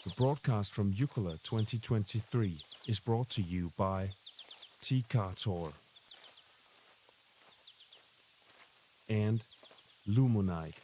The broadcast from Jukola 2023 is brought to you by Technicalities and Lumonite.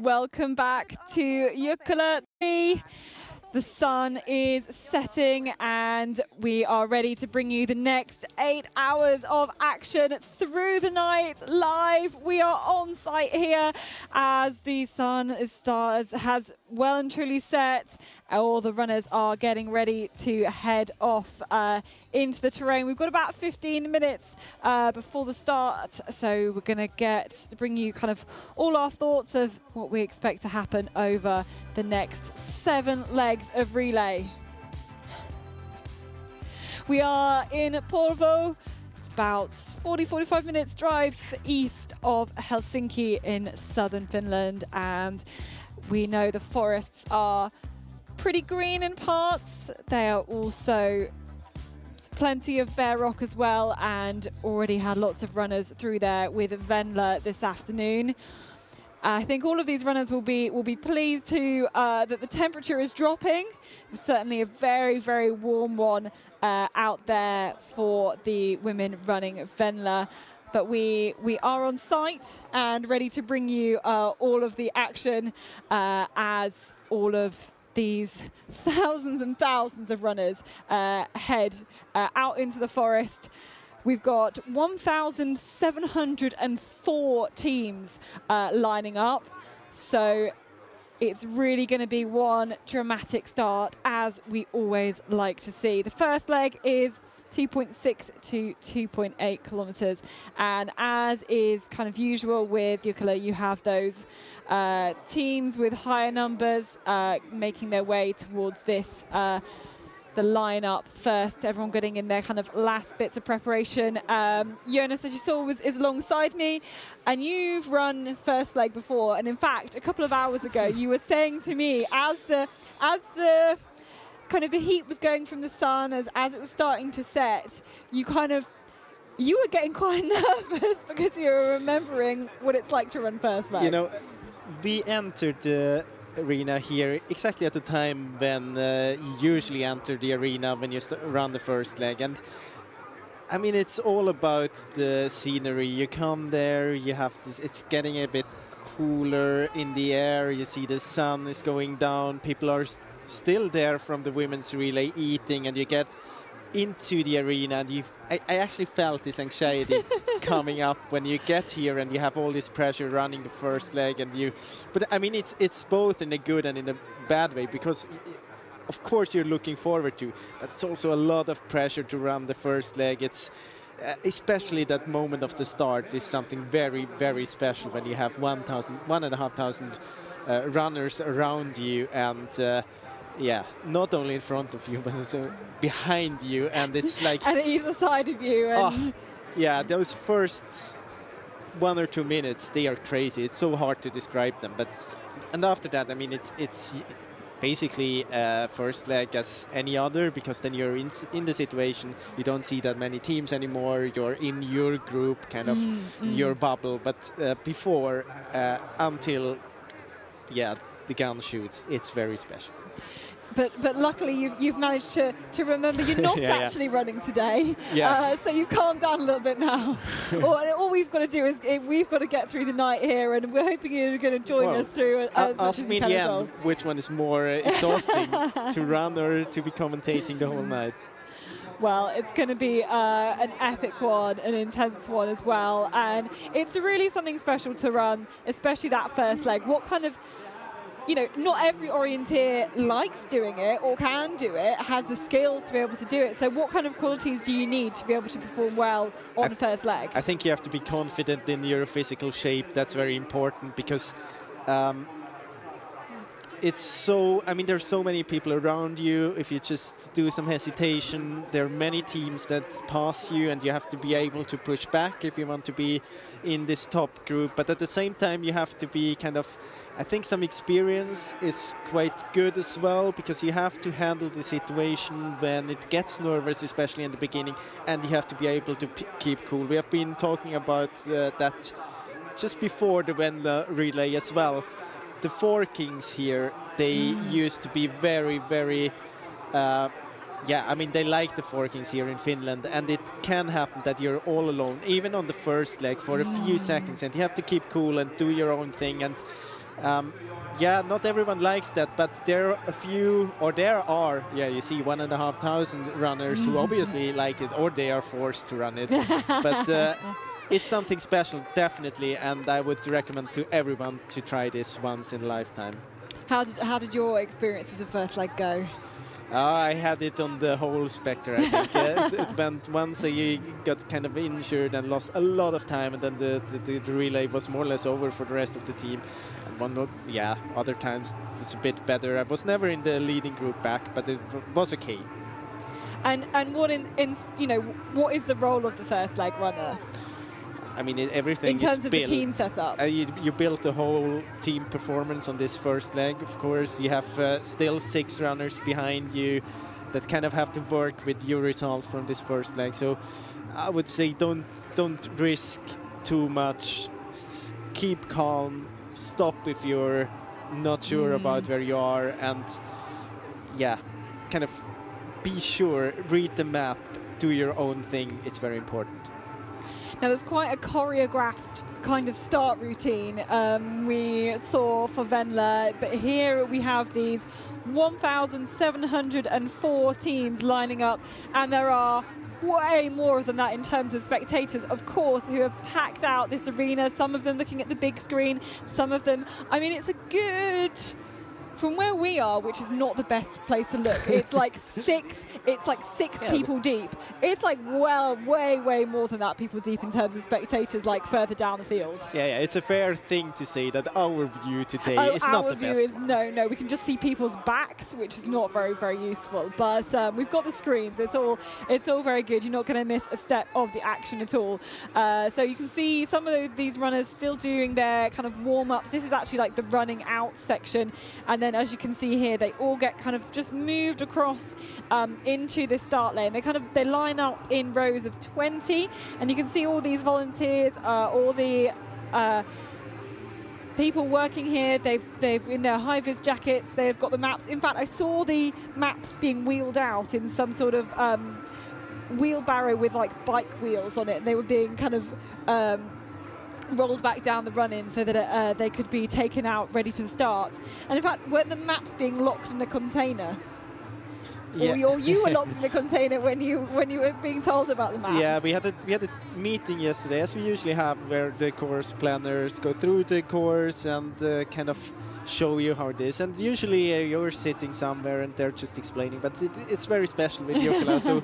Welcome back to Jukola 3. The sun is setting and we are ready to bring you the next 8 hours of action through the night live. We are on site here as the sun has well and truly set. All the runners are getting ready to head off into the terrain. We've got about 15 minutes before the start, so we're going to bring you kind of all our thoughts of what we expect to happen over the next 7 legs of relay. We are in Porvoo. It's about 40-45 minutes drive east of Helsinki in southern Finland, and we know the forests are pretty green in parts. They are also plenty of bare rock as well, and already had lots of runners through there with Venla this afternoon. I think all of these runners will be pleased to that the temperature is dropping. Certainly a very, very warm one out there for the women running Venla. But we are on site and ready to bring you all of the action as all of these thousands and thousands of runners head out into the forest. We've got 1,704 teams lining up, so it's really going to be one dramatic start, as we always like to see. The first leg is 2.6 to 2.8 kilometers, and as is kind of usual with Jukola, you have those teams with higher numbers making their way towards this the lineup first, everyone getting in their kind of last bits of preparation. Jonas, as you saw, is alongside me, and you've run first leg before, and in fact a couple of hours ago you were saying to me, as the kind of the heat was going from the sun, as it was starting to set, you were getting quite nervous because you were remembering what it's like to run first leg. You know, we entered the arena here exactly at the time when you usually enter the arena when you run the first leg, and I mean, it's all about the scenery. You come there, you have this, it's getting a bit cooler in the air, you see the sun is going down, people are still there from the women's relay eating, and you get into the arena, and I actually felt this anxiety coming up when you get here and you have all this pressure running the first leg, and but I mean, it's both in a good and in a bad way, because of course you're looking forward to, but it's also a lot of pressure to run the first leg. It's especially that moment of the start is something very, very special when you have 1,500 runners around you, and yeah, not only in front of you, but also behind you, and it's like and either side of you. And yeah, those first 1 or 2 minutes, they are crazy. It's so hard to describe them, and after that, I mean, it's basically first leg as any other, because then you're in the situation, you don't see that many teams anymore, you're in your group, kind of your bubble, but before until the gun shoots, it's very special. But luckily you've managed to remember you're not actually running today. So you've calmed down a little bit now. all we've got to do is we've got to get through the night here, and we're hoping you're going to join us through as much as you can as well. Which one is more exhausting, to run or to be commentating the whole night? Well, it's going to be an epic one, an intense one as well, and it's really something special to run, especially that first leg. What kind of, you know, not every orienteer likes doing it or can do it, has the skills to be able to do it. So what kind of qualities do you need to be able to perform well on the first leg? I think you have to be confident in your physical shape. That's very important, because it's so, I mean, there's so many people around you. If you just do some hesitation, there are many teams that pass you, and you have to be able to push back if you want to be in this top group. But at the same time, you have to be kind of, I think some experience is quite good as well, because you have to handle the situation when it gets nervous, especially in the beginning, and you have to be able to keep cool. We have been talking about that just before the Venla relay as well. The four kings here, they used to be very, very, yeah, I mean, they like the four kings here in Finland, and it can happen that you're all alone, even on the first leg for a few seconds, and you have to keep cool and do your own thing. And yeah, not everyone likes that, but there are a few, or there are, yeah, you see 1,500 runners who obviously like it, or they are forced to run it. But it's something special, definitely, and I would recommend to everyone to try this once in a lifetime. How did your experience as a first leg go? I had it on the whole spectrum, I think. It went once I got kind of injured and lost a lot of time, and then the relay was more or less over for the rest of the team. And other times it was a bit better. I was never in the leading group back, but it was okay. And what what is the role of the first leg runner? I mean, everything in terms of built. the team setup. You built the whole team performance on this first leg. Of course, you have still 6 runners behind you that kind of have to work with your result from this first leg. So I would say don't risk too much. Keep calm. Stop if you're not sure about where you are, and yeah, kind of be sure. Read the map. Do your own thing. It's very important. Now, there's quite a choreographed kind of start routine we saw for Venla, but here we have these 1,704 teams lining up, and there are way more than that in terms of spectators, of course, who have packed out this arena, some of them looking at the big screen, some of them, I mean, it's a good... From where we are, which is not the best place to look, it's like six people deep. It's like, well, way more than that people deep in terms of spectators, like further down the field. Yeah, it's a fair thing to say that our view today is not the best. Our view is, no, we can just see people's backs, which is not very, very useful. But we've got the screens, it's all very good. You're not going to miss a step of the action at all. So you can see some of these runners still doing their kind of warm-ups. This is actually like the running out section, and then as you can see here, they all get kind of just moved across into the start lane. They line up in rows of 20, and you can see all these volunteers, all the people working here. They've in their high-vis jackets. They've got the maps. In fact, I saw the maps being wheeled out in some sort of wheelbarrow with like bike wheels on it. And they were being kind of rolled back down the run-in so that they could be taken out ready to start. And in fact, were the maps being locked in a container? Yeah. Or you were locked in a container when you were being told about the maps? Yeah, we had a meeting yesterday, as we usually have, where the course planners go through the course and kind of show you how it is. And usually you're sitting somewhere and they're just explaining, but it's very special with Jukola. So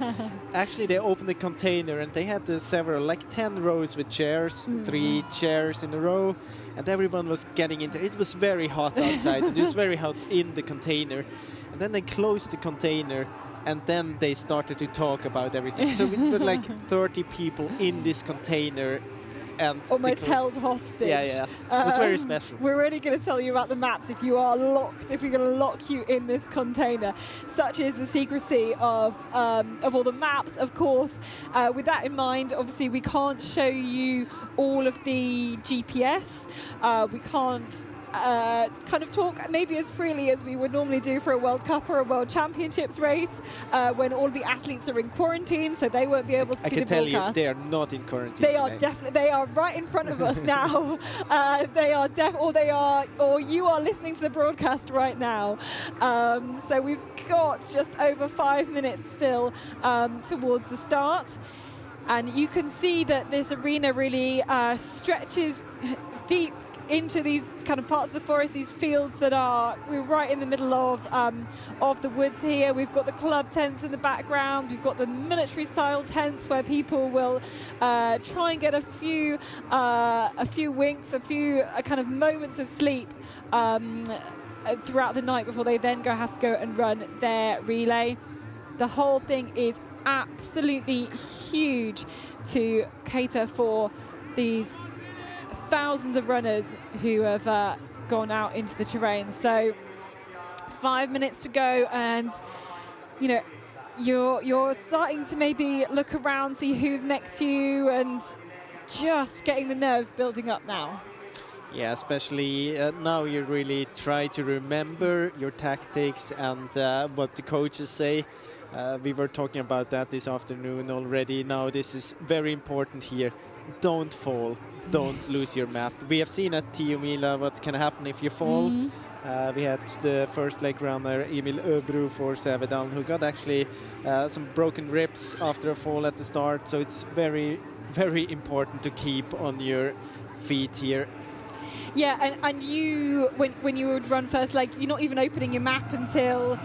actually they opened the container and they had several, like 10 rows with chairs, 3 chairs in a row, and everyone was getting in there. It was very hot outside, and it was very hot in the container. And then they closed the container, and then they started to talk about everything. So we were like 30 people in this container, and almost held hostage. Yeah. It was very special. We're really going to tell you about the maps if we're going to lock you in this container. Such is the secrecy of all the maps, of course. With that in mind, obviously we can't show you all of the GPS. We can't kind of talk maybe as freely as we would normally do for a World Cup or a World Championships race when all the athletes are in quarantine, so they won't be able to see the broadcast. I can tell you, they are not in quarantine. They are definitely. They are right in front of us now. Or you are listening to the broadcast right now. So we've got just over 5 minutes still towards the start, and you can see that this arena really stretches deep into these kind of parts of the forest, these fields that we're right in the middle of the woods here. We've got the club tents in the background. We've got the military-style tents where people will try and get a few winks, a few kind of moments of sleep throughout the night before they then have to go and run their relay. The whole thing is absolutely huge to cater for these thousands of runners who have gone out into the terrain. So 5 minutes to go, and you know, you're starting to maybe look around, see who's next to you, and just getting the nerves building up now. Yeah, especially now you really try to remember your tactics and what the coaches say. We were talking about that this afternoon already. Now this is very important here. Don't fall. Don't lose your map. We have seen at Tiomila what can happen if you fall. We had the first leg runner, Emil Öbro for Sävedalen, who got actually some broken ribs after a fall at the start. So it's very, very important to keep on your feet here. Yeah, and you, when you would run first leg, you're not even opening your map until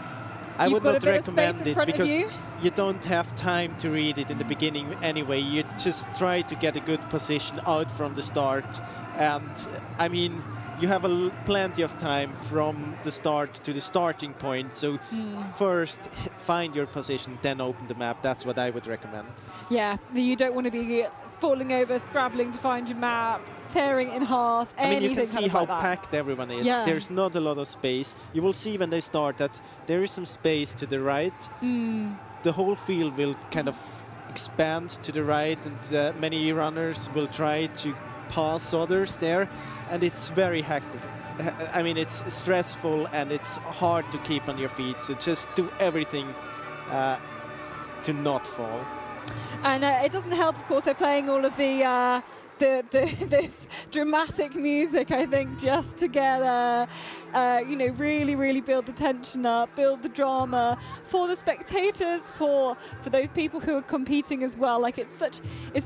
I you've would got not a bit of space recommend in it front of because you. don't have time to read it in the beginning anyway. You just try to get a good position out from the start. And I mean, you have plenty of time from the start to the starting point. So first find your position, then open the map. That's what I would recommend. Yeah, you don't want to be falling over, scrabbling to find your map, tearing it in half, I mean, you can see how like packed everyone is. Yeah. There's not a lot of space. You will see when they start that there is some space to the right. The whole field will kind of expand to the right, and many runners will try to pass others there, and it's very hectic. I mean, it's stressful and it's hard to keep on your feet, so just do everything to not fall. And it doesn't help, of course, they're playing all of this dramatic music, I think, just to get you know, really build the tension up, build the drama for the spectators, for those people who are competing as well. Like it's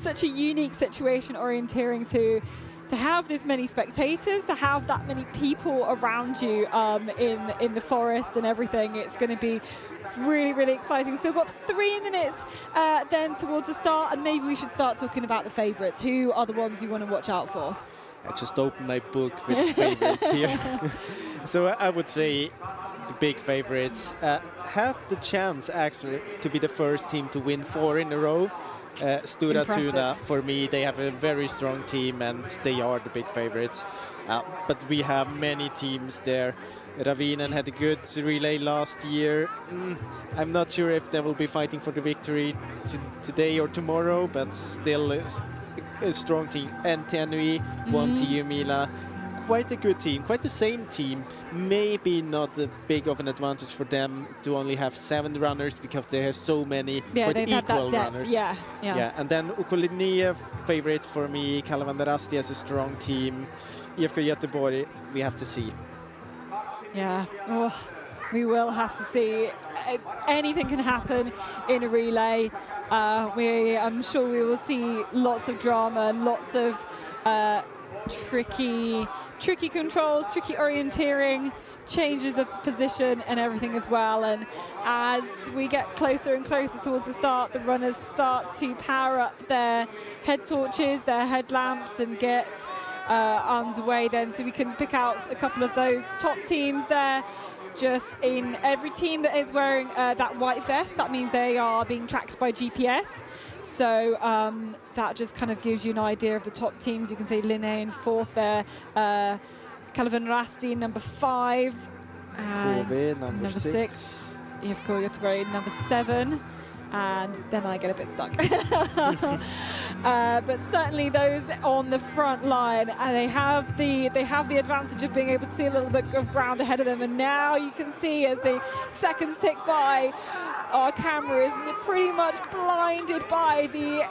such a unique situation, orienteering, to have this many spectators, to have that many people around you in the forest and everything. It's going to be really exciting. So we've got 3 minutes then towards the start, and maybe we should start talking about the favourites. Who are the ones you want to watch out for? I just opened my book with favourites here. So I would say the big favourites have the chance actually to be the first team to win 4 in a row. Stora Tuna, for me, they have a very strong team and they are the big favourites. But we have many teams there. Ravinen had a good relay last year. I'm not sure if they will be fighting for the victory today or tomorrow, but still a strong team. And Tenui won Tiomila. Quite a good team, quite the same team. Maybe not a big of an advantage for them to only have 7 runners because they have so many quite equal runners. Yeah. And then Ukoliniev, favorite for me. Kalavandarasti has a strong team. IFK Göteborg, we have to see. Yeah, we will have to see. Anything can happen in a relay. I'm sure we will see lots of drama and lots of tricky controls, tricky orienteering, changes of position and everything as well. And as we get closer and closer towards the start, the runners start to power up their head torches, their headlamps, and get underway then, so we can pick out a couple of those top teams there. Just in every team that is wearing that white vest, that means they are being tracked by GPS. So that just kind of gives you an idea of the top teams. You can see Linné in 4th there, Kalavandarasti number 5, and Porvoo, number 6. IFK Göteborg number 7. And then I get a bit stuck. But certainly those on the front line, they have the advantage of being able to see a little bit of ground ahead of them. And now you can see as the seconds tick by, our camera is pretty much blinded by the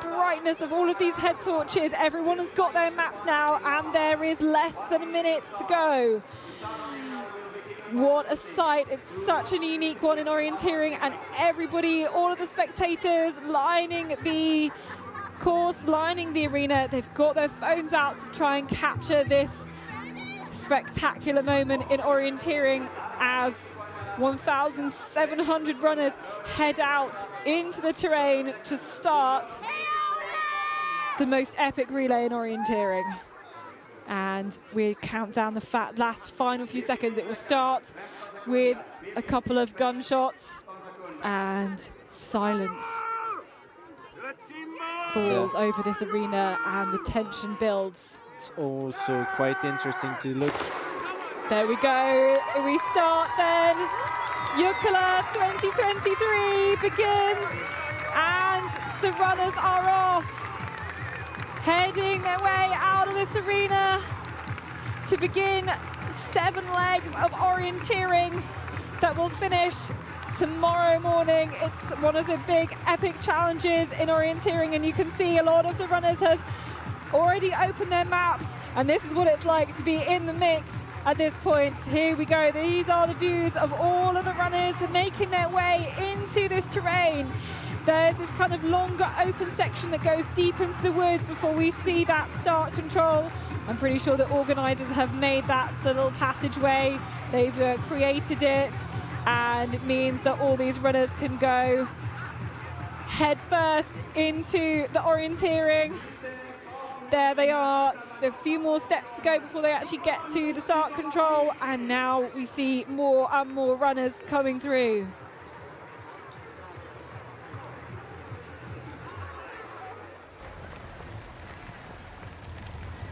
brightness of all of these head torches. Everyone has got their maps now, and there is less than a minute to go. What a sight. It's such a unique one in orienteering, and everybody, all of the spectators lining the course, lining the arena, they've got their phones out to try and capture this spectacular moment in orienteering as 1,700 runners head out into the terrain to start the most epic relay in orienteering. And we count down the last final few seconds. It will start with a couple of gunshots and silence falls over this arena and the tension builds. It's also quite interesting to look. There we go. We start then. Jukola 2023 begins and the runners are off, heading their way out of this arena to begin 7 legs of orienteering that will finish tomorrow morning. It's one of the big epic challenges in orienteering, and you can see a lot of the runners have already opened their maps, and this is what it's like to be in the mix at this point. Here we go. These are the views of all of the runners making their way into this terrain. There's this kind of longer open section that goes deep into the woods before we see that start control. I'm pretty sure the organisers have made that little passageway. They've created it, and it means that all these runners can go head first into the orienteering. There they are. So a few more steps to go before they actually get to the start control, and now we see more and more runners coming through.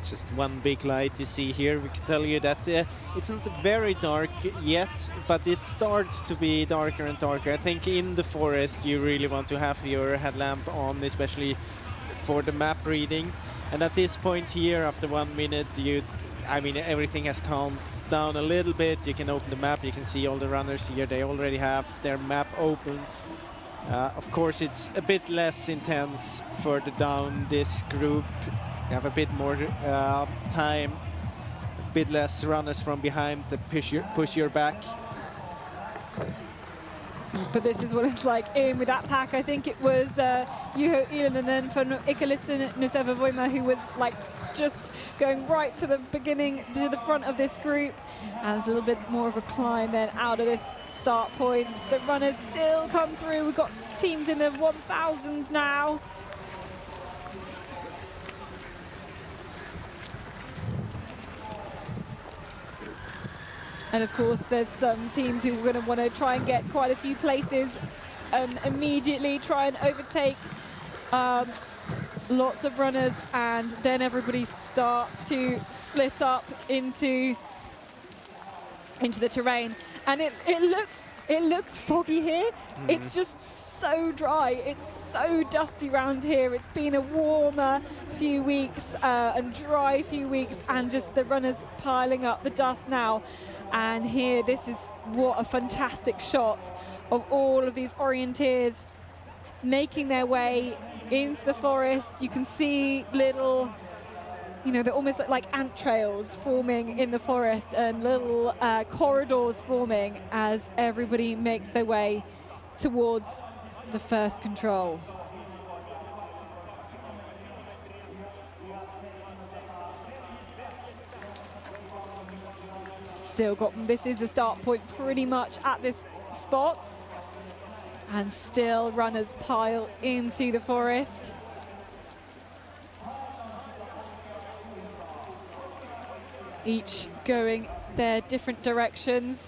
Just one big light you see here. We can tell you that it's not very dark yet, but it starts to be darker and darker. I think in the forest you really want to have your headlamp on, especially for the map reading. And at this point here, after 1 minute, I mean, everything has calmed down a little bit. You can open the map, you can see all the runners here. They already have their map open. Of course, it's a bit less intense further down this group. You have a bit more time, a bit less runners from behind to push your back. But this is what it's like in with that pack. I think it was Juho Ilinen from Ikalisten Nuseva-Voima who was like just going right to the beginning, to the front of this group. And there's a little bit more of a climb then out of this start point. The runners still come through. We've got teams in the 1000s now. And of course, there's some teams who are going to want to try and get quite a few places and immediately try and overtake lots of runners, and then everybody starts to split up into the terrain. And it looks foggy here. It's just so dry. It's so dusty around here. It's been a warmer few weeks and dry few weeks, and just the runners piling up the dust now. And here, this is what a fantastic shot of all of these orienteers making their way into the forest. You can see little, you know, they're almost like ant trails forming in the forest, and little corridors forming as everybody makes their way towards the first control. Still got, this is the start point pretty much at this spot, and still runners pile into the forest. Each going their different directions.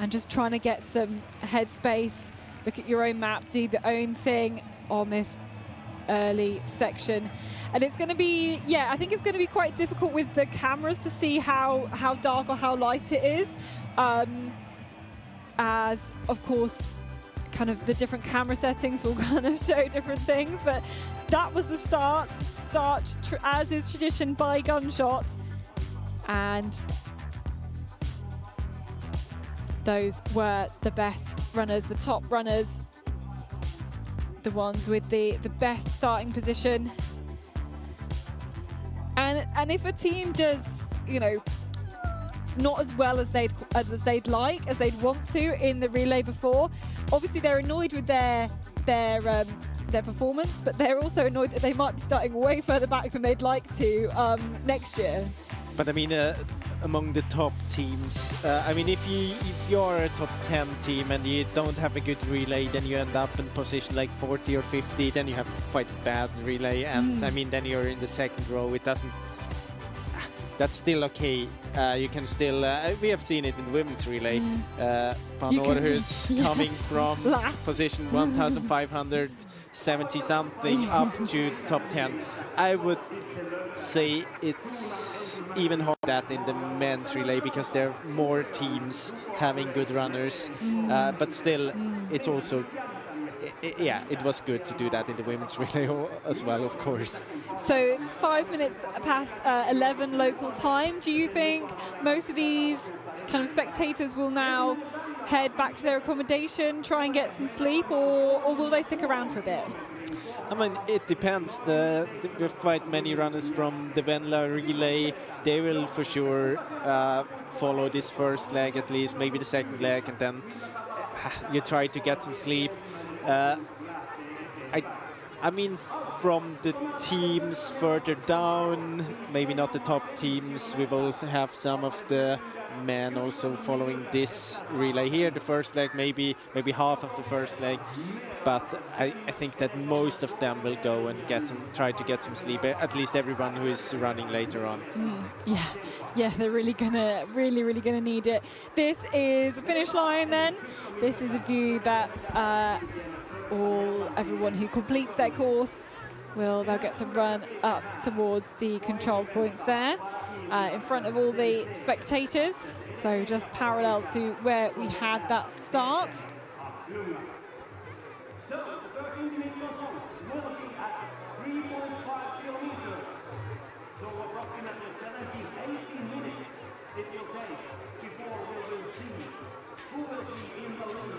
And just trying to get some headspace, look at your own map, do the own thing on this early section. And it's going to be, yeah, I think it's going to be quite difficult with the cameras to see how dark or how light it is, as of course kind of the different camera settings will kind of show different things. But that was the start as is tradition, by gunshot, and those were the best runners, the top runners, the ones with the best starting position. And if a team does, you know, not as well as they'd like, as they'd want to in the relay before, obviously they're annoyed with their performance, but they're also annoyed that they might be starting way further back than they'd like to next year. But I mean, among the top teams, I mean, if you're a top 10 team and you don't have a good relay, then you end up in position like 40 or 50. Then you have quite bad relay, and I mean, then you're in the second row. It doesn't. That's still okay. You can still. We have seen it in the women's relay. Van Orhus coming from position 1,570 something up to top 10. I would say it's even harder that in the men's relay because there are more teams having good runners. But still, it's also. Yeah, it was good to do that in the women's relay as well, of course. So it's 5 minutes past 11 local time. Do you think most of these kind of spectators will now head back to their accommodation, try and get some sleep, or will they stick around for a bit? I mean, it depends. We have quite many runners from the Venla relay. They will for sure follow this first leg at least, maybe the second leg, and then you try to get some sleep. I mean, from the teams further down, maybe not the top teams, we will also have some of the men also following this relay here. The first leg, maybe half of the first leg, but I think that most of them will go and try to get some sleep. At least everyone who is running later on. Yeah, they're really gonna need it. This is the finish line. Then this is a view that everyone who completes their course they'll get to run up towards the control points there in front of all the spectators, so just parallel to where we had that start.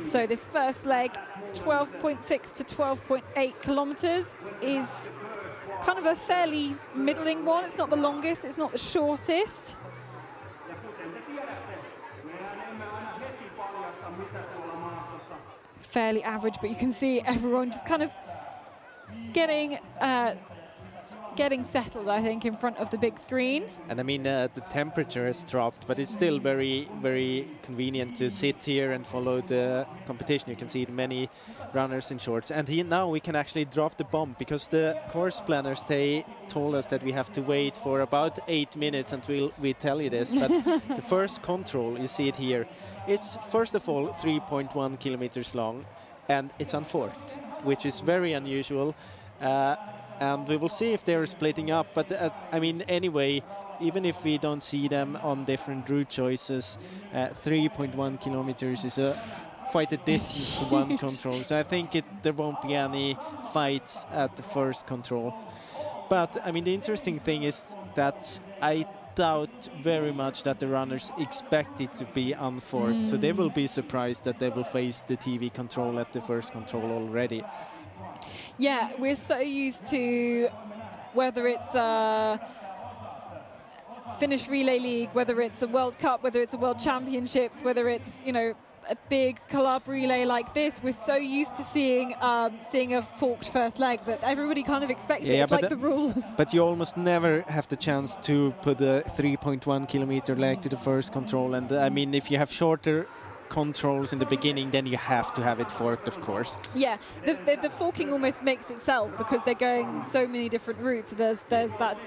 So this first leg, 12.6 to 12.8 kilometers, is kind of a fairly middling one. It's not the longest, it's not the shortest. Fairly average, but you can see everyone just kind of getting settled, I think, in front of the big screen. And I mean, the temperature has dropped, but it's still very, very convenient to sit here and follow the competition. You can see many runners in shorts. And now we can actually drop the bomb, because the course planners, they told us that we have to wait for about 8 minutes until we tell you this. But the first control, you see it here, it's first of all 3.1 kilometers long, and it's unforked, which is very unusual. And we will see if they're splitting up. But I mean, anyway, even if we don't see them on different route choices, 3.1 kilometers is quite a distance to one control. So I think there won't be any fights at the first control. But I mean, the interesting thing is that I doubt very much that the runners expect it to be unforked. So they will be surprised that they will face the TV control at the first control already. Yeah, we're so used to, whether it's a Finnish Relay League, whether it's a World Cup, whether it's a World Championships, whether it's, you know, a big club relay like this, we're so used to seeing a forked first leg that everybody kind of expects it. It's like the rules. But you almost never have the chance to put a 3.1 kilometer leg to the first control. And I mean, if you have shorter controls in the beginning, then you have to have it forked, of course. Yeah, the forking almost makes itself, because they're going so many different routes. There's that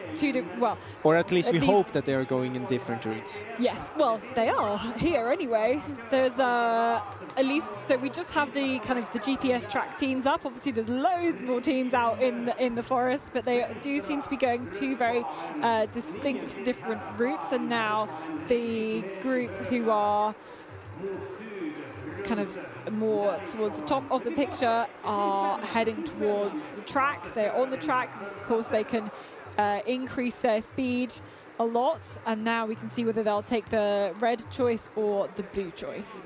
well, or at least we hope that they are going in different routes. Yes, well, they are here anyway. There's at least, so we just have the kind of the GPS track teams up. Obviously there's loads more teams out in the forest, but they do seem to be going two very distinct different routes. And now the group who are kind of more towards the top of the picture are heading towards the track. They're on the track. Of course, they can increase their speed a lot, and now we can see whether they'll take the red choice or the blue choice.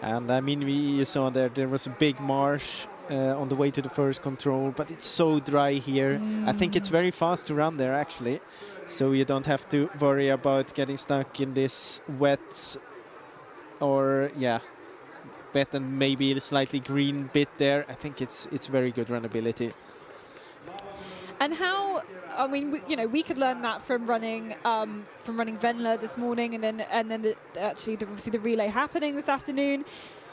And I mean, you saw there was a big marsh on the way to the first control, but it's so dry here. I think it's very fast to run there, actually. So you don't have to worry about getting stuck in this wet, or wet and maybe a slightly green bit there. I think it's very good runnability. And how? I mean, we could learn that from running Venla this morning, and then obviously the relay happening this afternoon.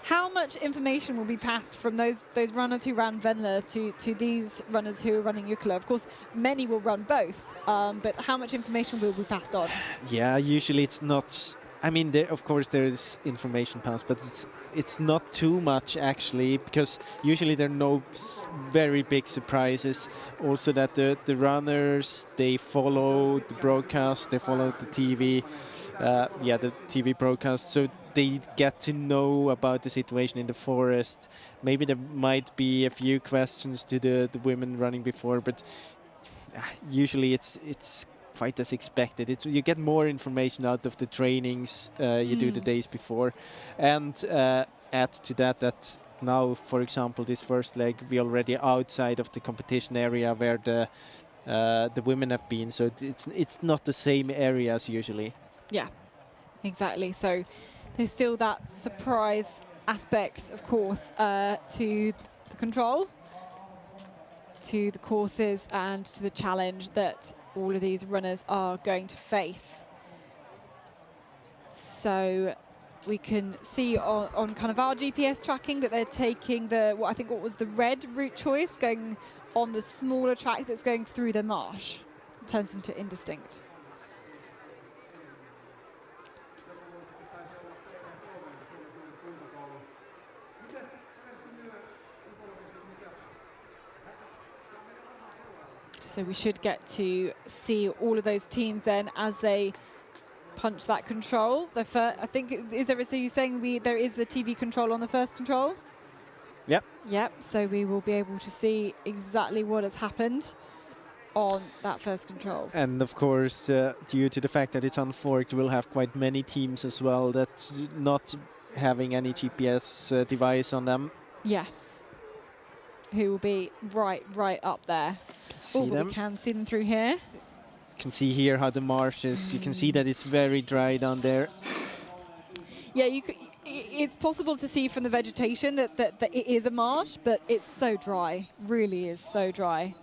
How much information will be passed from those runners who ran Venla to these runners who are running Jukola? Of course, many will run both, but how much information will be passed on? Yeah, usually it's not. I mean, of course there is information passed, but it's not too much actually, because usually there are no very big surprises. Also, that the runners, they follow the broadcast, they follow the TV, the TV broadcast, so they get to know about the situation in the forest. Maybe there might be a few questions to the women running before, but usually it's quite as expected. You get more information out of the trainings you do the days before, and add to that now, for example, this first leg, we already outside of the competition area where the women have been, so it's not the same area as usually. Yeah, exactly. So there's still that surprise aspect, of course, to the control, to the courses, and to the challenge that all of these runners are going to face. So we can see on kind of our GPS tracking that they're taking what was the red route choice, going on the smaller track that's going through the marsh. It turns into indistinct. So we should get to see all of those teams then as they punch that control. I think, so you're saying there is the TV control on the first control? Yep. Yep, so we will be able to see exactly what has happened on that first control. And of course, due to the fact that it's unforked, we'll have quite many teams as well that's not having any GPS device on them. Yeah. Who will be right up there. See them. We can see them through here. You can see here how the marsh is. You can see that it's very dry down there. Yeah, it's possible to see from the vegetation that it is a marsh, but it's so dry, really is so dry.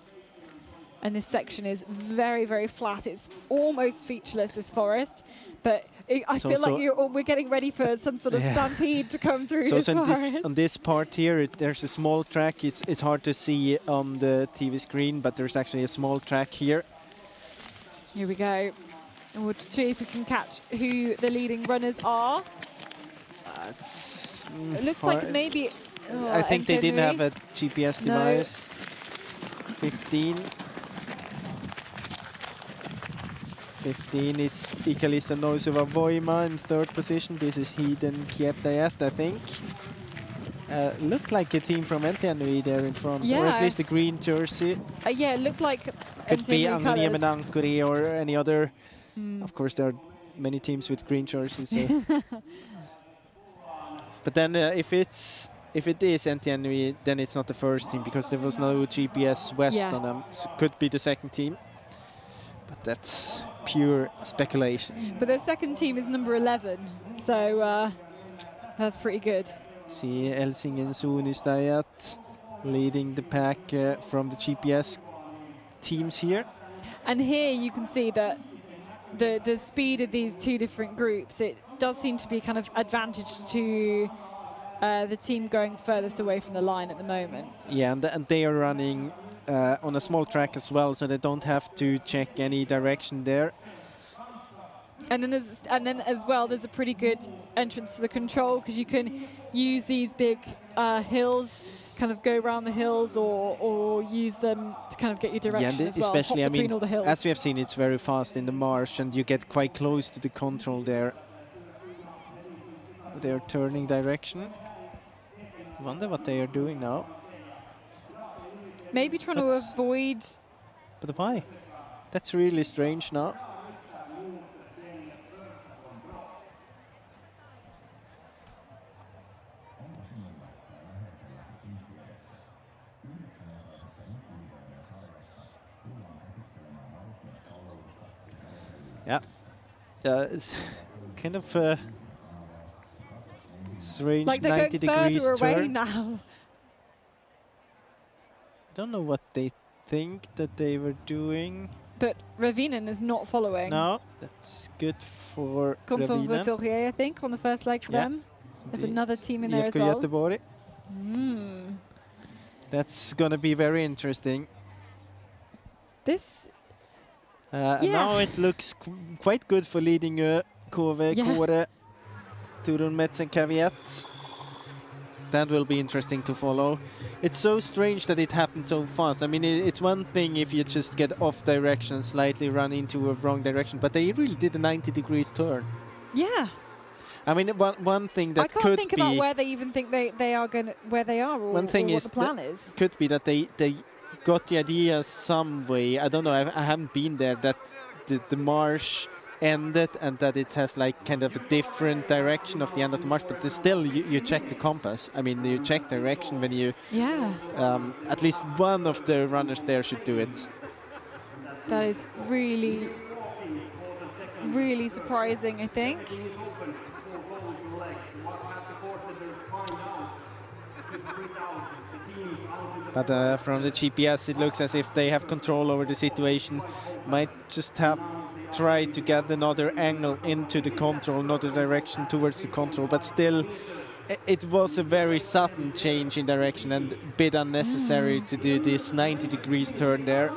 And this section is very, very flat. It's almost featureless, this forest, but I feel like we're getting ready for some sort of stampede to come through this forest. On this part here, there's a small track. It's hard to see on the TV screen, but there's actually a small track here. Here we go. And we'll see if we can catch who the leading runners are. It looks like maybe... I think they didn't have a GPS device. 15, it's Ikalista Noisova Voima in third position. This is Heiden Kietayat, I think. Looked like a team from NTNUI there in front, or at least a green jersey. Yeah, it looked like could be Angoniemen Ankuri or any other. Of course, there are many teams with green jerseys. So. But then if it is NTNUI, then it's not the first team because there was no GPS West on them. So it could be the second team. But that's pure speculation. But their second team is number 11, so that's pretty good. See Elsingen Sunistajat leading the pack from the GPS teams here. And here you can see that the speed of these two different groups, it does seem to be kind of advantage to the team going furthest away from the line at the moment. Yeah, and they are running on a small track as well, so they don't have to check any direction there. And then as well, there's a pretty good entrance to the control because you can use these big hills, kind of go around the hills or use them to kind of get your direction as well. Especially, between all the hills. As we have seen, it's very fast in the marsh and you get quite close to the control there. They're turning direction. Wonder what they are doing now. Maybe trying to avoid... But why? That's really strange now. Yeah, it's kind of strange, like 90 degrees further away turn. now. I don't know what they think that they were doing. But Ravinen is not following. No, that's good for Ravinen. Conservatorier, I think, on the first leg for them. There's another team in there as IFK well. Göteborg. That's going to be very interesting. This... Now it looks quite good for leading KV, Kåre, Turun, Metz and Caveat. That will be interesting to follow. It's so strange that it happened so fast. I mean, it's one thing if you just get off direction, slightly run into a wrong direction, but they really did a 90 degrees turn. Yeah. I mean, one thing that could be... I can't think about where they even think they are going, where they are, or, one thing or is what the plan is. Could be that they got the idea some way. I don't know. I haven't been there. That the marsh ended and that it has like kind of a different direction of the end of the marsh. But still, you check the compass. I mean, you check direction when you. Yeah. At least one of the runners there should do it. That is really, really surprising, I think. But from the GPS, it looks as if they have control over the situation. Might just have tried to get another angle into the control, another direction towards the control. But still, it was a very sudden change in direction and a bit unnecessary to do this 90 degrees turn there.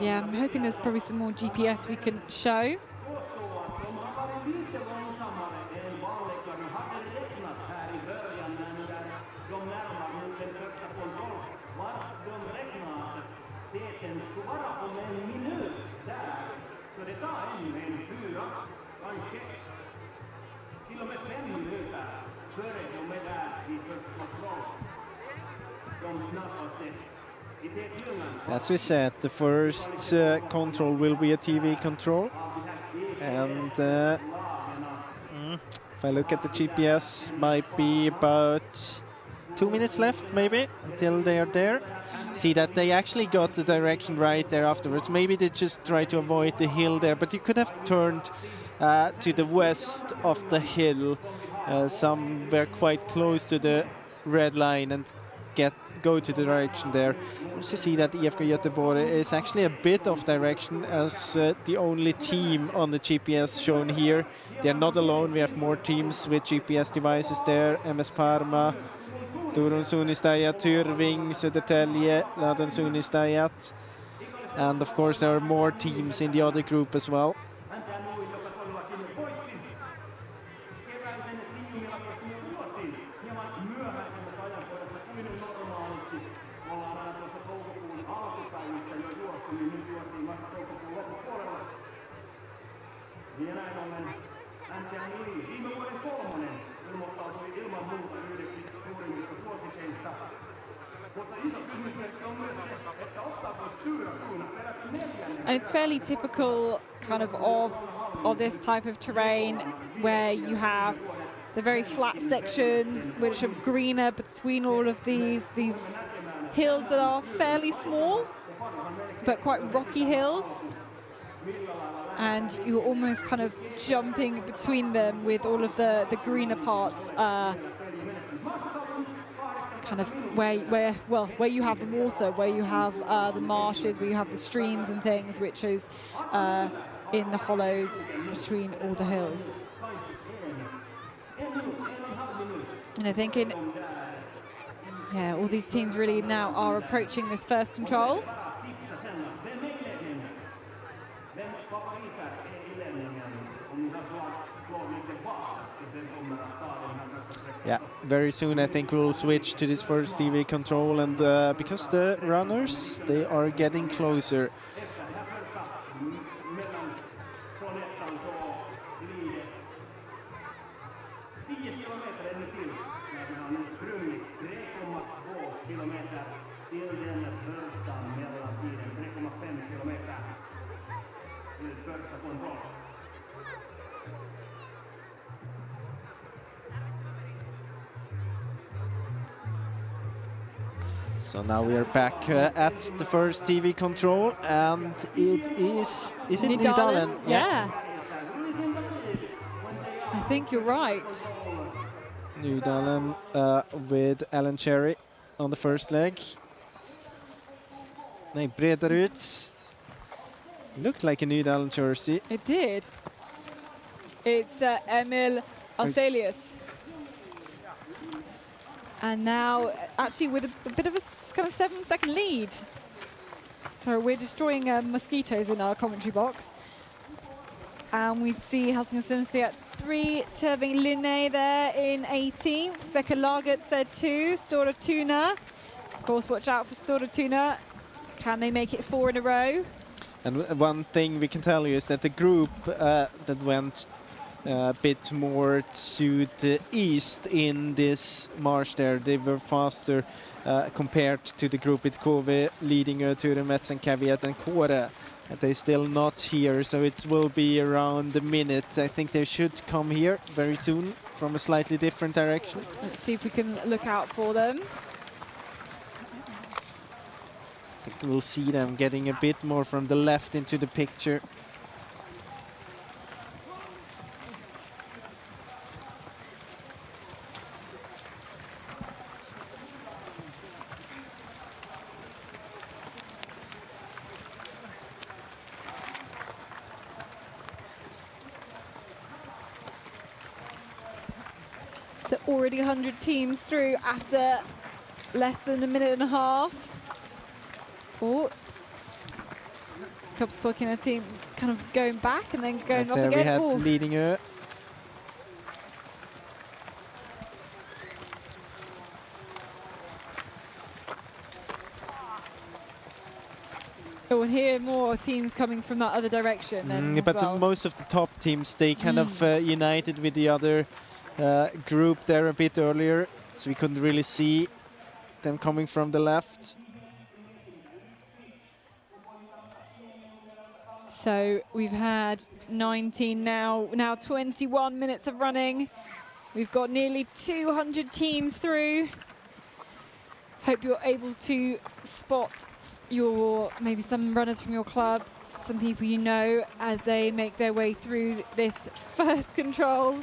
Yeah, I'm hoping there's probably some more GPS we can show. As we said, the first control will be a TV control, and if I look at the GPS, might be about 2 minutes left maybe until they are there. See that they actually got the direction right there afterwards. Maybe they just tried to avoid the hill there, but you could have turned to the west of the hill, somewhere quite close to the red line, and go to the direction there. Also see that IFK Göteborg is actually a bit off direction as the only team on the GPS shown here. They are not alone. We have more teams with GPS devices there. MS Parma, Turun Suunnistajat, Tyrving, Södertälje, Lahden Suunnistajat. And of course there are more teams in the other group as well. And it's fairly typical kind of this type of terrain where you have the very flat sections which are greener between all of these hills that are fairly small but quite rocky hills, and you're almost kind of jumping between them with all of the greener parts kind of where you have the water, where you have the marshes, where you have the streams and things, which is in the hollows between all the hills. And I think all these teams really now are approaching this first control. Yeah, very soon I think we'll switch to this first TV control, and because the runners, they are getting closer. So now we are back at the first TV control, and it is it Nydalen? Yeah. I think you're right. Nydalen with Alan Cherry on the first leg. Nej, Brederuds. Looked like a Nydalen jersey. It did. It's Emil Arselius. And now, actually, with a bit of a kind of 7-second lead. So we're destroying mosquitoes in our commentary box. And we see Helsingin at 3, Terving Linné there in 18th, Becca Lagertz there 2, Stora Tuna. Of course, watch out for Stora Tuna. Can they make it 4 in a row? And one thing we can tell you is that the group that went a bit more to the east in this march there, they were faster compared to the group with Kove, leading Ture, Metz and Caveat and Kåre. They're still not here, so it will be around a minute. I think they should come here very soon from a slightly different direction. Let's see if we can look out for them. I think we'll see them getting a bit more from the left into the picture. So already 100 teams through after less than a minute and a half. Oh, Topspåkina team kind of going back and then going up there again. We have oh. leading her. Oh, and here more teams coming from that other direction. But most of the top teams, they kind of united with the other group there a bit earlier, so we couldn't really see them coming from the left. So we've had 19 now 21 minutes of running. We've got nearly 200 teams through. Hope you're able to spot maybe some runners from your club, some people you know, as they make their way through this first control.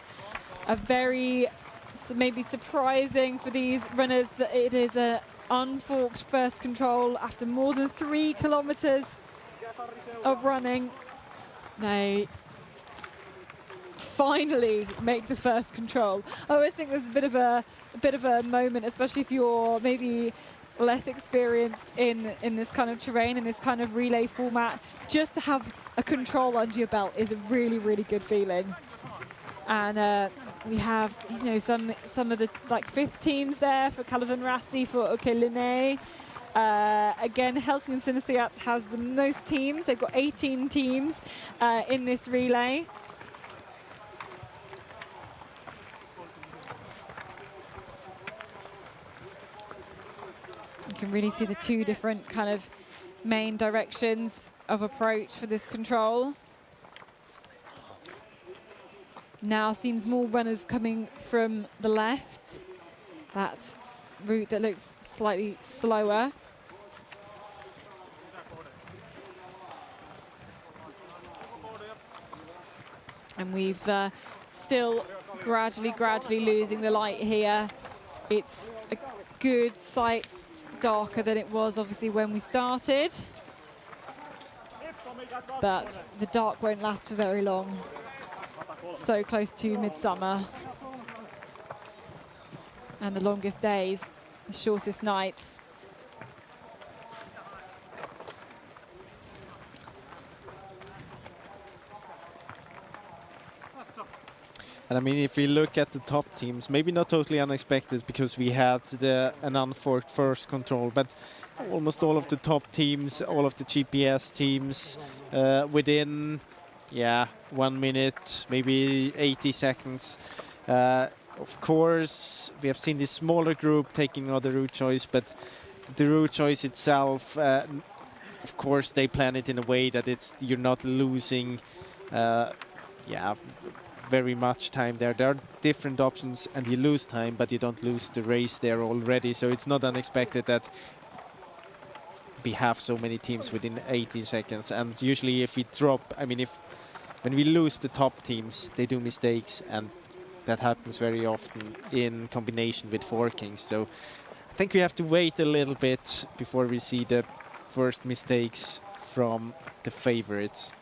Very maybe surprising for these runners that it is an unforked first control after more than 3 kilometers of running. They finally make the first control. I always think there's a bit of a moment, especially if you're maybe less experienced in this kind of terrain, in this kind of relay format. Just to have a control under your belt is a really, really good feeling. And we have, you know, some of the like 5th teams there for Calvin Rassi, for OK Linné. Again, Helsingin has the most teams. They've got 18 teams in this relay. You can really see the 2 different kind of main directions of approach for this control. Now seems more runners coming from the left. That route that looks slightly slower. And we've still gradually losing the light here. It's a good sight darker than it was obviously when we started. But the dark won't last for very long. So close to midsummer. And the longest days, the shortest nights. And I mean, if we look at the top teams, maybe not totally unexpected because we had an unforked first control, but almost all of the top teams, all of the GPS teams within, 1 minute, maybe 80 seconds. Of course, we have seen this smaller group taking another route choice, but the route choice itself, of course, they plan it in a way that you're not losing, very much time there. There are different options and you lose time, but you don't lose the race there already. So it's not unexpected that be half so many teams within 18 seconds. And usually if we drop, I mean, when we lose the top teams, they do mistakes, and that happens very often in combination with forking. So I think we have to wait a little bit before we see the first mistakes from the favorites.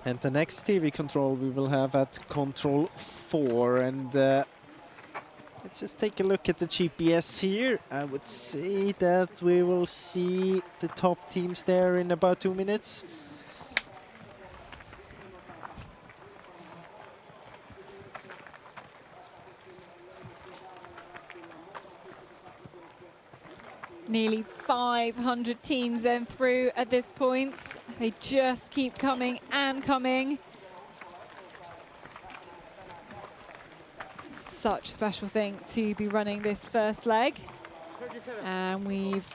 And the next TV control we will have at control 4, and let's just take a look at the GPS here. I would say that we will see the top teams there in about 2 minutes. Nearly 500 teams then through at this point. They just keep coming and coming. Such a special thing to be running this first leg. And we've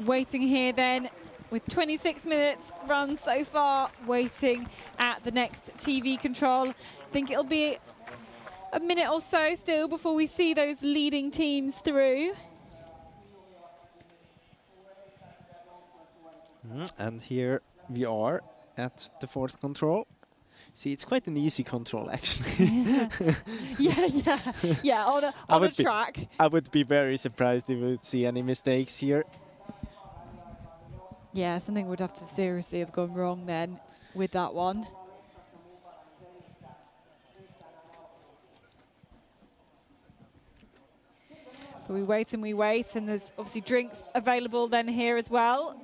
waiting here then with 26 minutes run so far, waiting at the next TV control. I think it'll be a minute or so still before we see those leading teams through. And here we are at the 4th control. See, it's quite an easy control, actually. yeah, on a track. I would be very surprised if we would see any mistakes here. Yeah, something would have to seriously have gone wrong then with that one. But we wait, and there's obviously drinks available then here as well.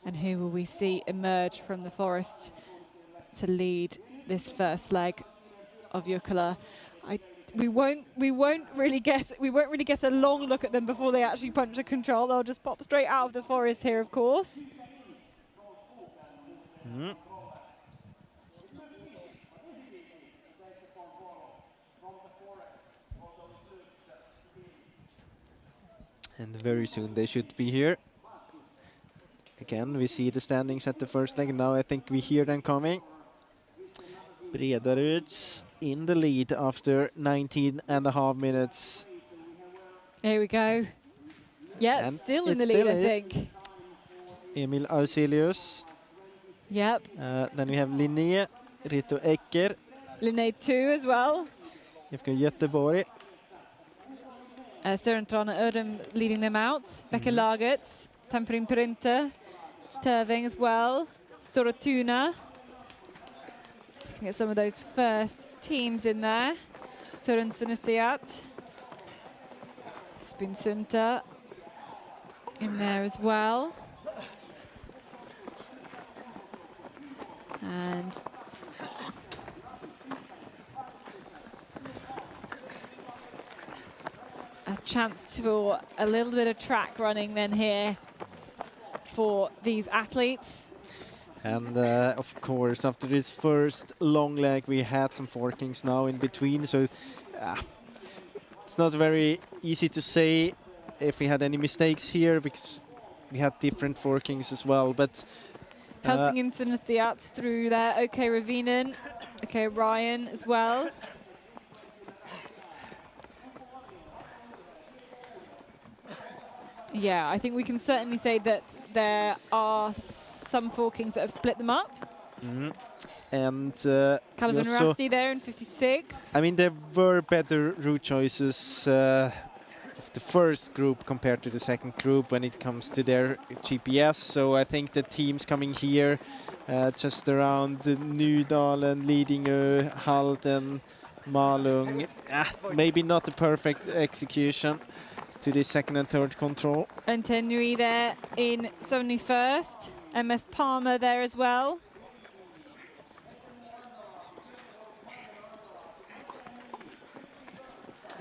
And who will we see emerge from the forest to lead this first leg of Jukola? We won't really get a long look at them before they actually punch the control. They'll just pop straight out of the forest here, of course. And very soon they should be here. Again, we see the standings at the first leg. Now I think we hear them coming. Bredaruds in the lead after 19.5 minutes. Here we go. Yeah, and still in the lead, I think. Emil Auselius. Yep. Then we have Linné, Rito Ecker. Linné 2 as well. IFK Göteborg. Søren Trane Ødem leading them out. Becker Lagertz, Temperin Printer, Tørving as well. Store Tuna. Looking at some of those first teams in there. Søren Sunestiat. Spin Sunter in there as well. And a chance for a little bit of track running then here for these athletes. And of course, after this first long leg, we had some forkings now in between, so it's not very easy to say if we had any mistakes here, because we had different forkings as well. But Helsingin Sunestiat through there. OK Ravinen, OK Ryan as well. Yeah, I think we can certainly say that there are some forkings that have split them up. And Calvin Rusty there in 56. I mean, there were better route choices of the first group compared to the second group when it comes to their GPS. So I think the teams coming here just around Nydalen, Lidingö, Halden, Malung, maybe not the perfect execution. to the second and third control. And Tenui there in 71st. MS Palmer there as well.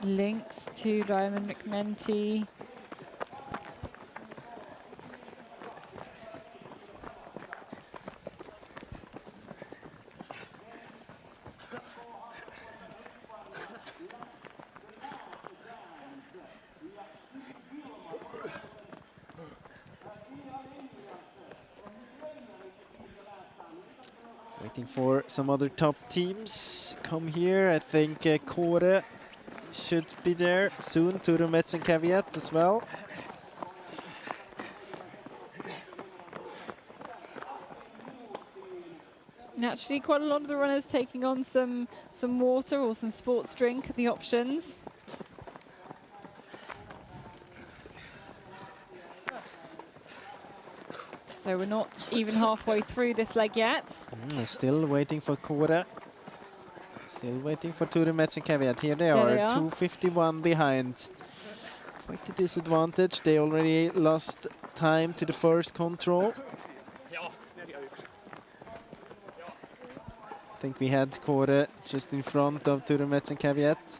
Links to Diamond McNenty. Waiting for some other top teams come here. I think Kåre should be there soon. Turun Metz and Caveat as well. Naturally, quite a lot of the runners taking on some water or some sports drink, the options. So we're not even halfway through this leg yet. Still waiting for Kåre. Still waiting for Turun Metz and Caveat. Here they are, 2:51 behind. Quite a disadvantage. They already lost time to the first control. I think we had Kåre just in front of Turun Metz and Caveat.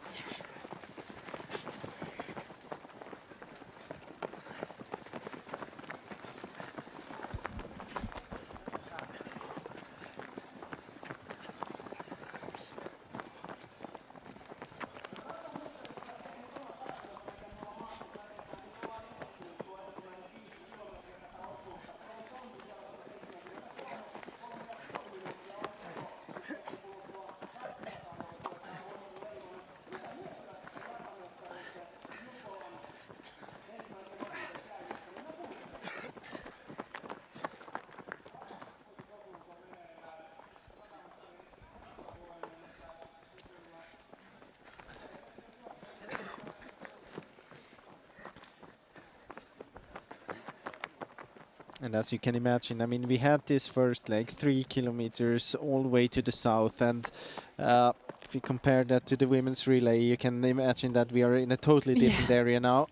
And as you can imagine, I mean, we had this first leg 3 kilometers all the way to the south, and if you compare that to the women's relay, you can imagine that we are in a totally different area now.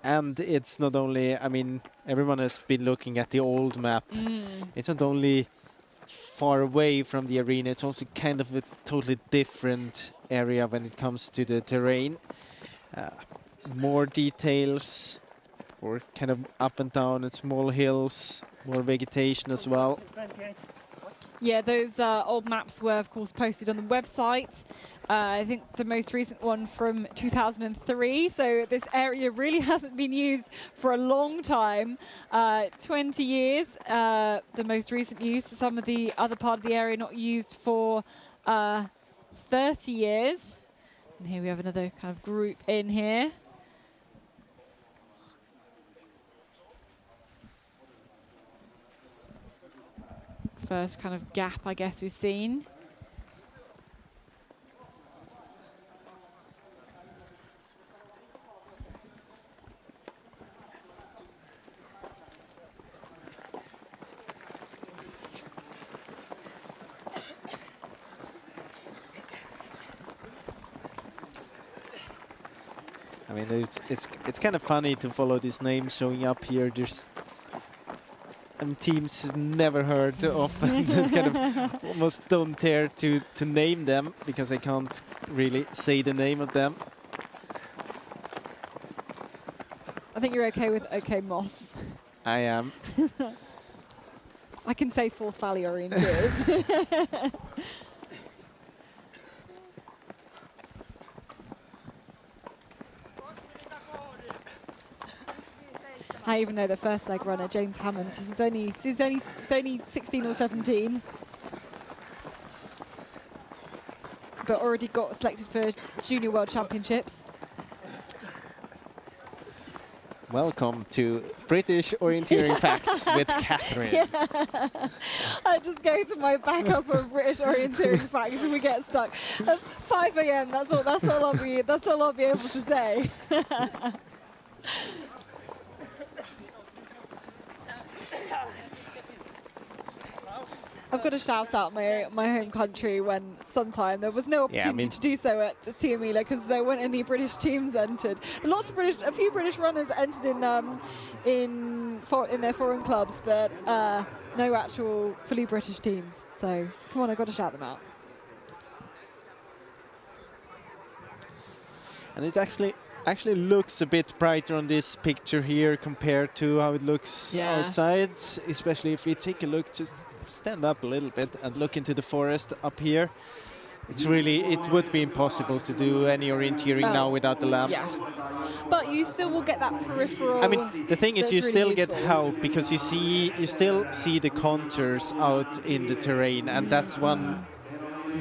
And it's not only, I mean, everyone has been looking at the old map. It's not only far away from the arena, it's also kind of a totally different area when it comes to the terrain. More details, or kind of up and down and small hills, more vegetation as well. Yeah, those old maps were, of course, posted on the website. I think the most recent one from 2003. So this area really hasn't been used for a long time. 20 years, the most recent use. Some of the other part of the area not used for 30 years. And here we have another kind of group in here. First kind of gap, I guess, we've seen. I mean, it's kind of funny to follow these names showing up here. There's teams never heard of, and kind of almost don't dare to name them because I can't really say the name of them. I think you're okay with OK Moss. I am. I can say Forth Valley Orienteers. I even know the first leg runner, James Hammond, who's only 16 or 17, but already got selected for Junior World Championships. Welcome to British Orienteering Facts with Katherine. Yeah. I just go to my backup of British Orienteering Facts if we get stuck. At 5 AM, that's all I'll be able to say. I've got to shout out my home country when sometime there was no opportunity to do so at Tiomila because there weren't any British teams entered. A few British runners entered in their foreign clubs, but no actual fully British teams. So come on, I've got to shout them out. And it actually looks a bit brighter on this picture here compared to how it looks outside, especially if we take a look, just stand up a little bit and look into the forest up here. It would be impossible to do any orienteering now without the lamp. Yeah, but you still will get that peripheral. I mean, the thing is, you really still useful. get help because you still see the contours out in the terrain, and that's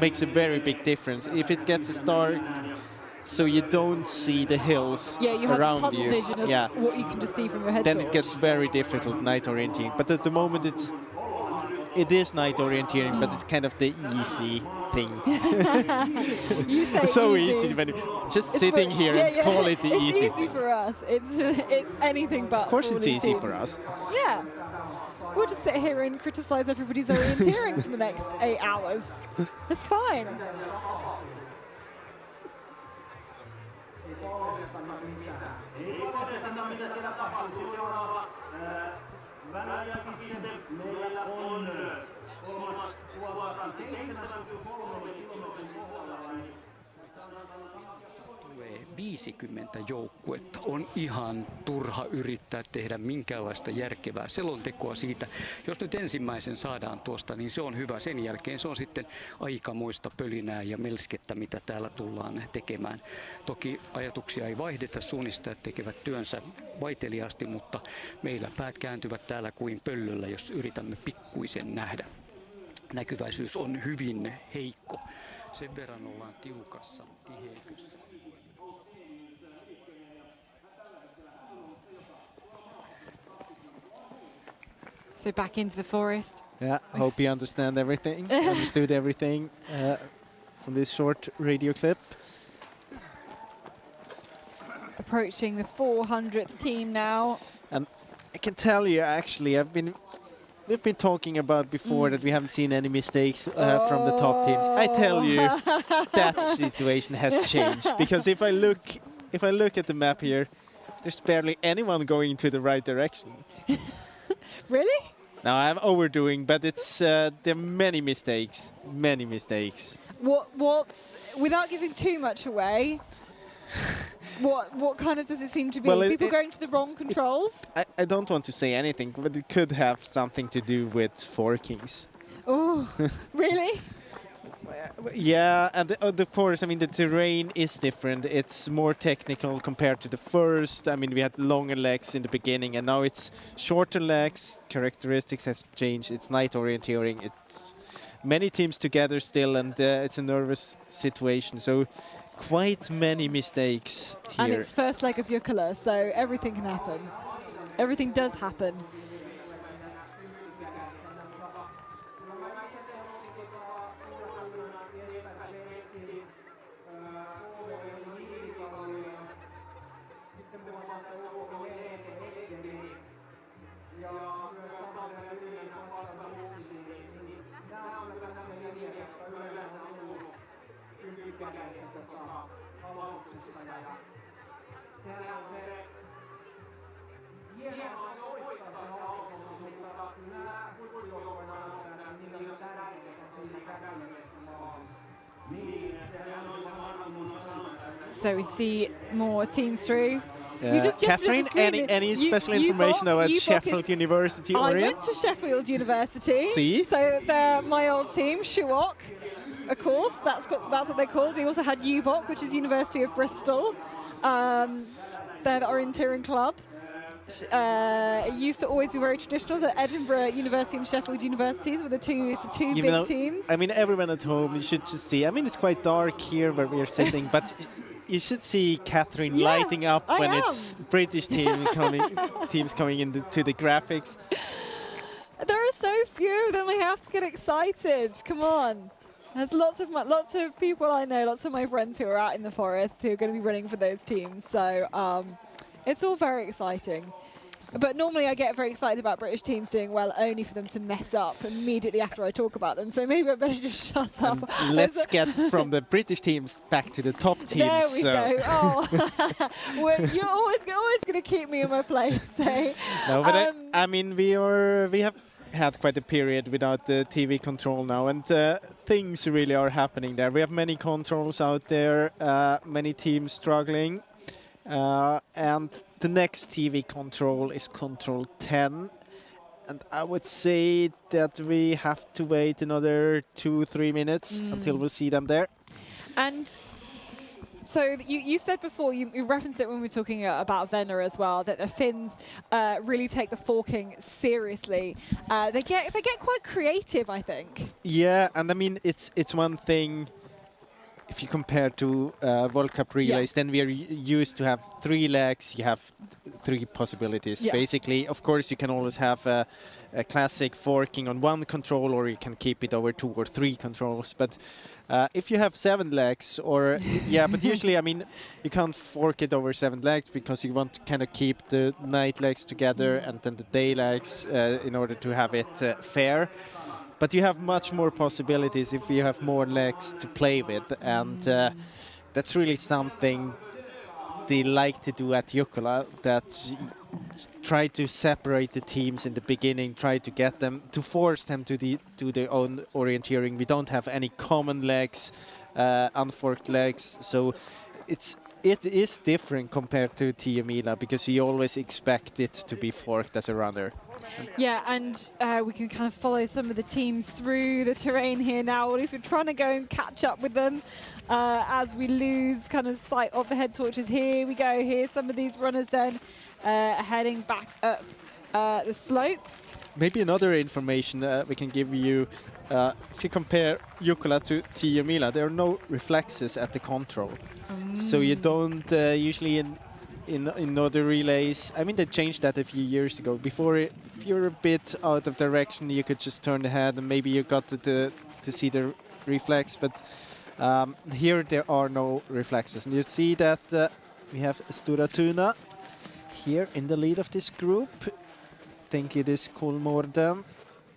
makes a very big difference. If it gets a start, so you don't see the hills you have around tunnel you. vision of what you can just see from your head. Then torch. it gets very difficult night orienteering. But at the moment, it is night orienteering, but it's kind of the easy thing. You say so easy. when just sitting here and call it the easy. It's easy for us. It's anything but. Of course, it's easy teams. for us. Yeah. We'll just sit here and criticize everybody's orienteering for the next 8 hours. It's fine. Tulee 50 joukkuetta. On ihan turha yrittää tehdä minkäänlaista järkevää selontekoa siitä. Jos nyt ensimmäisen saadaan tuosta, niin se on hyvä. Sen jälkeen se on sitten aikamoista pölinää ja melskettä, mitä täällä tullaan tekemään. Toki ajatuksia ei vaihdeta, suunnistajat tekevät työnsä vaiteliaasti, mutta meillä päät kääntyvät täällä kuin pöllöllä, jos yritämme pikkuisen nähdä. Näkyväisyys on hyvin heikko. Sen verran ollaan tiukassa tiheykössä. So back into the forest. Yeah, hope you understood everything from this short radio clip. Approaching the 400th team now. And I can tell you, actually, we've been talking about before that we haven't seen any mistakes from the top teams. I tell you, that situation has changed, because if I look at the map here, there's barely anyone going to the right direction. Really? Now I'm overdoing, but it's there are many mistakes. What's without giving too much away? What kind of does it seem to be? Well, People going to the wrong controls? I don't want to say anything, but it could have something to do with forkings. Oh, really? Yeah, and of course, I mean, the terrain is different. It's more technical compared to the first. I mean, we had longer legs in the beginning, and now it's shorter legs. Characteristics has changed. It's night orienteering. It's many teams together still, and it's a nervous situation. So quite many mistakes here. And it's first leg of Jukola, so everything can happen. Everything does happen. So we see more teams through. Katherine, any special information about Sheffield University? I went to Sheffield University. See? So they're my old team, Shuok, of course. That's what they're called. They also had UBOC, which is University of Bristol. They're the Orienteering club. It used to always be very traditional that Edinburgh University and Sheffield Universities were the two big teams. I mean, everyone at home, you should just see. I mean, it's quite dark here where we are sitting, but you should see Katherine lighting up when it's British teams coming into the graphics. There are so few of them. I have to get excited. Come on. There's lots of people I know, lots of my friends who are out in the forest who are going to be running for those teams. So it's all very exciting. But normally I get very excited about British teams doing well, only for them to mess up immediately after I talk about them. So maybe I better just shut up. Let's get from the British teams back to the top teams. There we go. Oh, well, you're always going to keep me in my place. So. No, but I mean, we have had quite a period without the TV control now, and things really are happening there. We have many controls out there, many teams struggling. And the next TV control is control 10, and I would say that we have to wait another 2-3 minutes until we see them there. And so you said before, you referenced it when we were talking about Venner as well, that the Finns really take the forking seriously. They get quite creative, I think. Yeah, and I mean it's one thing. If you compare to World Cup relays, then we are used to have 3 legs. You have 3 possibilities. Yeah. Basically, of course, you can always have a classic forking on 1 control, or you can keep it over 2 or 3 controls. But if you have 7 legs, or but usually, I mean, you can't fork it over 7 legs because you want to kind of keep the night legs together and then the day legs in order to have it fair. But you have much more possibilities if you have more legs to play with, and that's really something they like to do at Jukola, that try to separate the teams in the beginning, try to get them, to force them to do their own orienteering. We don't have any common legs, unforked legs, so it is different compared to Tiomila, because you always expect it to be forked as a runner. Yeah, and we can kind of follow some of the teams through the terrain here now. At least we're trying to go and catch up with them as we lose kind of sight of the head torches. Here we go. Here's some of these runners then heading back up the slope. Maybe another information we can give you, if you compare Jukola to Tiomila, there are no reflexes at the control. So you don't usually in other relays, I mean, they changed that a few years ago. Before, if you're a bit out of direction, you could just turn the head and maybe you got to see the reflex. But here there are no reflexes. And you see that we have Stora Tuna here in the lead of this group. I think it is Kolmården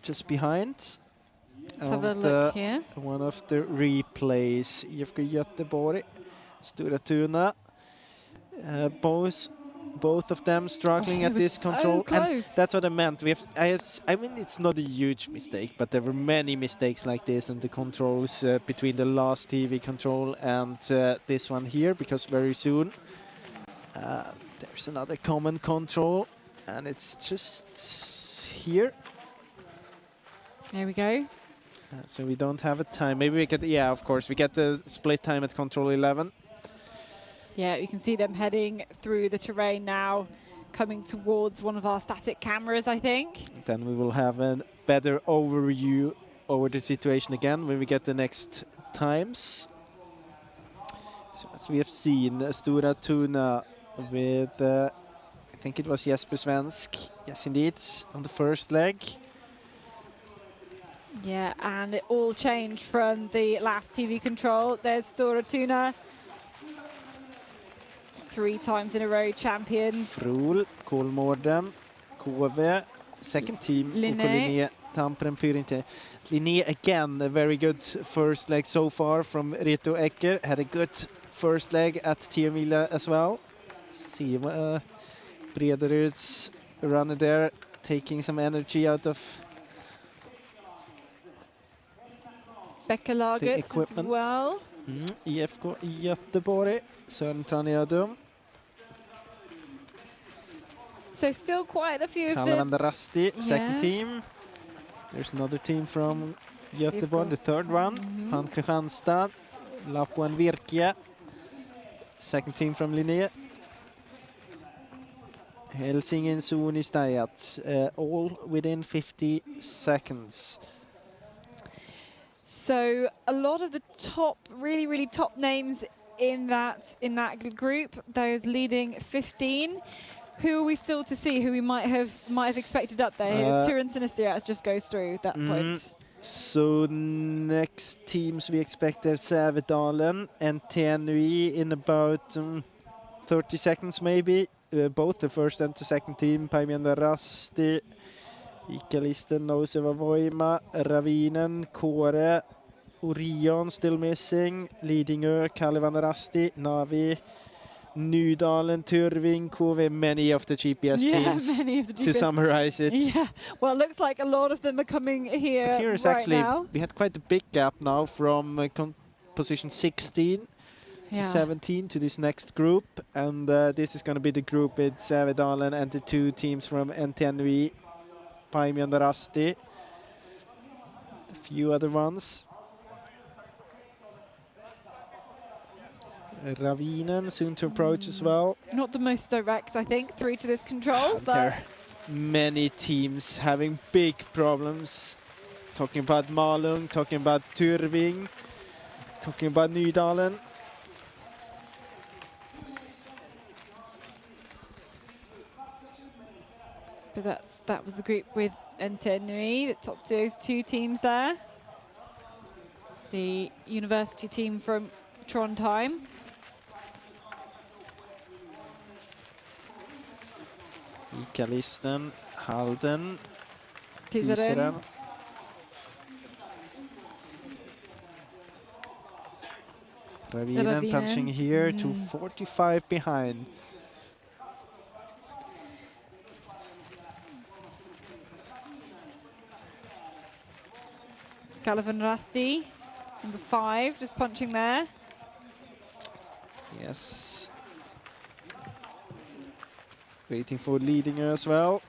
just behind. Let's have a look here. One of the replays, IFK Göteborg, Stora Tuna. Both of them struggling at this control, and that's what I meant. I mean, it's not a huge mistake, but there were many mistakes like this in the controls between the last TV control and this one here, because very soon there's another common control, and it's just here. There we go. So we don't have a time. Maybe we get, of course, we get the split time at control 11. Yeah, you can see them heading through the terrain now, coming towards one of our static cameras, I think. Then we will have a better overview over the situation again when we get the next times. So as we have seen, Stora Tuna with, I think it was Jesper Svensk, yes indeed, on the first leg. Yeah, and it all changed from the last TV control. There's Stora Tuna. 3 times in a row champions. Frol, Kolmården, KV, second team, Linné, Tampere, Pyrinti. Linné again, a very good first leg so far from Reto Ecker. Had a good first leg at Tiomila as well. See Brederud's runner there, taking some energy out of the equipment as well. IFK Göteborg, Søren Tanjadum. So still quite a few of them. Kalevan Rasti, second team. There's another team from Göteborg, the third one. Han Kristianstad, Lapuan Virkia, second team from Linné. Helsingin Suunistajat, all within 50 seconds. So a lot of the top, really top names in that group, those leading 15. Who are we still to see? Who we might have expected up there? Turin Sinister just goes through that point. So next teams we expect are Sävedalen and TNUI in about 30 seconds maybe. both the first and the second team. Päiviä Rasti, Ikalisten, Nouseva Voima, Ravinen, Kåre, Orion still missing, Lidingö, Kalevan Rasti, Navi, Nydalen, Tyrving, KV, many of the GPS teams, many of the GPS. to summarize it. Yeah, well, it looks like a lot of them are coming here, But here is right actually, now. we had quite a big gap now from position 16 to 17 to this next group, and this is going to be the group with Sävedalen and the 2 teams from NTNV, Päiviä Rasti, a few other ones. Ravinen soon to approach as well. Not the most direct, I think, through to this control, but There are many teams having big problems. Talking about Malung, talking about Tyrving, talking about Nydalen. but that was the group with NTNV, the top those 2 teams there. The university team from Trondheim. Ikalisten, Halden, Tiseren. Tiseren. Ravinen punching here to 45 behind. Kalevan Rasti, number 5, just punching there. Yes. Waiting for Lidingö as well.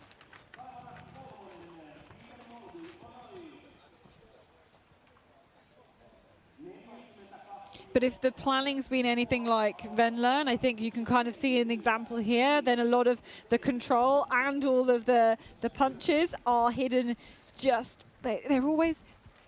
But if the planning's been anything like Venlo, I think you can kind of see an example here, then a lot of the control and all of the punches are hidden just, they're always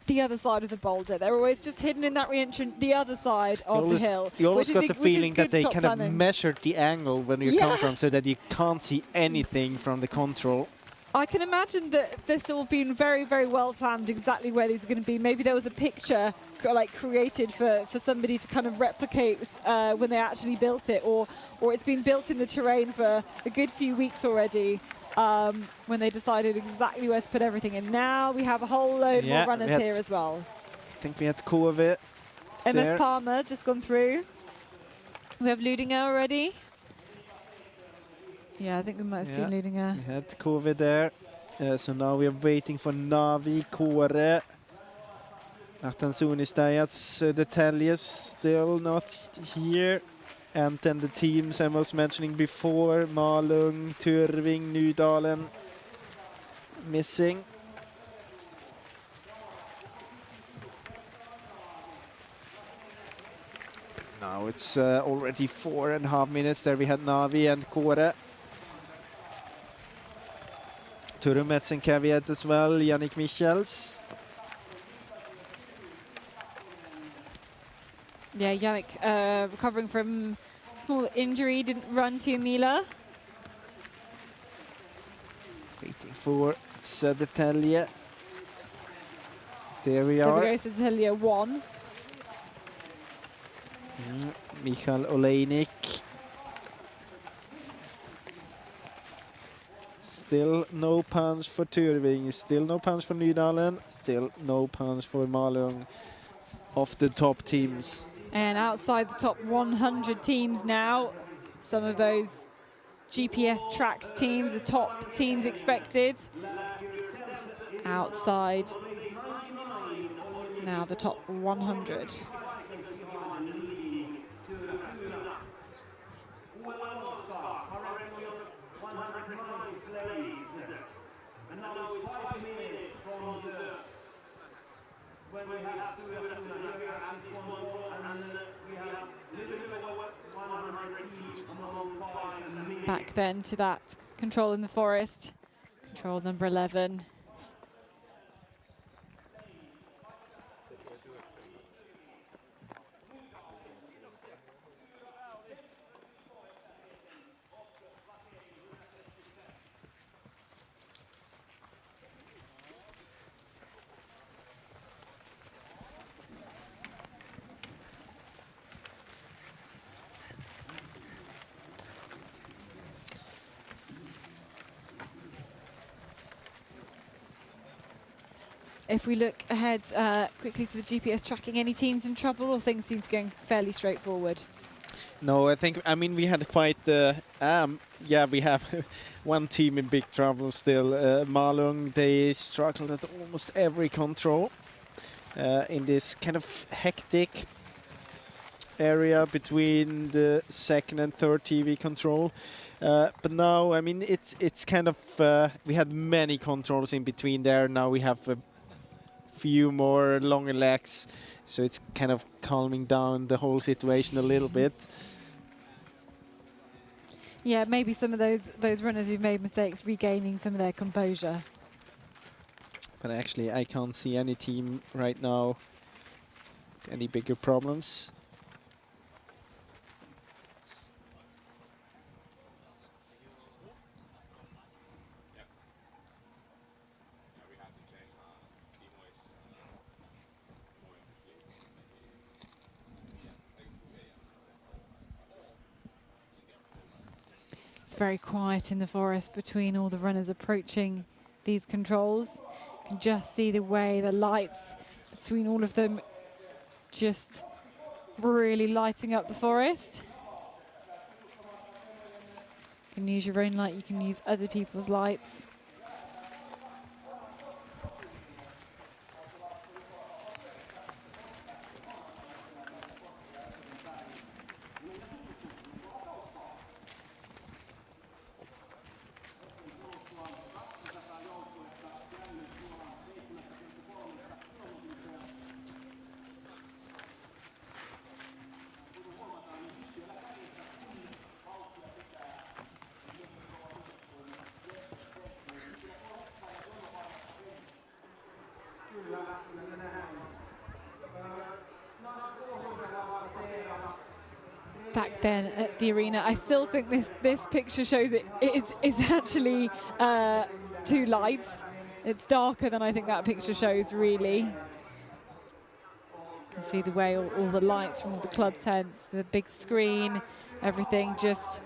the other side of the boulder. They're always just hidden in that re-entrant, the other side of the hill. You always got the feeling that they kind of measured the angle when you come from, so that you can't see anything from the control. I can imagine that this all been very, very well planned, exactly where these are going to be. Maybe there was a picture like created for somebody to kind of replicate when they actually built it, or it's been built in the terrain for a good few weeks already, when they decided exactly where to put everything. And now we have a whole load more runners here as well. I think we had Kove. MS Palmer just gone through. We have Lidingö already. Yeah, I think we might have seen Lidingö. We had Kove there. So now we are waiting for Navi, Kåre. Artansunistajats, Södertälje still not here. And then the teams I was mentioning before, Malung, Tyrving, Nydalen, missing. Now it's already 4.5 minutes. There we had Navi and Kåre. Turumets and caveat as well, Yannick Michels. Yeah, Yannick recovering from small injury, didn't run to Mila. Waiting for Södertälje. There we are. There we go, Södertälje 1. Michal Olejnik. Still no punch for Tyrving, still no punch for Nydalen, still no punch for Malung of the top teams. And outside the top 100 teams now, some of those GPS tracked teams, the top teams expected. Outside now the top 100. Back then to that control in the forest, control number 11. if we look ahead quickly to the GPS tracking, any teams in trouble, or things seem to be going fairly straightforward? No, I mean, we had quite, yeah, we have one team in big trouble still. Malung, they struggled at almost every control in this kind of hectic area between the second and third TV control. But now, I mean, it's kind of, we had many controls in between there. Now we have a few more longer legs, so it's kind of calming down the whole situation a little bit. Yeah, maybe some of those runners who've made mistakes regaining some of their composure. But actually, I can't see any team right now any bigger problems. It's very quiet in the forest between all the runners approaching these controls. You can just see the way the lights between all of them just really lighting up the forest. You can use your own light, you can use other people's lights. Back then at the arena, I still think this picture shows it's actually too light. It's darker than I think that picture shows, really. You can see the way all the lights from all the club tents, the big screen, everything just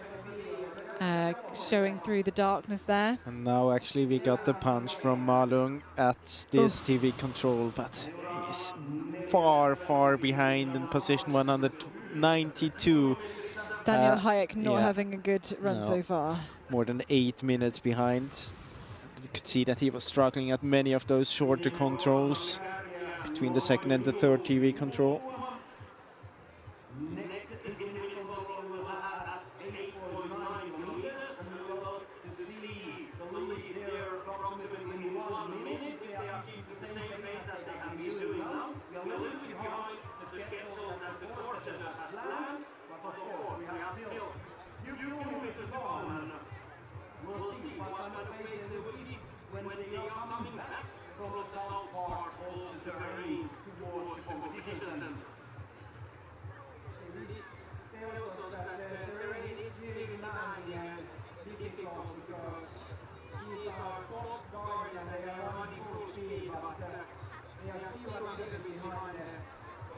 showing through the darkness there. And now actually we got the punch from Malung at this TV control, but he's far behind in position 192. Daniel Hayek not having a good run so far. More than 8 minutes behind. We could see that he was struggling at many of those shorter controls between the second and the third TV control.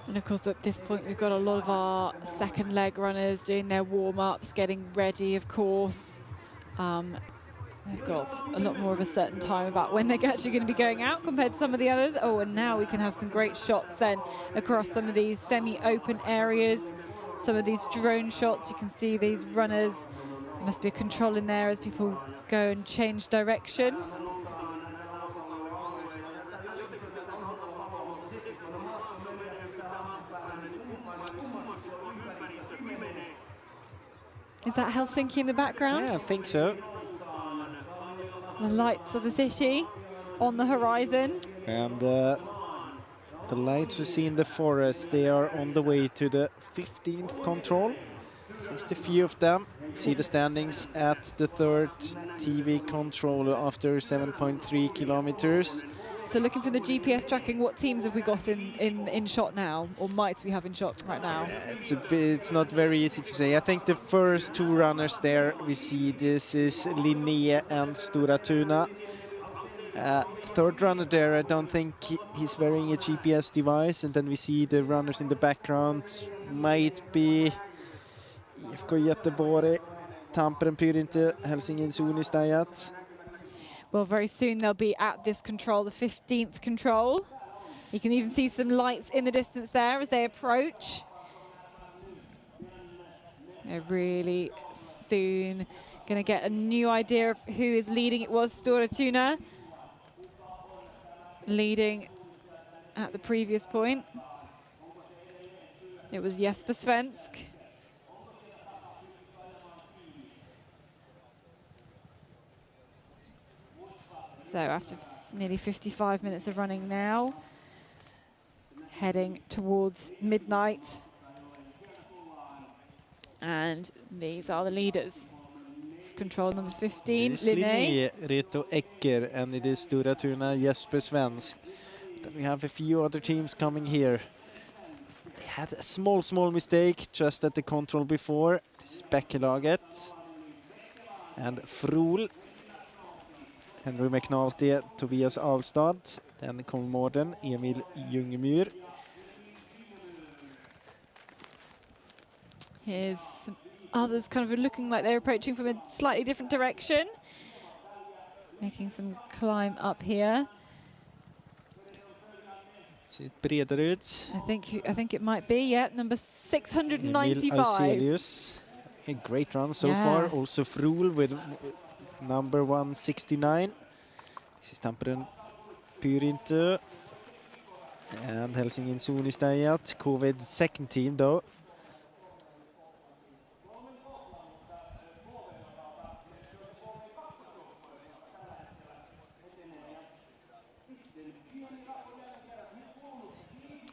And of course at this point we've got a lot of our second leg runners doing their warm-ups, getting ready of course. They've got a lot more of a certain time about when they're actually going to be going out compared to some of the others. Oh, and now we can have some great shots then across some of these semi-open areas, some of these drone shots. You can see these runners. There must be a control in there as people go and change direction. Is that Helsinki in the background? Yeah, I think so. The lights of the city on the horizon. And the lights we see in the forest, they are on the way to the 15th control. Just a few of them. See the standings at the third TV control after 7.3 kilometers. So looking for the GPS tracking, what teams have we got in shot now, or might we have in shot right now? It's not very easy to say. I think the first two runners there we see, this is Linné and Stora Tuna. Third runner there, I don't think he's wearing a GPS device, and then we see the runners in the background might be IFK Göteborg, Tampere, Pyrintö, Helsingin, Sunistajat. Well, very soon they'll be at this control, the 15th control. You can even see some lights in the distance there as they approach. They're really soon going to get a new idea of who is leading. It was Stora Tuna leading at the previous point. It was Jesper Svensk. So after nearly 55 minutes of running now, heading towards midnight. And these are the leaders. It's control number 15, Linné. Reto Ecker, and it is Stora Tuna, Jesper Svensk. Then we have a few other teams coming here. They had a small mistake just at the control before. This is Bekkelaget and Frohl. Henry McNulty, Tobias Alstad, then Kolmorden, Emil Ljungemyr. Here's some others kind of looking like they're approaching from a slightly different direction. Making some climb up here. Is it Brederud? I think it might be, yeah, number 695. Emil Arselius. A great run so far. Also Frohl with number 169. This is Tampere Pyrintö and Helsingin Sunistajat. COVID second team though.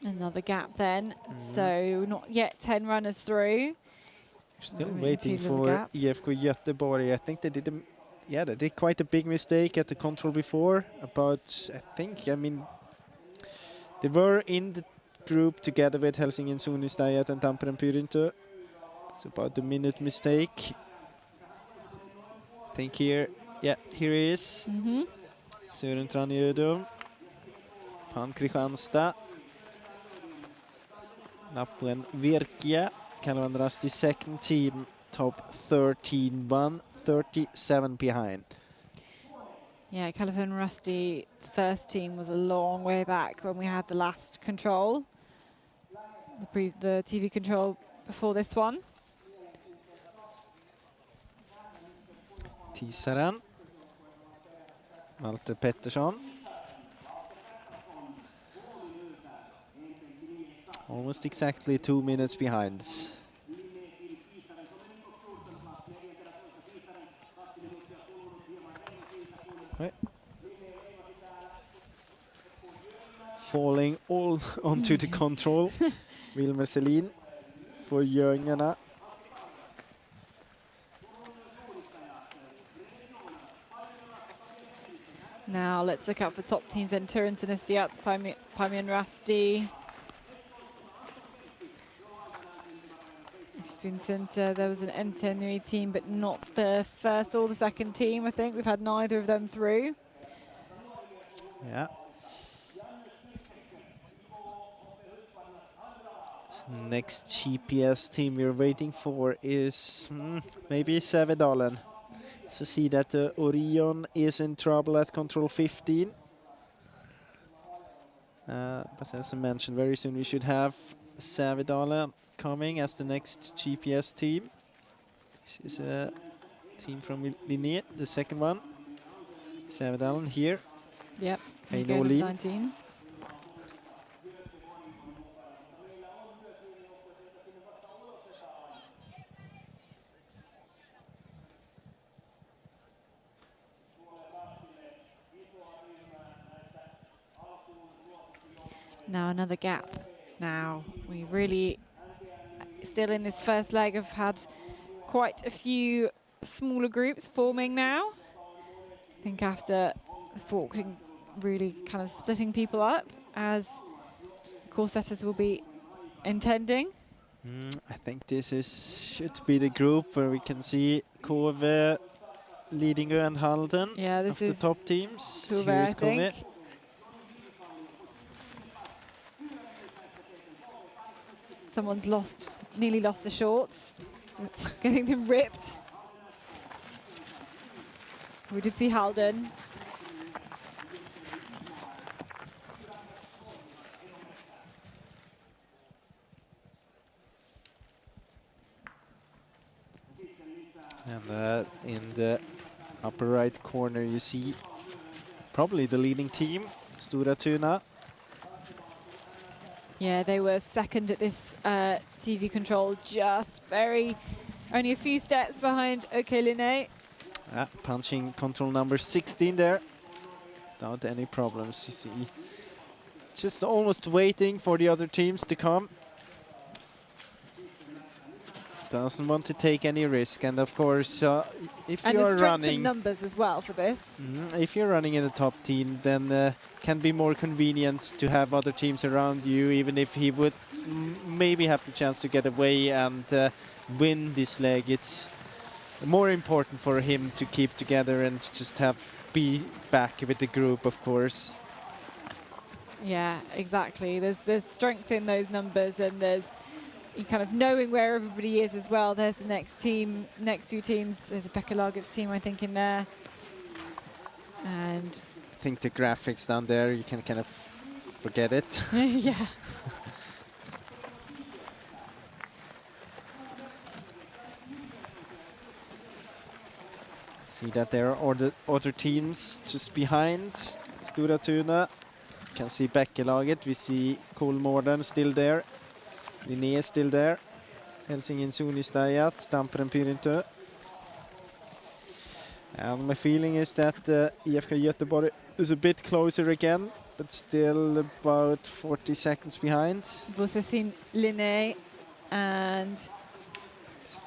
Another gap then. So not yet 10 runners through. Still waiting for IFK Göteborg. I think they did they did quite a big mistake at the control before. About, I mean, they were in the group together with Helsingin Sunistajat and Tampere Pyrintö. It's about a minute mistake. I think here he is. Sören Tranjödum, Pan Kristianstad, Lapuen Virkia, Kalvan Rasti second team, top 13, 1:37 behind. Yeah, Kalvan Rasti first team was a long way back when we had the last control, the TV control before this one. Tisaren, Malte Pettersson. Almost exactly 2 minutes behind. Right. Falling all onto the control. Wilmer Selin for Göingerna. Now let's look out for top teams in Turin Sinistiat, Paimien Rasti. There was an Entenui team, but not the first or the second team, I think. We've had neither of them through. Yeah. So next GPS team we're waiting for is maybe Sävedalen. So see that Orion is in trouble at control 15. But as I mentioned, very soon we should have Sävedalen coming as the next GPS team. This is a team from Linné, the second one. Sävedalen here. Yep, 19. Now another gap. Now we really, still in this first leg, have had quite a few smaller groups forming now. I think after the forking, really kind of splitting people up, as course setters will be intending. I think this should be the group where we can see Kove, Lidingö and Halden. Yeah, this is the top teams. Kove, Here is I think. Kove. Someone's nearly lost the shorts, getting them ripped. We did see Halden Upper right corner, you see probably the leading team, Stora Tuna. Yeah, they were second at this TV control, just only a few steps behind OK Linné. Punching control number 16 there, without any problems, you see. Just almost waiting for the other teams to come. Doesn't want to take any risk, and of course, if you are running numbers as well for this. If you're running in the top team, then can be more convenient to have other teams around you, even if he would maybe have the chance to get away and win this leg. It's more important for him to keep together and just be back with the group, of course. Yeah, exactly. There's strength in those numbers, and there's kind of knowing where everybody is as well. There's the next few teams. There's a Pekka Lagert's team, I think, in there. And I think the graphics down there, you can kind of forget it. Yeah. See that there are the other teams just behind Stora Tuna. You can see Pekka Lagert, we see Kolmården still there. Linné is still there. Helsingin Sunistajat, Tampere Pyrintö. And my feeling is that IFK Göteborg is a bit closer again, but still about 40 seconds behind. We've also seen Linné and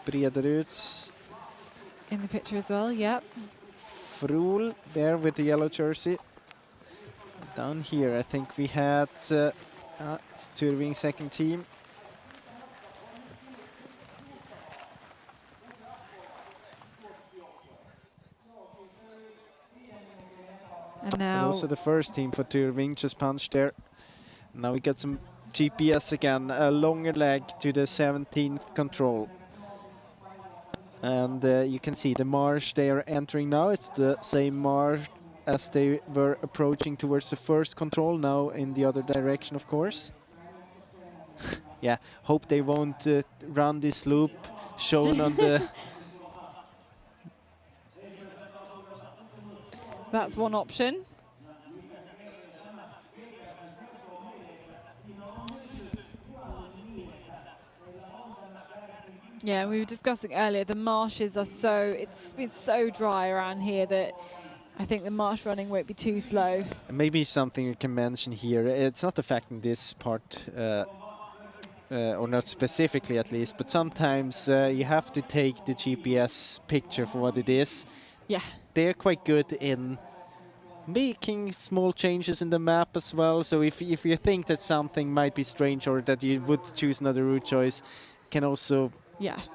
Brederuds in the picture as well, yep. Frol there with the yellow jersey. Down here, I think we had it's Tyrving second team. And now also the first team for Tyrving just punched there. Now we got some GPS again, a longer leg to the 17th control. And you can see the marsh they are entering now. It's the same marsh as they were approaching towards the first control, now in the other direction, of course. Yeah, hope they won't run this loop shown on the... That's one option. Yeah, we were discussing earlier, the marshes are it's been so dry around here that I think the marsh running won't be too slow. Maybe something you can mention here, it's not affecting this part, or not specifically at least, but sometimes you have to take the GPS picture for what it is. Yeah. They're quite good in making small changes in the map as well, so if you think that something might be strange or that you would choose another route choice, can also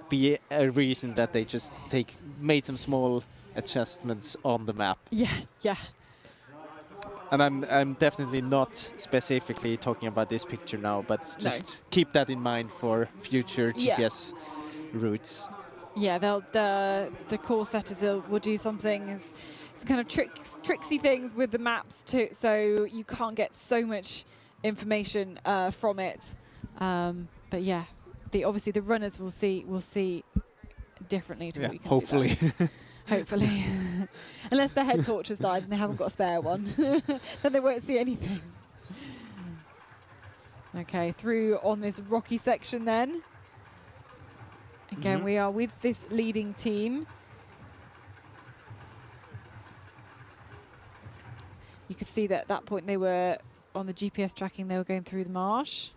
be a reason that they just made some small adjustments on the map. Yeah, yeah. And I'm definitely not specifically talking about this picture now, but just keep that in mind for future GPS routes. Yeah, the core setters will do something, some kind of tricksy things with the maps too, so you can't get so much information from it. But yeah, obviously the runners will see differently to what you can hopefully. see. Hopefully. Unless their head torch has died and they haven't got a spare one. Then they won't see anything. Okay, through on this rocky section then. Again, we are with this leading team. You could see that at that point they were on the GPS tracking, they were going through the marsh.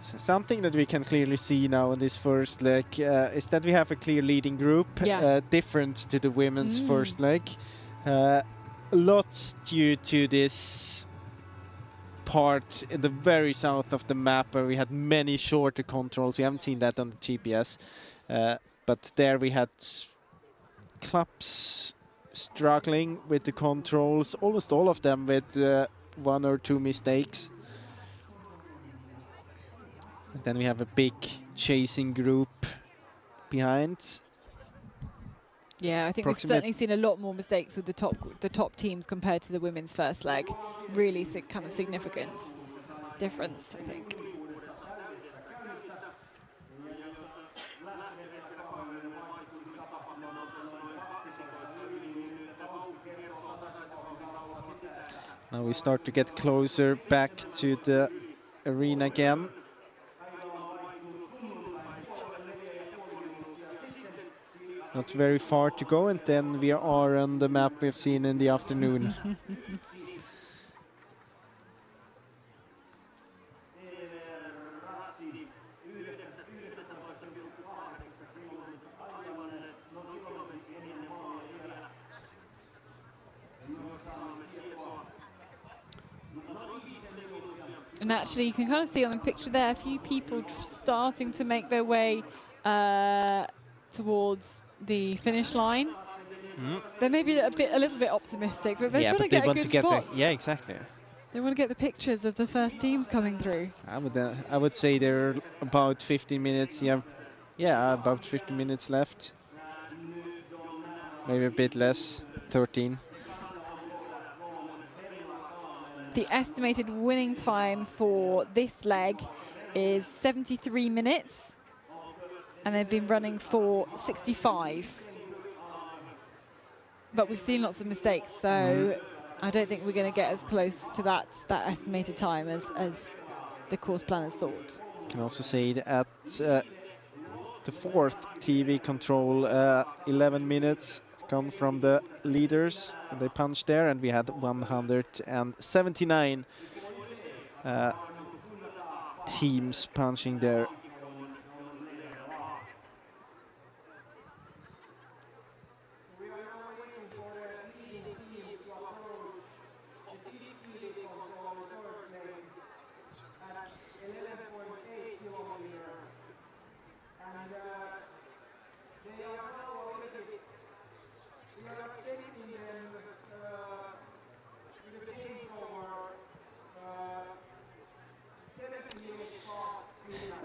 So something that we can clearly see now in this first leg is that we have a clear leading group, different to the women's first leg. Lots due to this part in the very south of the map where we had many shorter controls. We haven't seen that on the GPS, but there we had clubs struggling with the controls, almost all of them with 1 or 2 mistakes. And then we have a big chasing group behind. Yeah, I think we've certainly seen a lot more mistakes with the top teams compared to the women's first leg. Really kind of significant difference, I think. Now we start to get closer back to the arena again. Not very far to go, and then we are on the map we've seen in the afternoon. And actually, you can kind of see on the picture there a few people starting to make their way towards the finish line. They may be a little bit optimistic, but they're trying to get a good spot. Yeah, exactly. They want to get the pictures of the first teams coming through. I would say there are about 15 minutes. Yeah, about 15 minutes left. Maybe a bit less, 13. The estimated winning time for this leg is 73 minutes, and they've been running for 65. But we've seen lots of mistakes, so I don't think we're going to get as close to that estimated time as the course planners thought. You can also say that at the fourth TV control, 11 minutes come from the leaders, and they punched there, and we had 179 teams punching there.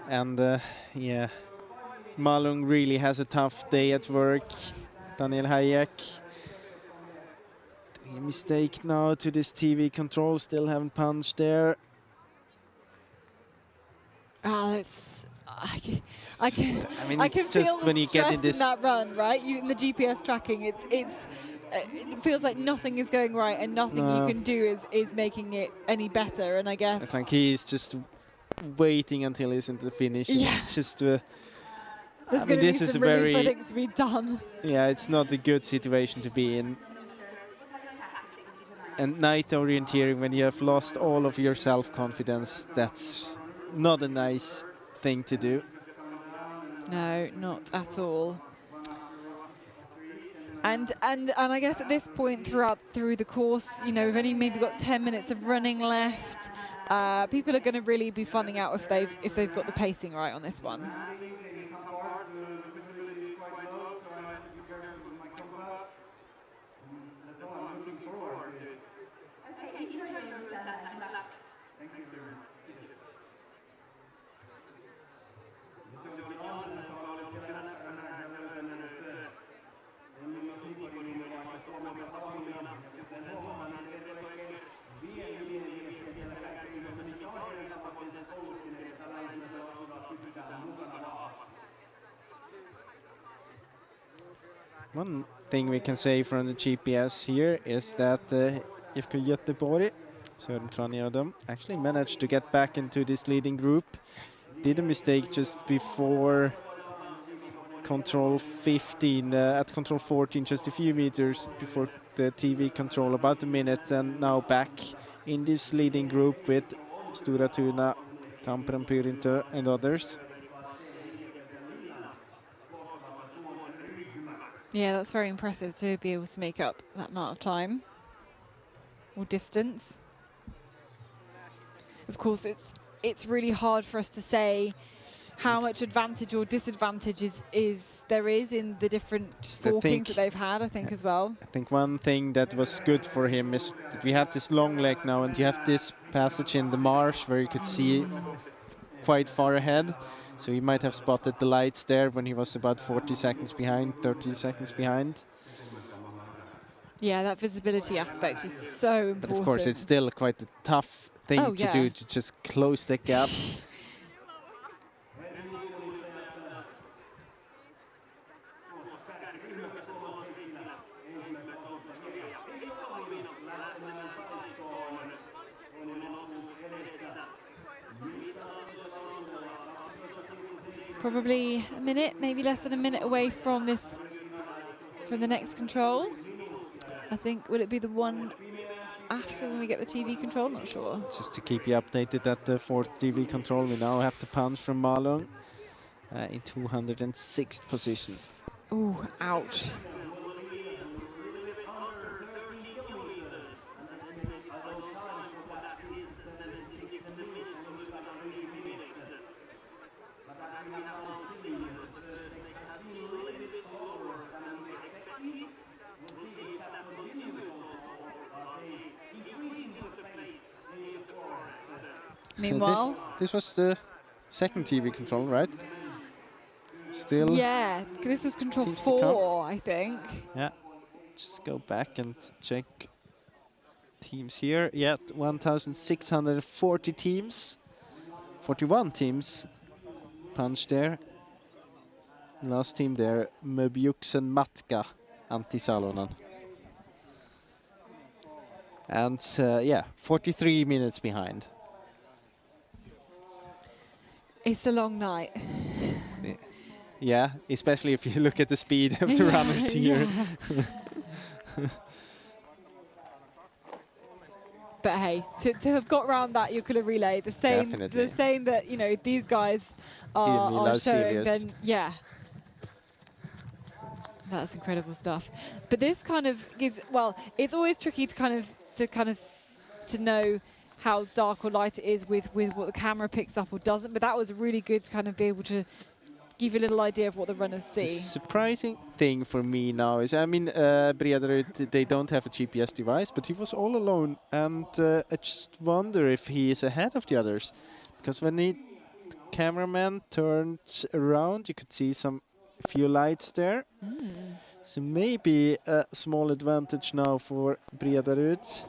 And yeah, Malung really has a tough day at work. Daniel Hayek. A mistake now to this TV control, still haven't punched there. It's I can it's feel just the when you get in stress this in that run, right? In the GPS tracking, it feels like nothing is going right, and nothing you can do is making it any better. And I guess I think he's just waiting until he's into the finish. Yeah. It's just there's going to be some relief, I think, to be done. Yeah, it's not a good situation to be in. And night orienteering, when you have lost all of your self-confidence, that's not a nice thing to do. No, not at all. And I guess at this point through the course, you know, we've only maybe got 10 minutes of running left. People are going to really be finding out if they've got the pacing right on this one. One thing we can say from the GPS here is that IFK Göteborg, Sören Tranjadam, actually managed to get back into this leading group. Did a mistake just before control 15, at control 14, just a few meters before the TV control, about a minute, and now back in this leading group with Stura Tuna, Tampere Pyrintö and others. Yeah, that's very impressive to be able to make up that amount of time or distance. Of course, it's really hard for us to say how much advantage or disadvantage there is in the different forkings that they've had, I think, as well. I think one thing that was good for him is that we have this long leg now, and you have this passage in the marsh where you could see quite far ahead. So he might have spotted the lights there when he was about 40 seconds behind, 30 seconds behind. Yeah, that visibility aspect is so important. But of course, it's still quite a tough thing to do, to just close the gap. Probably a minute, maybe less than a minute away from this, from the next control. I think, will it be the one after when we get the TV control? Not sure. Just to keep you updated at the 4th TV control, we now have the punch from Malung in 206th position. Ooh, ouch. Meanwhile, this was the 2nd TV control, right? Still. Yeah, this was control 4, I think. Yeah, just go back and check teams here. Yeah, 1,640 teams. 41 teams punch there. Last team there, Möbjuksen Matka, Antti Salonen. And yeah, 43 minutes behind. It's a long night. Yeah, especially if you look at the speed of the runners here. But hey, to have got around that Jukola Relay, the same that, you know, these guys are showing, then yeah. That's incredible stuff. But this kind of gives, well, it's always tricky to know how dark or light it is with what the camera picks up or doesn't, but that was really good to kind of be able to give you a little idea of what the runners see. The surprising thing for me now is, I mean, Bredaryd, they don't have a GPS device, but he was all alone, and I just wonder if he is ahead of the others, because when the cameraman turned around, you could see some few lights there. So maybe a small advantage now for Bredaryd.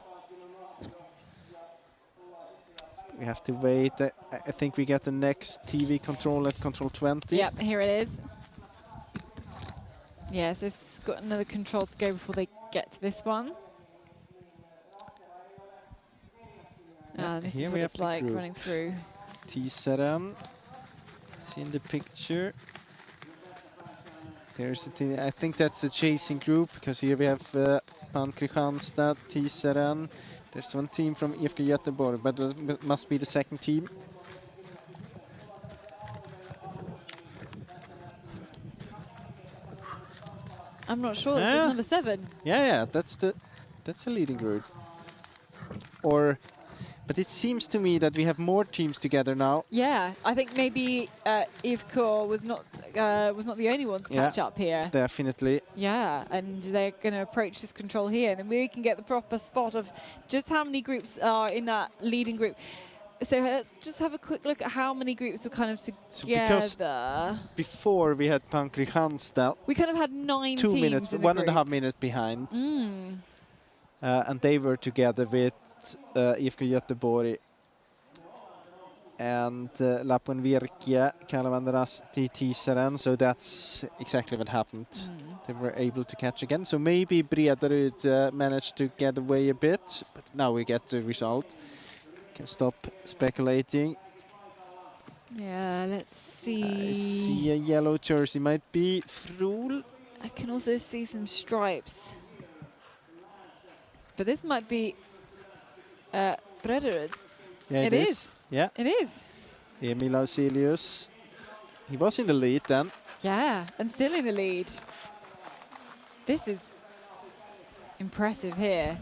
We have to wait. I think we get the next TV control at control 20. Yep, here it is. Yeah, so it's got another control to go before they get to this one. This is what it's like running through. T7, it's in the picture. There's the I think that's the chasing group, because here we have Pan Kristianstad, T7. There's one team from IFK Göteborg, but it must be the 2nd team. I'm not sure. This is number 7. Yeah, that's the leading route. Or, but it seems to me that we have more teams together now. Yeah, I think maybe IFK was not the only one to catch up here. Definitely. Yeah, and they're going to approach this control here, and then we can get the proper spot of just how many groups are in that leading group. So let's just have a quick look at how many groups were kind of together. So because before we had Pan Kristianstad, we kind of had 9 2 teams minutes, in 1.5 minutes behind. And they were together with IFK Göteborg and Lappeenvirke, Kalevanrasti, Tiseren. So that's exactly what happened. They were able to catch again. So maybe Bredaryd managed to get away a bit, but now we get the result. Can stop speculating. Yeah, let's see. I see a yellow jersey, might be Frohl. I can also see some stripes. But this might be Bredaryd. Yeah, it is. Yeah, it is. Emil Auselius. He was in the lead then. Yeah, and still in the lead. This is impressive here.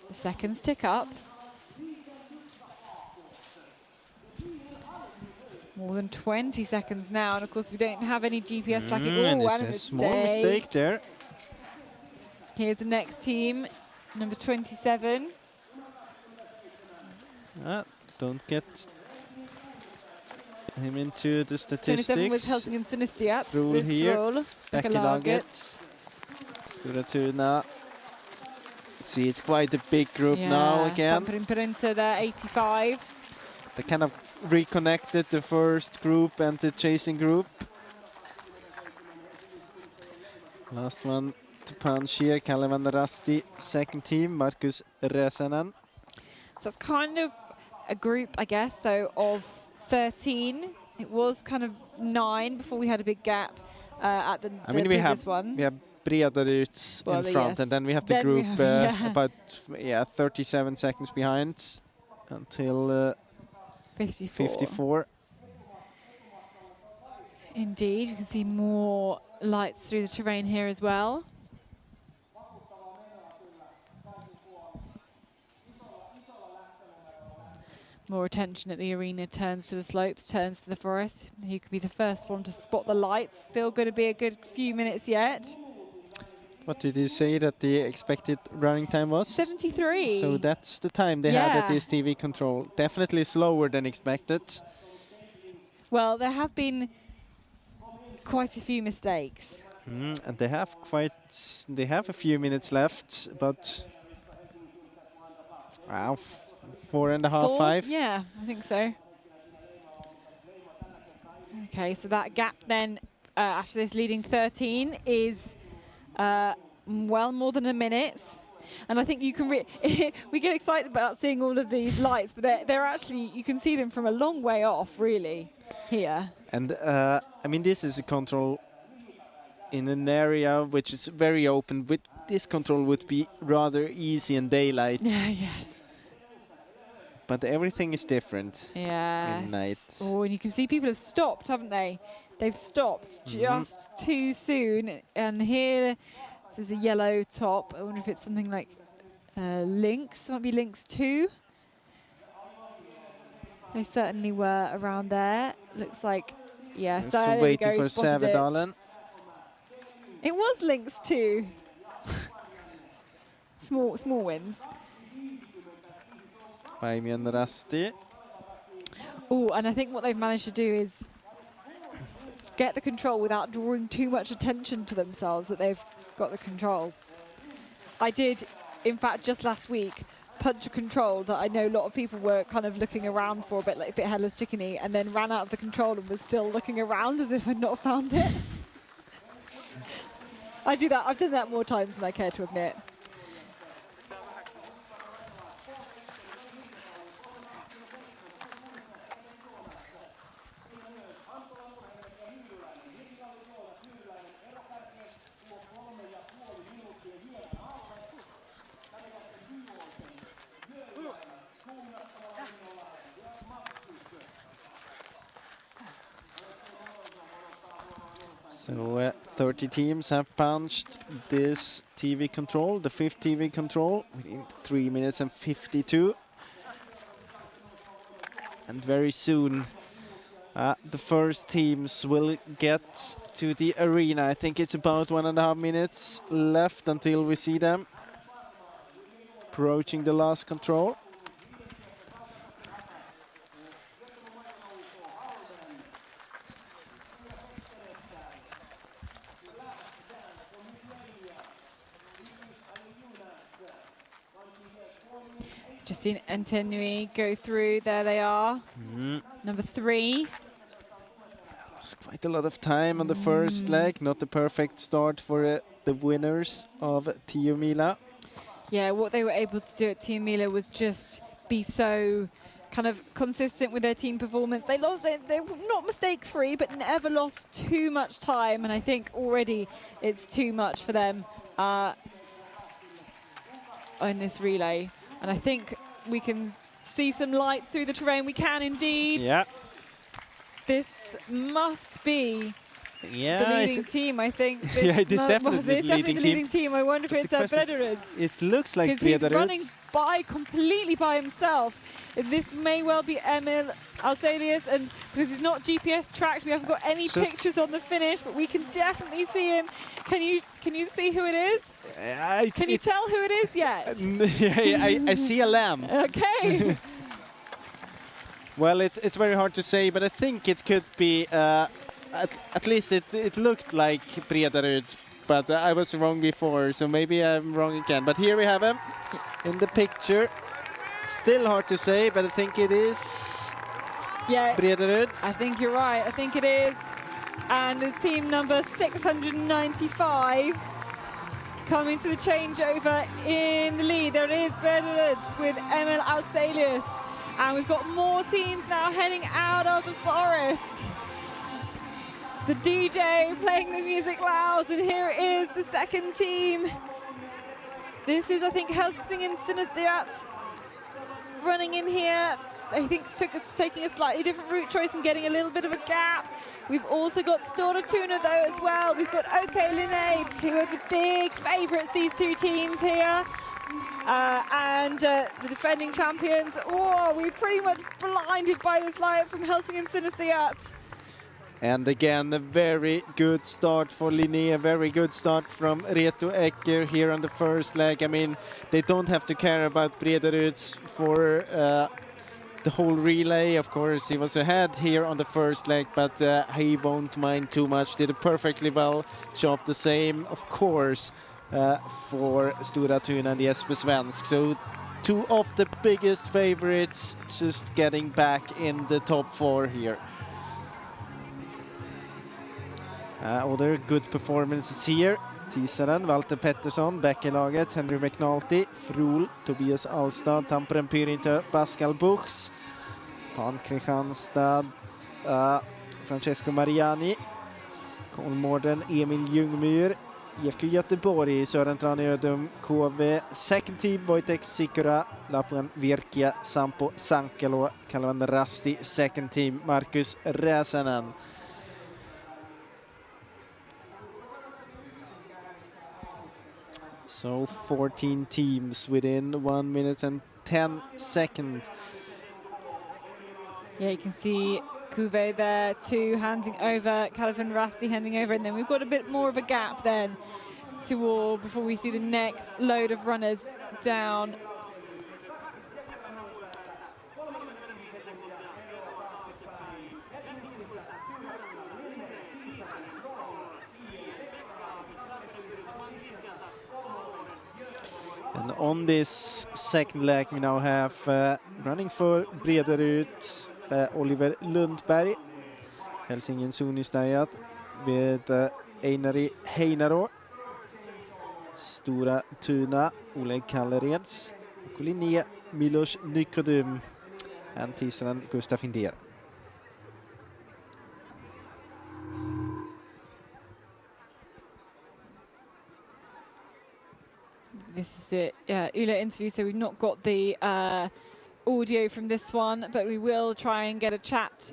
The seconds tick up. More than 20 seconds now, and of course we don't have any GPS tracking. And it's a small mistake there. Here's the next team, number 27. Don't get him into the statistics. 27 was Helsingin Sinistiat. Frohl here, back in Laget. Stora Tuna. See, it's quite a big group now again. Printer there, 85. The kind of reconnected the first group and the chasing group. Last one to punch here, Kalevan Rasti, second team, Markus Räsänen. So it's kind of a group, I guess, so of 13. It was kind of 9 before we had a big gap at the previous one. We have Bredaryds in front, yes. and then we have the Then group have, about 37 seconds behind until 54. Indeed, you can see more lights through the terrain here as well. More attention at the arena, turns to the slopes, turns to the forest. He could be the first one to spot the lights. Still going to be a good few minutes yet. What did you say that the expected running time was? 73. So that's the time they had at this TV control. Definitely slower than expected. Well, there have been quite a few mistakes. And they have a few minutes left, but wow, 4.5, 5. Yeah, I think so. Okay, so that gap then after this leading 13 is well more than a minute. And I think you can we get excited about seeing all of these lights, but they're actually, you can see them from a long way off, really, here. And I mean, this is a control in an area which is very open. With this control would be rather easy in daylight. Yes. But everything is different in night. Oh, and you can see people have stopped, haven't they? They've stopped just too soon. And here, there's a yellow top. I wonder if it's something like Lynx. It might be Lynx 2. They certainly were around there. Looks like, yeah. So So waiting for Sävedalen. It was Lynx 2. small wins. Baimian Rasti. Oh, and I think what they've managed to do is get the control without drawing too much attention to themselves, that they've got the control. I did, in fact, just last week, punch a control that I know a lot of people were kind of looking around for, a bit headless chickeny, and then ran out of the control and was still looking around as if I'd not found it. I do that. I've done that more times than I care to admit. So 30 teams have punched this TV control, the 5th TV control, within 3 minutes and 52. And very soon the first teams will get to the arena. I think it's about 1.5 minutes left until we see them approaching the last control. Just seen Antenui go through. There they are. Number 3. It's quite a lot of time on the first leg. Not the perfect start for the winners of Tiomila. Yeah, what they were able to do at Tiomila was just be so kind of consistent with their team performance. They lost. They were not mistake-free, but never lost too much time. And I think already it's too much for them in this relay. And I think we can see some lights through the terrain. We can indeed. Yeah. This must be the leading team, I think. Yeah, it is definitely the leading team. I wonder if it's Bredaryds. It looks like Bredaryds. He's running completely by himself. This may well be Emil Alselius, and because he's not GPS tracked, we haven't got any pictures on the finish, but we can definitely see him. Can you see who it is? Can you tell who it is yet? I see a lamb. Okay. Well, it's very hard to say, but I think it could be, at least it looked like Bredaryds, but I was wrong before, so maybe I'm wrong again. But here we have him in the picture. Still hard to say, but I think it is Yeah, Brederud. I think you're right. I think it is. And the team number 695 coming to the changeover in the lead. There it is, Brederud with Emil Arselius. And we've got more teams now heading out of the forest. The DJ playing the music loud, and here is the second team. This is, I think, Helsingin Synestheat running in here. I think taking a slightly different route choice and getting a little bit of a gap. We've also got Stora Tuna though as well. We've got OK Linnaeus, who are the big favourites, these two teams here. And the defending champions. Oh, we're pretty much blinded by this light from Helsingin Synestheat. And again, a very good start for Linné, a very good start from Reto Ecker here on the first leg. I mean, they don't have to care about Brederud for the whole relay. Of course, he was ahead here on the first leg, but he won't mind too much. Did a perfectly well job. The same, of course, for Stora Tuna and Jesper Svensk. So two of the biggest favorites just getting back in the top four here. Other good performances here. Tisaren, Walter Pettersson, back i laget, Henry McNulty, Frohl, Tobias Alstad, Tamperen Pyrinto, Pascal Buchs, Han Kristianstad, Francesco Mariani, Kolmården, Emil Ljungmyr, IFK Göteborg, Sören Tranödum, KV, second team, Wojtek Sikura, Lapuan Virkia, Sampo Sankelo, Kalvan Rasti, second team, Markus Räsänen. So 14 teams within 1 minute and 10 seconds. Yeah, you can see Kuve there too, handing over, Calvin Rasti handing over, and then we've got a bit more of a gap then to all before we see the next load of runners down. And on this second leg we now have running for Brederud, Oliver Lundberg, Helsingin Synestheat with Einari Heinaro, Stora Tuna, Oleg Kallereds, Linné, Milos Nikodym, and Tisaren Gustaf Hindér. This is the Yle interview, so we've not got the audio from this one, but we will try and get a chat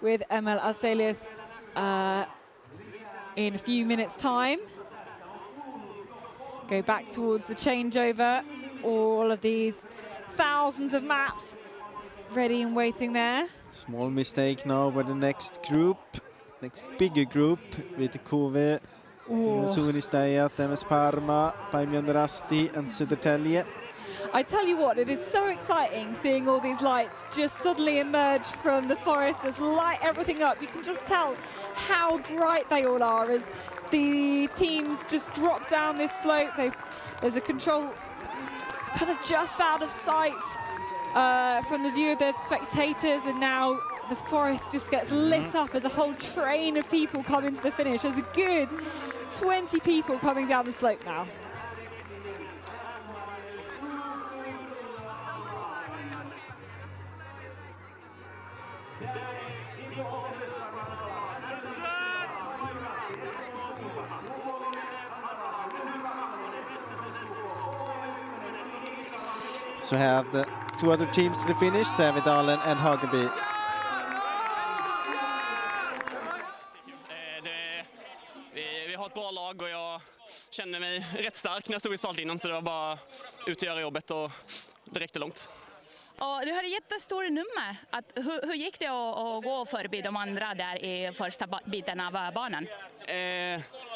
with Emil Arselius in a few minutes' time. Go back towards the changeover. All of these thousands of maps ready and waiting there. Small mistake now by the next group, next bigger group with KV, Synestheat, MS Parma, Paimon Rasti and Södertälje. I tell you what, it is so exciting seeing all these lights just suddenly emerge from the forest, just light everything up. You can just tell how bright they all are as the teams just drop down this slope. There's a control kind of just out of sight from the view of the spectators, and now the forest just gets lit up as a whole train of people come into the finish. There's a good 20 people coming down the slope now. So have the two other teams to the finish, Sävedalen and Hageby. Vi har ett bra lag och jag kände mig rätt stark när jag stod i startlinjen, så det var bara ut och göra jobbet och det räckte långt. Och du hade jättestor nummer. Hur gick det att gå förbi de andra där i första biten av banan?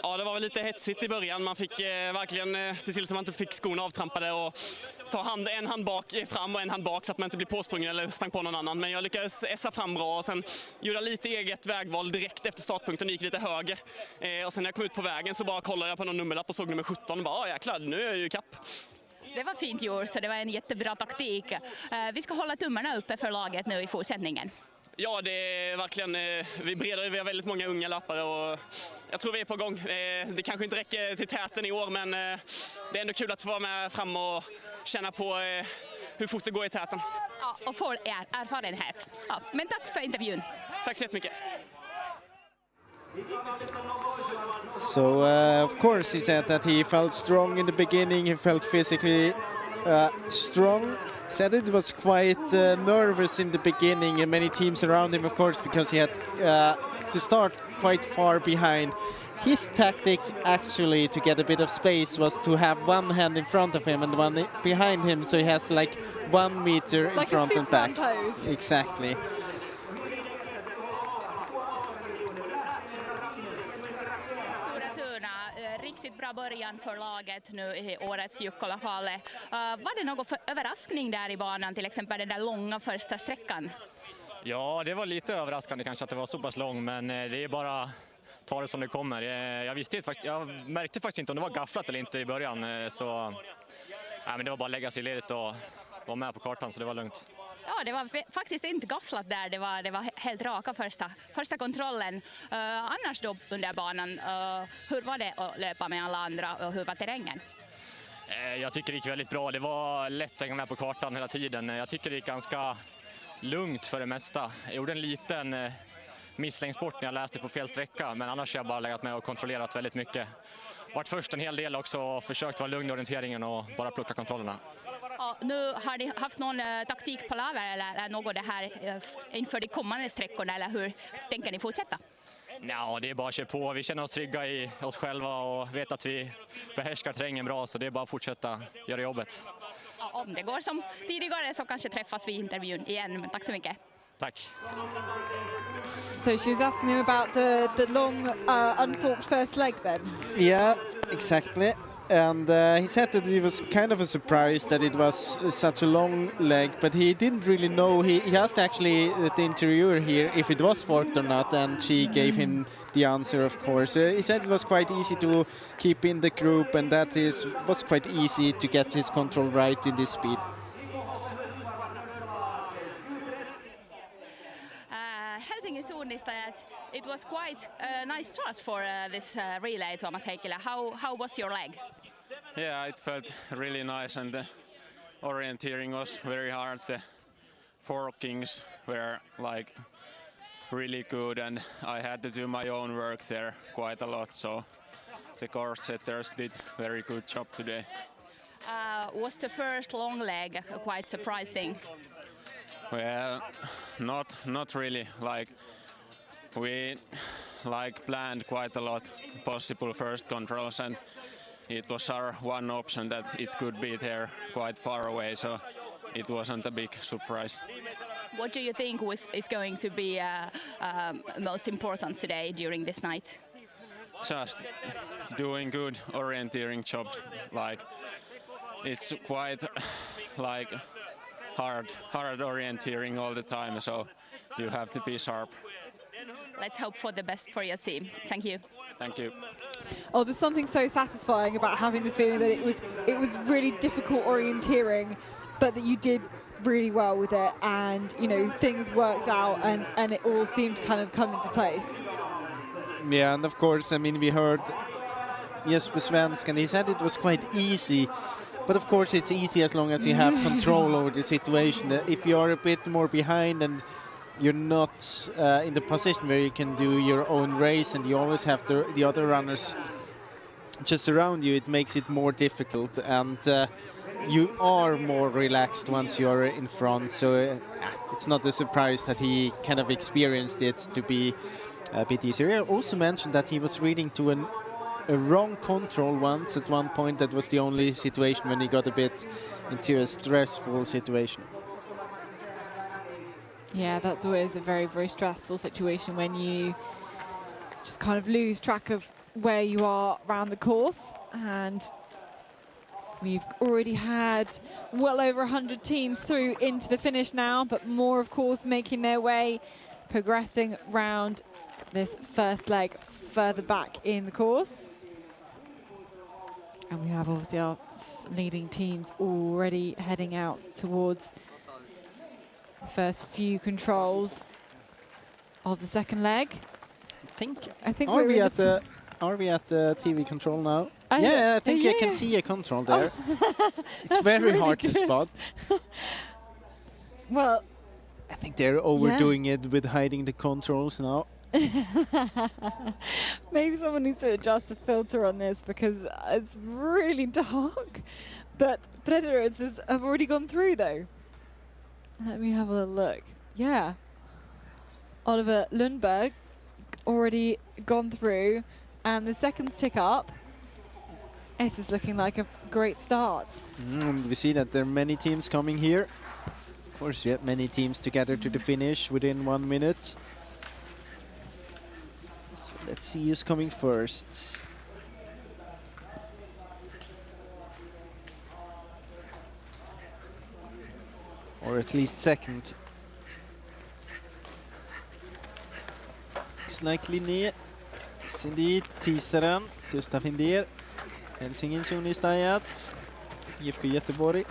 Ja, det var väl lite hetsigt i början. Man fick verkligen se till så man inte fick skorna avtrampade och ta en hand bak fram och en hand bak så att man inte blir påsprungen eller sprang på någon annan. Men jag lyckades essa fram bra och sen gjorde lite eget vägval direkt efter startpunkten och gick lite höger. Och sen när jag kom ut på vägen så bara kollade jag på någon nummerlapp och såg nummer 17 och bara, jäklar, nu är jag ju kapp. Det var fint gjort, så det var en jättebra taktik. Vi ska hålla tummarna uppe för laget nu i fortsättningen. Ja, det är verkligen, vi har väldigt många unga löpare och jag tror vi är på gång. Det kanske inte räcker till täten i år, men det är ändå kul att få vara med fram och känna på hur fort det går i täten. Ja, och få erfarenhet. Ja, men tack för intervjun. Tack så jättemycket. So of course he said that he felt strong in the beginning, he felt physically strong. Said it was quite nervous in the beginning and many teams around him, of course, because he had to start quite far behind. His tactic actually to get a bit of space was to have one hand in front of him and one behind him, so he has like 1 meter in like front and back. Pose. Exactly. Riktigt bra början för laget nu i årets Jukola-kvalet. Var det någon överraskning där i banan, till exempel den där långa första sträckan? Ja, det var lite överraskande kanske att det var så pass lång, men det är bara ta det som det kommer. Jag märkte faktiskt inte om det var gafflat eller inte i början, så men det var bara att lägga sig i ledet och vara med på kartan, så det var lugnt. Ja, det var faktiskt inte gafflat där, det var helt raka första kontrollen. Annars då under banan, hur var det att löpa med alla andra och hur var terrängen? Jag tycker det gick väldigt bra, det var lätt att hänga med på kartan hela tiden. Jag tycker det gick ganska lugnt för det mesta. Jag gjorde en liten misslängd bort när jag läste på fel sträcka, men annars har jag bara legat med och kontrollerat väldigt mycket. Varit först en hel del också och försökt vara lugn i orienteringen och bara plocka kontrollerna. Ja, nu har ni haft någon taktik på lager eller något det här inför de kommande sträckorna, eller hur tänker ni fortsätta? Ja, det är bara att köra på. Vi känner oss trygga i oss själva och vet att vi behärskar terrängen bra, så det är bara att fortsätta göra jobbet. Ja, om det går som tidigare så kanske träffas vi i intervjun igen, men tack så mycket. Tack. So she was asking him about the long unforked first leg then. Yeah, exactly. And he said that it was kind of a surprise that it was such a long leg, but he didn't really know. He asked actually the interviewer here if it was forked or not, and she gave him the answer, of course. He said it was quite easy to keep in the group, and that was quite easy to get his control right in this speed. Helsingin suunnistajat, it was quite a nice start for this relay, Tuomas Heikkilä. How was your leg? Yeah, it felt really nice, and the orienteering was very hard. The forkings were like really good, and I had to do my own work there quite a lot, so the course setters did very good job today. Was the first long leg quite surprising? Well, not really. Like we planned quite a lot possible first controls, and it was our one option that it could be there quite far away, so it wasn't a big surprise. What do you think is going to be most important today during this night? Just doing good orienteering job. Like it's quite like hard orienteering all the time, so you have to be sharp. Let's hope for the best for your team. Thank you. Thank you. Oh, there's something so satisfying about having the feeling that it was really difficult orienteering, but that you did really well with it, and you know, things worked out, and it all seemed to kind of come into place. Yeah, and of course, I mean, we heard Jesper Svensk, and he said it was quite easy. But of course, it's easy as long as you have control over the situation. If you are a bit more behind and you're not in the position where you can do your own race, and you always have the other runners just around you, it makes it more difficult. And you are more relaxed once you are in front. So it's not a surprise that he kind of experienced it to be a bit easier. I also mentioned that he was reading to a wrong control once at one point. That was the only situation when he got a bit into a stressful situation. Yeah, that's always a very, very stressful situation when you just kind of lose track of where you are around the course. And we've already had well over 100 teams through into the finish now, but more, of course, making their way, progressing round this first leg further back in the course. And we have obviously our leading teams already heading out towards the first few controls. of the second leg. I think are we we're at the TV control now? I think you can see a control there. It's very really hard to good. spot. Well, I think they're overdoing it with hiding the controls now. maybe someone needs to adjust the filter on this because it's really dark. But Predators have already gone through though. Let me have a little look. Yeah. Oliver Lundberg already gone through, and the seconds tick up. This is looking like a great start. We see that there are many teams coming here. Of course, you have many teams together to the finish within 1 minute. So let's see who's coming first. Or at least second. Looks like Linné. Yes, indeed. Teasaren. Gustav Hinder. Helsingin Sunistajat. IFK Göteborg.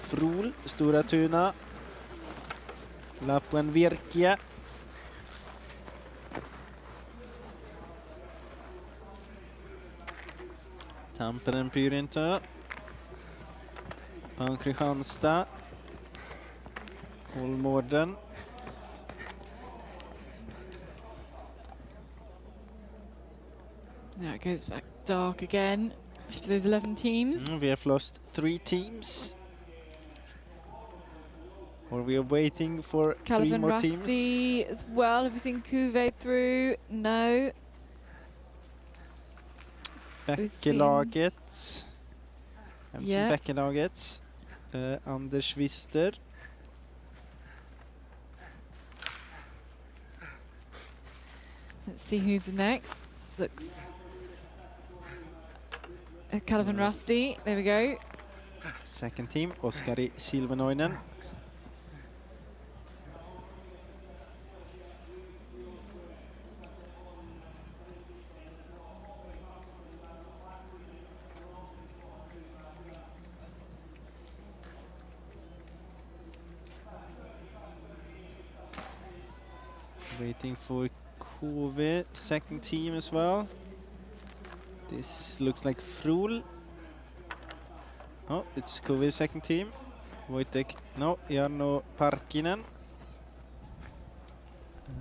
Frol. Stora Tuna. Lapuen Virkia. Tamperen Pyrintö. Pan Kristianstad. Kolmården. Now it goes back dark again after those 11 teams. We have lost 3 teams. Or we are waiting for 3 Calvin more Rusty teams. as well. Have we seen Cuvée through? No. Bäckelaget. Have Yeah. seen Bäckelaget. Anders Wister. Let's see who's the next. Looks Calvin Rusty. There we go. Second team, Oskari Silvenoinen. Waiting for KV, second team as well. This looks like Frol. Oh, it's KV second team. Wojtek, no, Jarno Parkkinen.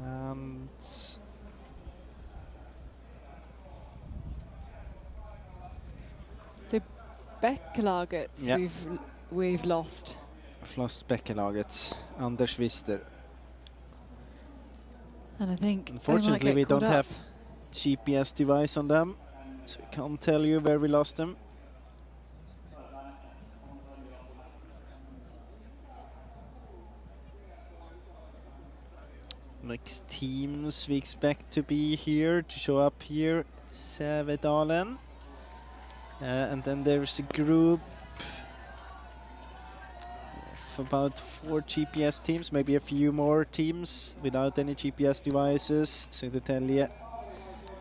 And So Bäckelaget Yeah. we've lost. I've lost Bäckelaget, Anders Wister. And I think Unfortunately, we don't have GPS device on them, so we can't tell you where we lost them. Next teams we expect to be here, to show up here, Sävedalen. And then there's a group of about 4 GPS teams, maybe a few more teams without any GPS devices. Södertälje,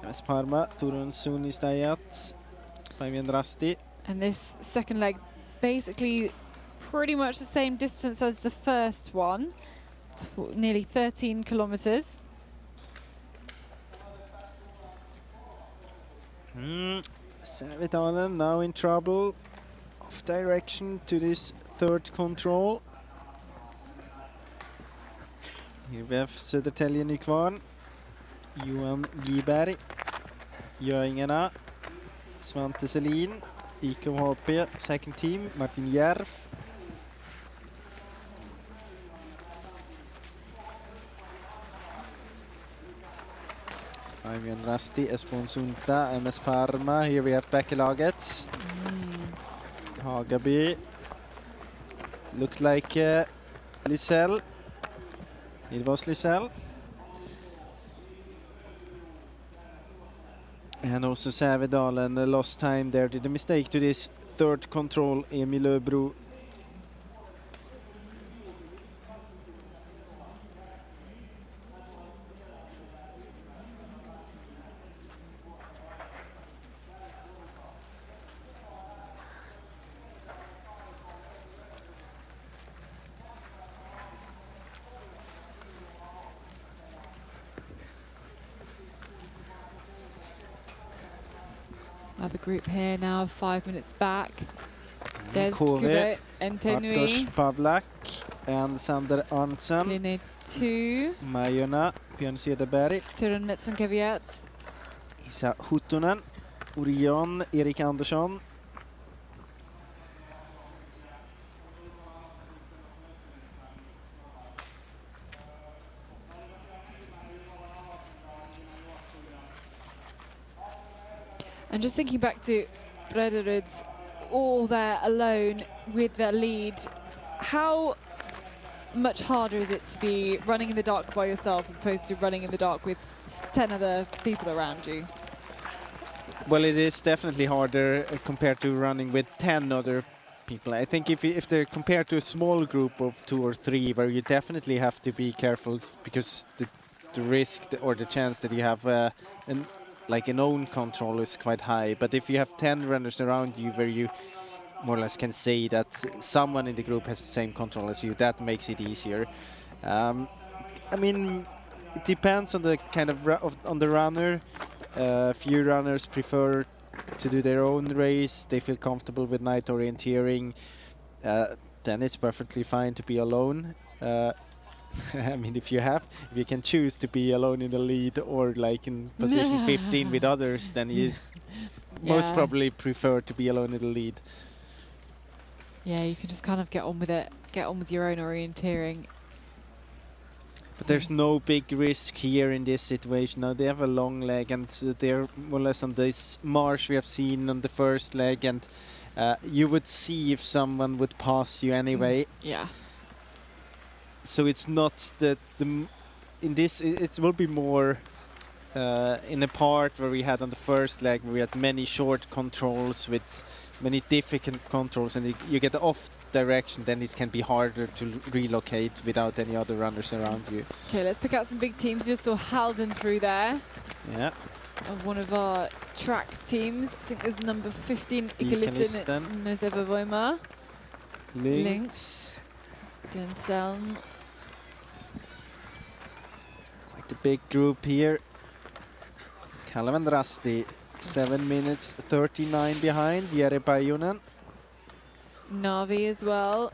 MS Parma, Turun Sunistajat, Fabian Rasti. And this second leg, basically pretty much the same distance as the first one, nearly 13 kilometers. Sävedalen now in trouble, off direction to this third control. Here we have Södertälje Nykvarn, Johan Giberg, Göingarna, Svante Selin, IKHP second team, Martin Järv. Fabian Rasti, Esbon Sunta, MS Parma. Here we have Bäckelaget. Hagaby. Looked like Lisell. It was Lisell. And also Sävedalen lost time there. Did a mistake to this third control, Emil Öbro. Another group here now, 5 minutes back. There's KV, Kubo and Bartosz Tenui. Pawlak and Sander Arntzen. Linne 2. Majorna, Björn Cederberg. Turun Metsenkeviat. Isa Huttunen. Orion, Erik Andersson. And just thinking back to Brederud's all there alone with their lead, how much harder is it to be running in the dark by yourself as opposed to running in the dark with 10 other people around you? Well, it is definitely harder compared to running with 10 other people. I think if they're compared to a small group of 2 or 3, where you definitely have to be careful because the risk or the chance that you have an own control is quite high. But if you have 10 runners around you where you more or less can say that someone in the group has the same control as you, that makes it easier. I mean, it depends on the kind of on the runner. Few runners prefer to do their own race. They feel comfortable with night orienteering. Then it's perfectly fine to be alone. I mean, if you can choose to be alone in the lead or like in position 15 with others, then you most probably prefer to be alone in the lead. Yeah, you can just kind of get on with it, get on with your own orienteering. But there's no big risk here in this situation. Now they have a long leg and they're more or less on this marsh we have seen on the first leg, and you would see if someone would pass you anyway. Yeah. So it's not that in this it will be more in a part where we had on the first leg where we had many short controls with many difficult controls, and you get off direction, then it can be harder to relocate without any other runners around you. Okay, let's pick out some big teams. Just saw Halden through there. Yeah. Of one of our tracked teams. I think there's number 15, Ikalitten Nozeva-Voima. Links. Denselm. Quite a big group here. Calvin Rasti, 7 minutes 39 behind. Jere Päijunen. Navi as well.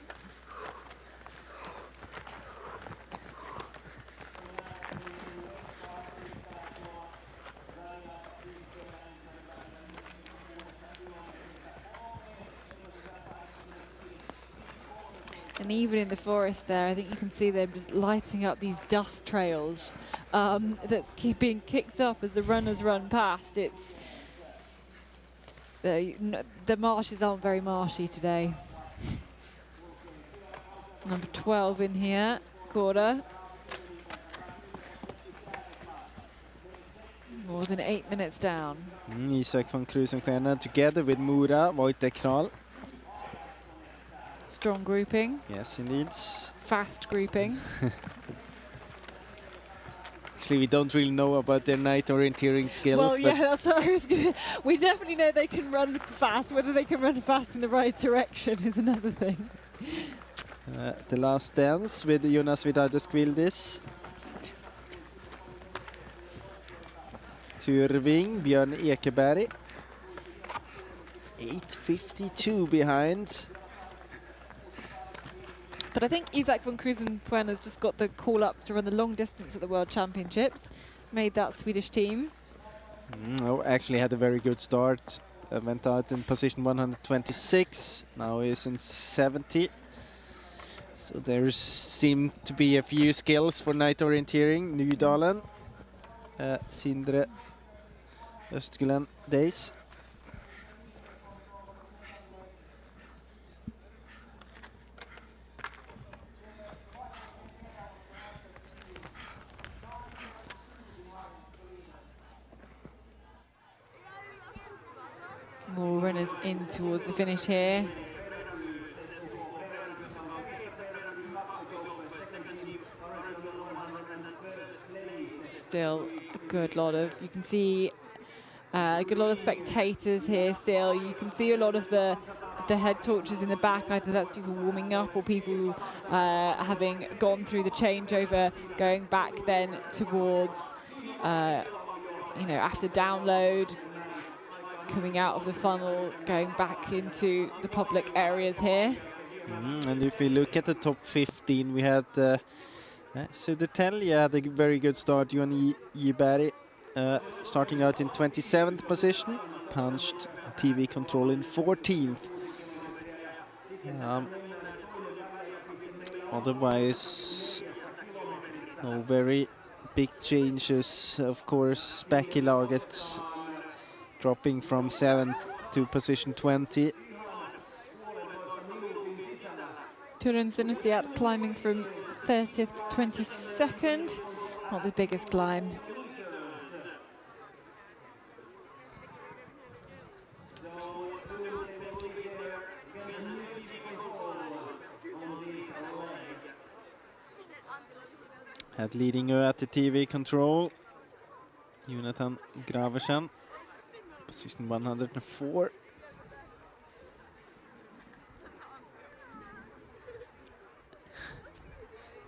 And even in the forest there, I think you can see them just lighting up these dust trails that's being kicked up as the runners run past. It's the marshes aren't very marshy today. Number 12 in here, Cora. More than 8 minutes down. Isak von Krusenstjerna together with Mura, Wojtek Kral. Strong grouping. Yes, indeed. Fast grouping. Actually, we don't really know about their night orienteering skills. Well, yeah, that's what I was going to... We definitely know they can run fast. Whether they can run fast in the right direction is another thing. The last dance with Jonas Vidardeskvildis. Tyrving, Björn Ekeberg. 8:52 behind. But I think Isak von Krusenstjerna's just got the call up to run the long distance at the World Championships. Made that Swedish team. Oh, actually had a very good start. Went out in position 126. Now he's in 70. So there seem to be a few skills for night orienteering. Nydalen, Sindre Östgren days. More runners in towards the finish here. Still a good lot of, you can see a good lot of spectators here still. You can see a lot of the head torches in the back, either that's people warming up or people having gone through the changeover, going back then towards, you know, after download. coming out of the funnel, going back into the public areas here. And if we look at the top 15, we had Södertälje had a very good start. Johan Jiberg starting out in 27th position, punched TV control in 14th. Otherwise, no very big changes. Of course, Späckilaget dropping from 7th to position 20. Turun Synestia climbing from 30th to 22nd. Not the biggest climb. Had leading at the TV control, Jonathan Graversen, position 104.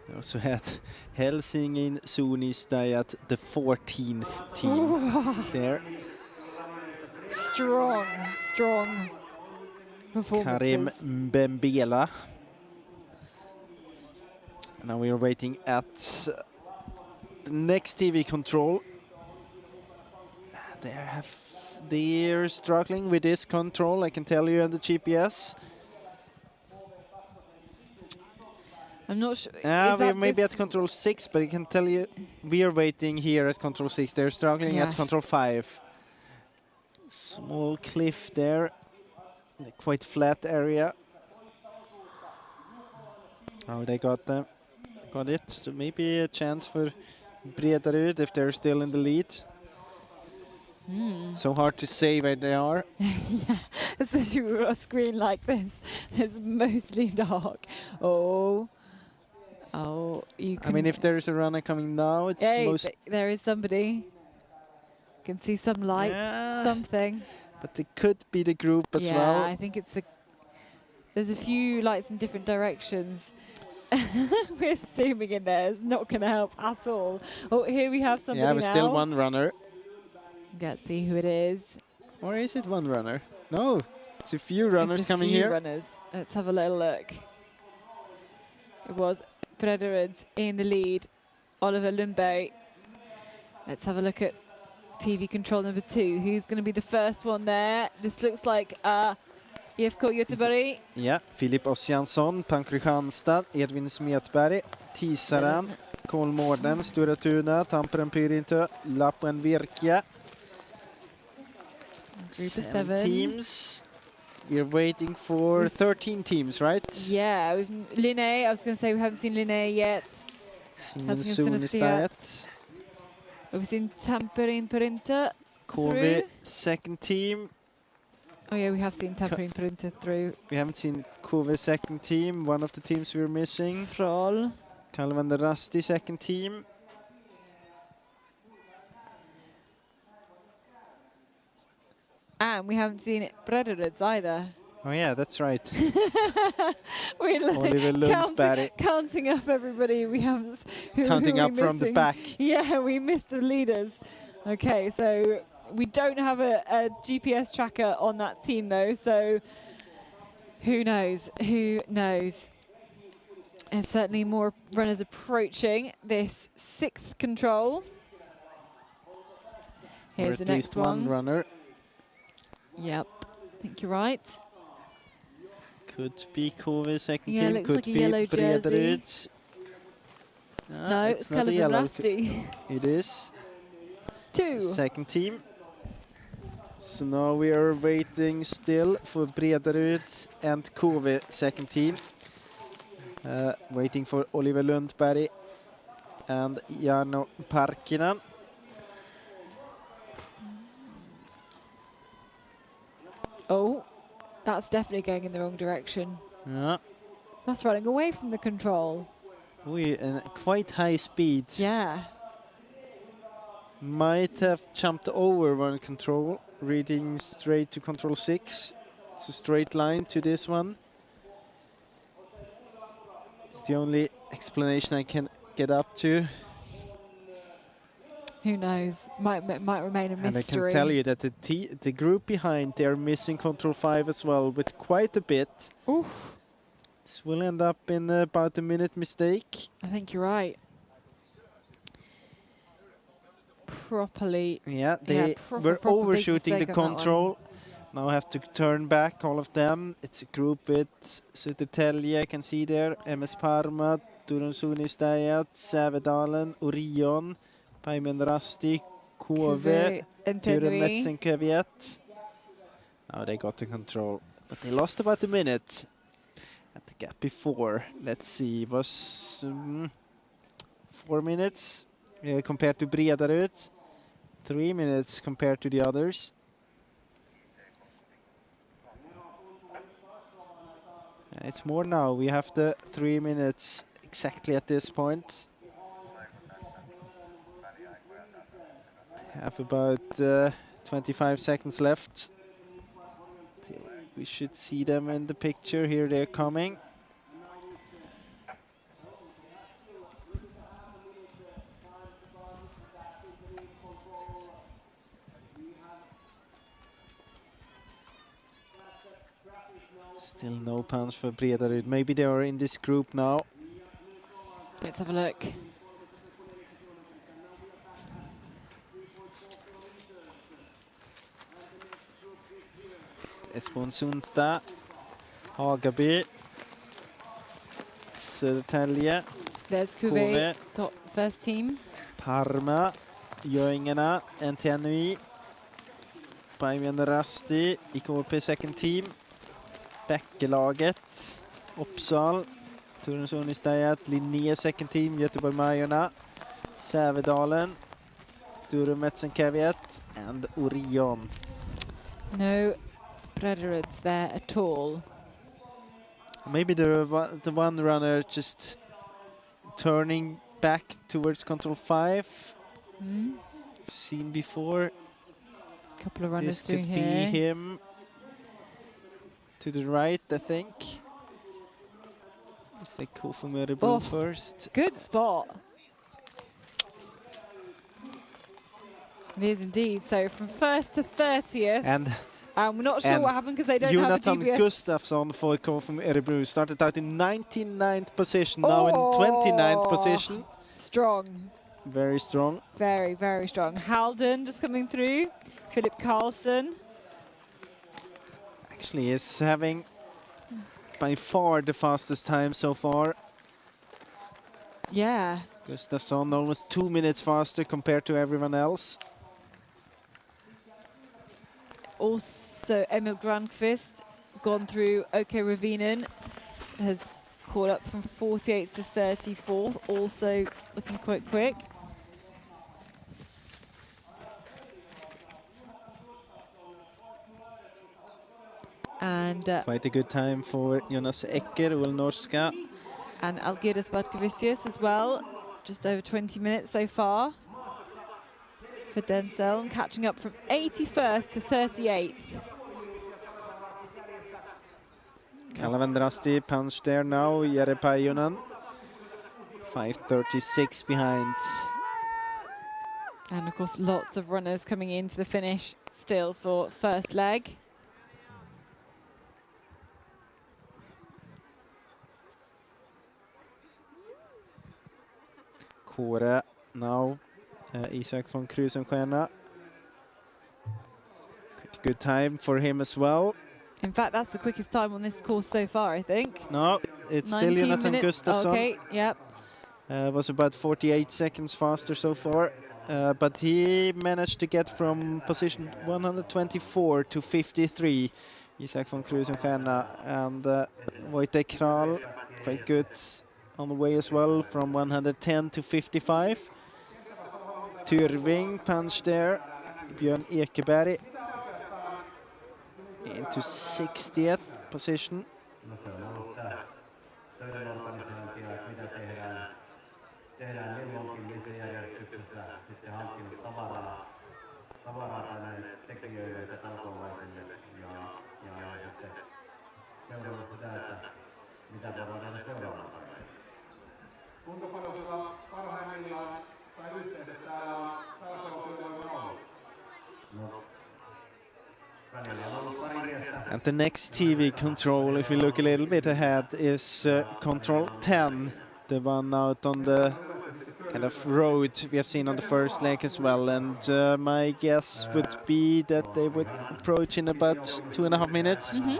We also had Helsingin Suunnistajat at the 14th team there. Strong performances. Karim Mbembela. Now we are waiting at the next TV control. They're struggling with this control, I can tell you, and the GPS. I'm not sure. We're maybe at control 6, but I can tell you we are waiting here at control 6. They're struggling at control 5. Small cliff there, quite flat area. Oh, they got it. So maybe a chance for Bredaryd if they're still in the lead. So hard to say where they are. Yeah, especially with a screen like this. It's mostly dark. Oh, you can. I mean, if there is a runner coming now, it's there is somebody. Can see some lights, something. But it could be the group as well. Yeah, I think it's there's a few lights in different directions. We're zooming in there. It's not going to help at all. Oh, here we have somebody now. Yeah, but still one runner. Let's see who it is. Or is it one runner? No, it's a few runners coming here. Runners. Let's have a little look. It was Bredaryd in the lead. Oliver Lundberg. Let's have a look at TV control number 2. Who's going to be the first one there? This looks like IFK Göteborg. Ja, Filip Ossiansson, Pankrychanstad, Edvin Smetberg, Tisaren, Kolmården, Stora Tuna, Tamperen Pyrintö, Lappen Virke. Group of 7 teams. We're waiting for 13 teams, right? Yeah, Linné. I was going to say we haven't seen Linné yet. We've seen Tamperen Pyrintö KV, second team. Oh yeah, we have seen Tamperen Pyrintö through. We haven't seen KV second team, one of the teams we're missing. Frol. Kalvander Rasti second team. And we haven't seen Bredaryd's either. Oh yeah, that's right. We're like counting up everybody we haven't. Counting up from the back. Yeah, we missed the leaders. Okay, so we don't have a GPS tracker on that team though, so who knows? Who knows? There's certainly more runners approaching this 6th control. Here's the next one. Or at least one runner. Yep, I think you're right. Could be KV second yeah, team, looks could like a be yellow jersey. No, it's not yellow. Rusty. It is. 2. Second team. So now we are waiting still for Bredaryd and KV second team. Waiting for Oliver Lundberg and Jarno Parkkinen. Oh, that's definitely going in the wrong direction. Yeah. That's running away from the control. And quite high speed. Yeah. Might have jumped over one control, reading straight to control 6. It's a straight line to this one. It's the only explanation I can get up to. Who knows? Might remain a mystery. And I can tell you that the group behind, they're missing control 5 as well, with quite a bit. Oof. This will end up in about a minute mistake. I think you're right. Properly. Yeah, they were overshooting the control. Now have to turn back, all of them. It's a group with Södertälje, I can see there. MS Parma, Turun Sunistajat, Sävedalen, Orion, Paimen Rasti, KV, Turun Metzenkeviet. Now they got the control, but they lost about a minute at the gap before. Let's see, it was 4 minutes compared to Bredaryd, 3 minutes compared to the others. It's more now. We have the 3 minutes exactly at this point. Have about 25 seconds left. We should see them in the picture. Here they're coming. Still no punch for Bredaryd. Maybe they are in this group now. Let's have a look. Esponsunta, Hagaby, Södertälje. There's KV, top first team. Parma, Göingerna, NTNUI, Paimen Rasti, IKP second team. Bäckelaget, Uppsal, Turun Sunistajat, Linné second team, Göteborg-Majorna, Sävedalen, Turun Metzenkeviet, and Orion. No Bredaryds there at all. Maybe the one runner just turning back towards control 5. Seen before. Couple of runners this could doing be here. him. To the right, I think. Looks like Porvoo-Borgå first. Good spot. It is indeed. So from first to 30th. And we're not sure what happened because they don't have a Jonathan GPS. Gustafsson for Porvoo-Borgå started out in 99th position, now in 29th position. Strong. Very strong. Very, very strong. Halden just coming through. Philip Carlson. Actually is having by far the fastest time so far. Yeah. Gustafsson almost 2 minutes faster compared to everyone else. Also Emil Granqvist gone through. OK Ravinen has caught up from 48th to 34th, also looking quite quick. And quite a good time for Jonas Ecker, Ulnorska. And Algirdas Bartkevicius as well. Just over 20 minutes so far for Denzel, catching up from 81st to 38th. Kalevan Rasti punch there now, Jere Pajunen. 5:36 behind. And of course lots of runners coming into the finish still for first leg. Kåre now, Isak von Krusenstjerna. Good time for him as well. In fact, that's the quickest time on this course so far, I think. No, it's still Jonathan Gustafsson. Okay, yep. Was about 48 seconds faster so far, but he managed to get from position 124 to 53. Isak von Krusenstjerna and Wojtek Kral, quite good on the way as well, from 110 to 55. Tyrving punch there. Björn Ekeberg into 60th position. And the next TV control, if we look a little bit ahead, is control 10, the one out on the kind of road we have seen on the first leg as well. And my guess would be that they would approach in about 2.5 minutes. Mm-hmm.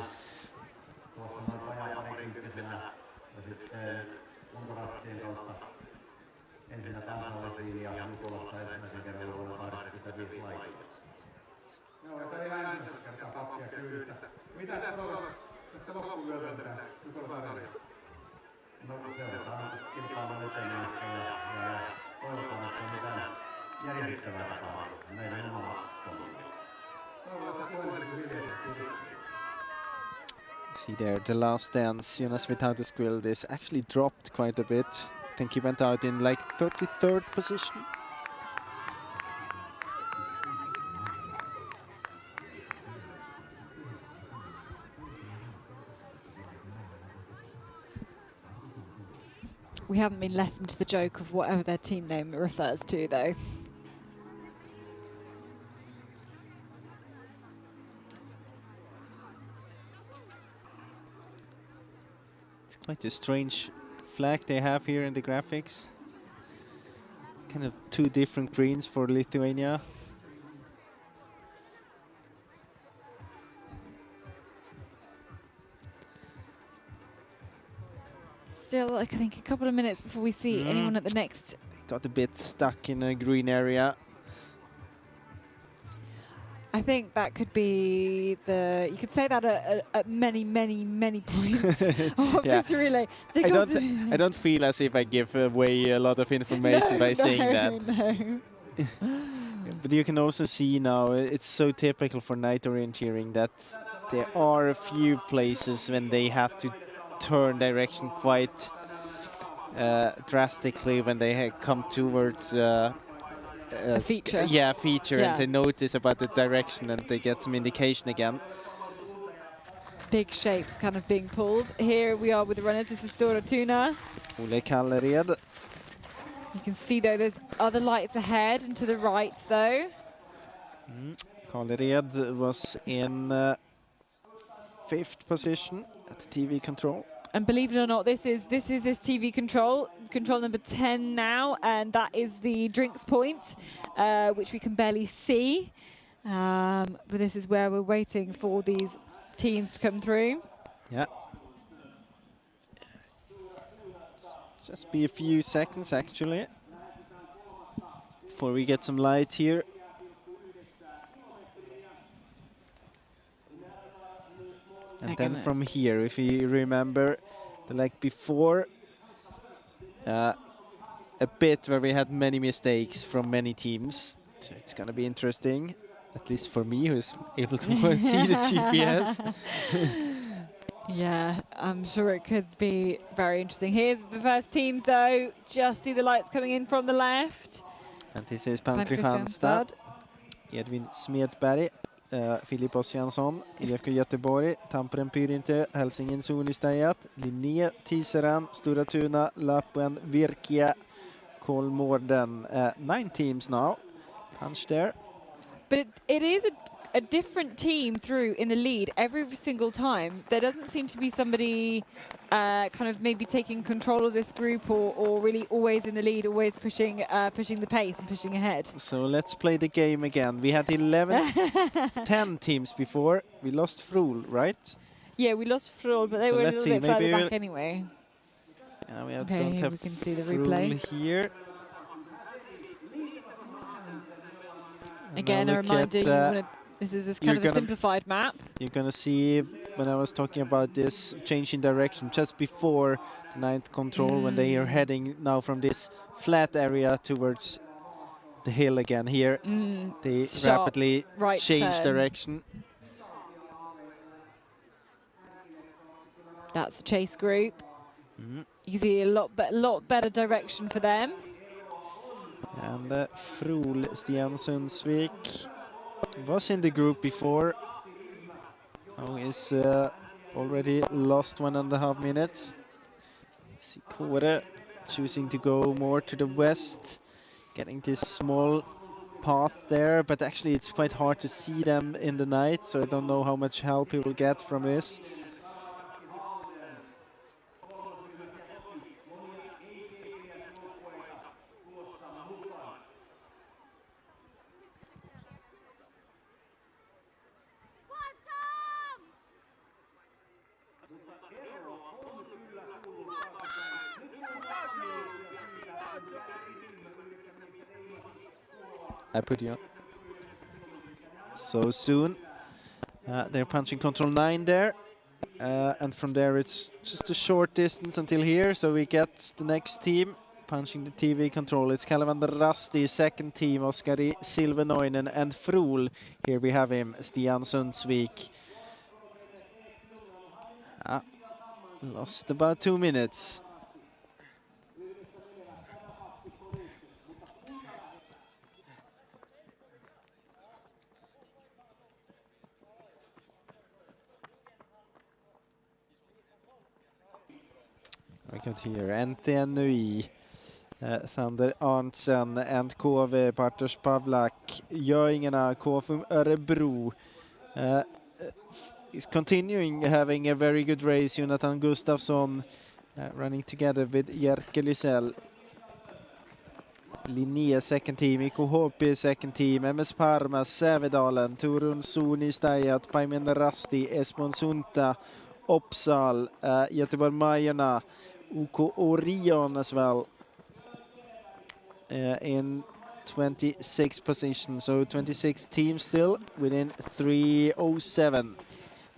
See there, the last dance, Jonas without a squill, is actually dropped quite a bit. I think he went out in like 33rd position. We haven't been let into the joke of whatever their team name refers to, though. It's quite a strange flag they have here in the graphics. Kind of two different greens for Lithuania. Still, I think a couple of minutes before we see anyone at the next. Got a bit stuck in a green area. I think that could be the. You could say that at many points of this relay. I don't feel as if I give away a lot of information by saying that. No. But you can also see now, it's so typical for night orienteering that there are a few places when they have to turn direction quite drastically when they come towards a feature. Yeah, feature, and they notice about the direction and they get some indication again. Big shapes kind of being pulled. Here we are with the runners. This is Stora Tuna. Ole Kallered. You can see though there's other lights ahead and to the right though. Kallered was in 5th position at the TV control. And believe it or not, this is this TV control number 10 now, and that is the drinks point, which we can barely see. But this is where we're waiting for these teams to come through. Yeah. Just be a few seconds actually before we get some light here. And then from here, if you remember, the leg before, a bit where we had many mistakes from many teams. So it's going to be interesting, at least for me, who's able to see the GPS. Yeah, I'm sure it could be very interesting. Here's the first teams, though. Just see the lights coming in from the left. And this is Kristianstad, Edvin Smedberg, Filip Ossiansson, IFK Göteborg, Tampere Pyrinti, Helsingin Sunistajat, Linné, Tiseran, Stora Tuna, Lappen, Virkia, Kolmården. 9 teams now. Punch there. But it is a different team through in the lead every single time. There doesn't seem to be somebody kind of maybe taking control of this group or really always in the lead, always pushing the pace and pushing ahead. So let's play the game again. We had 10 teams before. We lost Frol, right? Yeah, we lost Frol, but they were a little bit further back anyway. Yeah, we okay, don't have we can see the Frol replay here. Again, a reminder, this is kind of a simplified map. You're going to see, when I was talking about this change in direction, just before the 9th control, when they are heading now from this flat area towards the hill again here, they rapidly change direction. That's the chase group. You can see a lot better direction for them. And Frol Stian Sundsvik was in the group before. Now is already lost 1.5 minutes. Sikore choosing to go more to the west, getting this small path there, but actually it's quite hard to see them in the night, so I don't know how much help he will get from this. I put you on. So soon. They're punching control 9 there. And from there it's just a short distance until here. So we get the next team punching the TV control. It's Kalevander Rasti, second team, Oskari Silvenoinen and Frol. Here we have him, Stian Sundsvik. Lost about 2 minutes. We got here NTNUI, Sander Arntzen and KV Bartosz Pawlak, Göingerna, KFUM Örebro. Is continuing having a very good race. Jonathan Gustafsson running together with Jerker Lysell. Linné second team, IKHP second team, MS Parmas, Sävedalen, Turun Suni Stajat, Paimen Rasti, Esbon Sunta, Uppsal, Göteborg Majorna, OK Orion as well in 26 position. So 26 teams still within 3:07.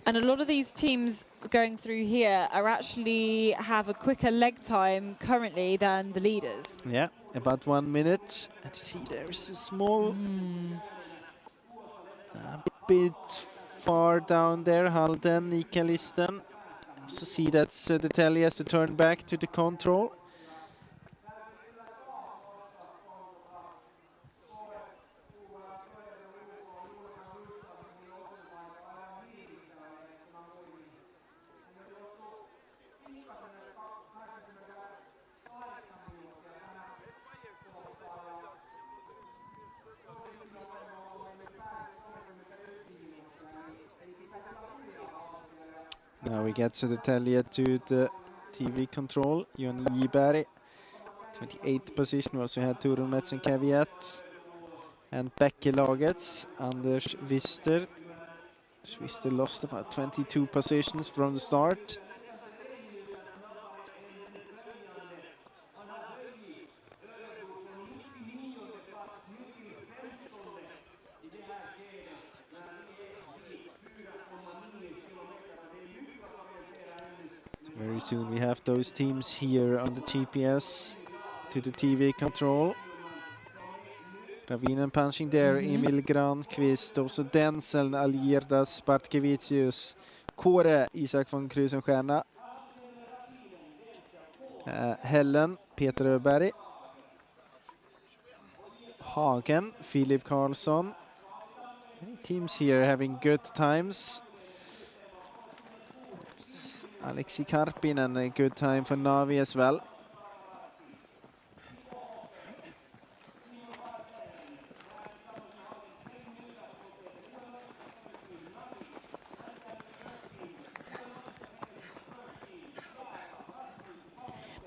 And a lot of these teams going through here are actually have a quicker leg time currently than the leaders. Yeah, about 1 minute. And you see there's a small bit far down there, Halden, Nikalisten. So see that Södertälje has to turn back to the control. Now we get Södertälje to the TV control. Jon Iberg, 28th position. We also had Torun Metsen Caveat and Bäckelagets Anders Wister. Wister lost about 22 positions from the start. Very soon we have those teams here on the GPS to the TV control. Ravinen punching there, Emil Granqvist, also Denseln, Algirdas, Bartkevicius, Kåre, Isak von Krusenstjerna, Hellen, Peter Öberg, Hagen, Filip Karlsson. Many teams here having good times. Aleksi Karpinen, a good time for Navi as well.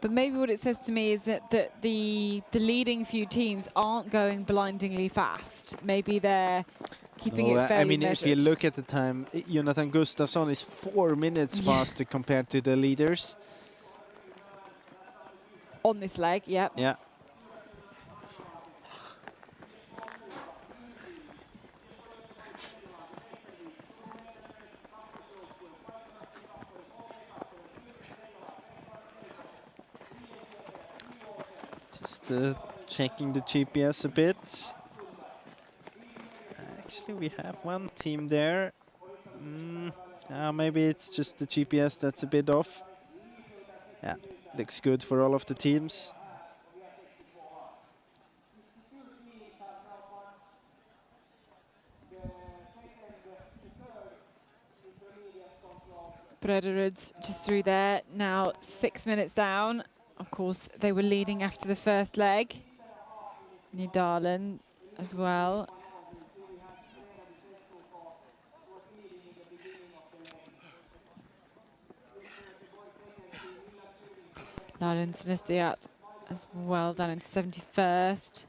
But maybe what it says to me is that the leading few teams aren't going blindingly fast. Maybe they're keeping it fairly I mean, measured. if you look at the time, Jonathan Gustafsson is 4 minutes faster compared to the leaders. On this leg, yeah. Yeah. Just checking the GPS a bit. Actually, we have one team there. Maybe it's just the GPS that's a bit off. Yeah, looks good for all of the teams. Brederud's just through there, now 6 minutes down. Of course, they were leading after the first leg. Nydalen as well. Larin Sinestiat as well, down into 71st.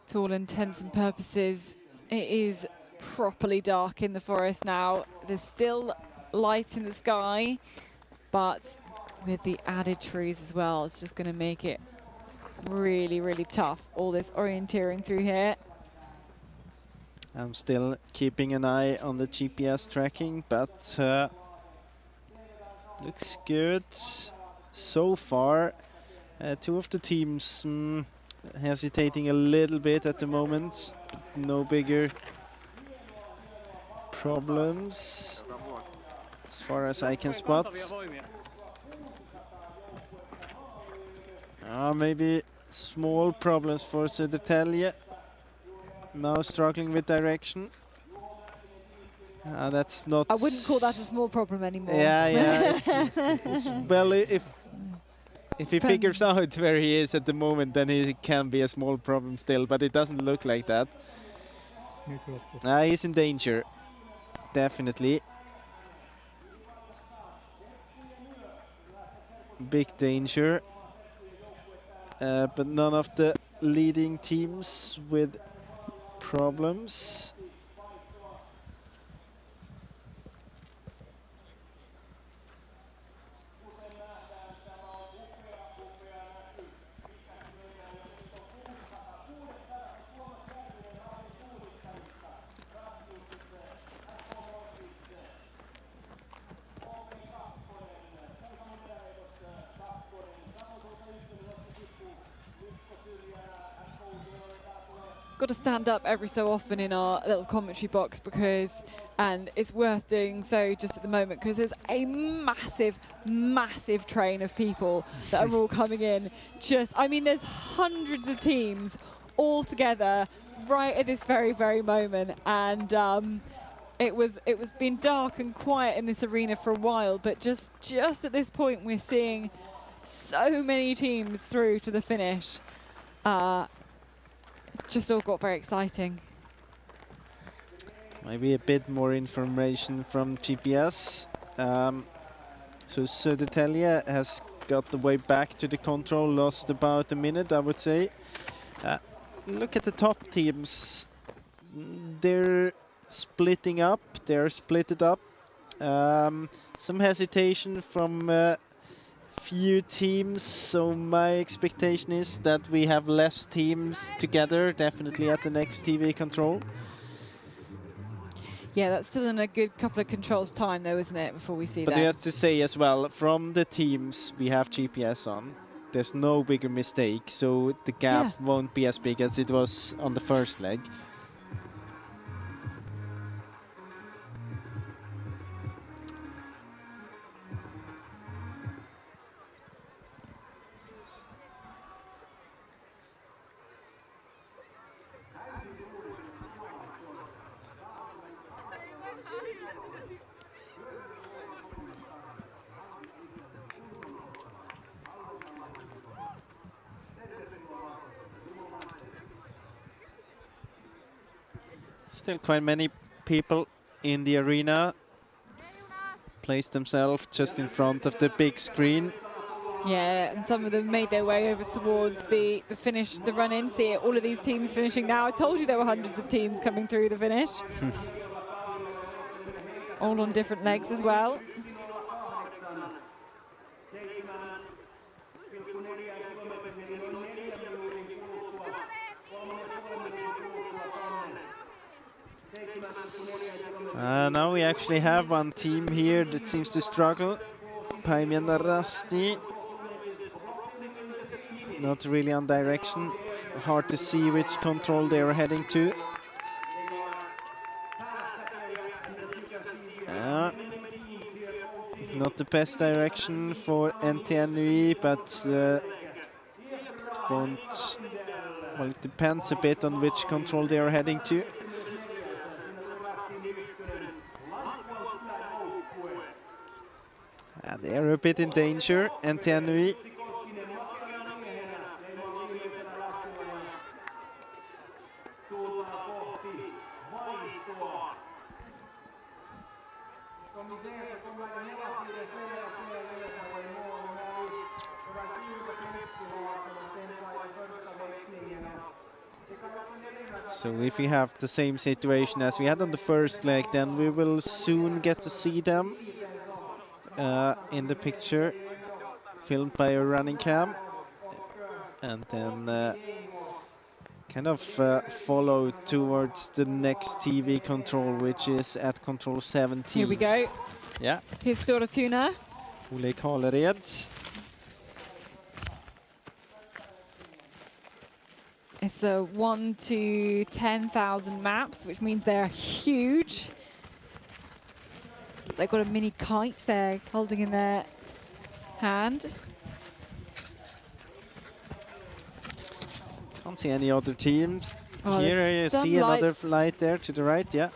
To all intents and purposes, it is properly dark in the forest now. There's still light in the sky, but with the added trees as well, it's just going to make it really, really tough, all this orienteering through here. I'm still keeping an eye on the GPS tracking, but looks good so far. Two of the teams hesitating a little bit at the moment. No bigger problems as far as I can spot. Maybe small problems for Södertälje. Now struggling with direction. That's not... I wouldn't call that a small problem anymore. Yeah. Well, if he figures out where he is at the moment, then it can be a small problem still, but it doesn't look like that. He's in danger, definitely. Big danger. But none of the leading teams with problems. Got to stand up every so often in our little commentary box and it's worth doing so just at the moment because there's a massive train of people that are all coming in. I mean, there's hundreds of teams all together right at this very moment, and it was been dark and quiet in this arena for a while, but just at this point we're seeing so many teams through to the finish. Just all got very exciting. Maybe a bit more information from GPS. So Södertälje has got the way back to the control, lost about a minute, I would say. Look at the top teams. They're splitting up, they're splitted up. Some hesitation from few teams, so my expectation is that we have less teams together, definitely at the next TV control. Yeah, that's still in a good couple of controls time though, isn't it, before we see that? But you have to say as well, from the teams we have GPS on, there's no bigger mistake, so the gap won't be as big as it was on the first leg. Still quite many people in the arena placed themselves just in front of the big screen. Yeah, and some of them made their way over towards the finish, the run-in. See all of these teams finishing now. I told you there were hundreds of teams coming through the finish. All on different legs as well. Now we actually have one team here that seems to struggle. Paimien Rasti. Not really on direction. Hard to see which control they are heading to. Not the best direction for NTNUI, but well, it depends a bit on which control they are heading to. They are a bit in danger, NTNUI. So if we have the same situation as we had on the first leg, then we will soon get to see them in the picture, filmed by a running cam, and then kind of follow towards the next TV control, which is at control 17. Here we go. Yeah. Here's Storatuna. Ole Kalereds. It's a 1 to 10,000 maps, which means they're huge. They've got a mini kite they're holding in their hand. Can't see any other teams. Oh, here you see another light there to the right, yeah.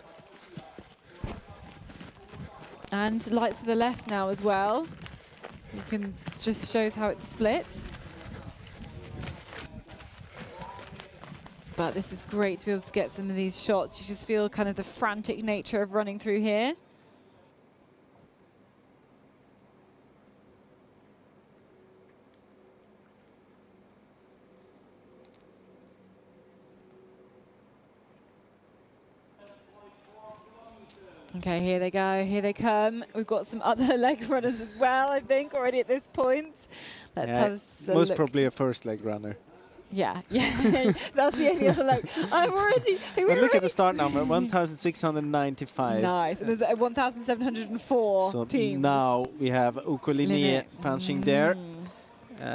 And lights to the left now as well. You can, just shows how it's split. But this is great to be able to get some of these shots. You just feel kind of the frantic nature of running through here. Okay, here they go, here they come. We've got some other leg runners as well, I think, already at this point. Let's have a most look. probably a first leg runner. Yeah, yeah, that's the only other leg. I'm already... But look at the start number, 1,695. Nice, and there's 1,704 so teams. Now we have Ukoliné punching there.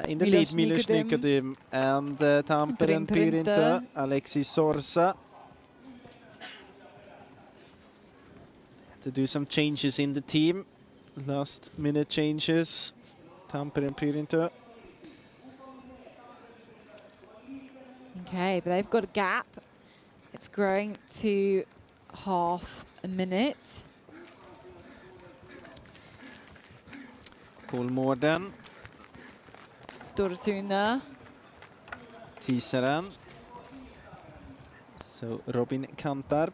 In the lead, Milos Nikodym and Tamperen Pyrintö, Alexis Sorsa. To do some changes in the team. Last minute changes. Tamperen Pyrintö. Okay, but they've got a gap. It's growing to half a minute. Kolmården. Storatuna. Tisaren. So Robin Kantarp,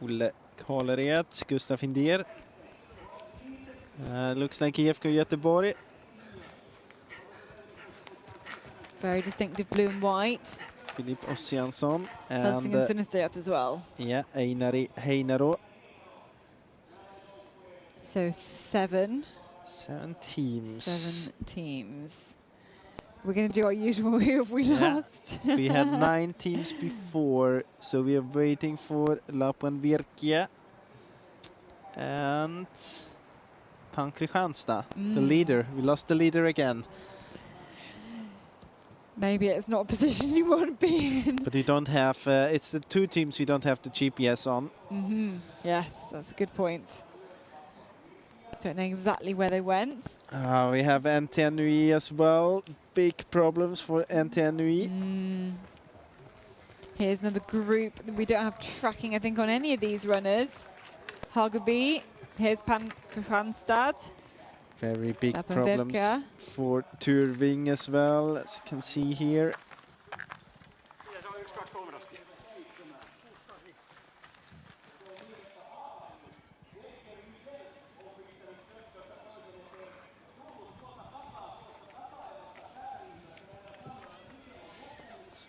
Olle Kalereds, Gustaf Hindier. Looks like IFK Göteborg. Very distinctive blue and white. Filip Ossiansson and Sinisterjat as well. Yeah, Einari Heinaro. So 7 teams. 7 teams. We're going to do our usual who have we lost. We had 9 teams before, so we are waiting for Lapuan Virkia and Pankristianstad, the leader. We lost the leader again. Maybe it's not a position you want to be in. But you don't have, it's the 2 teams we don't have the GPS on. Yes, that's a good point. Don't know exactly where they went. We have NTNUI as well. Big problems for NTNUI. Here's another group. We don't have tracking, I think, on any of these runners. Hageby. Here's Kristianstad. Very big problems for Turving as well, as you can see here.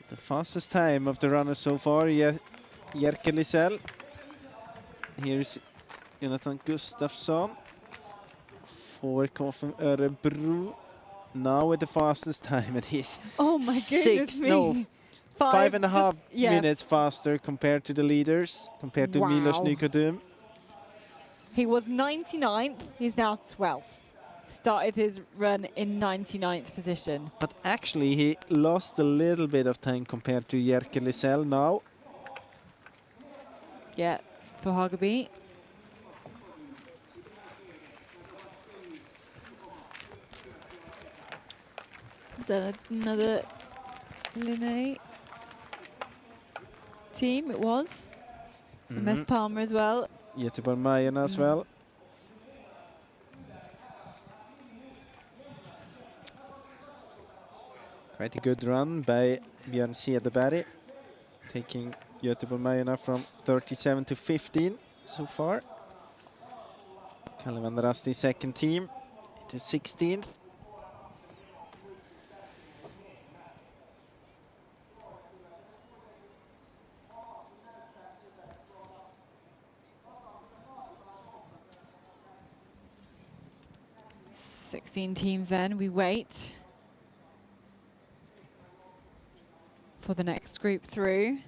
The fastest time of the runners so far, Jerker Lisell. Here's Jonathan Gustafsson. 4 from Örebro. Now with the fastest time, and he's oh my goodness me. No, 5.5 minutes faster compared to the leaders, compared to Milos Nikodym. He was 99th, he's now 12th. Started his run in 99th position. But actually, he lost a little bit of time compared to Jerker Lisell now. Yeah, for Hageby. Then another Linné team, it was. Mess Palmer as well. Göteborg-Majerna as well. Quite a good run by Björn Cederberg, taking Göteborg-Majerna from 37 to 15 so far. Kalle van der Asti second team to 16th. Teams then, we wait for the next group through.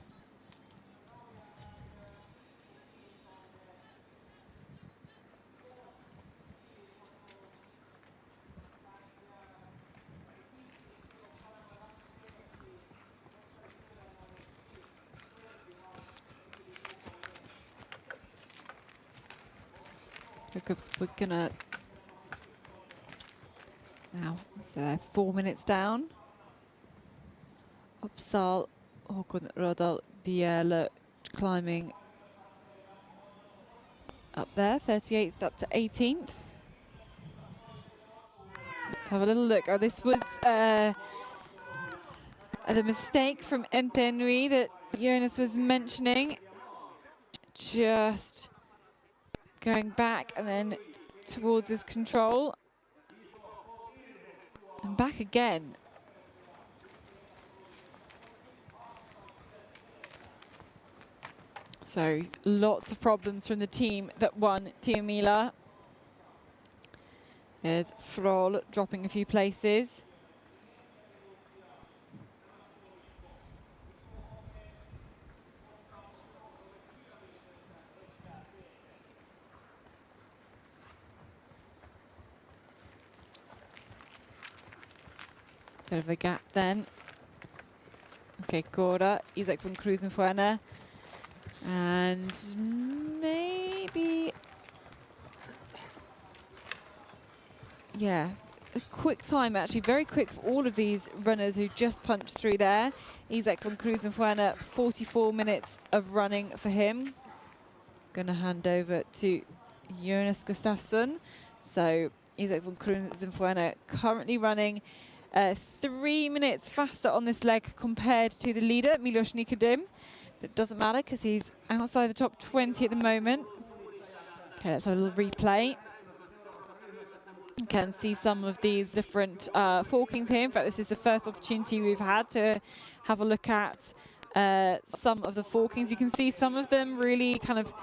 We're gonna now, so 4 minutes down. Uppsal, Håkon Rodal, Biela climbing up there, 38th up to 18th. Let's have a little look. Oh, this was the mistake from Entenui that Jonas was mentioning. Just going back and then towards his control. And back again. So lots of problems from the team that won Tiomila. There's Froll dropping a few places. Bit of a gap then. Okay, Cora, Isaac von Krusenfuerne. And maybe, yeah, a quick time actually, very quick for all of these runners who just punched through there. Isaac von Krusenfuerne, 44 minutes of running for him. Gonna hand over to Jonas Gustafsson. So Isaac von Krusenfuerne currently running 3 minutes faster on this leg compared to the leader, Milos Nikodym. But it doesn't matter because he's outside the top 20 at the moment. Okay, let's have a little replay. You can see some of these different forkings here. In fact, this is the first opportunity we've had to have a look at some of the forkings. You can see some of them really kind of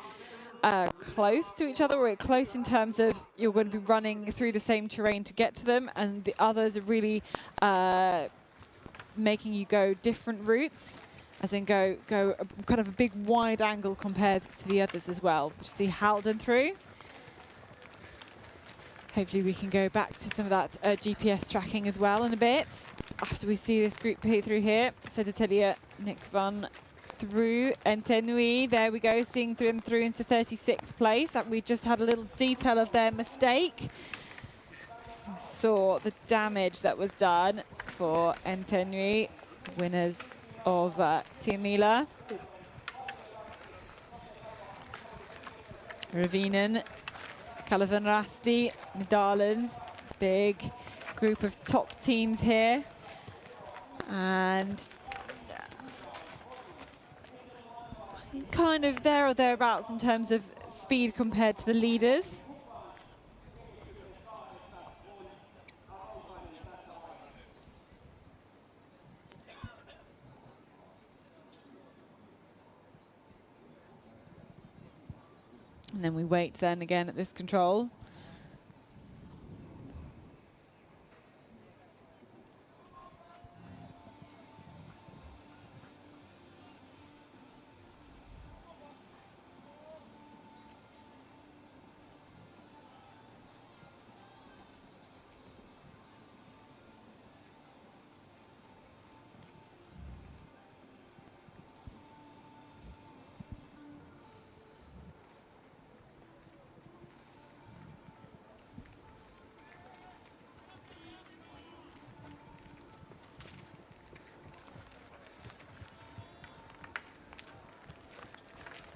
close to each other, or close in terms of you're going to be running through the same terrain to get to them, and the others are really making you go different routes, as in go kind of a big wide angle compared to the others as well. You see Halden through. Hopefully we can go back to some of that GPS tracking as well in a bit after we see this group through here. Södertälje, Nick Van through Entenui, there we go, seeing them through into 36th place. And we just had a little detail of their mistake. Saw the damage that was done for Entenui, winners of Tiomila. Ravinen, Kalle van der Asti, Netherlands, big group of top teams here. And kind of there or thereabouts in terms of speed compared to the leaders. And then we wait then again at this control.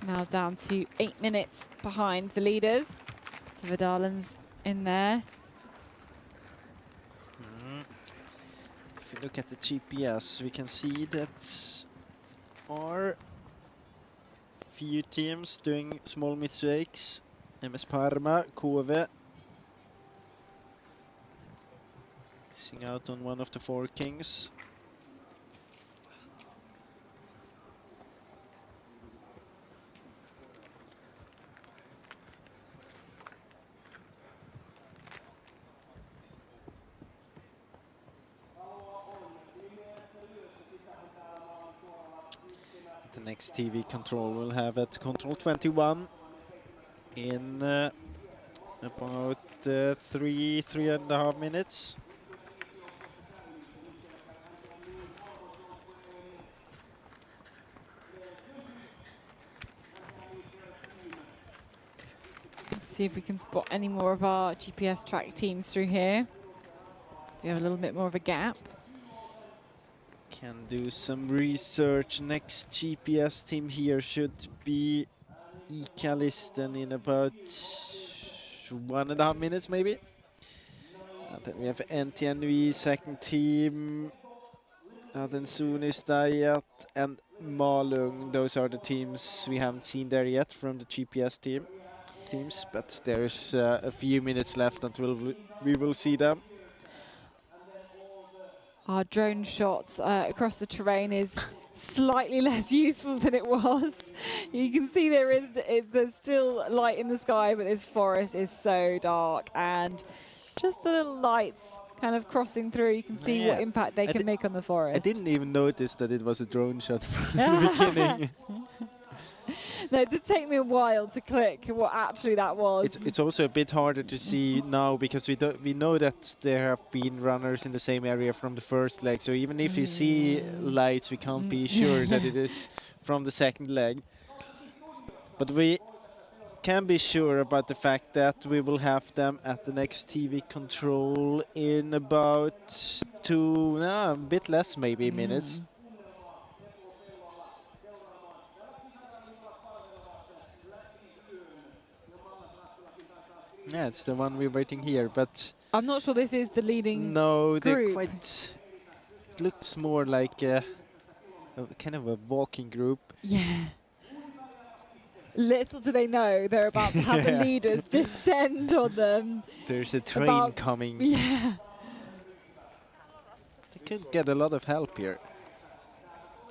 Now down to 8 minutes behind the leaders. So Vidalen's in there. If you look at the GPS, we can see that are few teams doing small mistakes. MS Parma, KV. Missing out on one of the 4 kings. The next TV control will have at control 21 in about 3.5 minutes. Let's see if we can spot any more of our GPS track teams through here. Do you have a little bit more of a gap? Can do some research. Next GPS team here should be Ikalisten in about 1.5 minutes maybe. And then we have NTNV second team, then Sunis Dayat and Malung. Those are the teams we haven't seen there yet from the GPS teams, but there's a few minutes left until we will see them. Our drone shots across the terrain is slightly less useful than it was. You can see there's still light in the sky, but this forest is so dark, and just the little lights kind of crossing through, you can see what impact they can make on the forest. I didn't even notice that it was a drone shot from the beginning. No, it did take me a while to click what actually that was. It's also a bit harder to see now because we know that there have been runners in the same area from the first leg. So even if you see lights, we can't be sure that it is from the second leg. But we can be sure about the fact that we will have them at the next TV control in about a bit less maybe minutes. Yeah, it's the one we're waiting here, but I'm not sure this is the leading no, they're group. quite. It looks more like a kind of a walking group. Yeah. Little do they know they're about to have the leaders descend on them. There's a train coming. Yeah. They could get a lot of help here.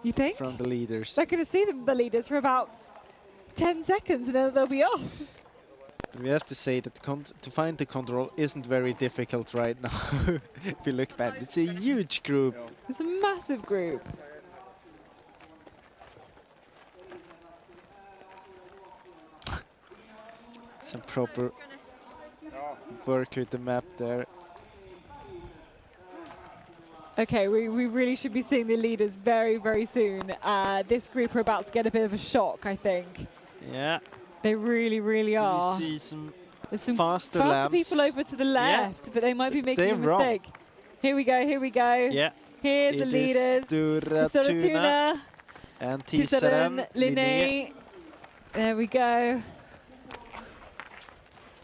You think? From the leaders. They're going to see the leaders for about 10 seconds and then they'll be off. We have to say that to find the control isn't very difficult right now. If you look back, it's a huge group. It's a massive group. Some proper work with the map there. Okay, we really should be seeing the leaders very, very soon. This group are about to get a bit of a shock, I think. Yeah. They really, really are. We see some There's some faster laps. people over to the left, but they might be making a mistake. Wrong. Here we go, here we go. Yeah. Here's the leaders. Sturratuna and Tisaren Linné. There we go.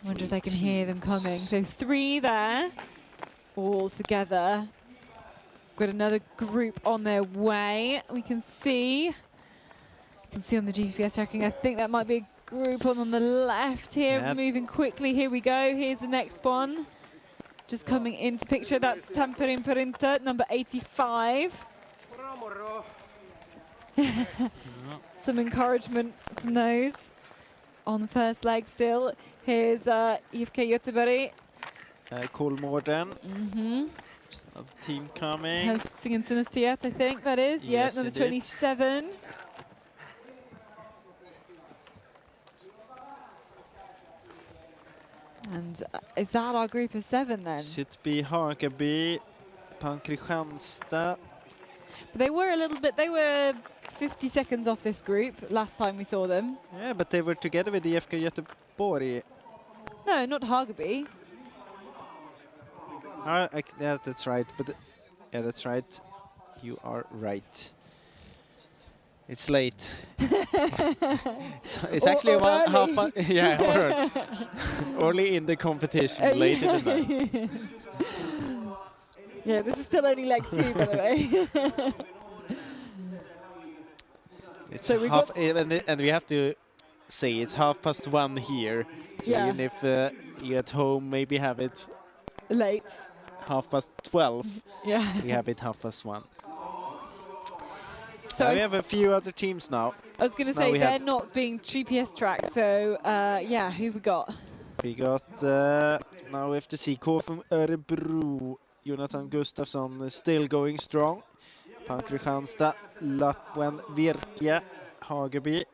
Wonder if they can hear them coming. So 3 there, all together. Got another group on their way. We can see. On the GPS tracking. I think that might be a group on the left here, moving quickly. Here we go. Here's the next one. Just coming into picture. That's Tamperin Perinta, number 85. Some encouragement from those. on the first leg still. Here's IFK Göteborg. Kolmården. Another team coming. Helsingin Synestheat, I think that is. Yes, yeah, number 27. And is that our group of 7 then? Should be Hagaby, Kristianstad. But they were a little bit, they were 50 seconds off this group last time we saw them. Yeah, but they were together with the IFK Göteborg. No, not Hagaby. Yeah, that's right. But yeah, that's right. You are right. It's late. it's actually or half. Yeah, early in the competition, late in the night. Yeah, this is still only leg 2, by the way. It's so we half, and we have to say it's 1:30 here. So yeah. even if you at home maybe have it late, 12:30. Yeah, we have it 1:30. So we have a few other teams now. I was going to say they're not being GPS tracked, so yeah, who we got? We got, now we have to see, KFUM Örebro, Jonathan Gustafsson still going strong. Kristianstad, Lappuen, Virke, Hagaby.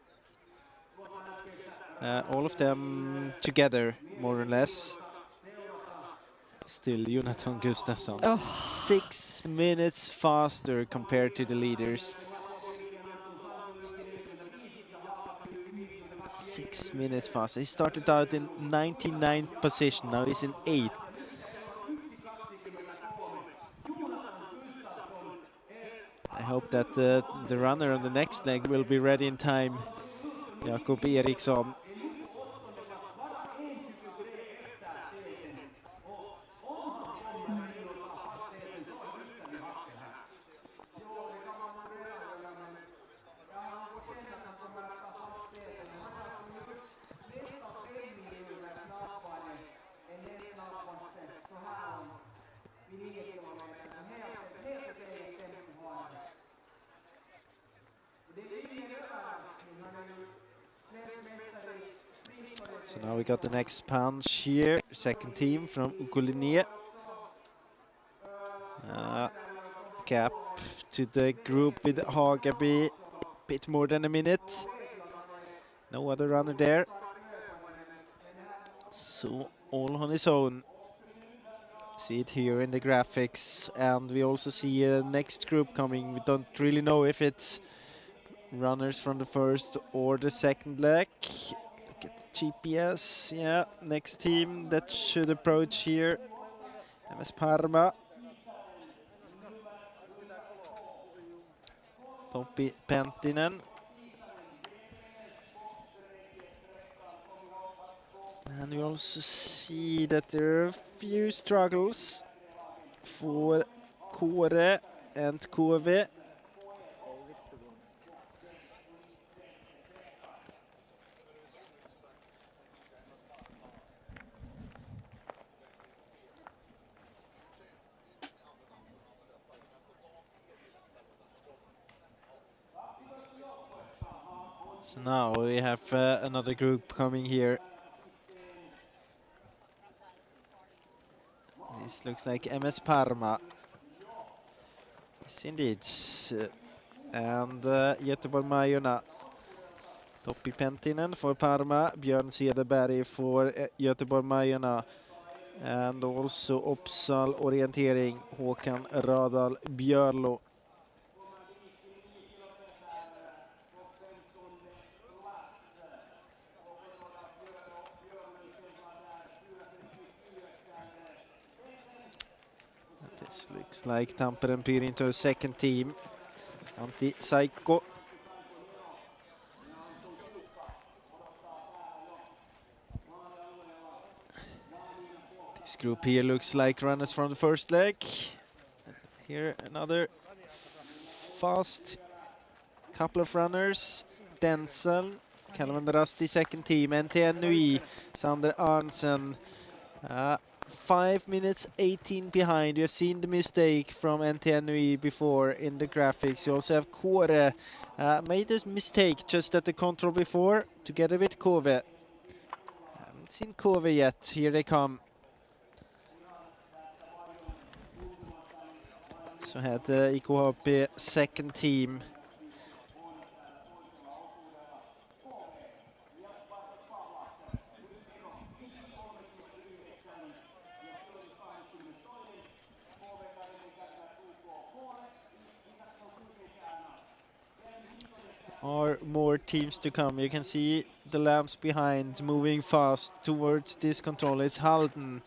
All of them together, more or less. Still Jonathan Gustafsson. 6 minutes faster compared to the leaders. 6 minutes faster. He started out in 99th position, now he's in 8th. I hope that the runner on the next leg will be ready in time. Jakob Eriksson. So now we got the next punch here, second team from Ukolinie. Cap to the group with Hagaby, bit more than a minute. No other runner there. So all on his own. See it here in the graphics, and we also see a next group coming. We don't really know if it's runners from the first or the second leg. Look at the GPS. Yeah, next team that should approach here. MS Parma. Topi Penttinen. And we also see that there are a few struggles for Kåre and KV. So now we have another group coming here. This looks like MS Parma. Yes, indeed. And Göteborg-Majorna. Topi Penttinen for Parma, Björn Cederberg for Göteborg-Majorna. And also Uppsal Orienteering, Håkan Radal Björlo. This looks like Tampere Pyr into a second team. Antti Saikko. This group here looks like runners from the first leg. Here another fast couple of runners. Denzel, Calvin Rusty second team. NTNUI, Sander Arnsen. 5 minutes 18 behind. You have seen the mistake from NTNUI before in the graphics. You also have Kåre. Made a mistake just at the control before, together with Kove. haven't seen Kove yet. Here they come. Så här the IKHP second team. Are more teams to come. You can see the lamps behind moving fast towards this control. It's Halden.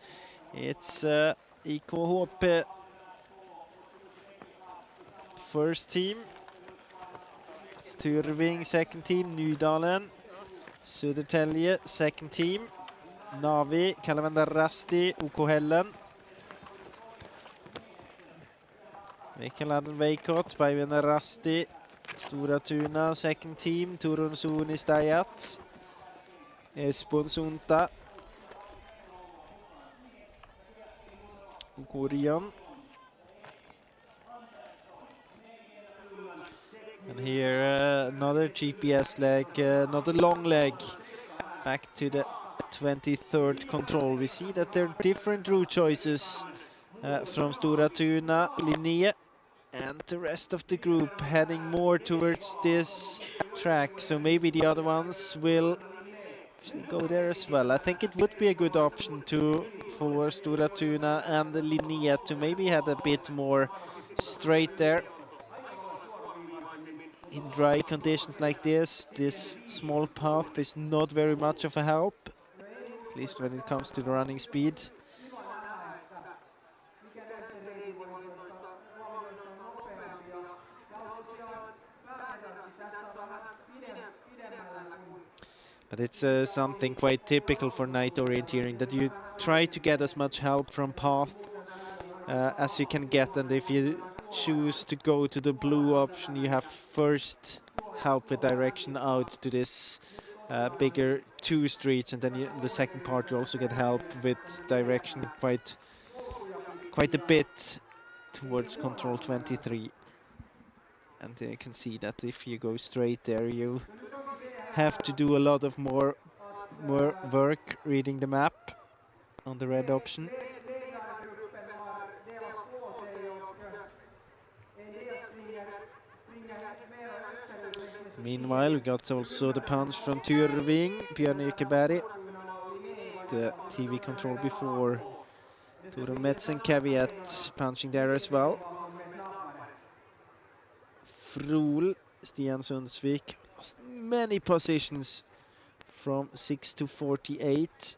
It's IKHP first team. It's Tyrving second team. Nydalen. Södertälje second team. Navi, Kalavenda Rasti, OK Hällen. Vekaladen Veikot, Päivänä Rasti. Stora Tuna second team. Turun Suunistajat. Espon Sunta. Ukorian. And here another GPS leg, not a long leg. Back to the 23rd control. We see that there are different route choices from Stora Tuna, Linné, and the rest of the group heading more towards this track. So maybe the other ones will actually go there as well. I think it would be a good option for Stora Tuna and Linné to maybe head a bit more straight there. In dry conditions like this small path is not very much of a help, at least when it comes to the running speed. But it's something quite typical for night orienteering, that you try to get as much help from path as you can get, and if you choose to go to the blue option, you have first help with direction out to this bigger 2 streets, and then in the second part you also get help with direction quite a bit towards control 23. And you can see that if you go straight there, you have to do a lot of more work reading the map on the red option. Meanwhile, we got also the punch from Tyrving, Björn Ekeberg. The TV control before. Tore Metz and Caveat punching there as well. Frol, Stian Sundsvik, lost many positions from 6 to 48.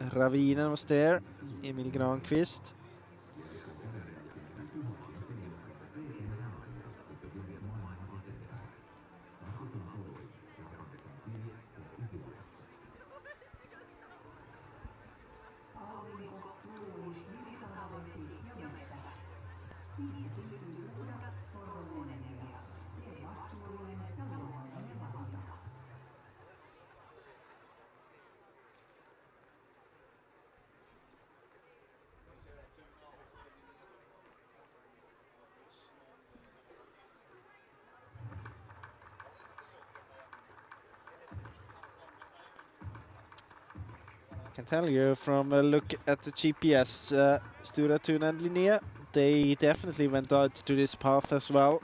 Ravinen was there, Emil Granqvist. I can tell you from a look at the GPS, Stora Tuna and Linné, they definitely went out to this path as well.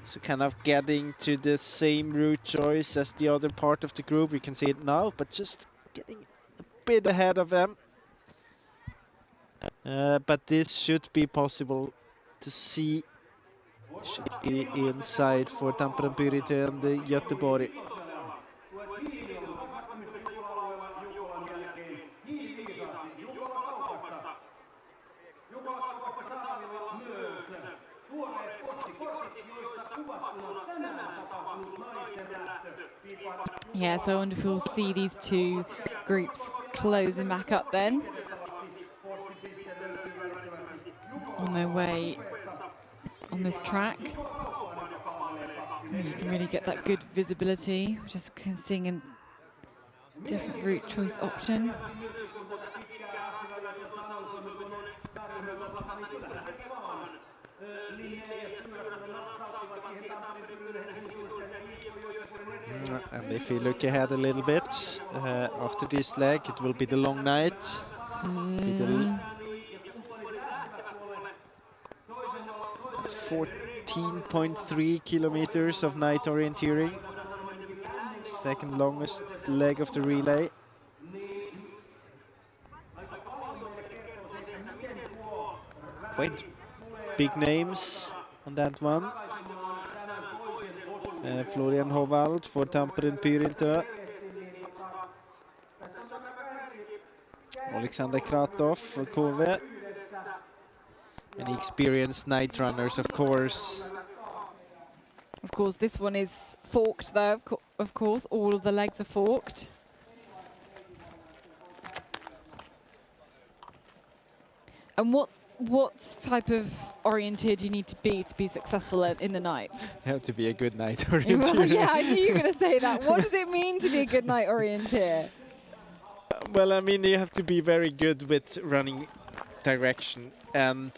So kind of getting to the same route choice as the other part of the group. You can see it now, but just getting a bit ahead of them. But this should be possible to see. Should be inside for Tampere Pyrite and Göteborg. Yeah, so I wonder if we'll see these two groups closing back up then on their way on this track. You can really get that good visibility, just seeing a different route choice option. And if you look ahead a little bit, after this leg, it will be the long night. 14.3 kilometers of night orienteering. Second longest leg of the relay. Quite big names on that one. Florian Hovald for Tampere Pyrintö. Alexander Kratov for Kove. And experienced night runners, of course. Of course, this one is forked, though. Of course, all of the legs are forked. And what type of orienteer do you need to be successful in the night? You have to be a good night orienteer. Well, yeah, I knew you were going to say that. What does it mean to be a good night orienteer? Well, I mean, you have to be very good with running direction, and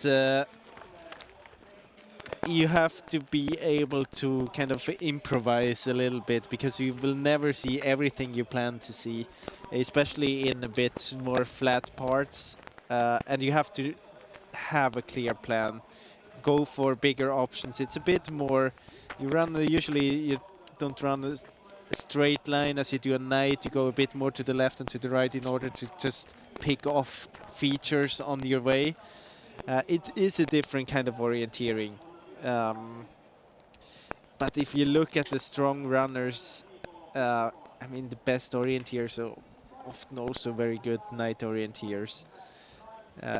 you have to be able to kind of improvise a little bit, because you will never see everything you plan to see, especially in a bit more flat parts, and you have to have a clear plan. Go for bigger options. It's a bit more, usually you don't run a straight line as you do at night. You go a bit more to the left and to the right in order to just pick off features on your way. It is a different kind of orienteering. But if you look at the strong runners, I mean, the best orienteers are often also very good night orienteers.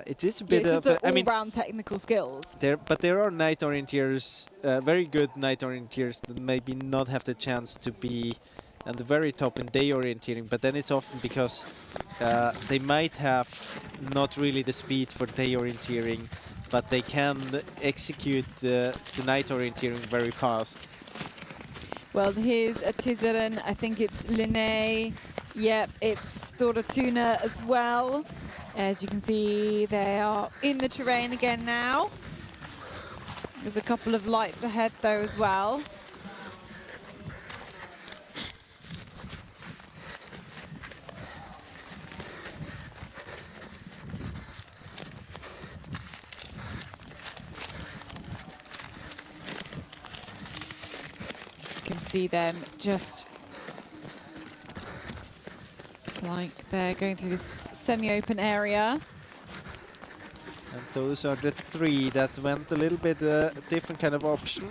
It is a bit of, I mean, all-round technical skills. But there are night orienteers, very good night orienteers, that maybe not have the chance to be at the very top in day orienteering. But then it's often because they might have not really the speed for day orienteering, but they can execute the night orienteering very fast. Well, here's a Tizeren. I think it's Linné. Yep, it's Stora Tuna as well. As you can see, they are in the terrain again now. There's a couple of lights ahead though as well. You can see them just like they're going through this semi-open area. And those are the three that went a little bit different kind of option.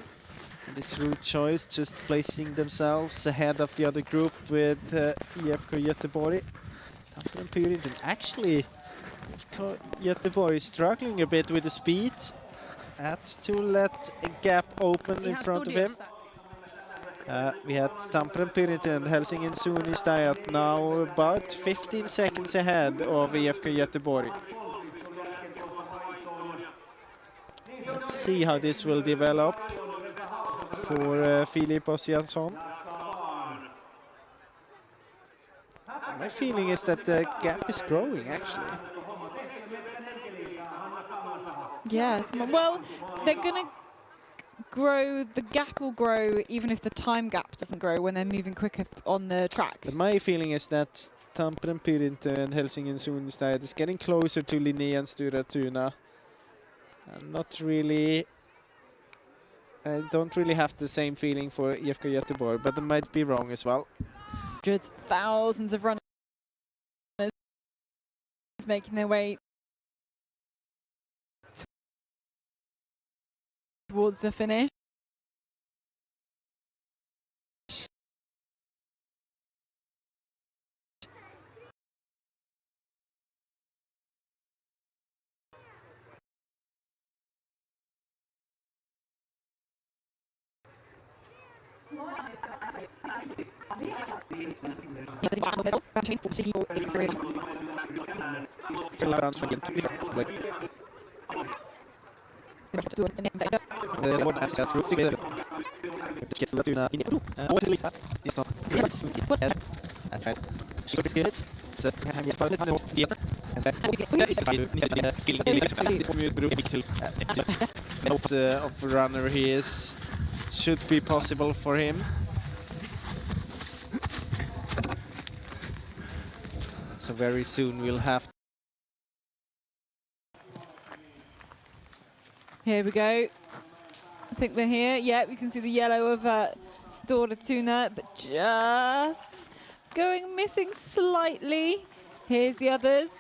This route choice, just placing themselves ahead of the other group with IFK Göteborg. Tampere Pyrintö. Actually, IFK Göteborg is struggling a bit with the speed. Had to let a gap open in front of him. We had Tampere Pyrintö and Helsingin Suunnistajat now about 15 seconds ahead of IFK Göteborg. Let's see how this will develop for Filip Ossiansson. My feeling is that the gap is growing, actually. Yes, well, they're going to grow, the gap will grow even if the time gap doesn't grow when they're moving quicker on the track. But my feeling is that Tampere Pyrintö and Helsingin Suunnistajat is getting closer to Linné and Stora Tuna. I'm not really, I don't really have the same feeling for IFK Göteborg, but I might be wrong as well. Hundreds, thousands of runners making their way towards the finish. Of runner he is, should be possible for him. So very soon we'll have. Here we go. I think they're here. Yeah, we can see the yellow of Stora Tuna, but just going missing slightly. Here's the others.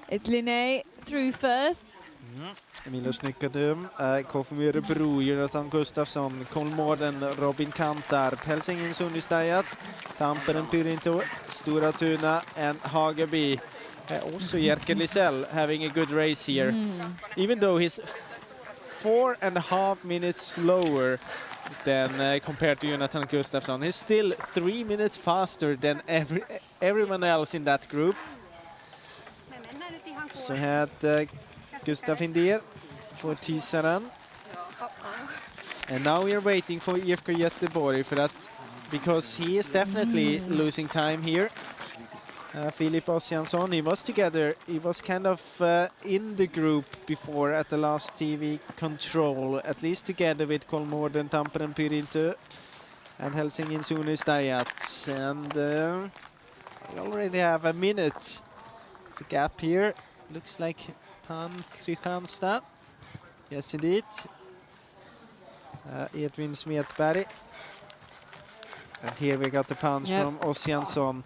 It's Linné through first. Milos Nyckadum, Porvoo-Borgå Jonathan Gustafsson, Kolmården, Robin Kantarp, Helsingin Sunnistayat, Tamperen Pyrinto, Stora Tuna, and Hageby. Also Jerker Lisell having a good race here. Even though he's 4.5 minutes slower than compared to Jonathan Gustafsson, he's still 3 minutes faster than everyone else in that group. Så här Gustav Hinder for teasaren. And now we are waiting for IFK Göteborg for that, because he is definitely losing time here. Filip Ossiansson, he was together, he was kind of in the group before at the last TV control, at least together with Kolmården, Tamperen Pyrinto and Helsingin Sunnistayat. And we already have a minute of a gap here. Looks like Pan Kristianstad. Yes, indeed. Edvin Smetberg. And here we got the punch from Ossiansson.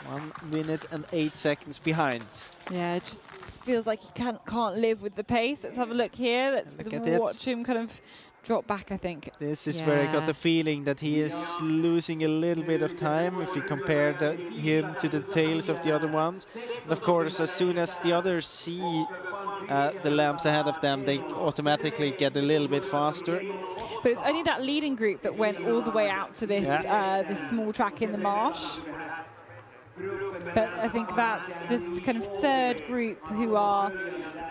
1 minute and 8 seconds behind. Yeah, it just feels like he can't live with the pace. Let's have a look here. Let's watch him kind of drop back, I think. This is where I got the feeling that he is losing a little bit of time if you compare him to the tails of the other ones. And of course, as soon as the others see the lamps ahead of them, they automatically get a little bit faster. But it's only that leading group that went all the way out to this, this small track in the marsh. But I think that's the kind of third group who are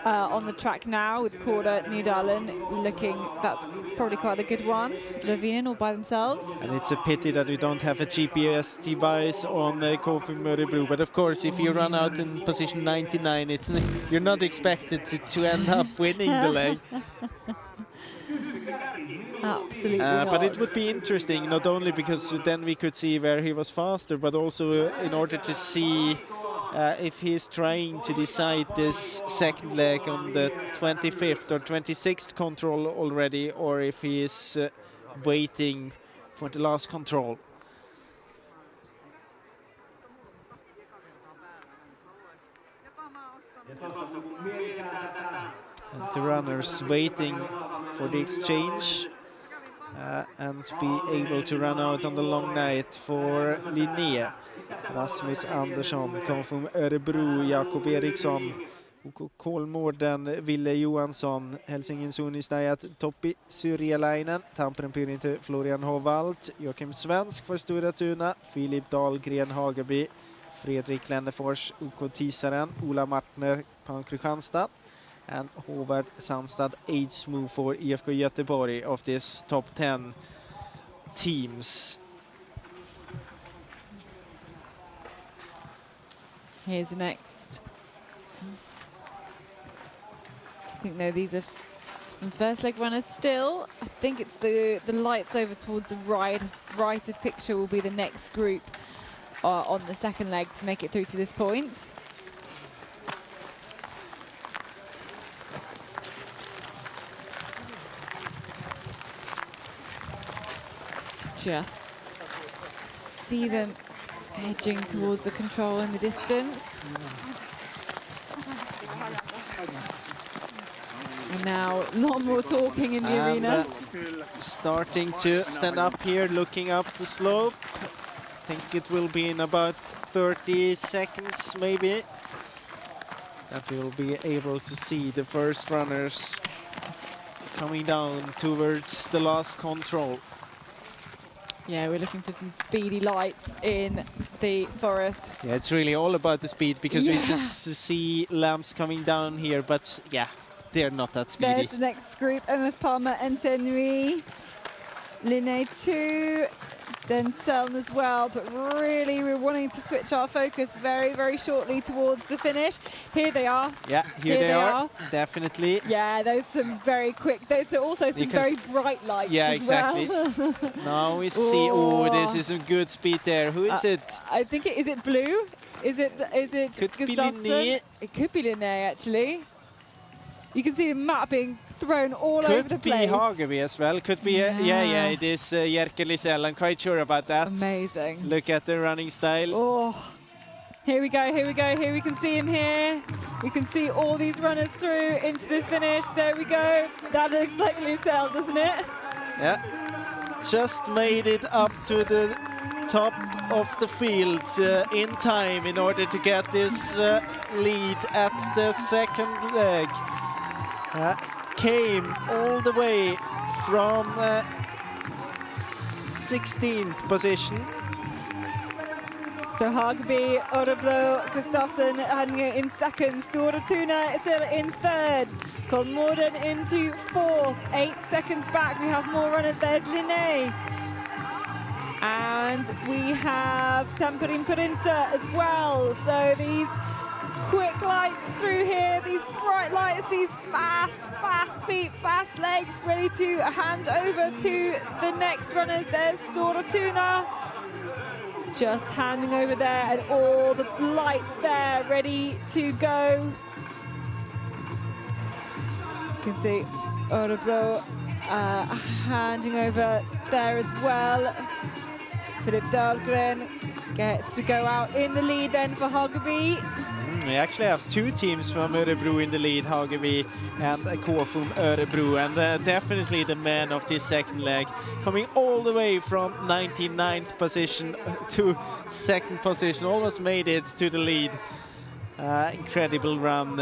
on the track now, with Kåre Nydalen looking, that's probably quite a good one. Levinen all by themselves. And it's a pity that we don't have a GPS device on Porvoo-Borgå, but of course if you run out in position 99, you're not expected to end up winning the leg. Absolutely but it would be interesting, not only because then we could see where he was faster, but also in order to see if he's trying to decide this second leg on the 25th or 26th control already, or if he is waiting for the last control. And the runners waiting for the exchange and to be able to run out on the long night for Linné. Rasmus Andersson kom from Örebro, Jakob Eriksson, Kolmården, Ville Johansson, Helsingin Sunnistayat, Toppi Syrjalainen, Tamperen Pyrinto, Florian Hovald, Joakim Svensk för Stora Tuna, Filip Dahlgren, Hageby, Fredrik Lennefors, OK Tisaren, Ola Martner, Pan Kristianstad, and Håvard Sandstad age move for IFK Göteborg of this top 10 teams. Here's the next. I think though these are some first leg runners still. I think it's the lights over towards the right of picture will be the next group on the second leg to make it through to this point. Just see them edging towards the control in the distance. And now a lot more talking in the arena. Starting to stand up here, looking up the slope. I think it will be in about 30 seconds maybe that we'll be able to see the first runners coming down towards the last control. Yeah, we're looking for some speedy lights in the forest. Yeah, it's really all about the speed, because we just see lamps coming down here, but yeah, they're not that speedy. There's the next group, MS Palmer and Tenui. Linné 2, then Seln as well, but really we're wanting to switch our focus very, very shortly towards the finish. Here they are. Yeah, here they are. Definitely. Yeah, those are some very quick, those are also some very bright lights. Yeah, as exactly. Well. Now we see, this is some good speed there. Who is it? I think is it Blue? Is it Could be Gustafsson? Linné. It could be Linné, actually. You can see the map being thrown all over the place. Could be Hageby as well. Could be, yeah, it is Jerker Lisell. I'm quite sure about that. Amazing. Look at the running style. Oh, here we go, here we go. Here we can see him here. We can see all these runners through into this finish. There we go. That looks like Lisell, doesn't it? Yeah. Just made it up to the top of the field in time in order to get this lead at the second leg. Came all the way from 16th position. So Hageby, Örebro, Gustafsson in second, Stora Tuna still in third, Kolmården into fourth, 8 seconds back. We have more runners. There's Linné. And we have Tamperin Perinta as well. So these quick lights through here, these bright lights, these fast feet, fast legs, ready to hand over to the next runners. There's Stora Tuna. Just handing over there, and all the lights there ready to go. You can see Örebro handing over there as well. Philip Dahlgren gets to go out in the lead then for Hageby. We actually have 2 teams from Örebro in the lead, Hageby and KFUM Örebro, and definitely the man of this second leg, coming all the way from 99th position to second position, almost made it to the lead. Incredible run.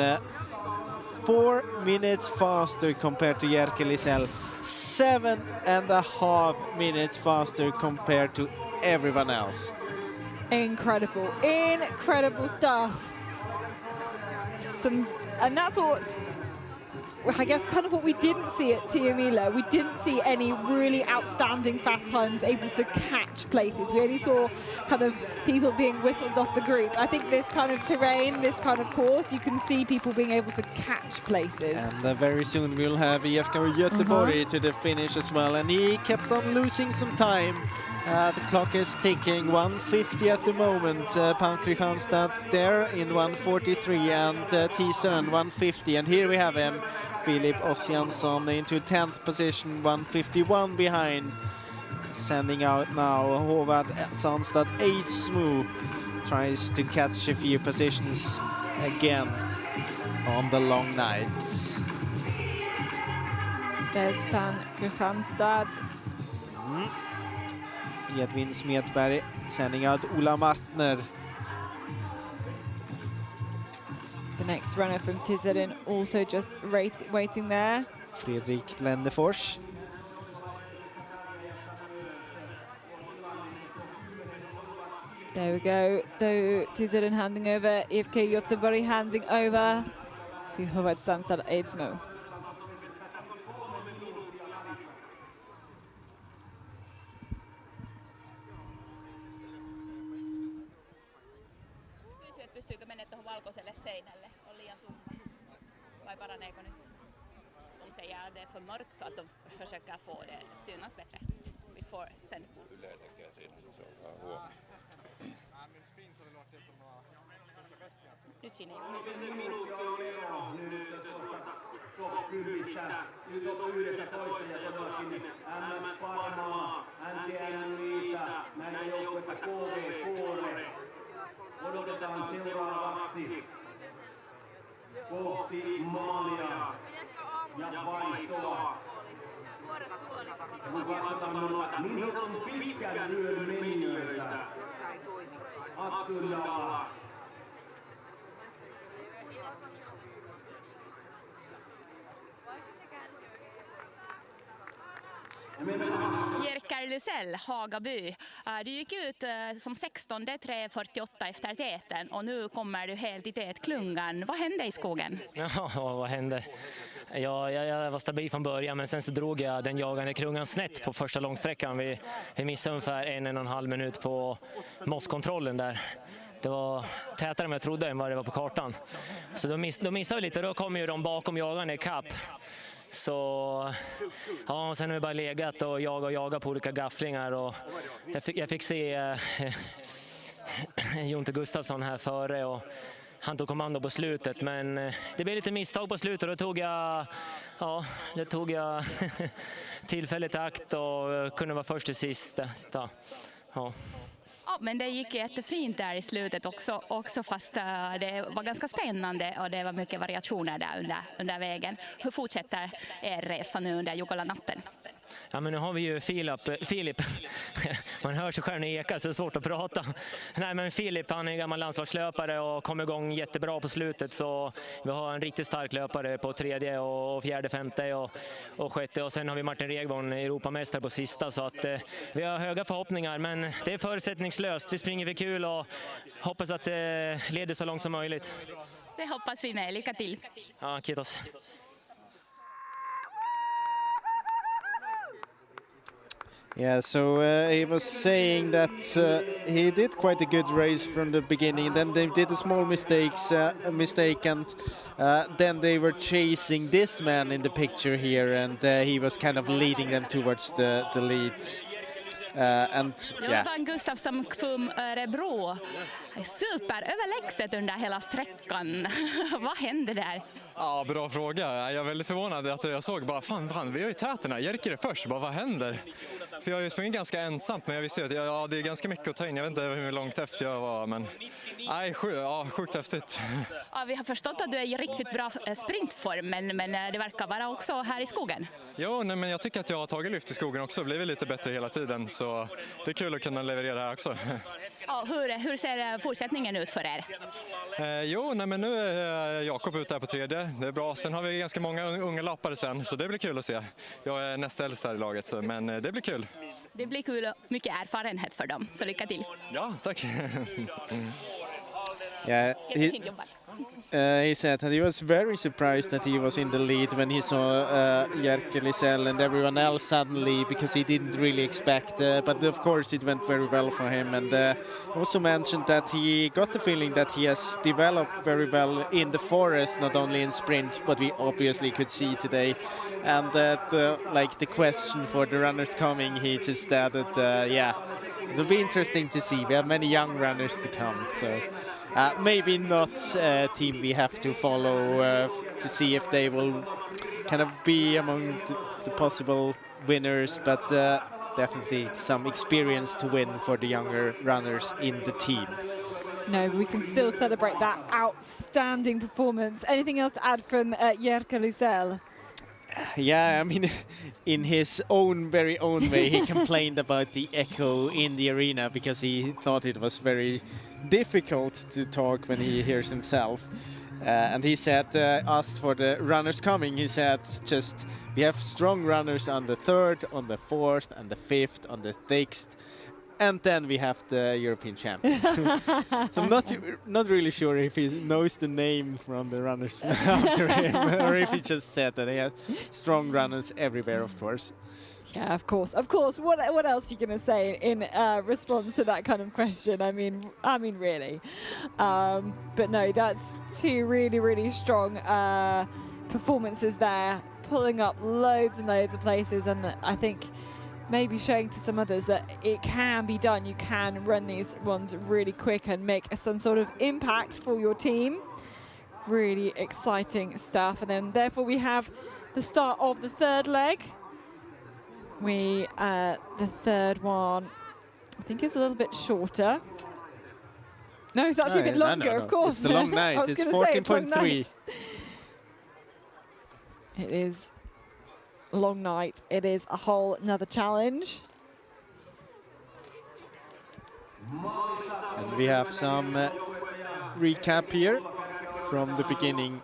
4 minutes faster compared to Jerker Lisell, 7.5 minutes faster compared to everyone else. Incredible, incredible stuff. And that's what, I guess, kind of what we didn't see at Tiomila. We didn't see any really outstanding fast times able to catch places. We only saw kind of people being whistled off the group. I think this kind of terrain, this kind of course, you can see people being able to catch places. And very soon we'll have IFK Göteborg to the finish as well. And he kept on losing some time. The clock is ticking, 1:50 at the moment. Pound Kristianstad there in 1:43 and Tiseren 1:50. And here we have him, Filip Ossiansson into 10th position, 1:51 behind. Sending out now Håvard Sandstad Eidsmo. Tries to catch a few positions again on the long night. There's Pound Kristianstad. Edvin Smedberg sending out Ola Martner. The next runner from Tiseren also just waiting there. Fredrik Lendefors. There we go. So Tiseren handing over, IFK Göteborg handing over to Håvard Sandstad Eidsmo. Pystyykö mennä tuohon valkoiselle seinälle? On liian tumma. Vai paraneeko nyt? De säger att det är för mörkt att de försöker få det synas bättre. Vi får sen. Nyt siinä Odotetaan seuraavaksi kohti maalia ja vaihtoa. Kun katsotaan noita niin sanotun pitkän lyön menijöitä, Akkundala. Jerker Lysell, Hagaby. Du gick ut som 16, 3:48 efter täten och nu kommer du helt i tätklungan. Vad hände i skogen? Ja, vad hände? Jag var stabil från början, men sen så drog jag den jagande klungan snett på första långsträckan. Vi missade ungefär 1,5 minut på mosskontrollen där. Det var tätare än jag trodde än vad det var på kartan. Så då missade vi lite, då kom ju de bakom jagande i kapp. Så ja, sen har vi bara legat och jagat på olika gafflingar och jag fick se Jonte Gustafsson här före och han tog kommando på slutet, men det blev lite misstag på slutet och då tog jag tillfälligt i akt och kunde vara först till sist. Ja. Ja, men det gick jättefint där i slutet också fast det var ganska spännande och det var mycket variationer där under vägen. Hur fortsätter er resa nu under Jukola-natten? Ja, men nu har vi ju Filip. Man hör sig själv eka så det är svårt att prata. Nej, men Filip, han är en gammal landslagslöpare och kom igång jättebra på slutet, så vi har en riktigt stark löpare på 3:e och 4:e, 5:e och 6:e, och sen har vi Martin Regborn, Europamästare på sista, så att vi har höga förhoppningar, men det är förutsättningslöst. Vi springer för kul och hoppas att det leder så långt som möjligt. Det hoppas vi med. Lycka till. Ja, kiitos. Yeah, so he was saying that he did quite a good race from the beginning. Then they did a small mistake, and then they were chasing this man in the picture here, and he was kind of leading them towards the lead. Jonathan Gustafsson, Kfum, Örebro. Superöverlägset under hela sträckan. Vad hände där? Ja, bra fråga. Jag är väldigt förvånad att jag såg bara, fan vi har ju täterna. Jerker är först, bara vad händer? För jag har ju sprungit ganska ensamt, men jag visste att det är ganska mycket att ta in. Jag vet inte hur långt efter jag var, men nej, sjukt häftigt. Ja, vi har förstått att du är i riktigt bra sprintform, men det verkar vara också här i skogen. Jo, nej, men jag tycker att jag har tagit lyft i skogen också, blivit lite bättre hela tiden, så det är kul att kunna leverera här också. Ja, hur ser fortsättningen ut för er? Men nu är Jakob ute här på 3:e. Det är bra. Sen har vi ganska många unga lappare sen, så det blir kul att se. Jag är nästa äldst här i laget, men det blir kul. Det blir kul och mycket erfarenhet för dem, så lycka till. Ja, tack. Yeah, he said that he was very surprised that he was in the lead when he saw Jerker Lysell and everyone else suddenly, because he didn't really expect, but of course it went very well for him, and also mentioned that he got the feeling that he has developed very well in the forest, not only in sprint, but we obviously could see today, and that the question for the runners coming, he just added, it'll be interesting to see. We have many young runners to come, so maybe not a team we have to follow to see if they will kind of be among the possible winners, but definitely some experience to win for the younger runners in the team. No, we can still celebrate that outstanding performance. Anything else to add from Jerker Lysell? Yeah, I mean, in his very own way, he complained about the echo in the arena because he thought it was very difficult to talk when he hears himself. And he said, asked for the runners coming, he said just, we have strong runners on the 3rd, on the 4th, and the 5th, on the 6th. And then we have the European champion. So I'm not really sure if he knows the name from the runners after him, or if he just said that he has strong runners everywhere, of course. Yeah, of course. What else are you going to say in response to that kind of question? I mean, really. But no, that's two really, really strong performances there, pulling up loads and loads of places, and I think maybe showing to some others that it can be done. You can run these ones really quick and make some sort of impact for your team. Really exciting stuff. And then therefore we have the start of the 3rd leg. The 3rd one, I think, is a little bit shorter. No, it's actually a bit longer, of course. It's the long night. It's 14.3. It is long night. It is a whole another challenge. And we have some recap here from the beginning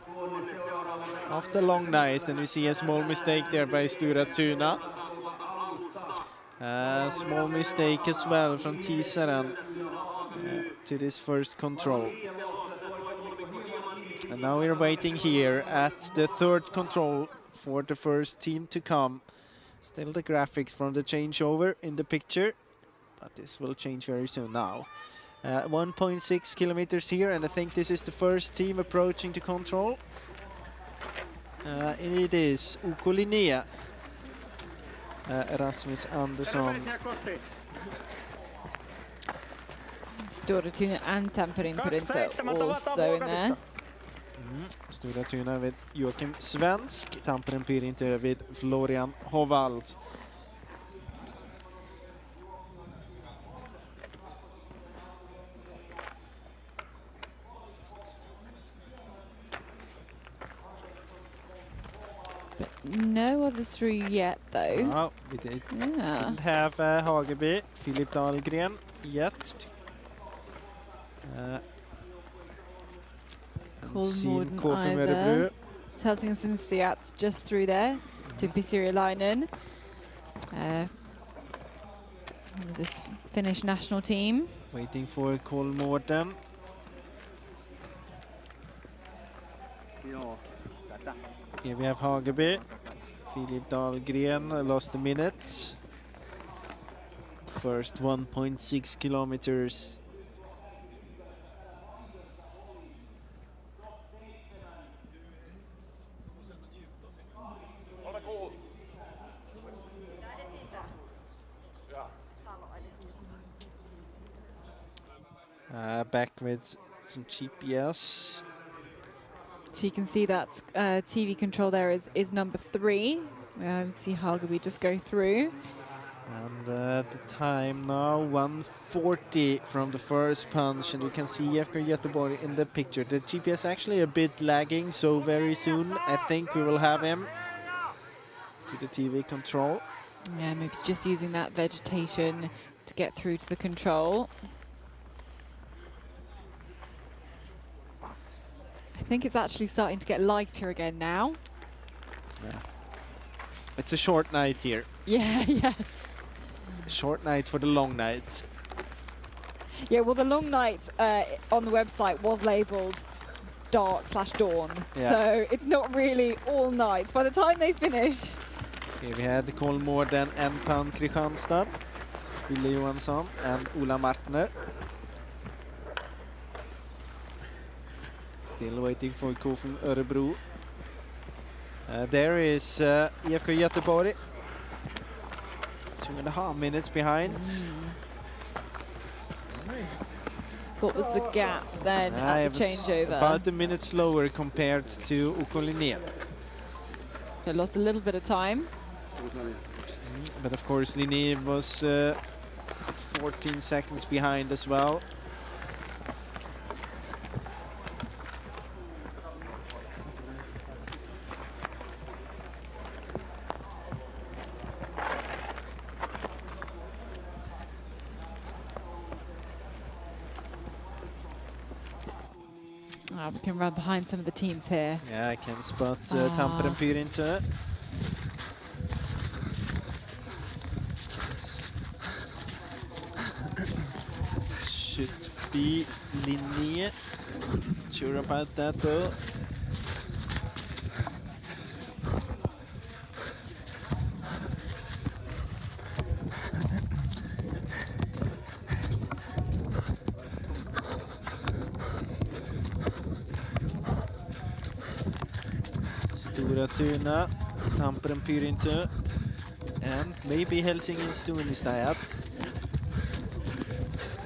of the long night, and we see a small mistake there by Stura Tuna. Small mistake as well from Tisaren to this first control. And now we're waiting here at the third control for the first team to come. Still the graphics from the changeover in the picture, but this will change very soon now. 1.6 kilometers here, and I think this is the first team approaching the control. It is Jukola Rasmus Andersson. Stora Tuna and Tamperin Printer also in there. Stora Tuna vid Joakim Svensk, Tamperin Printer vid Florian Hovald. No others through yet, though. Oh, we didn't have Hageby, Filip Dahlgren yet. Kolmården either. Helsingin Stiats just through there to Pisirilainen. This Finnish national team. Waiting for Kolmården. Here we have Hageby. Filip Dahlgren lost a minute. First 1.6 kilometers. Back with some GPS. So you can see that TV control there is number 3. We can see Hageby just go through. And the time now 1:40 from the first punch, and you can see Jeffrey Göteborg in the picture. The GPS actually a bit lagging, so very soon I think we will have him to the TV control. Yeah, maybe just using that vegetation to get through to the control. I think it's actually starting to get lighter again now. Yeah. It's a short night here. Yeah, yes. A short night for the long night. Yeah, well, the long night on the website was labelled dark/dawn. Yeah. So it's not really all night. By the time they finish. Here we had Kolmården and Pan Kristianstad, Wille Johansson and Ola Martner. Still waiting for KFUM Örebro. There is IFK Göteborg. 2.5 minutes behind. What was the gap then at the changeover? About a minute slower compared to Jukola. So lost a little bit of time. But of course Linné was 14 seconds behind as well. We can run behind some of the teams here. Yeah, I can spot Tamperin Printer. Should be Linné. Sure about that though. Stora Tuna, Tamperin Printer, and maybe Helsingin Stiats.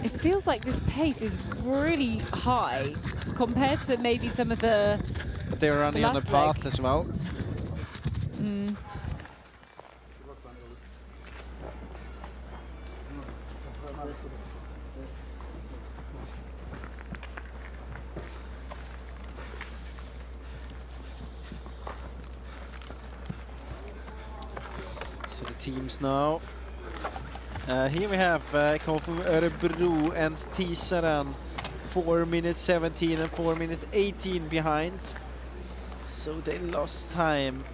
It feels like this pace is really high compared to maybe some of the. But they're running on the path as well. So the teams now. Here we have KFUM Örebro and Tisaren 4 minutes 17 and 4 minutes 18 behind. So they lost time.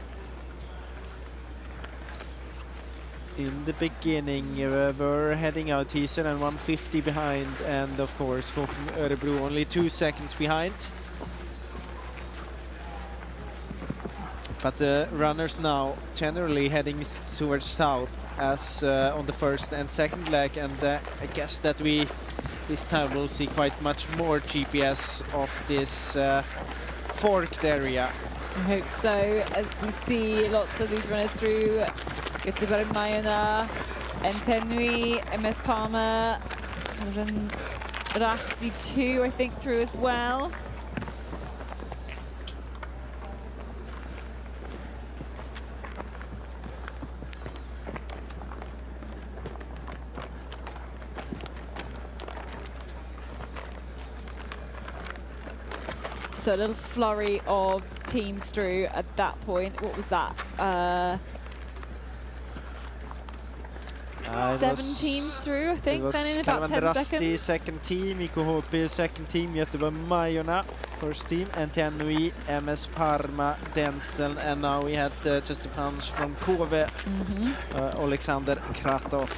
in the beginning were heading out. He's around 150 behind, and of course go from Örebro only 2 seconds behind. But the runners now generally heading towards south as on the first and second leg, and I guess that we this time will see quite much more GPS of this forked area. I hope so, as we see lots of these runners through. Göteborg Majorna, Entenui, MS Palmer, Katherine Rasti too, I think, through as well. So a little flurry of teams through at that point. What was that? 7 teams through, I think, then in about 10 seconds. Second team, IKHP second team, Göteborg Majorna first team, and Tenui, MS Parma, Denzel, and now we had just a punch from KV, Alexander Kratov.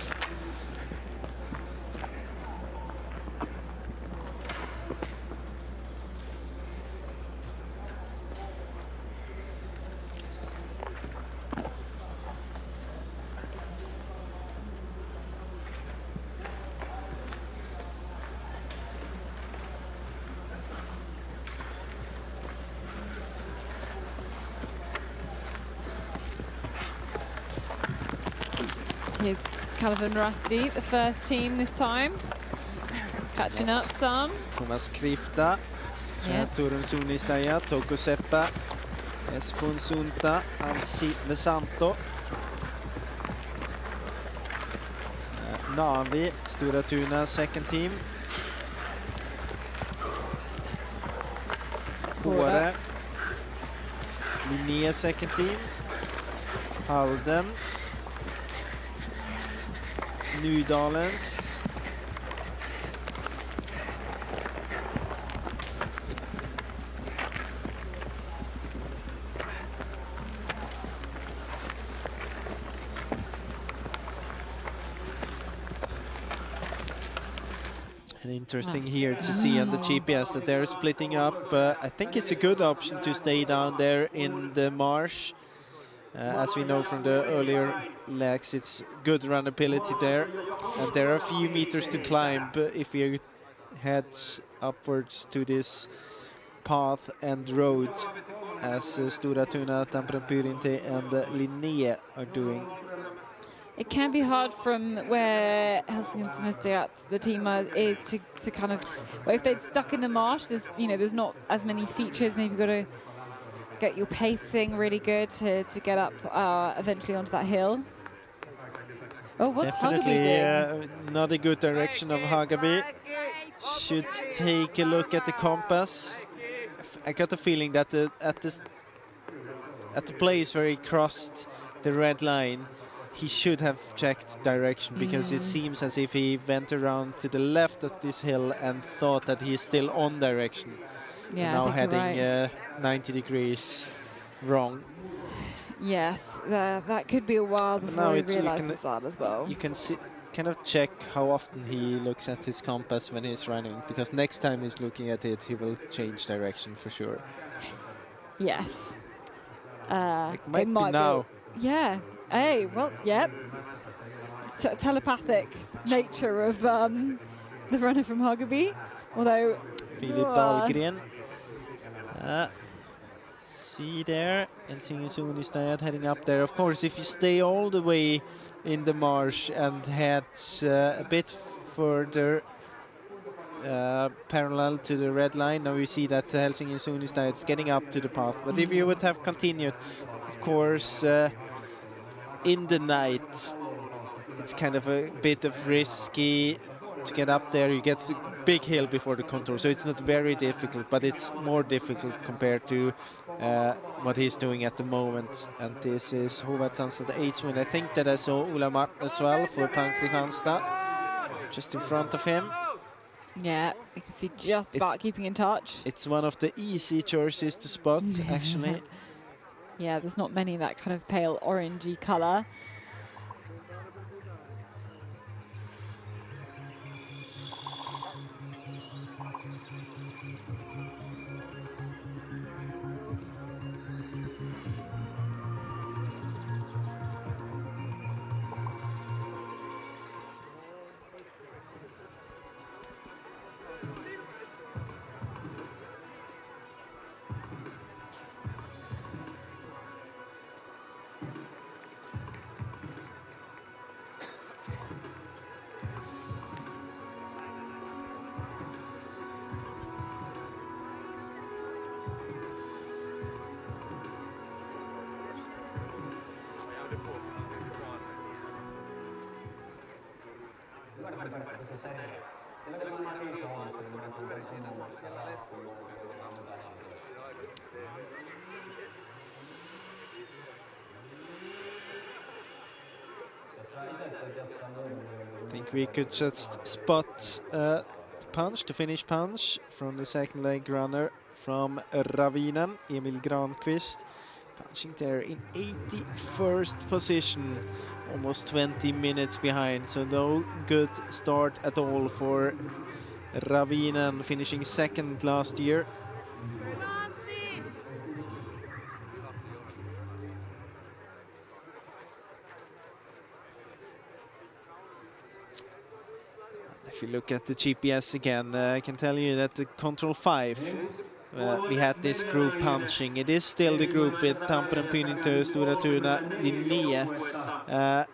Here's Calvin Rusty, the first team this time, catching up some. Thomas Krifta, Turun Suunistaja, Toko Seppa, Espon Sunta, Ansi Vesanto, Navi, Stora Tuna second team, Kåre, Linné second team, Halden, Nydalens, and interesting here to see on the GPS that they're splitting up. I think it's a good option to stay down there in the marsh. As we know from the earlier legs, it's good runnability there, and there are a few meters to climb if you head upwards to this path and road, as Stora Tuna, Tampere Pyrinte and Linné are doing. It can be hard from where Helsingin Snöstöat, the team is, to kind of, well, if they're stuck in the marsh, there's not as many features. Maybe you've got to get your pacing really good to get up eventually onto that hill. Oh, what's definitely Hagaby doing? Not a good direction of Hagaby. Should take a look at the compass. I got the feeling that at the place where he crossed the red line, he should have checked direction, because it seems as if he went around to the left of this hill and thought that he's still on direction. Yeah, now heading 90 degrees wrong. Yes, that could be a while before he realizes that as well. You can kind of check how often he looks at his compass when he's running, because next time he's looking at it, he will change direction for sure. Yes. It might be now. Yeah. Hey, well, yep. Telepathic nature of the runner from Hagaby, although Filip Dahlgren. See there, Helsingin Suunistaja heading up there. Of course, if you stay all the way in the marsh and head a bit further parallel to the red line, now you see that Helsingin Suunistaja is getting up to the path. But if you would have continued, of course, in the night, it's kind of a bit of risky to get up there. You get a big hill before the contour, so it's not very difficult, but it's more difficult compared to what he's doing at the moment. And this is Hovatsans, the 8th win. I think that I saw Ola Mart as well for Pank Kristianstad, just in front of him. Yeah, you can see just about keeping in touch. It's one of the easy choices to spot, actually. Yeah, there's not many that kind of pale orangey colour. I think we could just spot the punch, the finish punch from the second leg runner from Ravinen, Emil Granqvist, punching there in 81st position, almost 20 minutes behind, so no good start at all for Ravinen, finishing second last year. If you look at the GPS again, I can tell you that the Control 5, we had this group punching. It is still the group with Tampere, Pyynintö, Stora Tuna, Linné.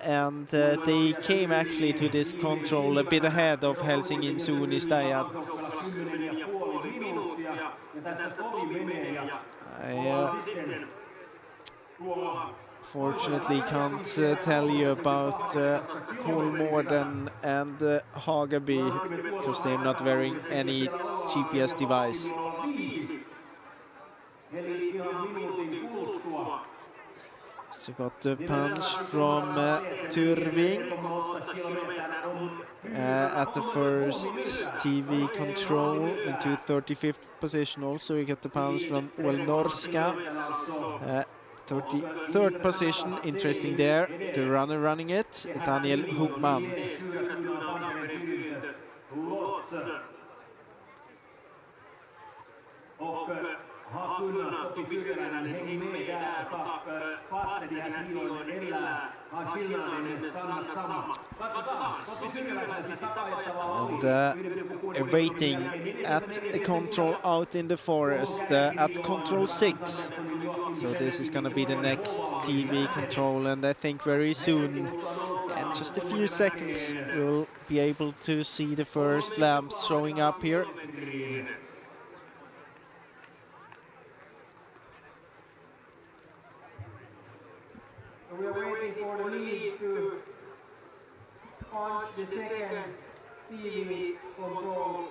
And they came actually to this control a bit ahead of Helsingin Suunnistajat. Fortunately can't tell you about Kolmården and Hagaby because they're not wearing any GPS device. So got the punch from Turving at the first TV control into 35th position. Also we got the punch from Olnorska. 33rd position, interesting there, the runner running it, Daniel Hugman. And waiting at a control out in the forest at control 6. So this is going to be the next TV control, and I think very soon, in just a few seconds, we'll be able to see the first lamps showing up here. We are waiting for the lead to punch the second TV control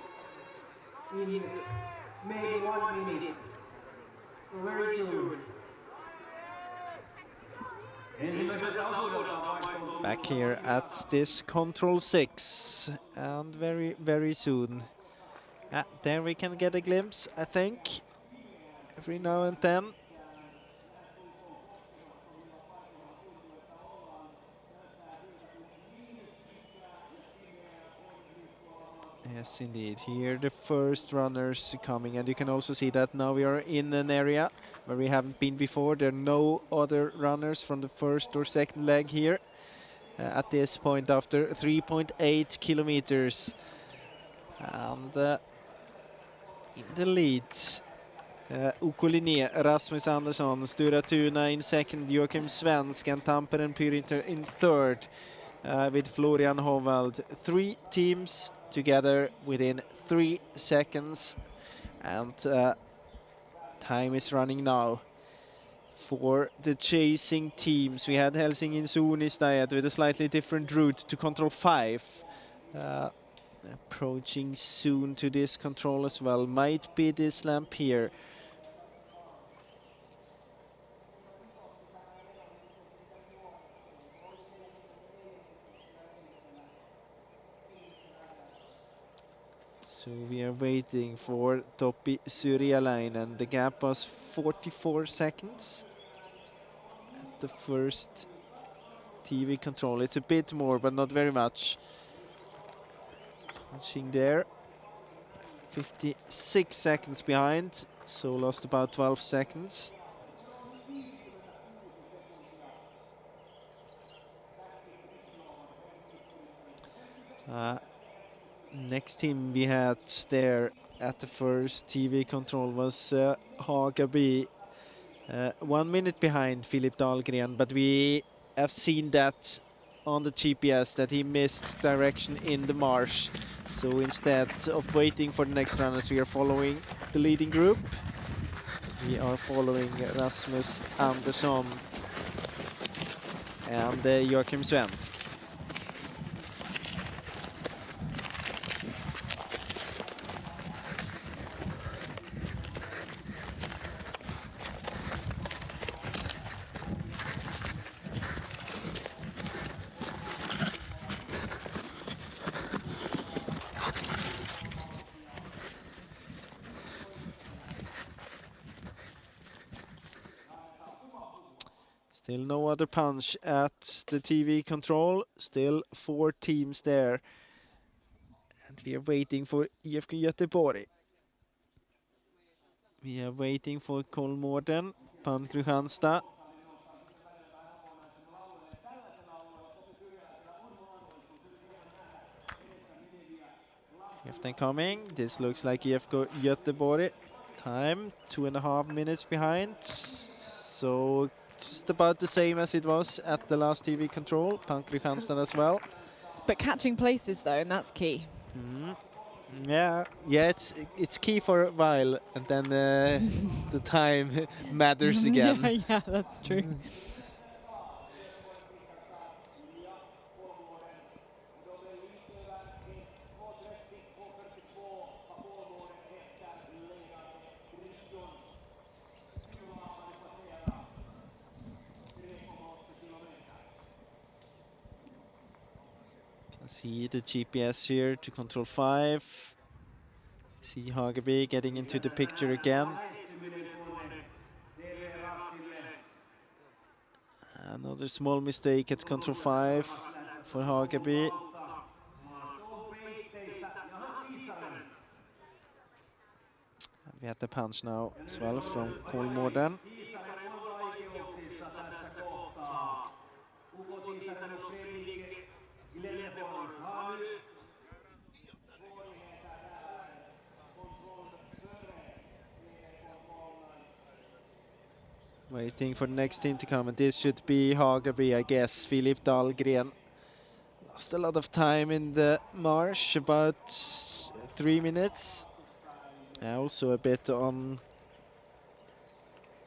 in maybe 1 minute. So very soon. Back here at this control 6, and very soon. There we can get a glimpse, I think, every now and then. Yes, indeed. Here the first runners coming, and you can also see that now we are in an area where we haven't been before. There are no other runners from the first or second leg here at this point after 3.8 kilometers. And in the lead, OK Linné, Rasmus Andersson, Stora Tuna in second, Joakim Svensk, and Tampere and Pyynintö in third with Florian Hovald. 3 teams together within 3 seconds, and time is running now for the chasing teams. We had Helsingin Suunnistajat with a slightly different route to control 5, approaching soon to this control as well. Might be this lamp here. So we are waiting for Topi Syrjäläinen. The gap was 44 seconds at the first TV control. It's a bit more, but not very much. Punching there. 56 seconds behind, so lost about 12 seconds. Next team we had there at the first TV control was Hagaby, 1 minute behind Filip Dahlgren, but we have seen that on the GPS that he missed direction in the marsh. So instead of waiting for the next runners, we are following the leading group. We are following Rasmus Andersson and Joakim Svensk. Still no other punch at the TV control. Still 4 teams there. And we are waiting for IFK Göteborg. We are waiting for Kolmården, Pan Kristianstad. IFK coming. This looks like IFK Göteborg. Time 2.5 minutes behind. So just about the same as it was at the last TV control. Pan Kristianstad as well. But catching places though, and that's key. Yeah, it's key for a while, and then the time matters again. Yeah, that's true. See the GPS here to control 5. See Hageby getting into the picture again. Another small mistake at control 5 for Hageby. We had the punch now as well from Kolmården. Waiting for the next team to come, and this should be Hageby, I guess. Filip Dahlgren lost a lot of time in the marsh, about 3 minutes. Also a bit on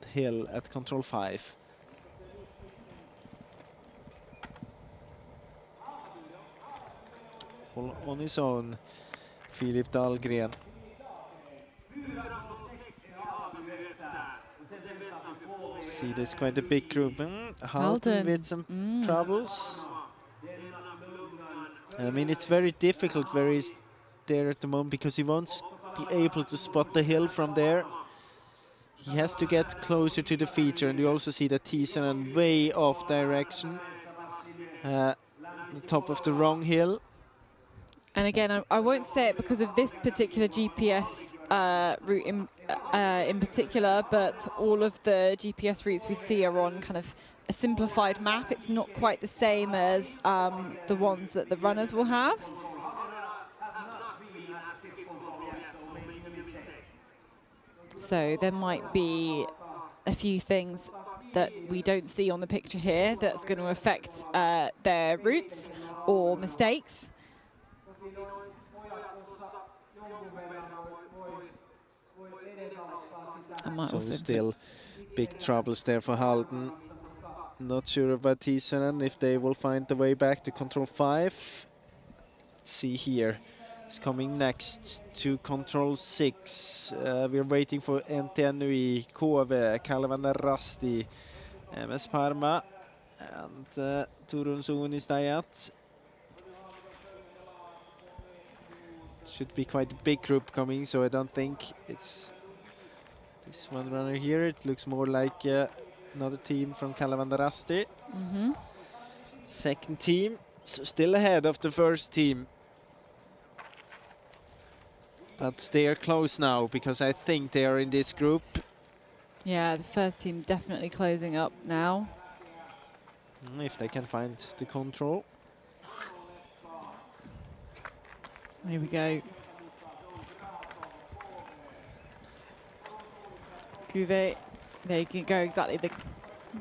the hill at control 5. All on his own, Filip Dahlgren. See, there's quite a big group. Halton with some troubles. I mean, it's very difficult where he's there at the moment because he won't be able to spot the hill from there. He has to get closer to the feature, and you also see that he's in way off direction. The top of the wrong hill. And again, I won't say it because of this particular GPS route in particular, but all of the GPS routes we see are on kind of a simplified map. It's not quite the same as the ones that the runners will have. So there might be a few things that we don't see on the picture here that's going to affect their routes or mistakes. So still big troubles there for Halden. Not sure about Tisanen if they will find the way back to control 5. Let's see here. It's coming next to control 6. We're waiting for NTNUI, KV, Kalevanda Rasti, MS Parma, and Turun Suunis Dayat. Should be quite a big group coming, so I don't think it's this one runner here. It looks more like another team from Kalevanda Rasti. Second team, so still ahead of the first team. But they are close now because I think they are in this group. Yeah, the first team definitely closing up now. If they can find the control. Here we go. Kuve, they can go exactly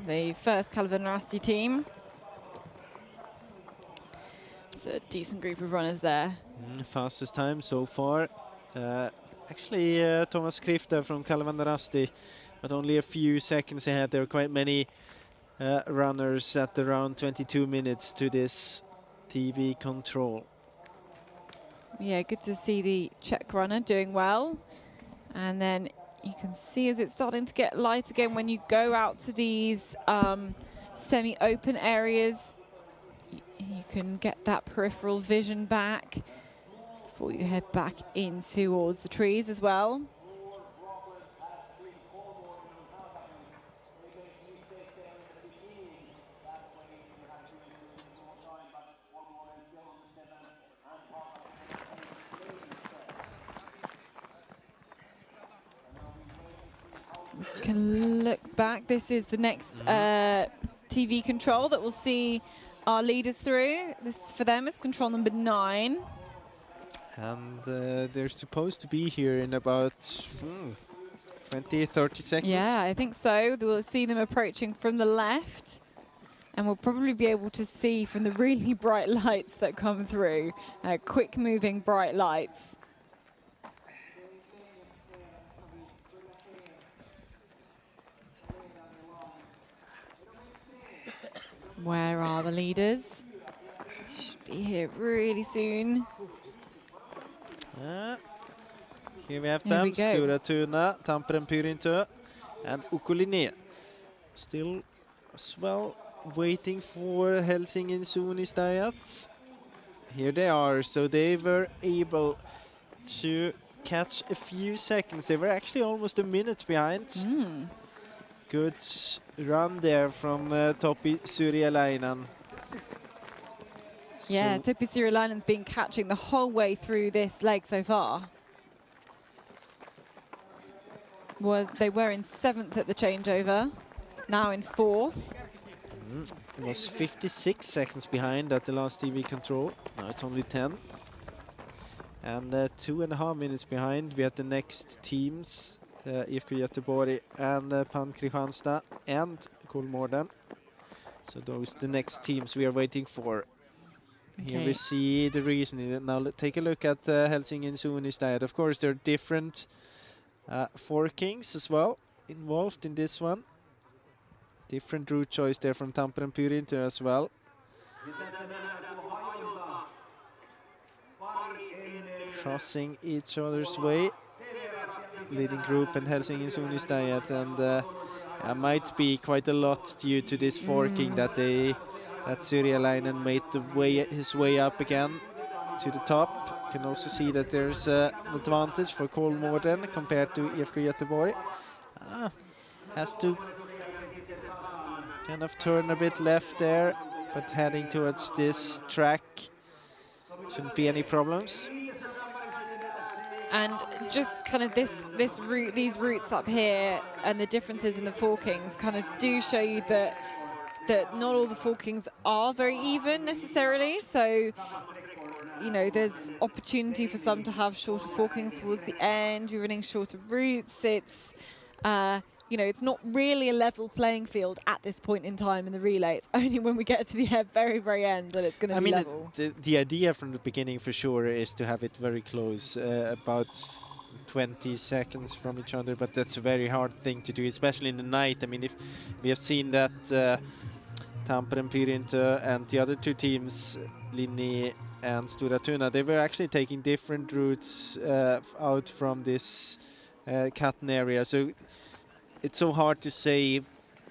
the first Kalevanda Rasti team. It's a decent group of runners there. Fastest time so far. Actually, Thomas Skrifter from Kalevanda Rasti, but only a few seconds ahead. There are quite many runners at around 22 minutes to this TV control. Yeah, good to see the Czech runner doing well. And then you can see as it's starting to get light again, when you go out to these semi-open areas, you can get that peripheral vision back before you head back in towards the trees as well. Can look back. This is the next TV control that we'll see our leaders through. This for them is control number 9. And they're supposed to be here in about 20, 30 seconds. Yeah, I think so. We'll see them approaching from the left. And we'll probably be able to see from the really bright lights that come through, quick moving bright lights. Where are the leaders? Should be here really soon. Here we have them, Stora Tuna, Tampere Pyrinto, and Ukoline. Still as well waiting for Helsingin Suunnistajat. Here they are, so they were able to catch a few seconds. They were actually almost a minute behind. Good run there from Topi Syrjäläinen. Yeah, Topi Syrjäläinen's been catching the whole way through this leg so far. They were in 7th at the changeover, now in 4th. It was 56 seconds behind at the last TV control. Now it's only 10. And 2.5 minutes behind. We have the next teams, IFK Göteborg and Pan Kristianstad and Kolmården. So those the next teams we are waiting for. Okay. Here we see the reasoning. Now take a look at Helsingin Suunnistajat. Of course, there are different forkings as well involved in this one. Different route choice there from Tampere Pyrinto as well. Crossing each other's way. Leading group and Helsingin Suunnistajat, and might be quite a lot due to this forking that Syrjäläinen made his way up again to the top. You can also see that there's an advantage for Kolmården compared to IFK Göteborg. Has to kind of turn a bit left there, but heading towards this track shouldn't be any problems. And just kind of this route, these routes up here, and the differences in the forkings kind of do show you that not all the forkings are very even necessarily. So, you know, there's opportunity for some to have shorter forkings towards the end. You're running shorter routes. It's you know, it's not really a level playing field at this point in time in the relay. It's only when we get to the very, very end that it's going to be level. The idea from the beginning for sure is to have it very close, about 20 seconds from each other, but that's a very hard thing to do, especially in the night. I mean, if we have seen that Tampere Pyrinto and the other two teams, Linni and Stora Tuna, they were actually taking different routes out from this Katten area. So it's so hard to say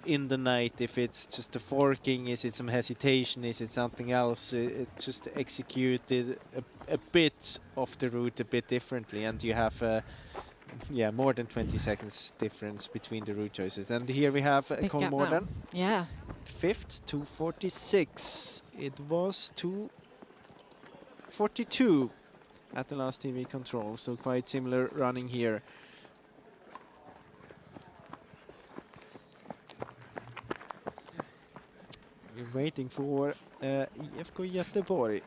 in the night if it's just a forking, is it some hesitation, is it something else. It just executed a bit of the route a bit differently, and you have more than 20 seconds difference between the route choices. And here we have Kolmården. Yeah. 5th, 2:46. It was 2:42 at the last TV control, so quite similar running here. We're waiting for IFK Göteborg.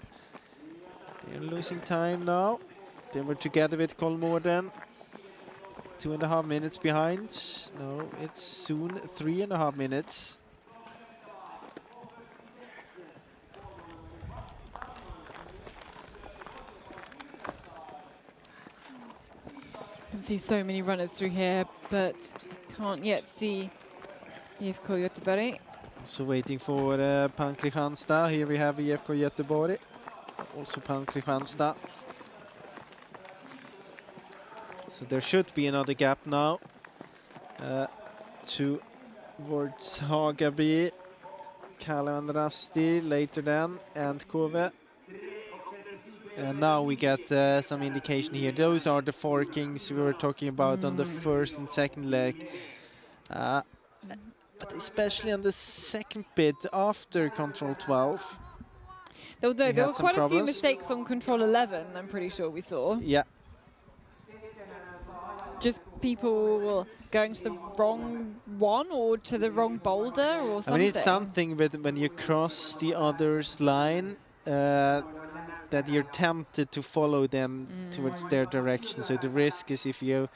They're losing time now. They were together with Kolmården. 2.5 minutes behind. No, it's soon 3.5 minutes. You can see so many runners through here, but can't yet see IFK Göteborg. Also waiting for Pan Kristianstad. Here we have IFK Göteborg. Also Pan Kristianstad. So there should be another gap now towards Hagaby, Kalle and Rasti later then, and Kove. And now we get some indication here. Those are the forkings we were talking about on the first and second leg. But especially on the second bit after control 12. There were quite a few mistakes on control 11, I'm pretty sure we saw. Yeah. just people going to the wrong one or to the wrong boulder or something? I mean, it's something with when you cross the other's line that you're tempted to follow them towards their direction. So the risk is if you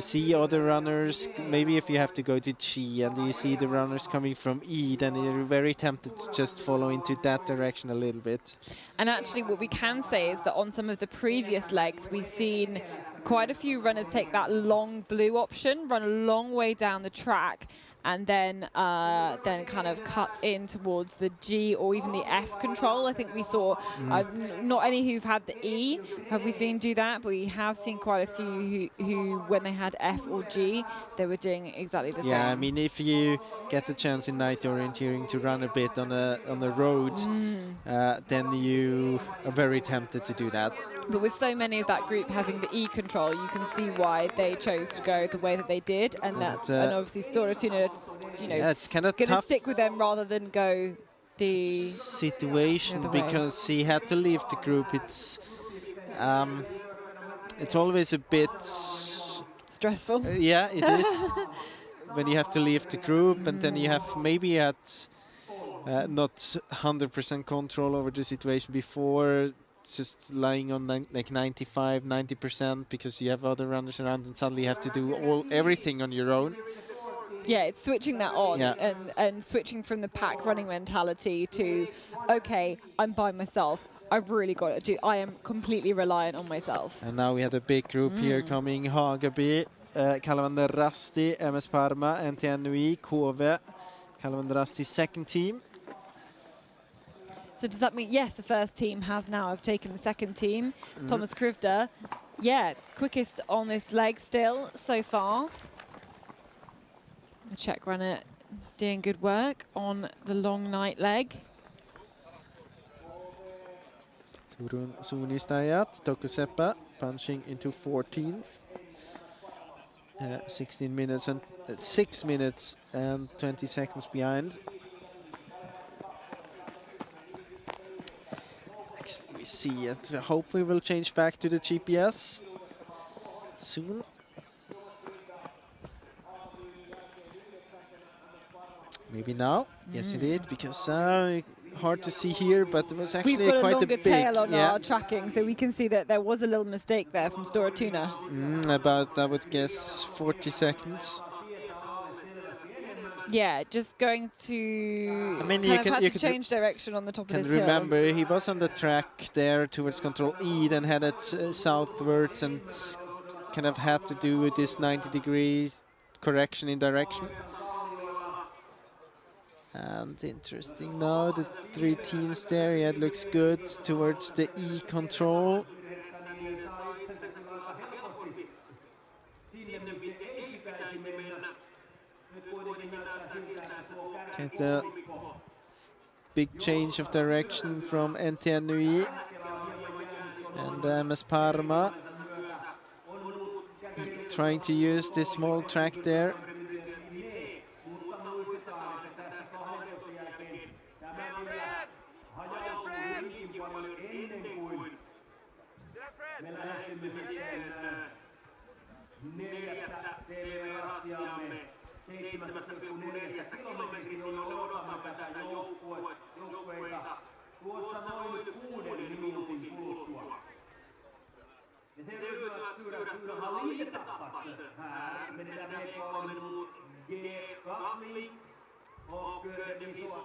see other runners, maybe if you have to go to G and you see the runners coming from E, then you're very tempted to just follow into that direction a little bit. And actually what we can say is that on some of the previous legs, we've seen quite a few runners take that long blue option, run a long way down the track, and then kind of cut in towards the G or even the F control. I think we saw not any who've had the E have we seen do that, but we have seen quite a few who when they had F or G, they were doing exactly the same. Yeah, I mean, if you get the chance in night orienteering to run a bit on the road, then you are very tempted to do that. But with so many of that group having the E control, you can see why they chose to go the way that they did, and that's and obviously Stora Tuna, you know, yeah, it's kind of going to stick with them rather than go the situation the other way. Because he had to leave the group. It's always a bit stressful. Yeah, it is. When you have to leave the group and then you have maybe not 100% control over the situation before, just lying on like 95, 90% because you have other runners around, and suddenly you have to do everything on your own. Yeah, it's switching that on and switching from the pack running mentality to, okay, I'm by myself. I've really got to do. I am completely reliant on myself. And now we have a big group here coming: Hagaby, Kalevander Rasti, MS Parma, NTNUI, KV, Kalevander Rasti's second team. So does that mean, yes, the first team has now taken the second team. Thomas Krivda, yeah, quickest on this leg still so far. The Czech runner doing good work on the long night leg. Turun Suunnistajat, Tokusepa punching into 14th. 16 minutes and 6 minutes and 20 seconds behind. Actually, we see it. I hope we will change back to the GPS soon. Maybe now. Yes, it did, because hard to see here, but it was actually We've got quite a longer tail on yeah. our tracking, so we can see that there was a little mistake there from Stora Tuna. About, I would guess, 40 seconds. Yeah, just going to. I mean, you can change direction on the top of this hill. Remember, he was on the track there towards Control E, then headed southwards and kind of had to do this 90 degrees correction in direction. And interesting now, the three teams there, yeah, it looks good towards the E control. Get a big change of direction from NTNUI and MS Parma. Trying to use this small track there. Tuossa noin 6 minuutin kuluttua. Ja se Stura har lite tappat här, men det där med kvar mot G-Kaffling och det finns så.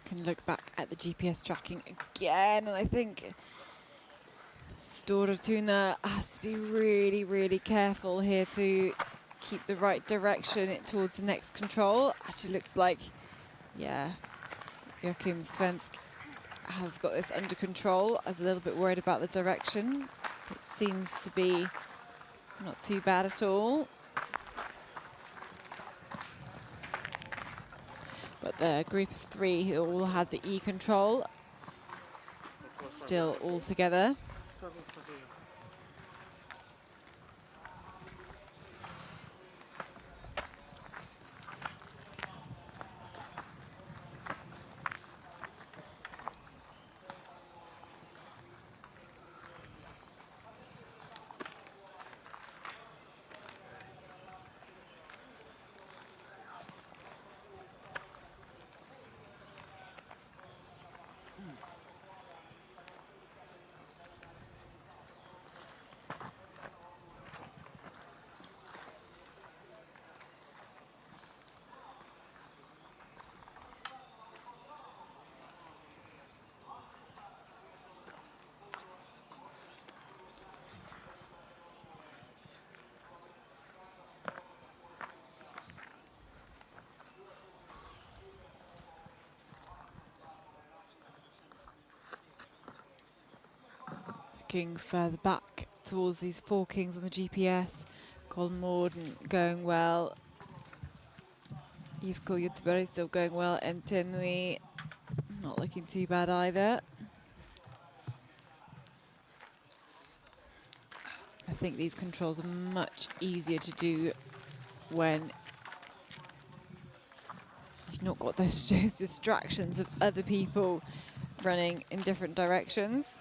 Can look back at the GPS tracking again, and I think Stora Tuna has to be really, really careful here to keep the right direction towards the next control. Actually looks like, yeah, Joachim Svensk has got this under control. I was a little bit worried about the direction. It seems to be not too bad at all. But the group of three who all had the E control still all together. looking further back towards these forkings on the GPS. Kolmorden going well. Jukola Relay still going well, and Tenui not looking too bad either. I think these controls are much easier to do when you've not got those distractions of other people running in different directions.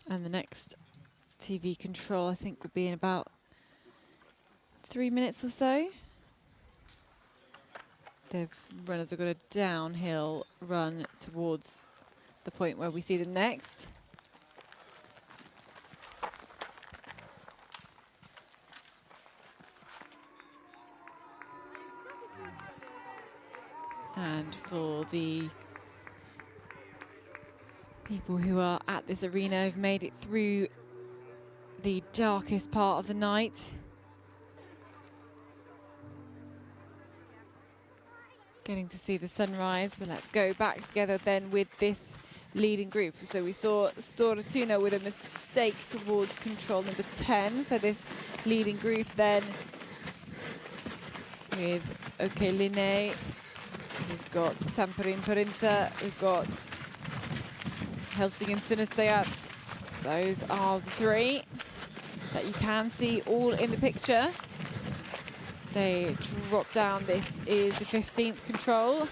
And the next TV control, I think, will be in about 3 minutes or so. The runners have got a downhill run towards the point where we see them next. And for the people who are at this arena, have made it through the darkest part of the night. Getting to see the sunrise, but let's go back together then with this leading group. So we saw Stora Tuna with a mistake towards control number 10. So this leading group then with Line, we've got Tamperin Perinta, we've got Helsingin Synestajat. Those are the three that you can see all in the picture. They drop down. This is the 15th control.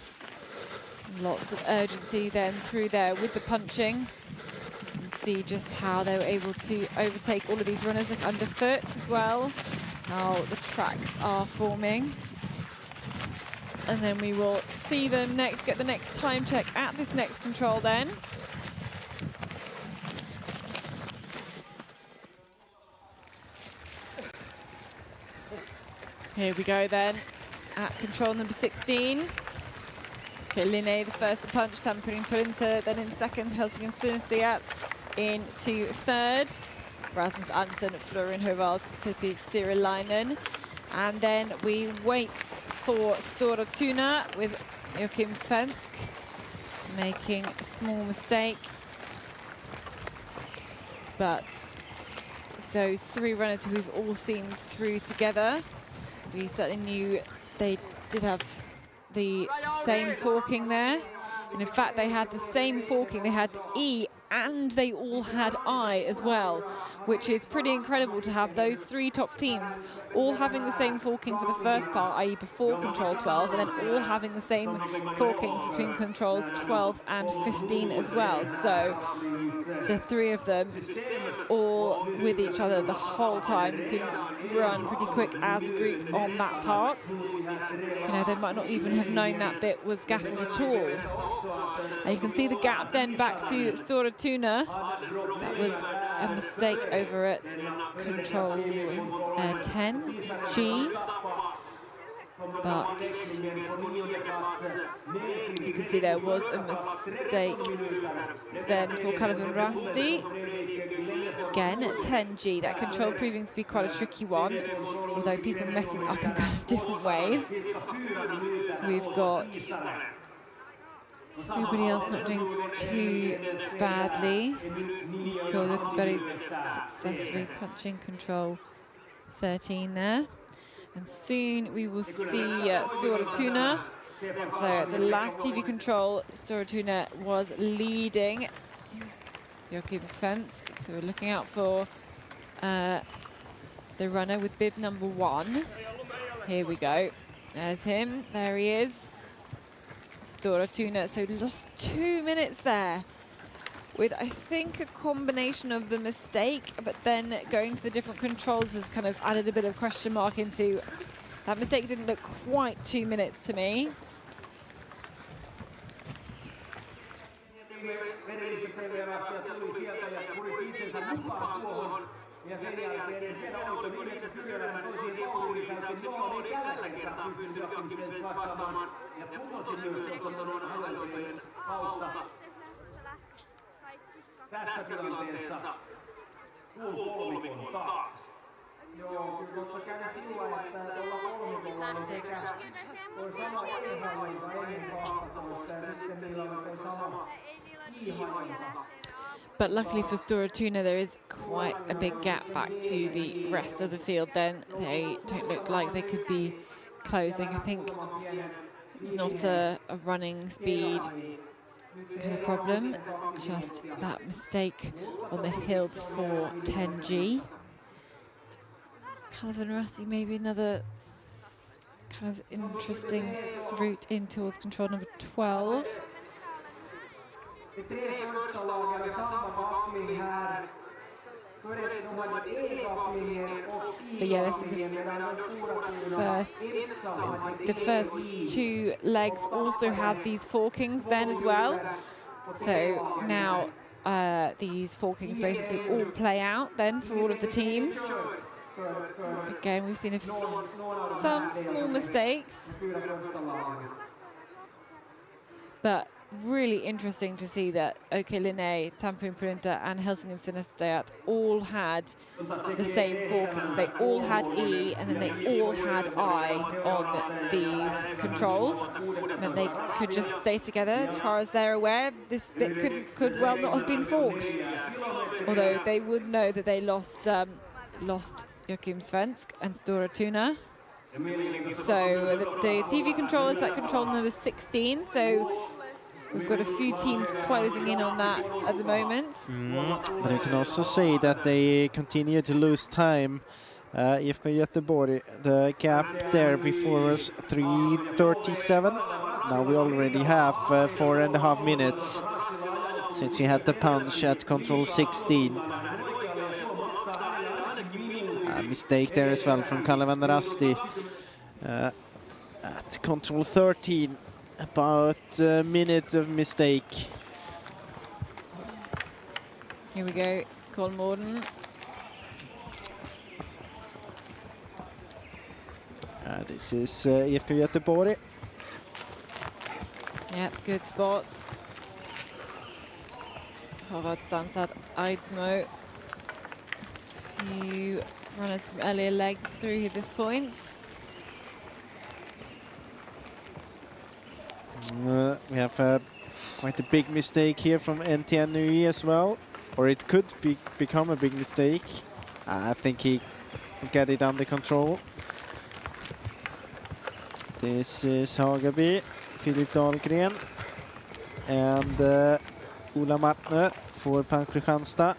Lots of urgency then through there with the punching. You can see just how they were able to overtake all of these runners underfoot as well. How the tracks are forming. And then we will see them next, get the next time check at this next control then. Here we go then, at control number 16. Line, the first to punch, Tamperin Perinta, then in second, Helsingin Synestajat into third. Rasmus Andersen, Florian Hovald, Pippi Sirilainen. And then we wait for Stora Tuna with Joakim Svensk making a small mistake. But those three runners who we've all seen through together, we certainly knew they did have the same forking there. And in fact, they had the same forking. They had E and they all had I as well, which is pretty incredible to have those three top teams all having the same forking for the first part, i.e. before control 12, and then all having the same forkings between controls 12 and 15 as well. So the three of them all with each other the whole time. You can run pretty quick as a group on that part. You know, they might not even have known that bit was gaffled at all. And you can see the gap then back to Stora Tuna. That was a mistake over at control 10G. But you can see there was a mistake then for Calvin Rasti. Again at 10G, that control proving to be quite a tricky one, although people messing up in kind of different ways. We've got everybody else not doing too badly. Jukola very successfully punching control 13 there. And soon we will see Stora Tuna. So the last TV control, Stora Tuna was leading Joakim Svensk. So we're looking out for the the runner with bib number 1. Here we go. There's him. There he is. Stora Tuna. So lost 2 minutes there with, I think, a combination of the mistake, but then going to the different controls has kind of added a bit of question mark into that mistake. Didn't look quite 2 minutes to me. Ja sen jälkeen siellä oli niin, että Syrjälän tosi etuudissa, että joo, ei tällä kertaa pystynyt Jokkimisen vastaamaan. Ja putosi myös tuossa noin hajautumisen kautta. Tässä tilanteessa kolmikon taakse. Joo, kyllä tuossa kävi sillä, että tuolla kolmikolla oli sekä toi sama e-hallinta ennen 12 ja sitten niillä oli toi sama i-hallinta. But luckily for Stora Tuna, there is quite a big gap back to the rest of the field then. They don't look like they could be closing. I think it's not a running speed kind of problem, just that mistake on the hill before 10G. Calvin Rossi, maybe another kind of interesting route in towards control number 12. But yeah, this is the first 2 legs also have these forkings then as well. So now these forkings basically all play out then for all of the teams. Again, we've seen some small mistakes, but really interesting to see that Linné, Tampere Printer and Helsingin Synestheat all had the same forkings. They all had E and then they all had I on these controls. And they could just stay together as far as they're aware. This bit could well not have been forked. Although they would know that they lost Joachim Svensk and Stora Tuna. So the TV control is at control number 16. So we've got a few teams closing in on that at the moment. But you can also say that they continue to lose time. IFK Göteborg, the gap there before was 3:37. Now we already have 4.5 minutes since we had the punch at control 16. A mistake there as well from Kalle Vanderasti at control 13. About a minute of mistake. Here we go, Kolmården. This is IFK Göteborg. Yep, good spots. Harvard Stansad, Eidsmo. Few runners from earlier legs through at this point. We have quite a big mistake here from NTNUE as well, or it could become a big mistake. I think he will get it under control. This is Hagaby, Filip Dahlgren, and Ola Martner for Kristianstad.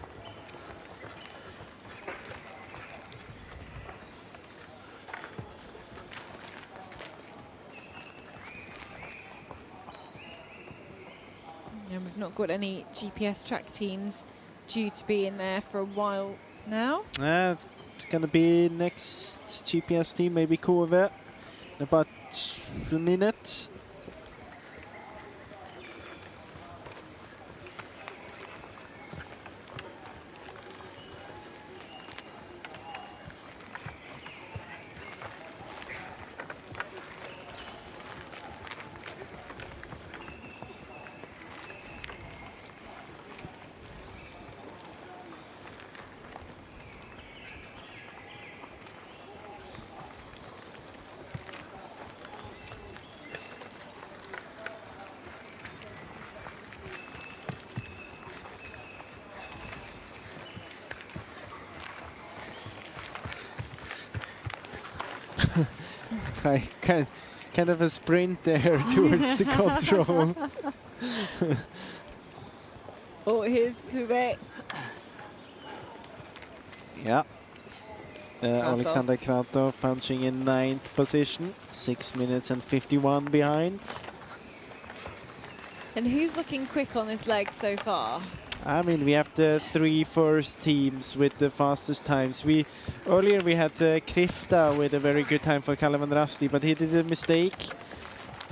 And we've not got any GPS track teams due to be in there for a while now. It's going to be next GPS team, maybe Kove, in about 2 minutes. It's kind of a sprint there towards the control. Oh, here's Kuwait. Yeah. Alexander Kratov punching in 9th position, 6 minutes and 51 behind. And who's looking quick on this leg so far? I mean, we have the 3 first teams with the fastest times. Earlier we had Krifta with a very good time for Kalevan Rasti, but he did a mistake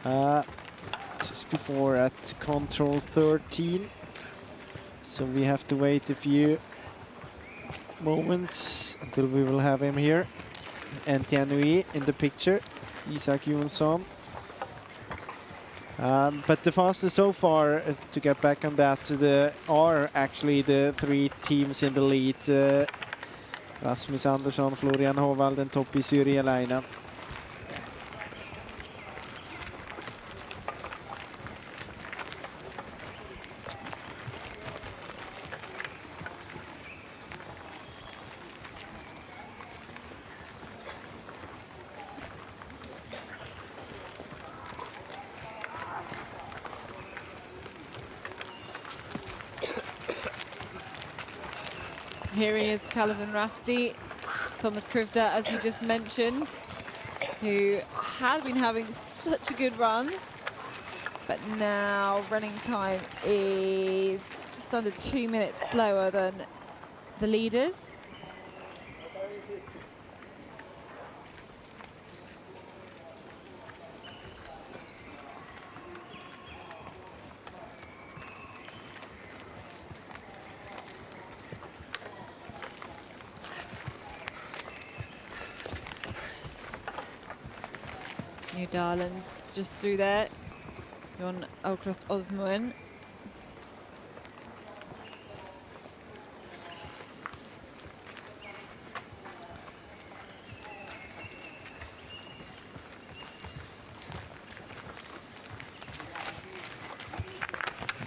just before at control 13. So we have to wait a few moments until we will have him here. And Tianui in the picture, Isak Jonsson. But the fastest so far, to get back on that, are actually the 3 teams in the lead. Rasmus Andersson, Florian Hovald and Topi Syrjalainen. Here he is, Kalevan Rasti, Thomas Krivda, as you just mentioned, who had been having such a good run, but now running time is just under 2 minutes slower than the leaders. New Darlands just through there. Jon Aukrust Osmoen.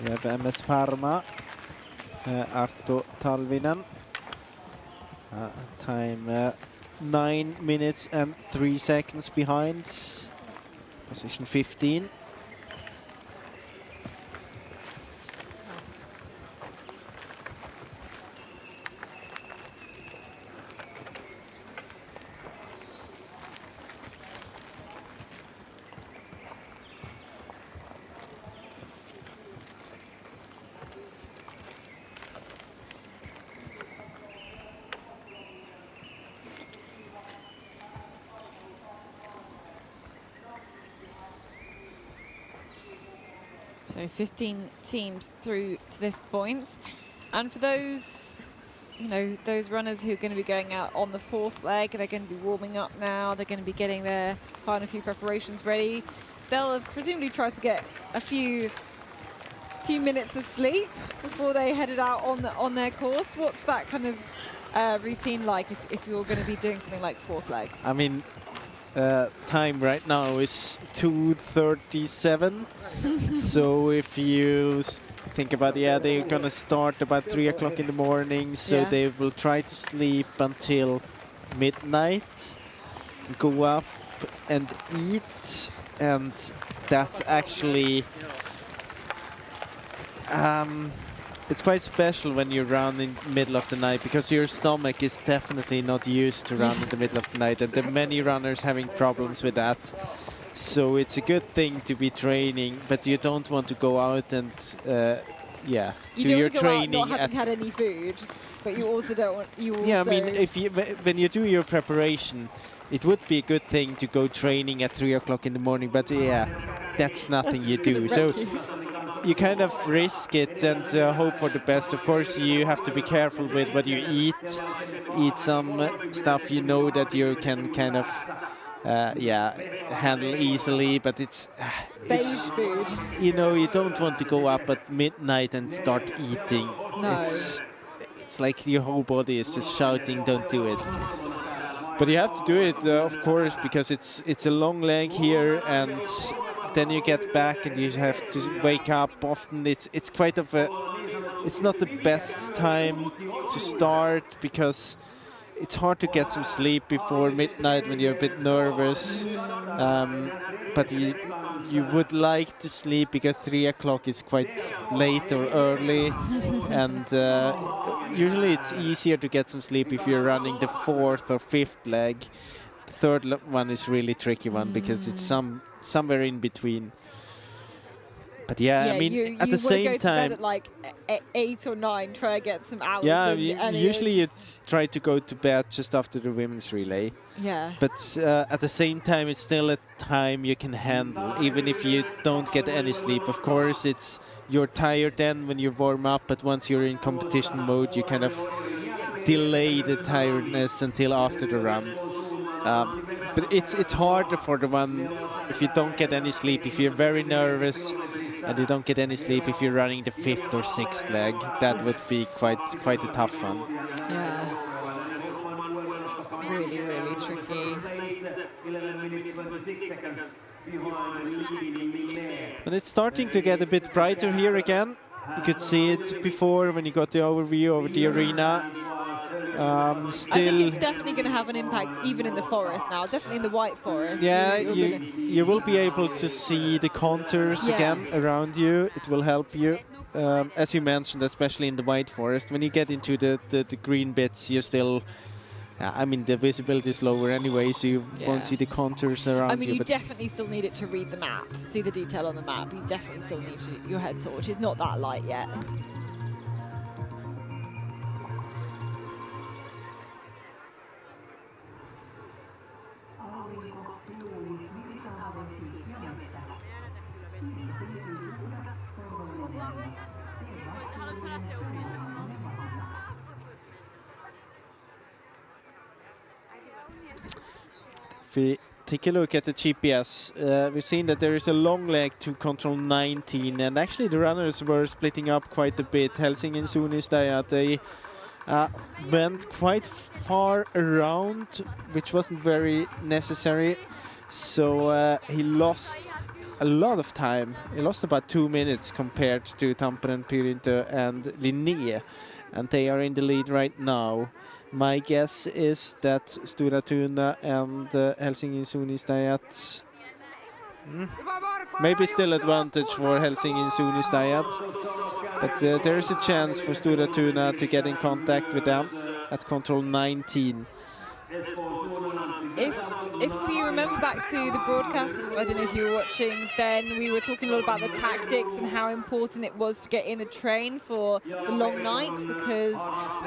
We have MS Pharma, Arto Talvinen. Time 9 minutes and 3 seconds behind. Position 15. So 15 teams through to this point. And for those, you know, those runners who are going to be going out on the 4th leg, they're going to be warming up now. They're going to be getting their final few preparations ready. They'll have presumably tried to get a few minutes of sleep before they headed out on their course. What's that kind of routine like if you're going to be doing something like 4th leg? I mean, time right now is 2:37. So if you think about, yeah, they're gonna start about 3 o'clock in the morning, so they will try to sleep until midnight, go up and eat, and that's actually it's quite special when you run in the middle of the night, because your stomach is definitely not used to run in the middle of the night, and there are many runners having problems with that. So it's a good thing to be training, but you don't want to go out and do your training out not having had any food, but you also don't want. Yeah, I mean, if you when you do your preparation, it would be a good thing to go training at 3 o'clock in the morning. But yeah, that's nothing you do. So you kind of risk it and hope for the best. Of course, you have to be careful with what you eat. Eat some stuff you know that you can kind of handle easily, but it's food. You know, you don't want to go up at midnight and start eating. No. It's like your whole body is just shouting, "Don't do it." But you have to do it, of course, because it's a long leg here, and then you get back and you have to wake up often. It's quite of a, it's not the best time to start, because it's hard to get some sleep before midnight when you're a bit nervous, but you would like to sleep because 3 o'clock is quite late or early, and usually it's easier to get some sleep if you're running the 4th or 5th leg. The third one is really tricky one because it's somewhere in between. But yeah, I mean, at the same go to time, bed at like 8 or 9, try to get some hours. yeah, and usually you try to go to bed just after the women's relay. Yeah. But at the same time, it's still a time you can handle, even if you don't get any sleep. Of course, you're tired then when you warm up, but once you're in competition mode, you kind of delay the tiredness until after the run. But it's harder for the one if you don't get any sleep, if you're very nervous and you don't get any sleep if you're running the 5th or 6th leg. That would be quite a tough one. Yeah. Really, really tricky. And it's starting to get a bit brighter here again. You could see it before when you got the overview over the arena. I think it's definitely going to have an impact even in the forest now, definitely in the white forest. Yeah, you will be able to see the contours again around you. It will help you. As you mentioned, especially in the white forest, when you get into the green bits, you still... I mean, the visibility is lower anyway, so you won't see the contours around you. I mean, you definitely still need it to read the map, see the detail on the map. You definitely still need your head torch. It's not that light yet. If we take a look at the GPS, we've seen that there is a long leg to control 19, and actually the runners were splitting up quite a bit. Helsing and Suunnistajat, they went quite far around, which wasn't very necessary. So he lost a lot of time. He lost about 2 minutes compared to Tampere, Pyrintö and Linné, and they are in the lead right now. My guess is that Stora Tuna and Helsingin Suunnistajat maybe still advantage for Helsingin Suunnistajat, but there is a chance for Stora Tuna to get in contact with them at control 19. If you remember back to the broadcast, I don't know if you were watching, then we were talking a lot about the tactics and how important it was to get in a train for the long nights, because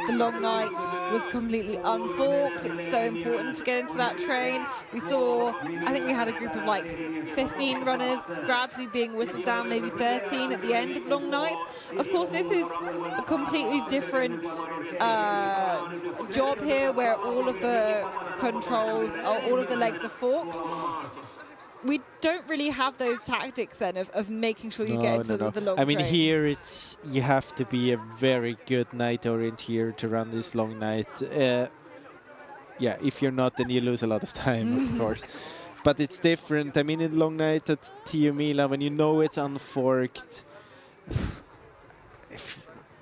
the long night was completely unforked. It's so important to get into that train. We saw, I think we had a group of like 15 runners gradually being whittled down, maybe 13 at the end of long nights. Of course, this is a completely different job here, where all of the controls, all of the legs are forked. We don't really have those tactics then of making sure you get into the long I mean, train. here you have to be a very good night orienteer to run this long night. Yeah, if you're not, then you lose a lot of time, of course. But it's different. I mean, in long night at Tiomila, when you know it's unforked,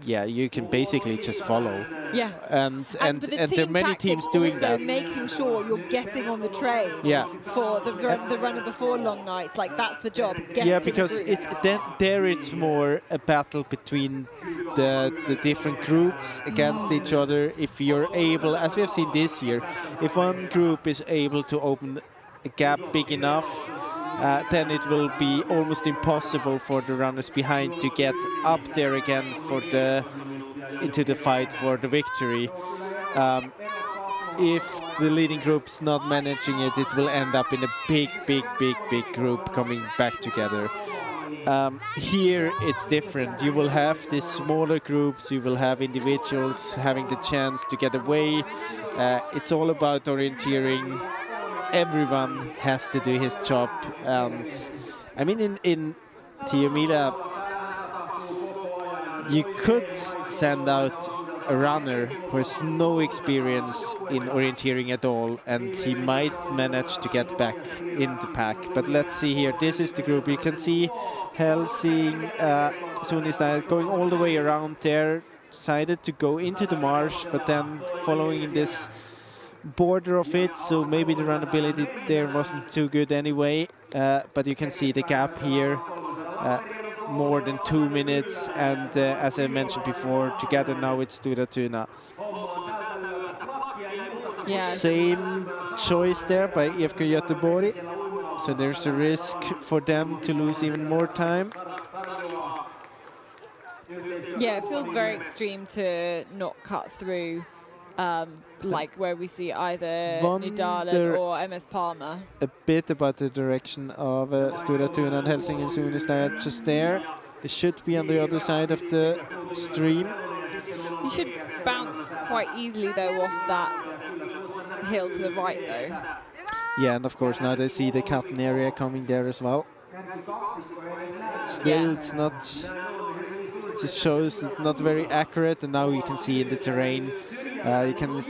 yeah, you can basically just follow. Yeah. And there are many teams doing that. Making sure you're getting on the train for the runner before long nights. Like, that's the job. Yeah, because there it's more a battle between the different groups against each other. If you're able, as we have seen this year, if one group is able to open a gap big enough, then it will be almost impossible for the runners behind to get up there again for into the fight for the victory. If the leading group's not managing it, it will end up in a big group coming back together. Here it's different. You will have these smaller groups, you will have individuals having the chance to get away. It's all about orienteering. Everyone has to do his job, and I mean, in Tiomila you could send out a runner who has no experience in orienteering at all, and he might manage to get back in the pack. But let's see here, this is the group. You can see Helsing Suunnistajat going all the way around there, decided to go into the marsh, but then following this border of it, so maybe the runnability there wasn't too good anyway. But you can see the gap here, more than 2 minutes, and as I mentioned before, together now it's Stora Tuna. Yes. Same choice there by IFK Göteborg, so there's a risk for them to lose even more time. Yeah, it feels very extreme to not cut through, like where we see either Nydalen or MS Palmer. A bit about the direction of Stora Tuna and Helsingin Soon is that just there. It should be on the other side of the stream. You should bounce quite easily though off that hill to the right though. Yeah, and of course now they see the cutting area coming there as well. Still, it's not. It shows it's not very accurate, and now you can see in the terrain. You can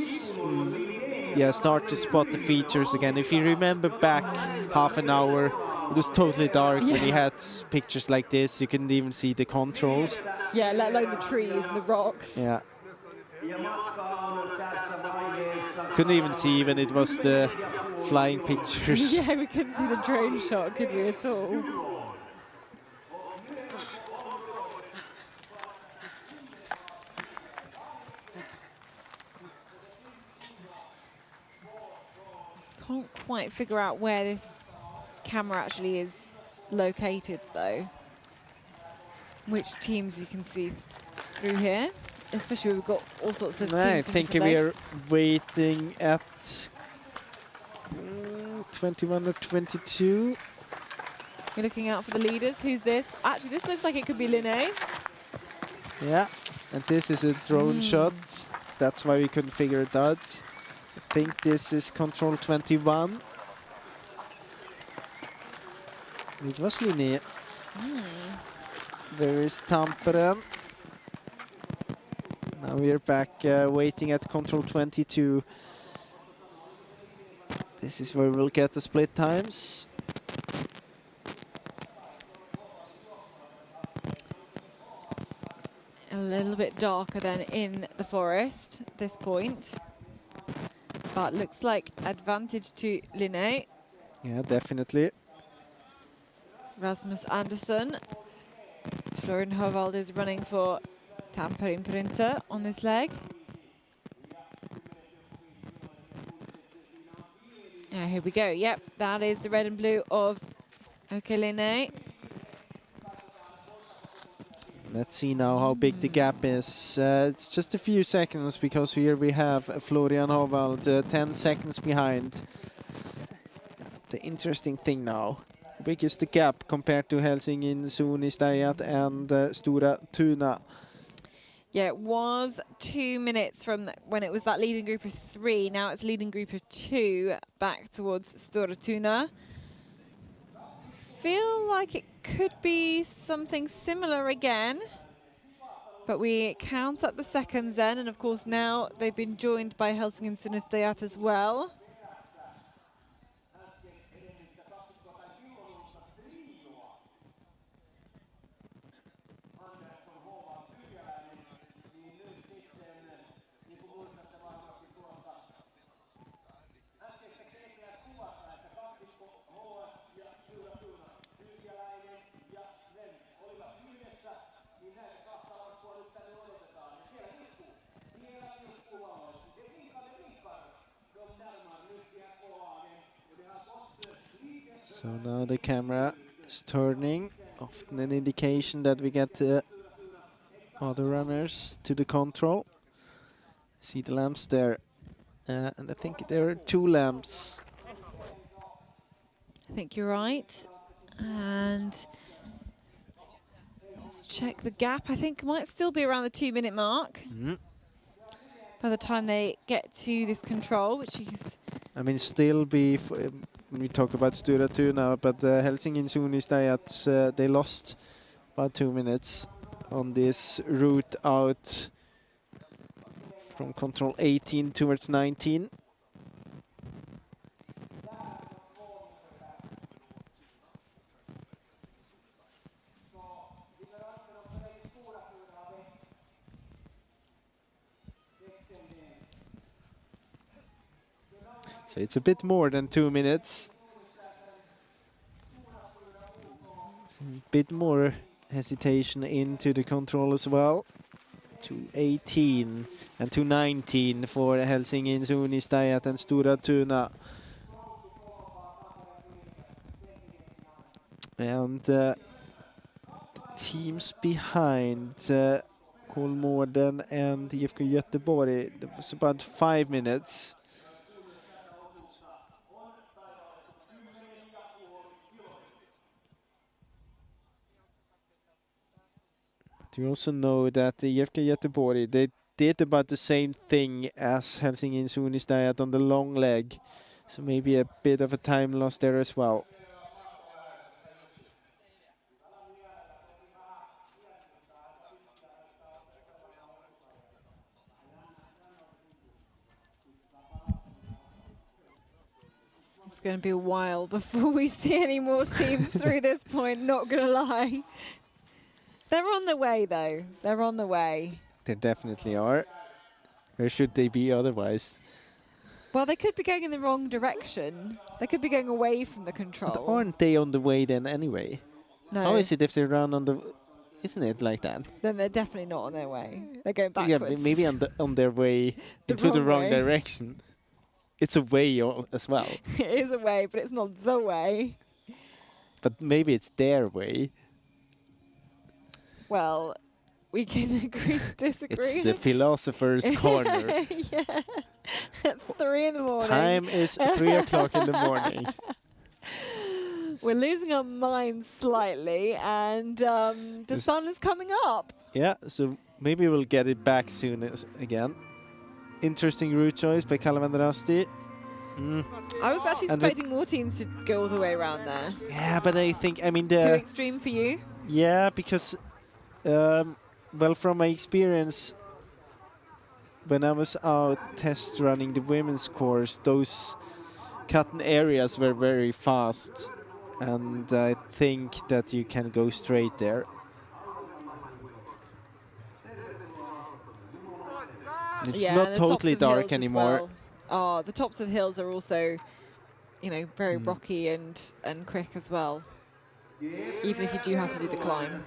start to spot the features again. If you remember back half an hour, it was totally dark when you had pictures like this. You couldn't even see the controls. Yeah, like the trees and the rocks. Yeah. Couldn't even see when it was the flying pictures. Yeah, we couldn't see the drone shot, could we, at all? Can't quite figure out where this camera actually is located though. Which teams we can see through here, especially we've got all sorts of teams. I think we are waiting at 21 or 22. We're looking out for the leaders. Who's this? Actually, this looks like it could be Linné. Yeah, and this is a drone shot. That's why we couldn't figure it out. I think this is control 21. It was Linné. There is Tampere. Now we're back waiting at control 22. This is where we'll get the split times. A little bit darker than in the forest at this point. But looks like advantage to Linné. Yeah, definitely. Rasmus Andersson. Florian Hovald is running for Tampere Printer on this leg. Here we go. Yep, that is the red and blue of Linné. Let's see now how big the gap is. It's just a few seconds because here we have Florian Hovald 10 seconds behind. The interesting thing now, how big is the gap compared to Helsingin, Suunnistajat and Stora Tuna? Yeah, it was 2 minutes from when it was that leading group of 3. Now it's leading group of 2 back towards Stora Tuna. Feel like it could be something similar again. But we count up the seconds then, and of course now they've been joined by Helsingin Suunnistajat as well. So now the camera is turning, often an indication that we get other runners to the control. See the lamps there, and I think there are 2 lamps. I think you're right. And let's check the gap. I think it might still be around the 2-minute mark by the time they get to this control, which is... I mean, still be... when we talk about Stora Tuna, but Helsingin Suunnistajat, they lost about 2 minutes on this route out from control 18 towards 19. So it's a bit more than 2 minutes. It's a bit more hesitation into the control as well. 2:18 and 2:19 for Helsingin, Suunnistajat and Stora Tuna. And the teams behind Kolmården and IFK Göteborg, it was about 5 minutes. But you also know that the IFK Göteborg, they did about the same thing as Helsingin Suunnistajat on the long leg. So maybe a bit of a time loss there as well. It's going to be a while before we see any more teams through this point, not going to lie. They're on the way, though. They're on the way. They definitely are. Where should they be otherwise? Well, they could be going in the wrong direction. They could be going away from the control. But aren't they on the way then anyway? No. How is it if they run on the... Isn't it like that? Then they're definitely not on their way. They're going backwards. Yeah, maybe on their way into the wrong direction. It's a way as well. It is a way, but it's not the way. But maybe it's their way. Well, we can agree to disagree. It's the philosopher's corner. Yeah. At 3 in the morning. Time is 3 o'clock in the morning. We're losing our minds slightly, and the sun is coming up. Yeah, so maybe we'll get it back soon again. Interesting route choice by Kalavandrasti. I was actually expecting more teams to go all the way around there. Yeah, but I think, I mean... Too extreme for you? Yeah, because, well, from my experience, when I was out test running the women's course, those cut-in areas were very fast. And I think that you can go straight there. It's not totally dark anymore. Well. Oh, the tops of hills are also, you know, very rocky and quick as well. Even if you do have to do the climb.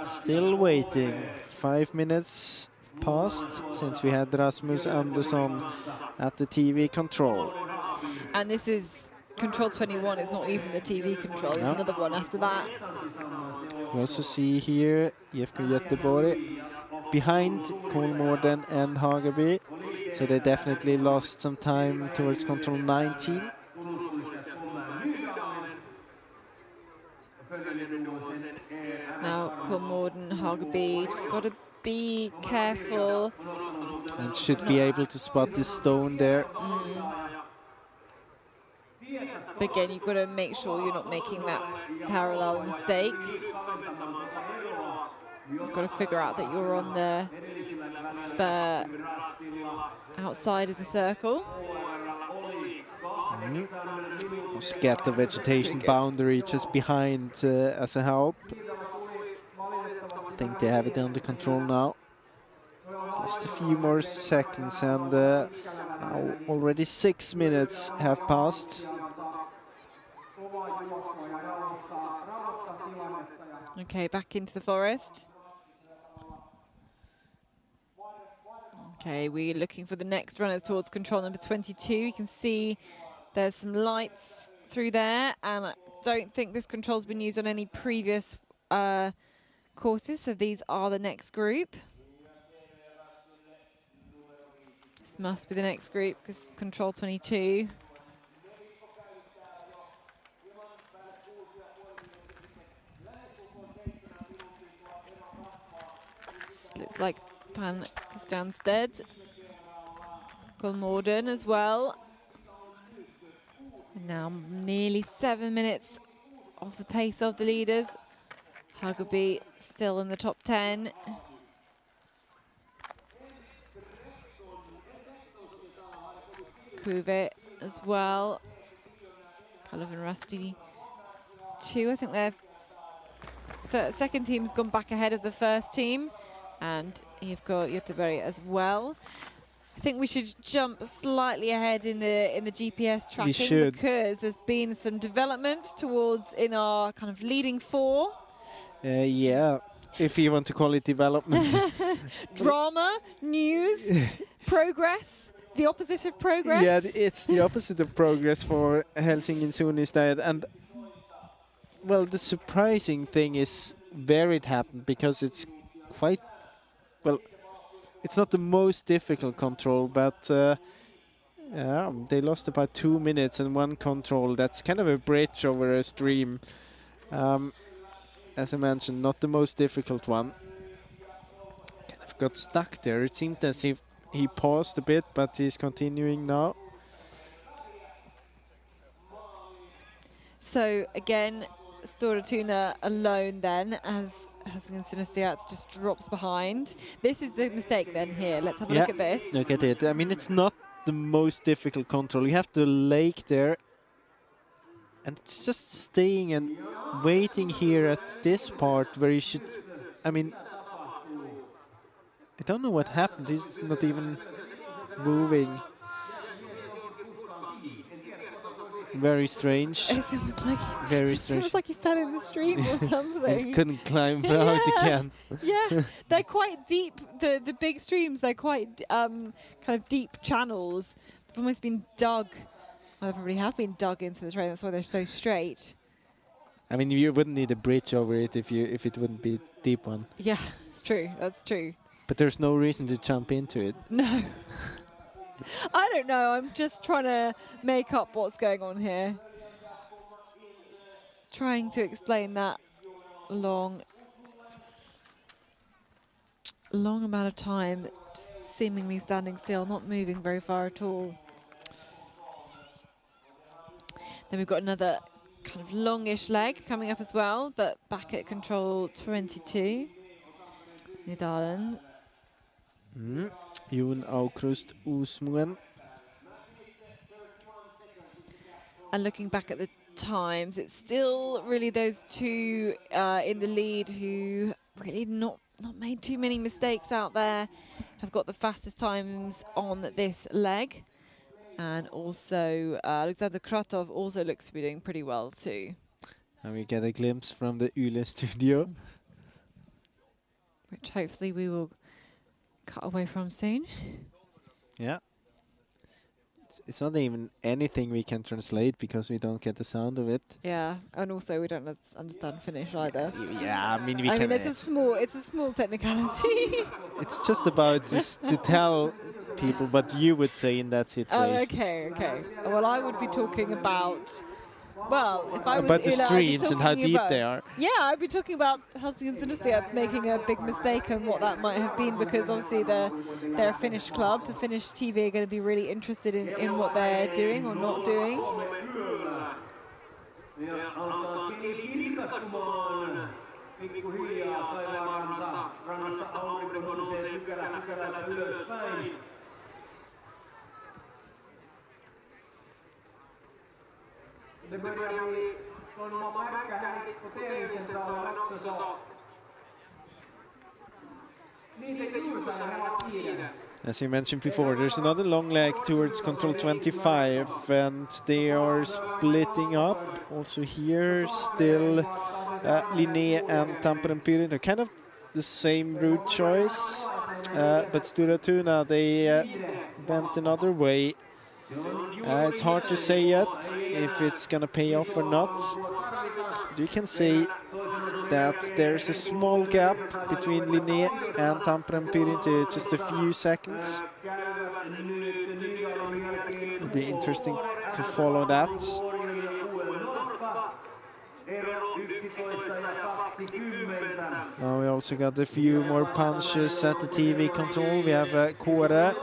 Still waiting. 5 minutes passed since we had Rasmus Andersson at the TV control. And this is control 21, it's not even the TV control, there's another one after that. We also see here IFK Göteborg behind Kolmården and Hagaby. So they definitely lost some time towards control 19. Now Kolmården, Hagaby, just got to be careful. And should be able to spot this stone there. But again, you've got to make sure you're not making that parallel mistake. You've got to figure out that you're on the spur outside of the circle. Just get the vegetation boundary just behind as a help. I think they have it under control now. Just a few more seconds and now already 6 minutes have passed. Okay, back into the forest. Okay, we're looking for the next runners towards control number 22. You can see there's some lights through there, and I don't think this control's been used on any previous courses, so these are the next group. This must be the next group, because control 22. This looks like Pan Kristianstad. Kolmården as well. And now nearly 7 minutes off the pace of the leaders. Hagaby still in the top 10. Kuve as well. Kalavandrasti 2. I think their second team's gone back ahead of the first team, and you've got Göteborg as well. I think we should jump slightly ahead in the GPS tracking because there's been some development towards in our kind of leading 4. Yeah, if you want to call it development. Drama, news, progress, the opposite of progress. Yeah, it's the opposite of progress for Helsinki and Sunnistad. And well, the surprising thing is where it happened, because it's quite, well, it's not the most difficult control, but yeah, they lost about 2 minutes and 1 control. That's kind of a bridge over a stream. As I mentioned, not the most difficult one. Kind of got stuck there. It seemed as if he paused a bit, but he's continuing now. So again, Stora Tuna alone then, as Helsinki Sunnistad just drops behind. This is the mistake then here. Let's have a look at this. Look at it. I mean, it's not the most difficult control. You have the lake there, and it's just staying and waiting here at this part where you should, I mean, I don't know what happened. He's not even moving. Very strange. It's almost like very strange. It's almost like he fell in the stream or something. And couldn't climb out again. Yeah, they're quite deep. The big streams, they're quite kind of deep channels. They've almost been dug. Well, they probably have been dug into the terrain. That's why they're so straight. I mean, you wouldn't need a bridge over it if it wouldn't be a deep one. Yeah, it's true. That's true. But there's no reason to jump into it. No. I don't know. I'm just trying to make up what's going on here. Trying to explain that long amount of time, just seemingly standing still, not moving very far at all. Then we've got another kind of longish leg coming up as well, but back at control 22. Nidalen. Jon Aukrust Usmuen. And looking back at the times, it's still really those 2 in the lead who really not made too many mistakes out there, have got the fastest times on this leg. And also Alexander Kratov also looks to be doing pretty well too. And we get a glimpse from the Yle studio, which hopefully we will cut away from soon. Yeah. It's not even anything we can translate because we don't get the sound of it. Yeah, and also we don't understand Finnish either. Yeah, I mean it's a small technicality. It's just about just to tell people what you would say in that situation. Oh, okay. Well, I would be talking about, well, if I was about the Yle, streams and how deep they are. Yeah, I'd be talking about Helsinki and Sunnistad making a big mistake and what that might have been, because obviously they're a Finnish club. The Finnish TV are going to be really interested in what they're doing or not doing. As you mentioned before, there's another long leg towards control 25, and they are splitting up. Also here, still Linné and Tamperenpyrin. They're kind of the same route choice, but Stora Tuna, they went another way. It's hard to say yet if it's going to pay off or not. You can say that there's a small gap between Linné and Tamperenpyrin to just a few seconds. It'll be interesting to follow that. Now we also got a few more punches at the TV control. We have Kåre,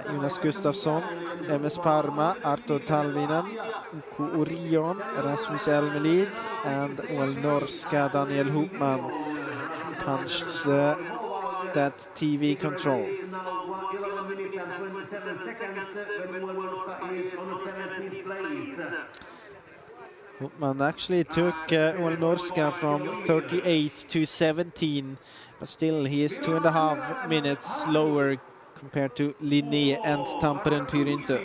Jonas Gustafsson, MS Parma, Artur Talvinen, UK Orion, Rasmus Elmelid, and All Norska Daniel Hopman punched that TV control. Man actually took Olnorska from 38 to 17, but still he is 2.5 minutes slower compared to Linné and Tampere Pyrintö.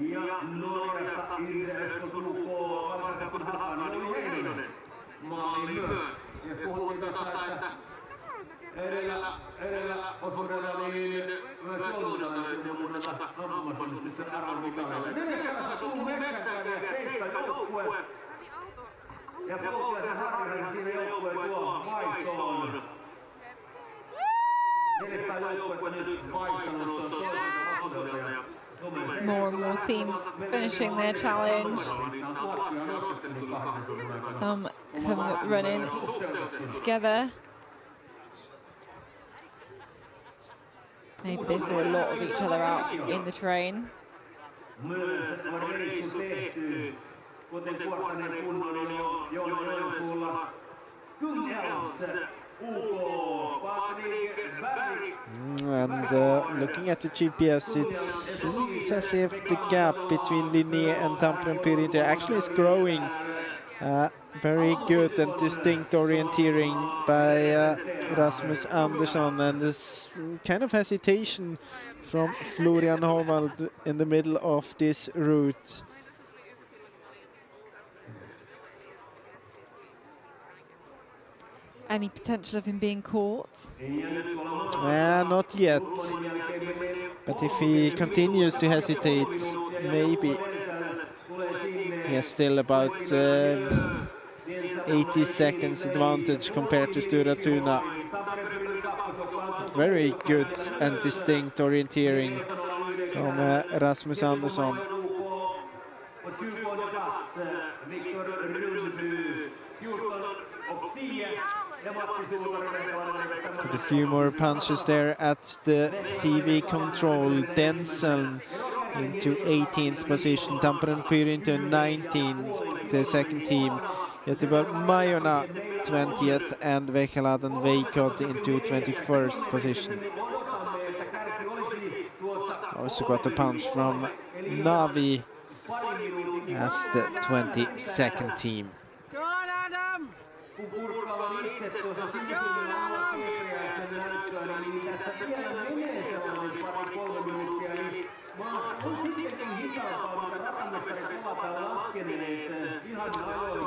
Ja Norjasta Irres Jukola, varsinkin kun Hakan oli Heinonen maali myös. Ja puhuttiin tuosta, että edellä osuudella niin myös joudulta löytyy muuten ammattilaisista arvonmitalille. 400 tullut metsään ja 7 joukkue. Ja Polkea Saarinen siinä joukkueen tuo vaihtoon. 400 joukkue nyt vaihtanut toiselta osuudelta. More and more teams finishing their challenge. Some coming up running together. Maybe they saw a lot of each other out in the terrain. And looking at the GPS, it seems as if the gap between Linné and Tampere Pyrintö actually is growing. Very good and distinct orienteering by Rasmus Andersson, and this kind of hesitation from Florian Hovald in the middle of this route. Any potential of him being caught? Not yet. But if he continues to hesitate, maybe. He has still about 80 seconds advantage compared to Stura Tuna. Very good and distinct orienteering from Rasmus Andersson. But a few more punches there at the TV control. Denselm into 18th position, Tampere Pyrintö 19th, the second team. Göteborg Majorna 20th, and Vecheladen Veikot into 21st position. Also got a punch from Navi as the 22nd team.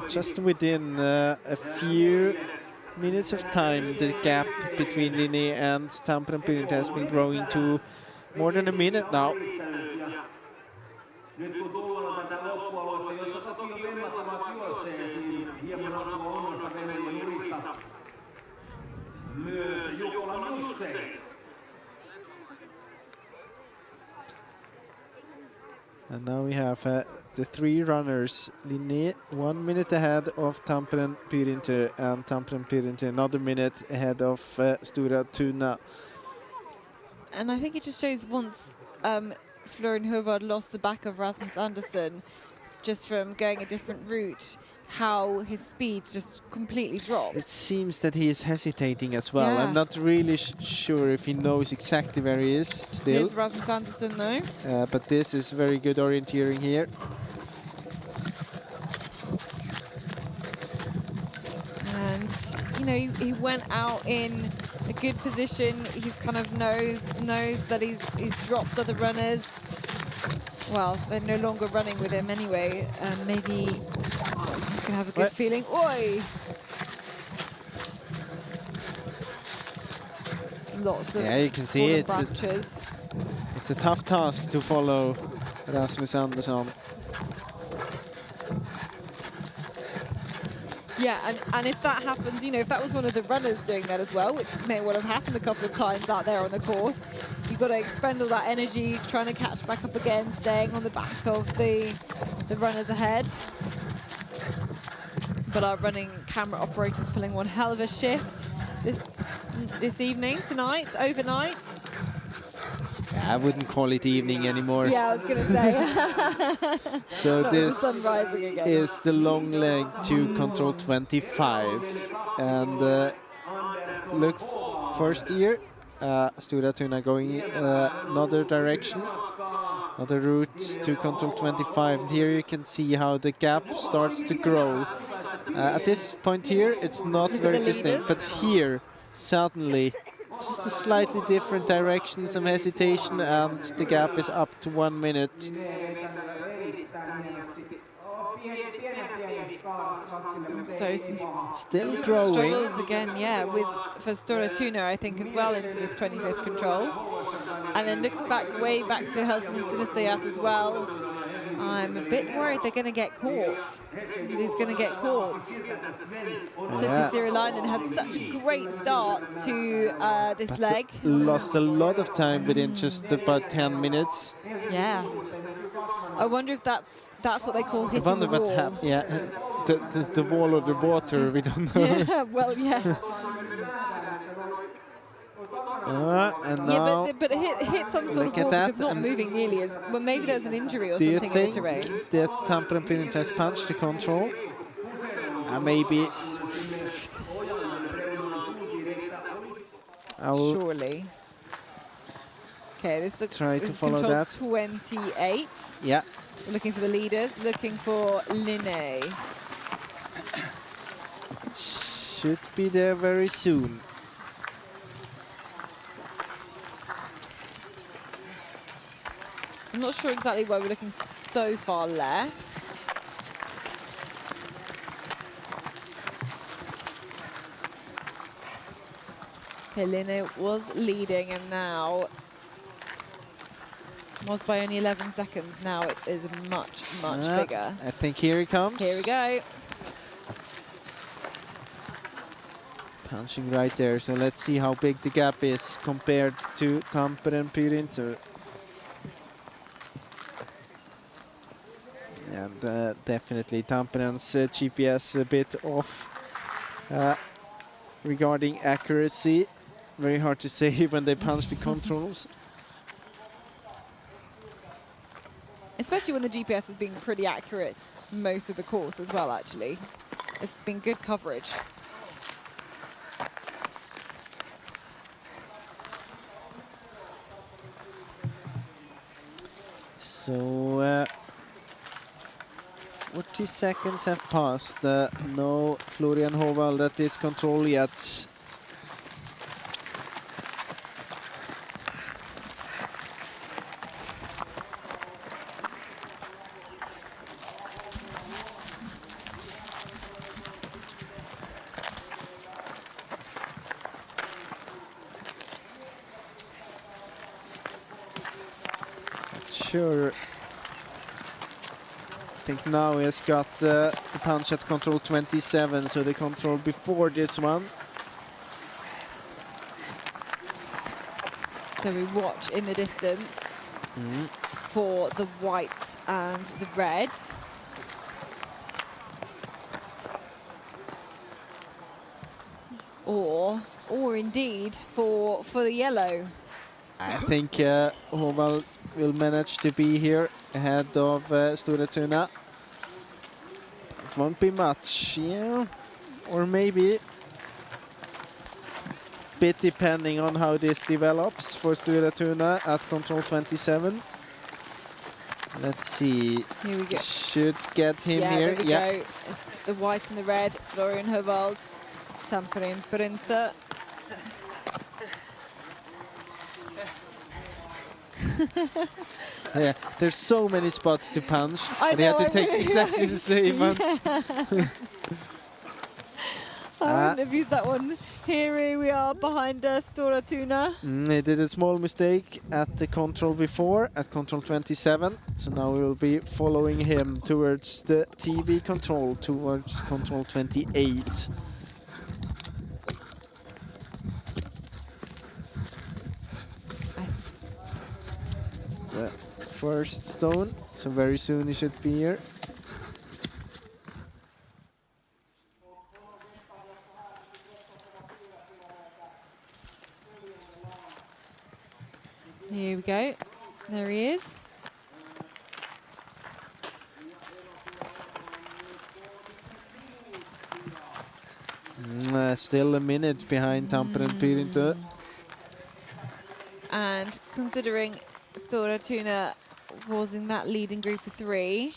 Just within a few minutes of time, the gap between Linné and Tampere Pyrintö has been growing to more than a minute now. And now we have the three runners. Linné 1 minute ahead of Tampere Pyrintö, and Tampere Pyrintö another minute ahead of Stura Tuna. And I think it just shows once Florian Hovard lost the back of Rasmus Andersson just from going a different route, how his speed just completely dropped. It seems that he is hesitating as well. Yeah. I'm not really sure if he knows exactly where he is still. Here's Rasmus Andersson though. But this is very good orienteering here. And, you know, he went out in a good position. He's kind of knows that he's dropped other runners. Well, they're no longer running with him anyway. Maybe you can have a good feeling. Oi! Lots of you can see it's a tough task to follow Rasmus Andersson. Yeah, and if that happens, you know, if that was one of the runners doing that as well, which may well have happened a couple of times out there on the course, you've got to expend all that energy trying to catch back up again, staying on the back of the runners ahead. But our running camera operator's pulling one hell of a shift this evening, tonight, overnight. I wouldn't call it evening anymore. Yeah, I was going to say. So Not this the sun rising again. is the long leg to control 25. And look, first year, Stora Tuna going another direction, another route to control 25. And here you can see how the gap starts to grow. At this point here, it's not very distinct, but here, suddenly, just a slightly different direction, some hesitation, and the gap is up to 1 minute. So some still growing. Struggles again, yeah, for Stora Tuna, I think, as well into this 25th control. And then look way back to Helsingin Sinistajat as well. I'm a bit worried they're going to get caught. He's going to get caught. Yeah. Sirilainen had such a great start to this leg. Lost a lot of time within just about 10 minutes. Yeah. I wonder if that's what they call hitting the wall. The wall or the water, we don't know. Yeah, well, yeah. And now but it hit some sort of wall because it's not moving nearly as well. Maybe there's an injury or something in the terrain. Do you think that Tampere and Pirint has punched the control? Maybe. Surely. Okay, this looks try to follow control that. 28. Yeah. We're looking for the leaders, looking for Linné. Should be there very soon. I'm not sure exactly why we're looking so far left. Okay, Linné was leading and now was by only 11 seconds. Now it is much bigger. I think here he comes. Here we go. Punching right there. So let's see how big the gap is compared to Tampere and Pirint. And definitely Tampere's GPS a bit off regarding accuracy. Very hard to say when they punch the controls. Especially when the GPS has been pretty accurate most of the course as well, actually. It's been good coverage. So 40 seconds have passed. No Florian Hovald at this control yet. Sure. I think now he has got the punch at control 27, so the control before this one. So we watch in the distance for the whites and the red. Or indeed for the yellow. I think Hovald will manage to be here ahead of Stora Tuna. It won't be much, yeah, or maybe. Bit depending on how this develops for Stora Tuna at control 27. Let's see. Here we go. Should get him here. There we go. It's the white and the red. Florian Hovald, Tampere and Pirint. Yeah, there's so many spots to punch. I and he had know, to take exactly the same one. I wouldn't have used that one. Here we are behind Stora Tuna. He did a small mistake at the control before, at control 27. So now we will be following him towards the TV control, towards control 28. It's the first stone, so very soon he should be here. Here we go. There he is. Still a minute behind Tampere and Pirintö. And considering Stora Tuna was in that leading group of 3,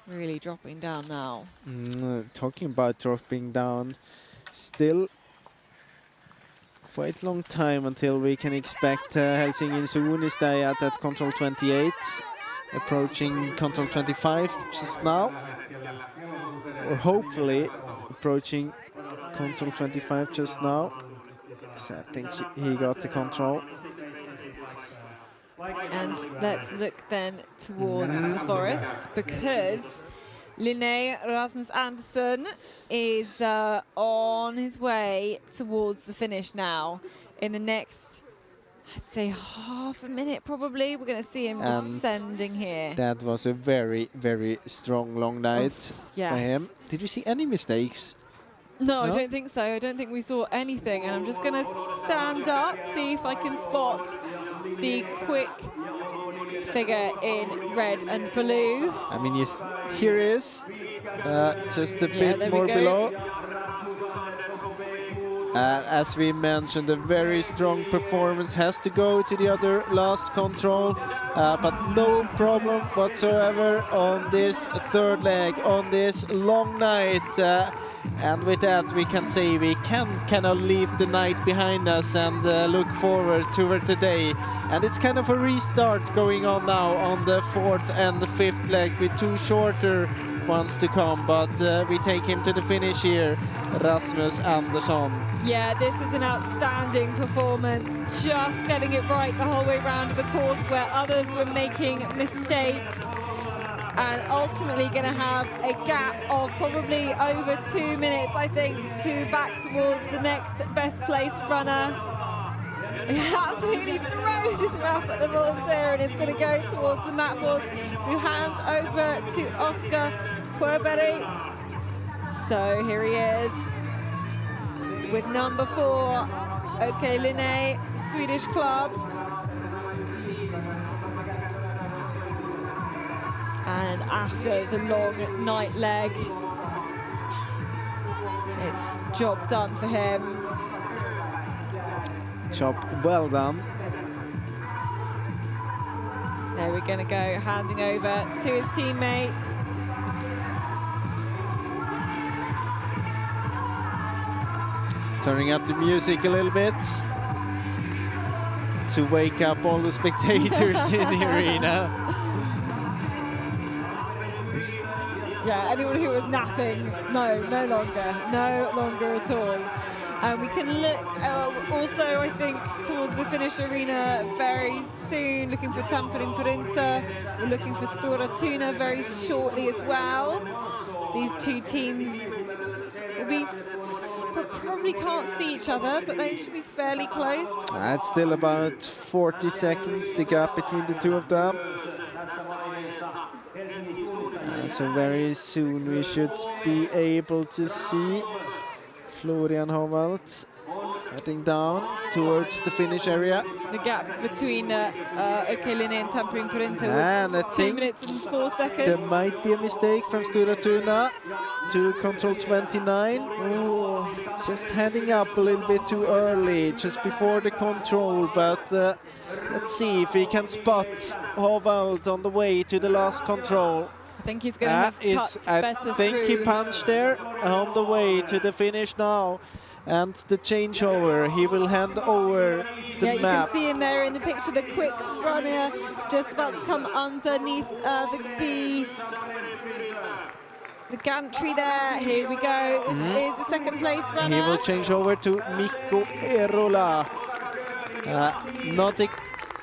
really dropping down now. Talking about dropping down, still quite a long time until we can expect Helsingin Suunistajat at control 28, approaching control 25 just now, or hopefully approaching control 25 just now. So I think he got the control. And let's look then towards the forest, because Linné Rasmus Andersson is on his way towards the finish now. In the next, I'd say half a minute probably, we're going to see him descending here. That was a very, very strong long night by him. Did you see any mistakes? No, I don't think so. I don't think we saw anything. And I'm just going to stand up, see if I can spot the quick figure in red and blue. I mean, here he is, just a bit more below. As we mentioned, a very strong performance has to go to the other last control, but no problem whatsoever on this third leg, on this long night. And with that, we can say we can kind of leave the night behind us and look forward toward the day. And it's kind of a restart going on now on the 4th and the 5th leg with 2 shorter ones to come. But we take him to the finish here, Rasmus Andersson. Yeah, this is an outstanding performance. Just getting it right the whole way around the course where others were making mistakes. And ultimately going to have a gap of probably over 2 minutes, I think, to back towards the next best placed runner. He absolutely throws his map at the volunteer and is going to go towards the map board to hand over to Oscar Querberry. So here he is with number 4, OK Linné, Swedish club. And after the long night leg, it's job done for him. Job well done. There we're going to go, handing over to his teammates. Turning up the music a little bit to wake up all the spectators in the arena. Yeah, anyone who was napping, no longer at all. And we can look also, I think, towards the Finnish arena very soon, looking for Tampere and Pirintö. We're looking for Stora Tuna very shortly as well. These 2 teams will be, probably can't see each other, but they should be fairly close. It's still about 40 seconds, the gap between the 2 of them. So very soon we should be able to see Florian Hovald heading down towards the finish area. The gap between OK Linné and Tampere and Pirintö was 2 minutes and 4 seconds. There might be a mistake from Stora Tuna to control 29. Ooh, just heading up a little bit too early, just before the control, but let's see if we can spot Hovald on the way to the last control. I think he's going to have cut better through. He punched there on the way to the finish now. And the changeover, he will hand over the map. Yeah, you can see him there in the picture, the quick runner just about to come underneath the gantry there. Here we go. This is the second place runner. He will change over to Mikko Erola. Not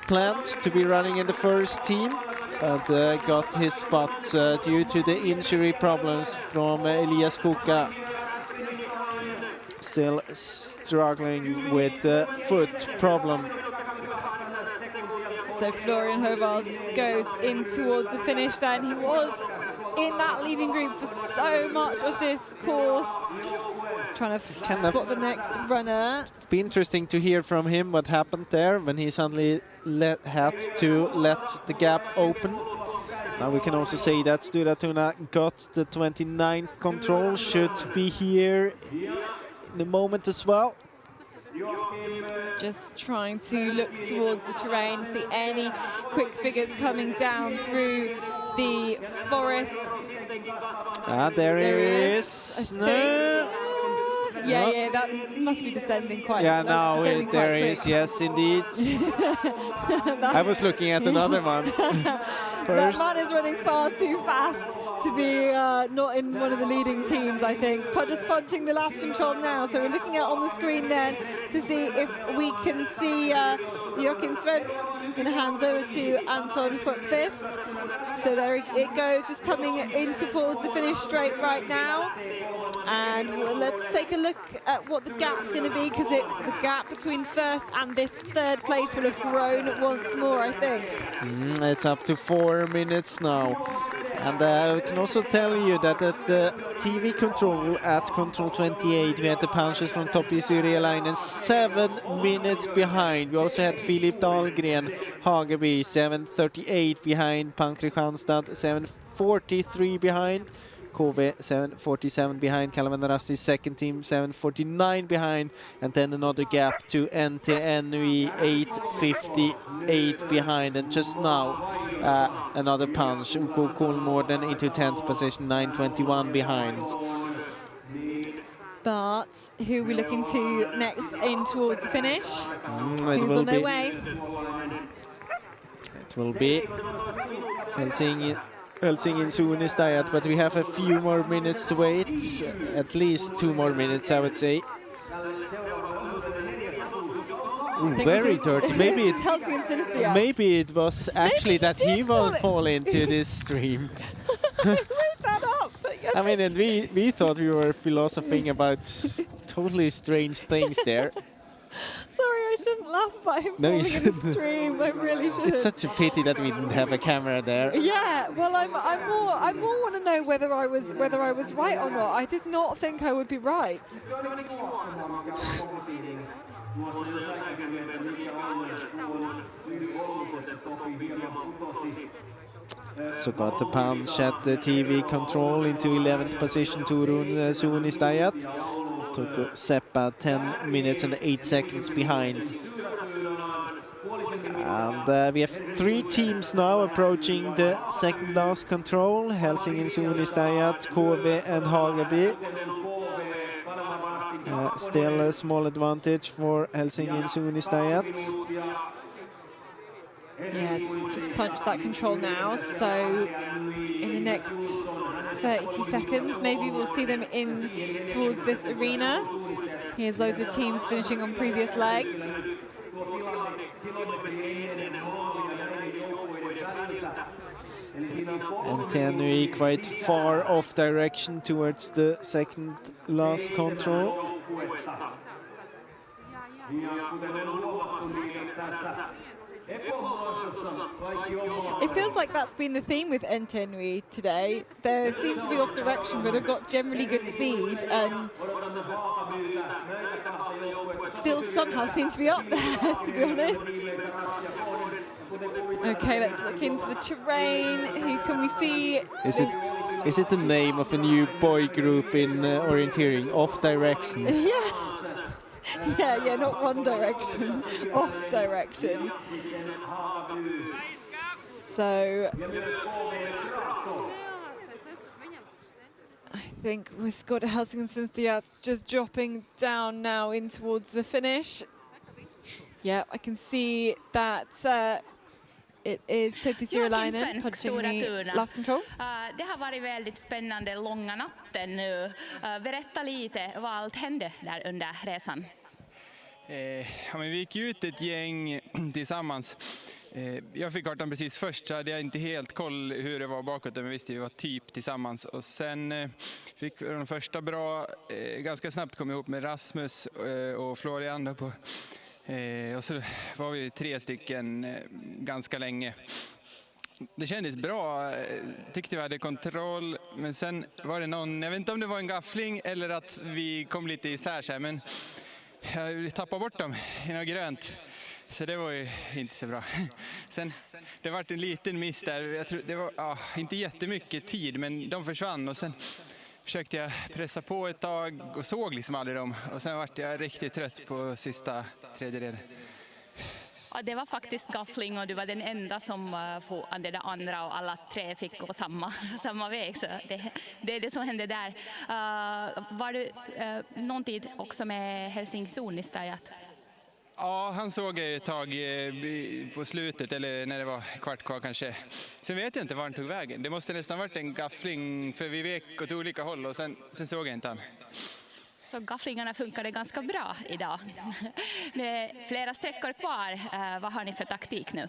planned to be running in the first team, but got his spot due to the injury problems from Elias Kuka. Still struggling with the foot problem. So Florian Hovald goes in towards the finish then. He was in that leading group for so much of this course. Just trying to spot the next runner. be interesting to hear from him what happened there when he suddenly had to let the gap open. Now we can also say that Stura Tuna got the 29th control, should be here in a moment as well. Just trying to look towards the terrain, see any quick figures coming down through the forest. There is. No. Yeah, that must be descending quite. Yeah, now there is. Yes, indeed. I was looking at another one. That man is running far too fast to be not in one of the leading teams, I think. Just punching the last control now. So we're looking out on the screen then to see if we can see Joachim Svensk. Going to hand over to Anton Quckfist. So there it goes, just coming into towards the finish straight right now. And let's take a look at what the gap's going to be, because the gap between first and this third place will have grown once more, I think. It's up to 4 minutes now. And I can also tell you that at the TV control at control 28, we had the punches from Topi Syrjalainen 7 minutes behind. We also had Filip Dahlgren, Hageby, 7:38 behind, Pankristianstad 7:43 behind. KV 7:47 behind, Kalavendarasti second team 7:49 behind, and then another gap to NTNV 8:58 behind, and just now another punch, Uko Kolmorden into 10th position, 9:21 behind. But who are we looking to next in towards the finish? Who's on their way? It will be Helsingin Suunnistajat, but we have a few more minutes to wait. At least 2 more minutes, I would say. Ooh, very dirty. Maybe it was actually that he will fall into this stream. I mean, and we thought we were philosophizing about totally strange things there. Sorry, I shouldn't laugh about him falling in the stream. I really shouldn't. It's such a pity that we didn't have a camera there. Yeah, well, I more want to know whether I was right or not. I did not think I would be right. So got the punch at the TV control into 11th position, Turun Suunnistajat. Took Seppa 10 minutes and 8 seconds behind. And we have 3 teams now approaching the second last control. Helsingin Suunnistajat, KV and Hageby. Still a small advantage for Helsingin Suunnistajat. Yeah, just punch that control now. So in the next 30 seconds, maybe we'll see them in towards this arena. Here's loads of teams finishing on previous legs. And Tenui quite far off direction towards the second last control. It feels like that's been the theme with Entenui today. They seem to be off direction, but have got generally good speed, and still somehow seem to be up there, to be honest. Okay, let's look into the terrain. Who can we see? Is it the name of a new boy group in Orienteering? Off Direction. Yeah, not One Direction, Off Direction. So I think we've got Helsingin Suunnistajat just dropping down now in towards the finish. Yeah, I can see that it is Topi Syrjalainen punching the last control. Det har varit väldigt spännande långa natten nu. Berätta lite, vad allt hände där under resan. Ja, men vi gick ut ett gäng tillsammans. Jag fick kartan precis först, så hade jag inte helt koll hur det var bakåt, men visste vi var typ tillsammans. Och sen fick vi de första bra, ganska snabbt kom ihop med Rasmus och Florian. Och så var vi 3 stycken ganska länge. Det kändes bra, tyckte vi hade kontroll, men sen var det någon, jag vet inte om det var en gaffling eller att vi kom lite isär så här, men Jag tappade bort dem i något grönt. Så det var ju inte så bra. Sen det var en liten miss där. Jag tror det var inte jättemycket tid, men de försvann och sen försökte jag pressa på ett tag och såg liksom aldrig dem. Och sen var jag riktigt trött på sista tredjedelen. Ja, det var faktiskt gaffling och du var den enda som får det andra och alla tre fick gå samma väg. Så det är det som hände där. Var du någon tid också med Helsingin-Suunnistajat? Ja, han såg ett tag på slutet eller när det var kvart kvar kanske. Sen vet jag inte var han tog vägen. Det måste nästan varit en gaffling för vi vek åt olika håll och sen såg jag inte han. Så gafflingarna funkade ganska bra idag. Det är flera sträckor kvar. Vad har ni för taktik nu?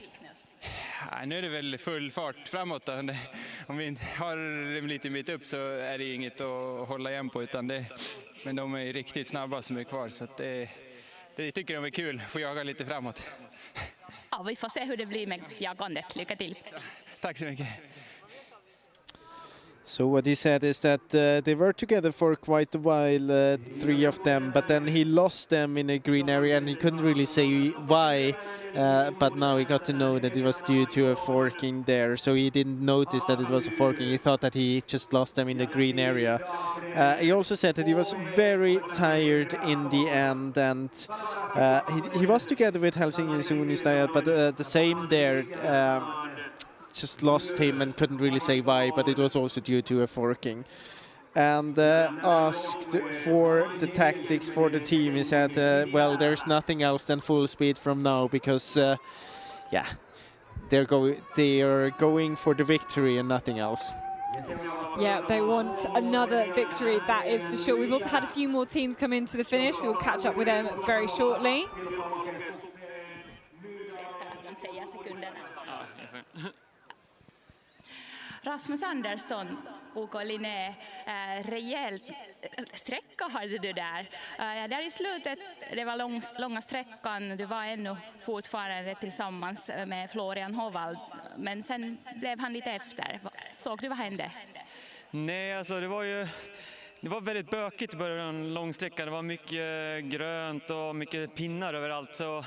Ja, nu är det väl full fart framåt då. Om vi inte har en liten bit upp så är det inget att hålla igen på men de är riktigt snabba som är kvar så att det tycker de är kul, får jaga lite framåt. Ja, vi får se hur det blir med jagandet. Lycka till. Tack så mycket. So what he said is that they were together for quite a while, three of them, but then he lost them in a green area and he couldn't really say why, but now he got to know that it was due to a forking there, so he didn't notice that it was a forking. He thought that he just lost them in the green area. He also said that he was very tired in the end, and he was together with Helsingin-Suunnistajat, but the same there, just lost him and couldn't really say why, but it was also due to a forking. And asked for the tactics for the team, he said, well, there's nothing else than full speed from now because, they are going for the victory and nothing else. Yeah, they want another victory, that is for sure. We've also had a few more teams come into the finish. We'll catch up with them very shortly. Rasmus Andersson, OK Linné, rejäl sträcka hade du där. Där i slutet, det var långa sträckan, du var ännu fortfarande tillsammans med Florian Hovald, men sen blev han lite efter. Såg du vad hände? Nej, alltså det var väldigt bökigt i början, långsträckan. Det var mycket grönt och mycket pinnar överallt. Så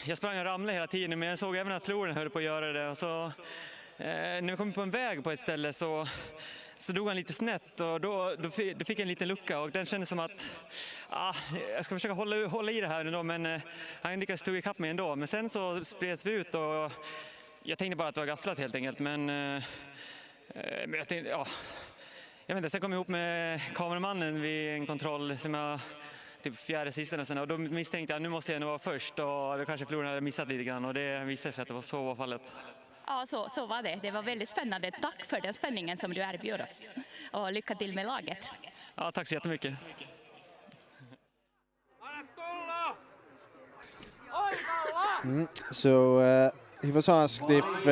jag sprang och ramlade hela tiden, men jag såg även att Florian höll på att göra det. Och så när vi kom på en väg på ett ställe så drog han lite snett och då fick jag en liten lucka och den kändes som att jag ska försöka hålla i det här ändå, men han lyckades stå ikapp mig ändå. Men sen så spreds vi ut och jag tänkte bara att det var gafflat helt enkelt, men jag tänkte, jag vet inte, sen kom jag ihop med kameramannen vid en kontroll som jag typ fjärde sista nästan, och då misstänkte jag att nu måste jag nog vara först och då kanske Florian hade missat lite grann och det visade sig att det var så var fallet. Ja, så var det. Det var väldigt spännande. Tack för den spänningen som du erbjöd oss. Och lycka till med laget. Ja, tack så jättemycket. So he was asked if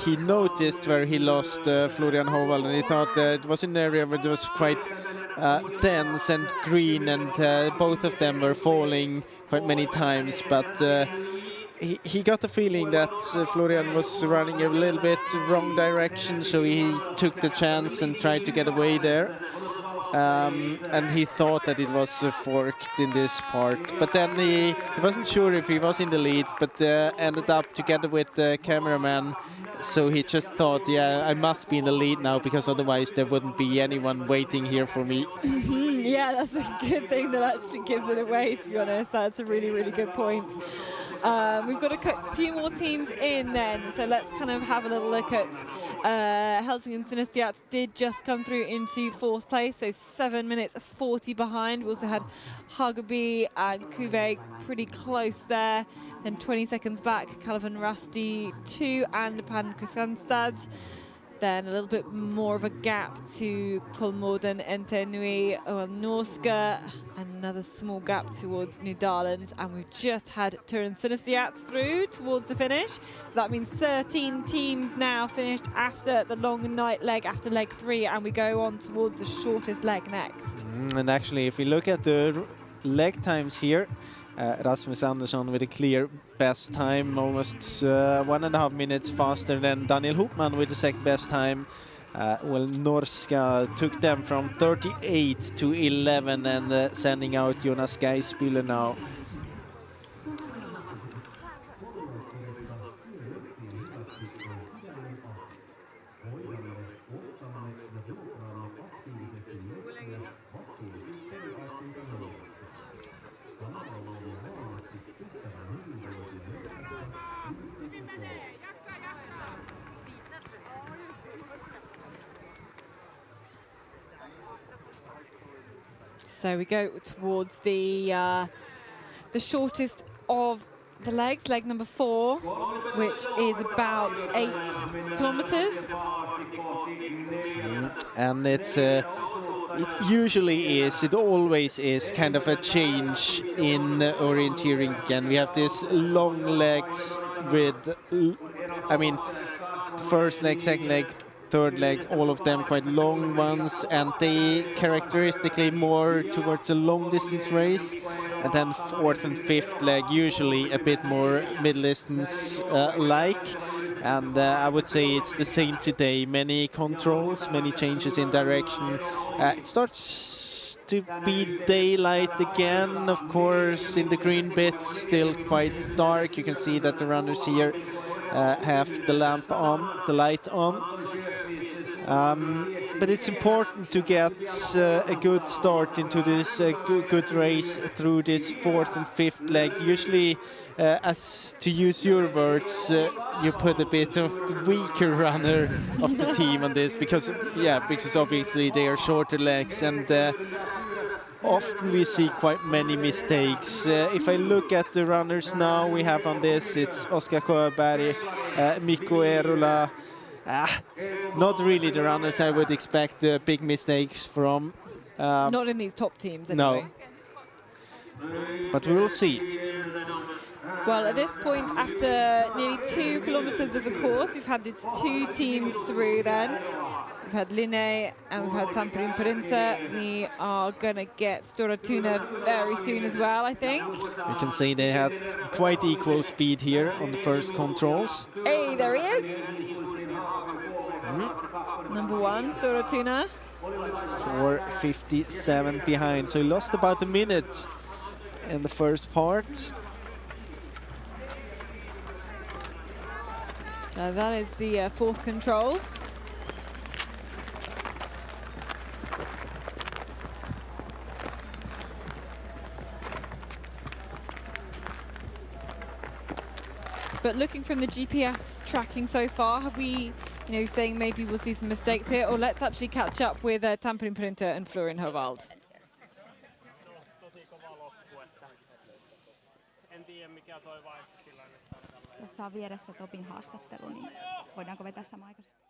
he noticed where he lost Florian Hovald, and he thought it was an area where it was quite dense and green, and both of them were falling quite many times, but he got the feeling that Florian was running a little bit wrong direction, so he took the chance and tried to get away there. And he thought that it was forked in this part, but then he wasn't sure if he was in the lead, but ended up together with the cameraman, so he just thought, yeah, I must be in the lead now because otherwise there wouldn't be anyone waiting here for me. Yeah, that's a good thing that actually gives it away, to be honest. That's a really, really good point. We've got a few more teams in then, so let's kind of have a little look at Helsingin-Suunnistajat did just come through into fourth place, so 7 minutes 40 behind. We also had Hagaby and Kuve pretty close there, then 20 seconds back, Calvin Rusty 2 and Pan Kristianstad. Then a little bit more of a gap to Kolmården, Entenui, Norska, another small gap towards New Darland, and we've just had Helsingin-Suunnistajat through towards the finish. So that means 13 teams now finished after the long night leg, after leg 3, and we go on towards the shortest leg next. And actually, if we look at the leg times here, Rasmus Andersson with a clear best time, almost 1.5 minutes faster than Daniel Hoopman with the second best time. Well, Norska took them from 38 to 11 and sending out Jonas Geisbühler now. So we go towards the shortest of the legs, leg number 4, which is about 8 kilometers. And it's it usually is, it always is kind of a change in orienteering again. We have these long legs with, I mean, first leg, second leg, third leg, all of them quite long ones, and they characteristically more towards a long distance race, and then fourth and fifth leg usually a bit more middle distance like. And I would say it's the same today. Many controls, many changes in direction. It starts to be daylight again, of course, in the green bits, still quite dark. You can see that the runners here have the lamp on, the light on. But it's important to get a good start into this good race through this fourth and fifth leg. Usually, as to use your words, you put a bit of the weaker runner of the team on this because obviously they are shorter legs, and often we see quite many mistakes. If I look at the runners now we have on this, it's Oskar Sjöberg, Mikko Eerola. Not really the runners I would expect big mistakes from. Not in these top teams anyway. No. But we will see. Well, at this point, after nearly 2 kilometers of the course, we've had these 2 teams through then. We've had Linné and we've had Tamperin Perinta. We are going to get Stora Tuna very soon as well, I think. You can see they had quite equal speed here on the first controls. Hey, there he is. Number 1, Stora Tuna. 4:57 behind, so he lost about a minute in the first part. That is the 4th control. But looking from the GPS tracking so far, have we, saying maybe we'll see some mistakes here, or let's actually catch up with Tamperin Perinta and Florian Hovald. Tuossa on vieressä Topin haastattelu, niin voidaanko vetää samanaikaisesti?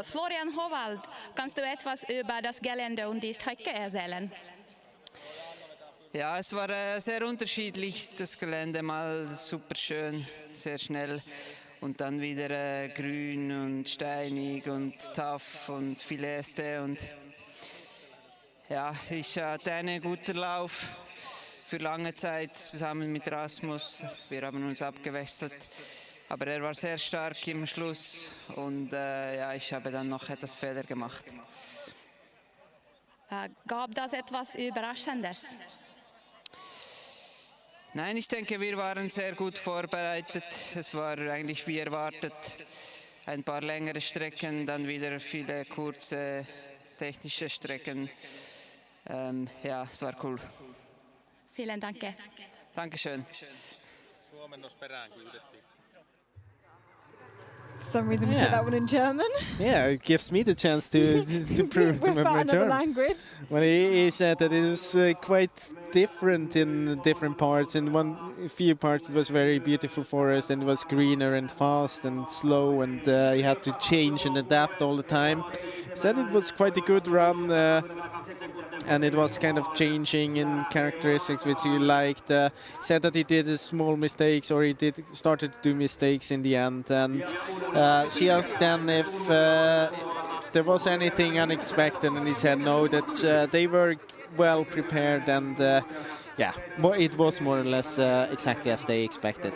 Florian Hovald, kannst du etwas über das Gelände und die Strecke erzählen? Ja, es war sehr unterschiedlich, das Gelände, mal super schön, sehr schnell und dann wieder grün und steinig und tough und viele Äste und ja, ich hatte einen guten Lauf für lange Zeit zusammen mit Rasmus, wir haben uns abgewechselt, aber er war sehr stark im Schluss und ja, ich habe dann noch etwas Fehler gemacht. Gab das etwas Überraschendes? Nein, ich denke, wir waren sehr gut vorbereitet. Es war eigentlich wie erwartet. Ein paar längere Strecken, dann wieder viele kurze technische Strecken. Ja, es war cool. Vielen Dank. Dankeschön. For some reason we took that one in German. Yeah, it gives me the chance to prove some of my German. Language. Well, he said that it was quite different in different parts. In a few parts it was very beautiful forest, and it was greener and fast and slow, and he had to change and adapt all the time. He said it was quite a good run and it was kind of changing in characteristics which he liked. Said that he did small mistakes, or he started to do mistakes in the end, and she asked then if there was anything unexpected, and he said no, that they were well prepared, and yeah, it was more or less exactly as they expected.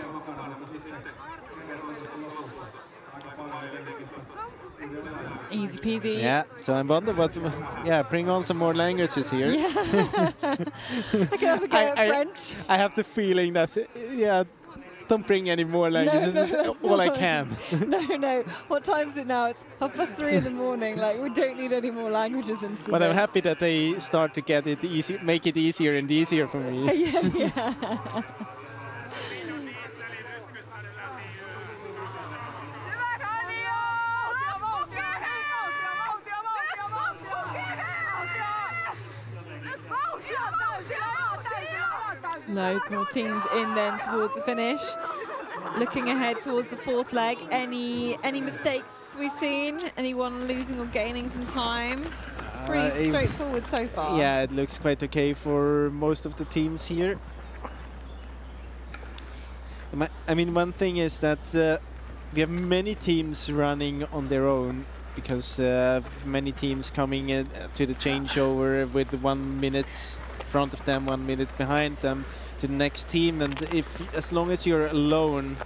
Easy peasy. Yeah, so I wonder what, yeah, bring on some more languages here. Yeah. I can have a go at French. I have the feeling that, yeah, don't bring any more languages, no, all I can. No. What time is it now? It's 3:30 in the morning. Like, we don't need any more languages into the But I'm mix. happy that they start to get it easy, make it easier and easier for me. Yeah. Loads more teams in then towards the finish. Looking ahead towards the fourth leg, any mistakes we've seen? Anyone losing or gaining some time? It's pretty straightforward so far. Yeah, it looks quite okay for most of the teams here. I mean, one thing is that we have many teams running on their own, because many teams coming in to the changeover with 1 minute front of them, 1 minute behind them to the next team, and as long as you're alone,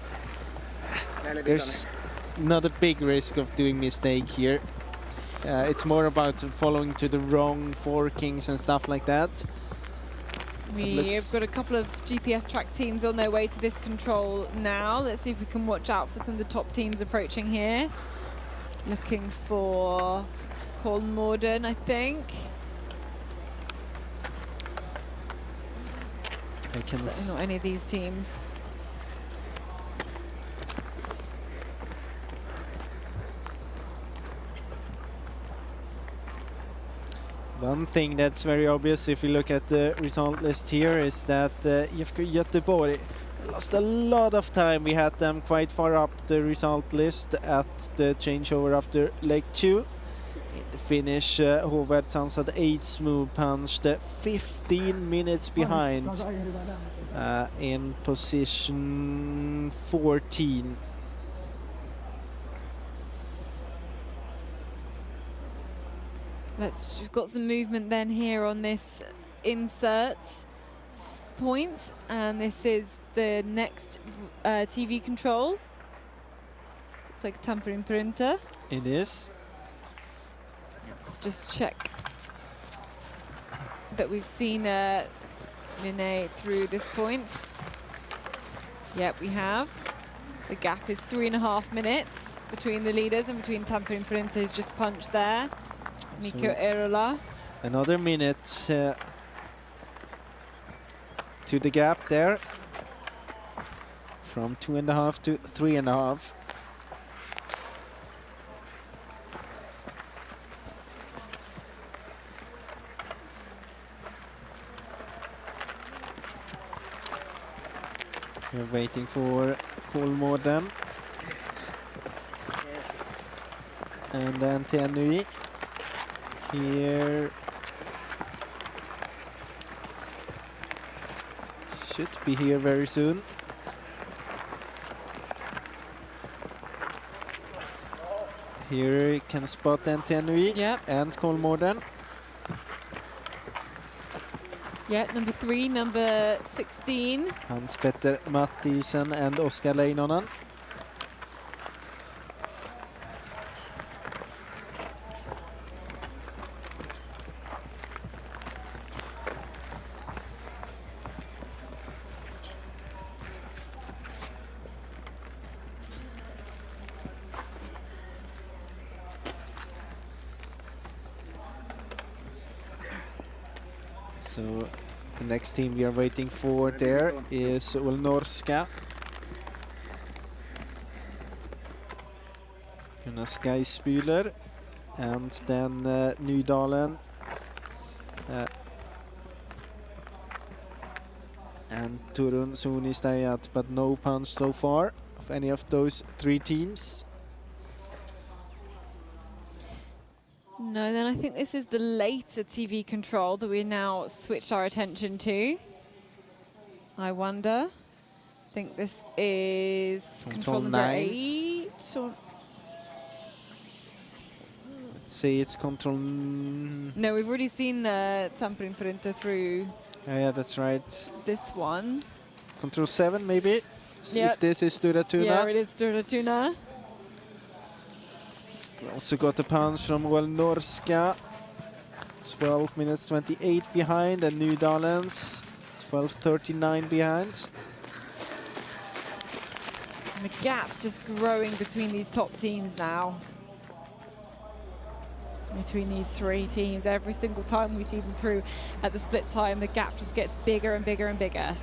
there's not a big risk of doing mistake here. It's more about following to the wrong forkings and stuff like that. We've got a couple of GPS track teams on their way to this control now. Let's see if we can watch out for some of the top teams approaching here. Looking for Kolmården, I think. Certainly not any of these teams. One thing that's very obvious if you look at the result list here is that IFK Göteborg lost a lot of time. We had them quite far up the result list at the changeover after leg 2. In the finish, Håvard Sansad 8 smooth punched 15 minutes behind in position 14. We've got some movement then here on this insert point, and this is the next TV control. Looks like a tampering printer. It is. Let's just check that we've seen Linné through this point. Yep, we have. The gap is 3.5 minutes between the leaders and between tampering printer, who's just punched there. Mikko Erola. Another minute to the gap there, from 2.5 to 3.5. We're waiting for Kolmården and then Tenui. Here should be here very soon. Here you can spot Tenui and Kolmården. Yeah, number 3, number 16. Hans-Petter Mattisen and Oskar Leinonen. So the next team we are waiting for there is Ulnorska. Jonas Geisbühler, and then Nydalen and Turun Suunistajat, but no punch so far of any of those 3 teams. No, then I think this is the later TV control that we now switched our attention to. I wonder. I think this is control number 8. Or let's see, it's control... No, we've already seen Tampere Printer through... yeah, that's right. This one. Control 7, maybe? Yep. If this is Stura Tuna. Yeah, it is Stura Tuna. We also got a punch from Norska. 12 minutes 28 behind, and Nydalens 12:39 behind. And the gap's just growing between these top teams now. Between these 3 teams, every single time we see them through at the split time, the gap just gets bigger and bigger and bigger.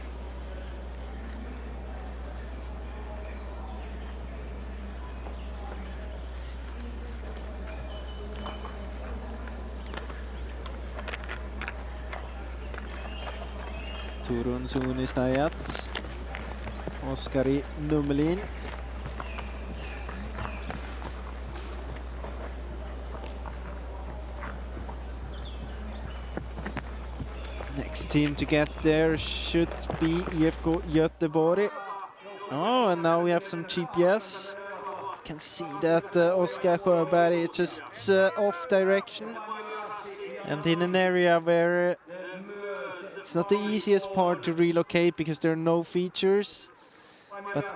Turun suunnistajat. Oskari Nummelin. Next team to get there should be IFK Göteborg. Oh, and now we have some GPS. Can see that Oskar Sjöberg is just off direction. And in an area where it's not the easiest part to relocate because there are no features. But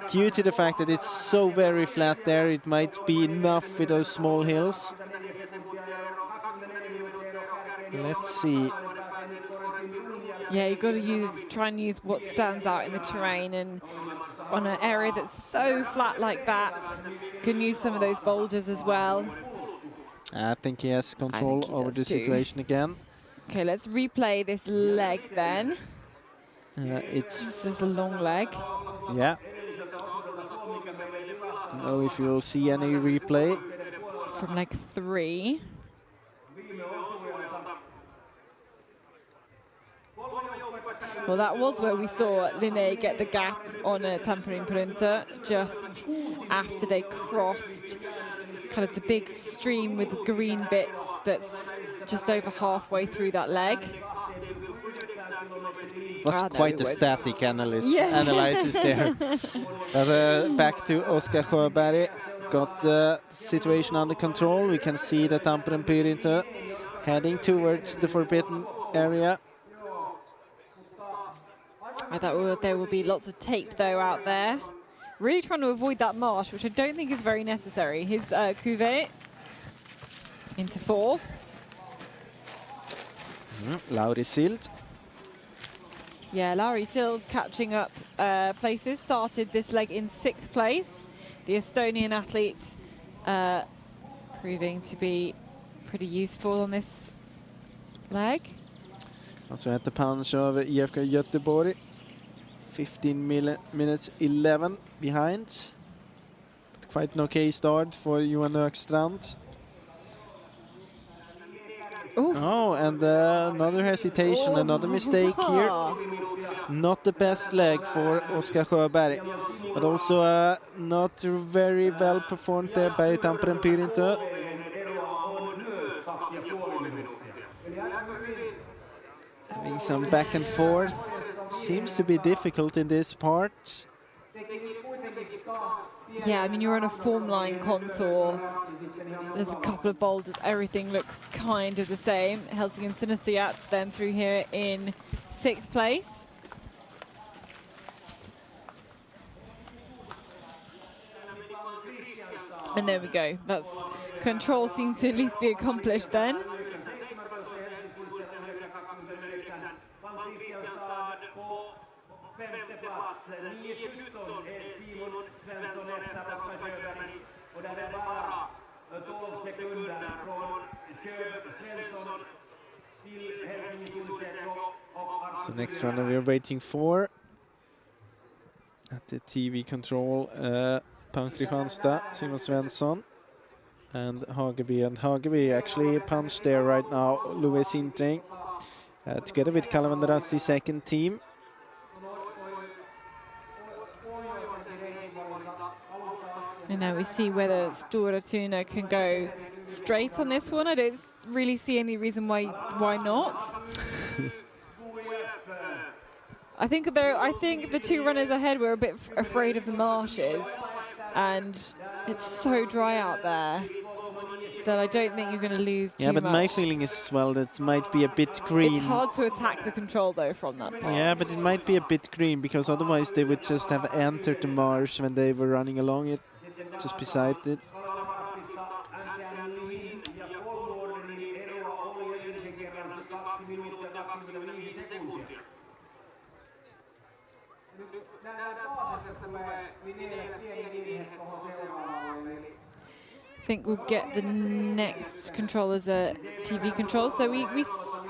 due to the fact that it's so very flat there, it might be enough with those small hills. Let's see. Yeah, you've got to try and use what stands out in the terrain, and on an area that's so flat like that, you can use some of those boulders as well. I think he has control over the situation again. Okay, let's replay this leg then. This is a long leg. Yeah. Don't know if you'll see any replay. From leg 3. Well, that was where we saw Linné get the gap on a Tampere Printer just after they crossed kind of the big stream with the green bits that's just over halfway through that leg. Was quite a static analysis there. But back to Oskar Sjöberg. Got the situation under control. We can see the Tampere Printer heading towards the forbidden area. I thought there will be lots of tape though out there. Really trying to avoid that marsh, which I don't think is very necessary. His cuvée into 4th. Lauri Sild. Yeah, Lauri Sild catching up places. Started this leg in 6th place. The Estonian athlete proving to be pretty useful on this leg. Also at the punch of IFK Göteborg. 15 minutes 11 behind. But quite an okay start for Johan Ökstrand. Oh, and another hesitation, another mistake here. Not the best leg for Oskar Sjöberg, but also not very well performed there by Tampere Printer. Having some back and forth. Seems to be difficult in this part. Yeah, I mean, you're on a form line contour. There's a couple of boulders. Everything looks kind of the same. Helsingin Suunnistajat then through here in 6th place. And there we go. That's control seems to at least be accomplished then. So next runner we're waiting for at the TV control, Punk Kristianstad, Simon Svensson and Hageby. And Hageby actually punched there right now, Louis Sintring, together with Kalavandrasti second team. And now we see whether Stora Tuna can go straight on this one. I don't really see any reason why not. I think the two runners ahead were a bit afraid of the marshes, and it's so dry out there that I don't think you're going to lose too much. Yeah, but my feeling is as well that it might be a bit green. It's hard to attack the control though from that part. Yeah, but it might be a bit green because otherwise they would just have entered the marsh when they were running along it, just beside it. I think we'll get the next control as a TV control. So we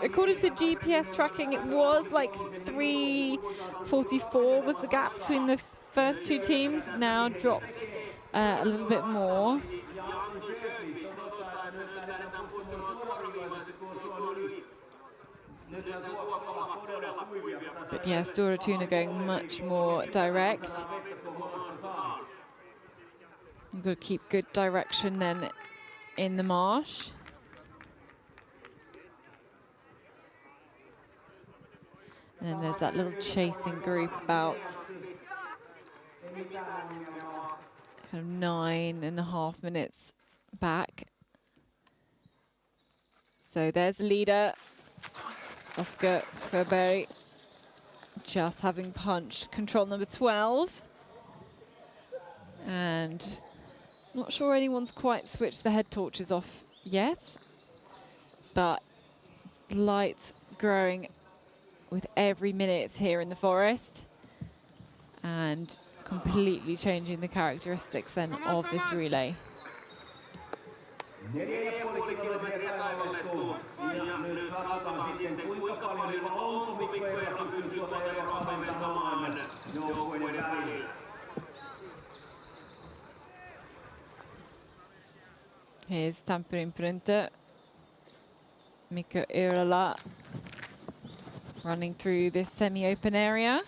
according to GPS tracking, it was like 3:44 was the gap between the first two teams. Now dropped a little bit more. But yeah, Stora Tuna going much more direct. You've got to keep good direction then in the marsh. And then there's that little chasing group about kind of 9.5 minutes back. So there's the leader, Oscar Sjöberg, just having punched control number 12. And not sure anyone's quite switched the head torches off yet, but light growing with every minute here in the forest and completely changing the characteristics then of this relay. Here's Tamperin Printer, Mikko Yrjölä running through this semi-open area.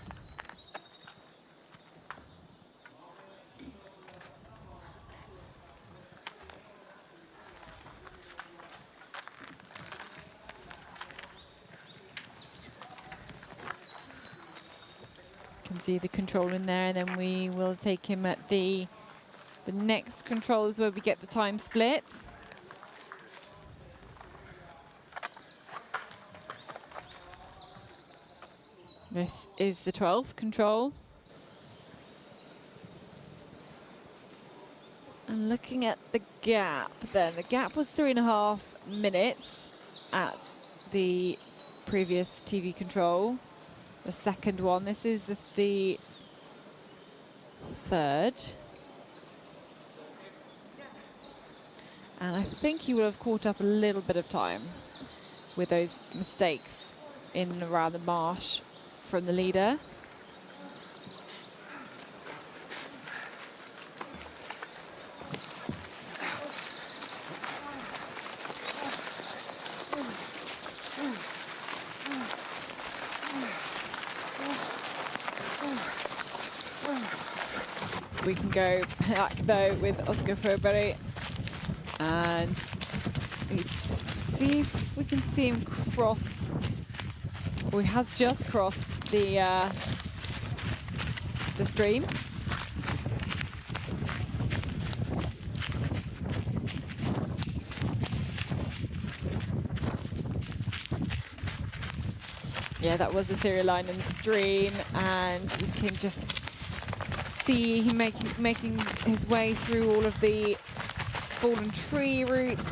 Can see the control in there, and then we will take him at the next control is where we get the time splits. This is the 12th control. And looking at the gap then, the gap was 3.5 minutes at the previous TV control. The second one, this is the third. And I think he would have caught up a little bit of time with those mistakes in and around the marsh from the leader. We can go back though with Oscar Sjöberg and see if we can see him cross. Well, he has just crossed the stream. Yeah, that was the serial line in the stream, and you can just see him making his way through all of the fallen tree roots.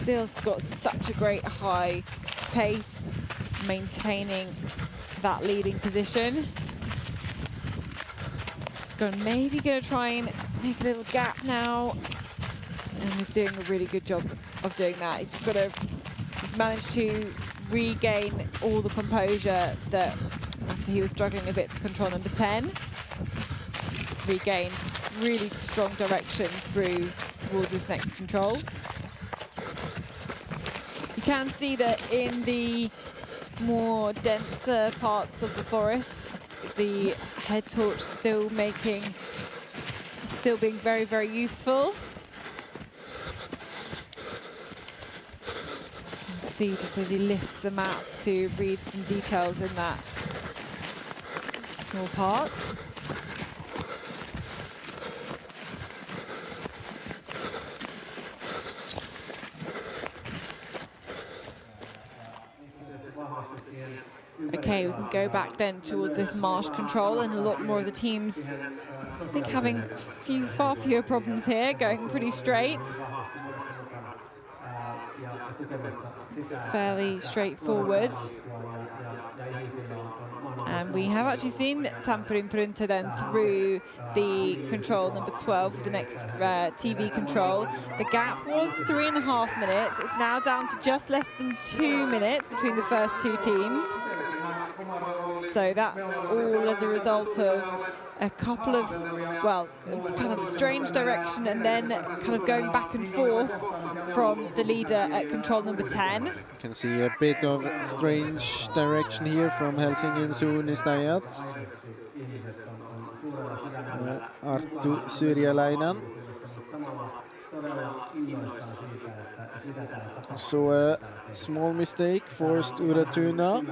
Still got such a great high pace, maintaining that leading position. Just maybe gonna try and make a little gap now, and he's doing a really good job of doing that. He's managed to regain all the composure that after he was struggling a bit to control number 10. Regained really strong direction through towards this next control. You can see that in the more denser parts of the forest, the head torch still making still being very, very useful. See just as he lifts the map to read some details in that small part. Okay, we can go back then towards this marsh control, and a lot more of the teams, I think, having far fewer problems here, going pretty straight. It's fairly straightforward. And we have actually seen Katherine Bett then through the control number 12, the next TV control. The gap was 3.5 minutes. It's now down to just less than 2 minutes between the first two teams. So that's all as a result of a couple of, well, kind of strange direction and then kind of going back and forth from the leader at control number 10. You can see a bit of strange direction here from Helsingin Suunnistajat. Arttu Syrjäläinen. So a small mistake forced Uratuna.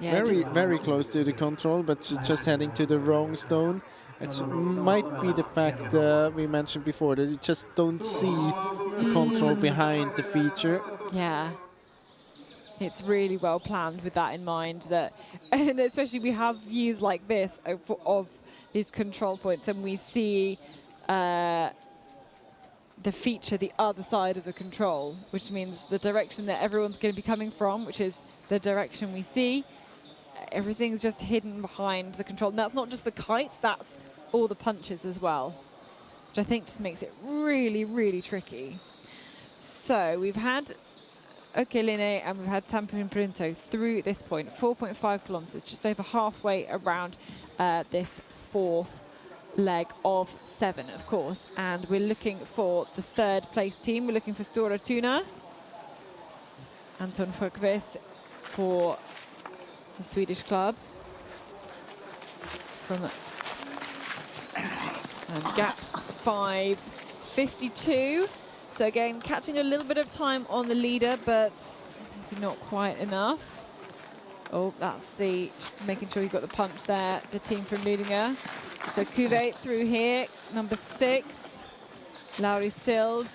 Yeah, very close to the control, but just heading to the wrong stone. It might be the fact we mentioned before, that you just don't see the control behind the feature. Yeah, it's really well planned with that in mind. That, and especially we have views like this of these control points, and we see the feature the other side of the control, which means the direction that everyone's going to be coming from, which is the direction we see. Everything's just hidden behind the control. And that's not just the kites, that's all the punches as well, which I think just makes it really, really tricky. So we've had Okeline and we've had Katherine Bett through this point, 4.5 kilometers, just over halfway around this fourth leg of 7, of course. And we're looking for the third place team. We're looking for Stora Tuna. Anton Sjöqvist for the Swedish club. From gap 5:52. So again, catching a little bit of time on the leader, but maybe not quite enough. Oh, that's just making sure you've got the punch there, the team from Lidingö. So Kuwait through here, number 6. Lauri Sild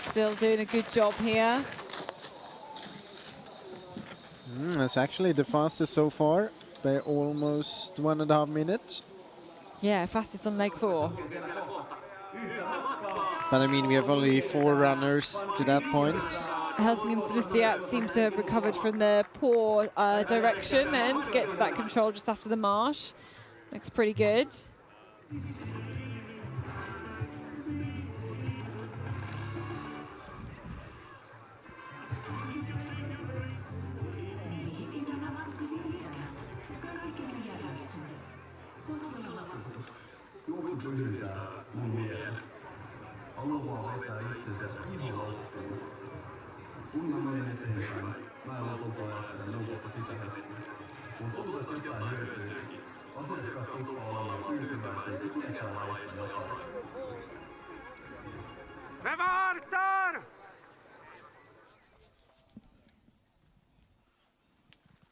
still doing a good job here. That's actually the fastest so far. They're almost 1.5 minutes. Yeah, fastest on leg 4. But I mean, we have only 4 runners to that point. Helsingin Suunnistajat seems to have recovered from the poor direction and to get to that control just after the marsh. Looks pretty good.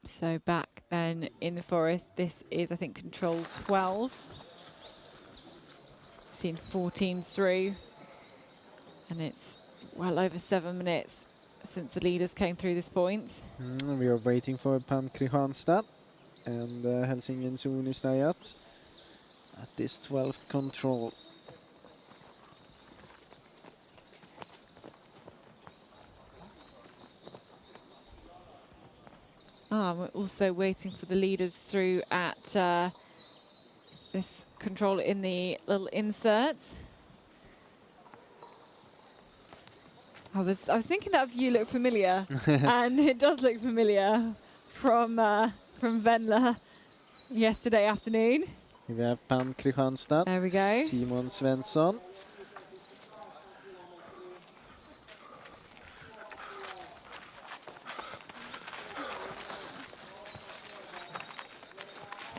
So back then in the forest, this is, I think, control 12. Seen 4 teams through, and it's well over 7 minutes since the leaders came through this point. We are waiting for Pam Kristianstad and Helsingin Suunnistajat at this 12th control. We're also waiting for the leaders through at this control in the little inserts. I was thinking that view looked familiar, and it does look familiar from Venla yesterday afternoon. We have Pam Kristianstad. There we go. Simon Svensson.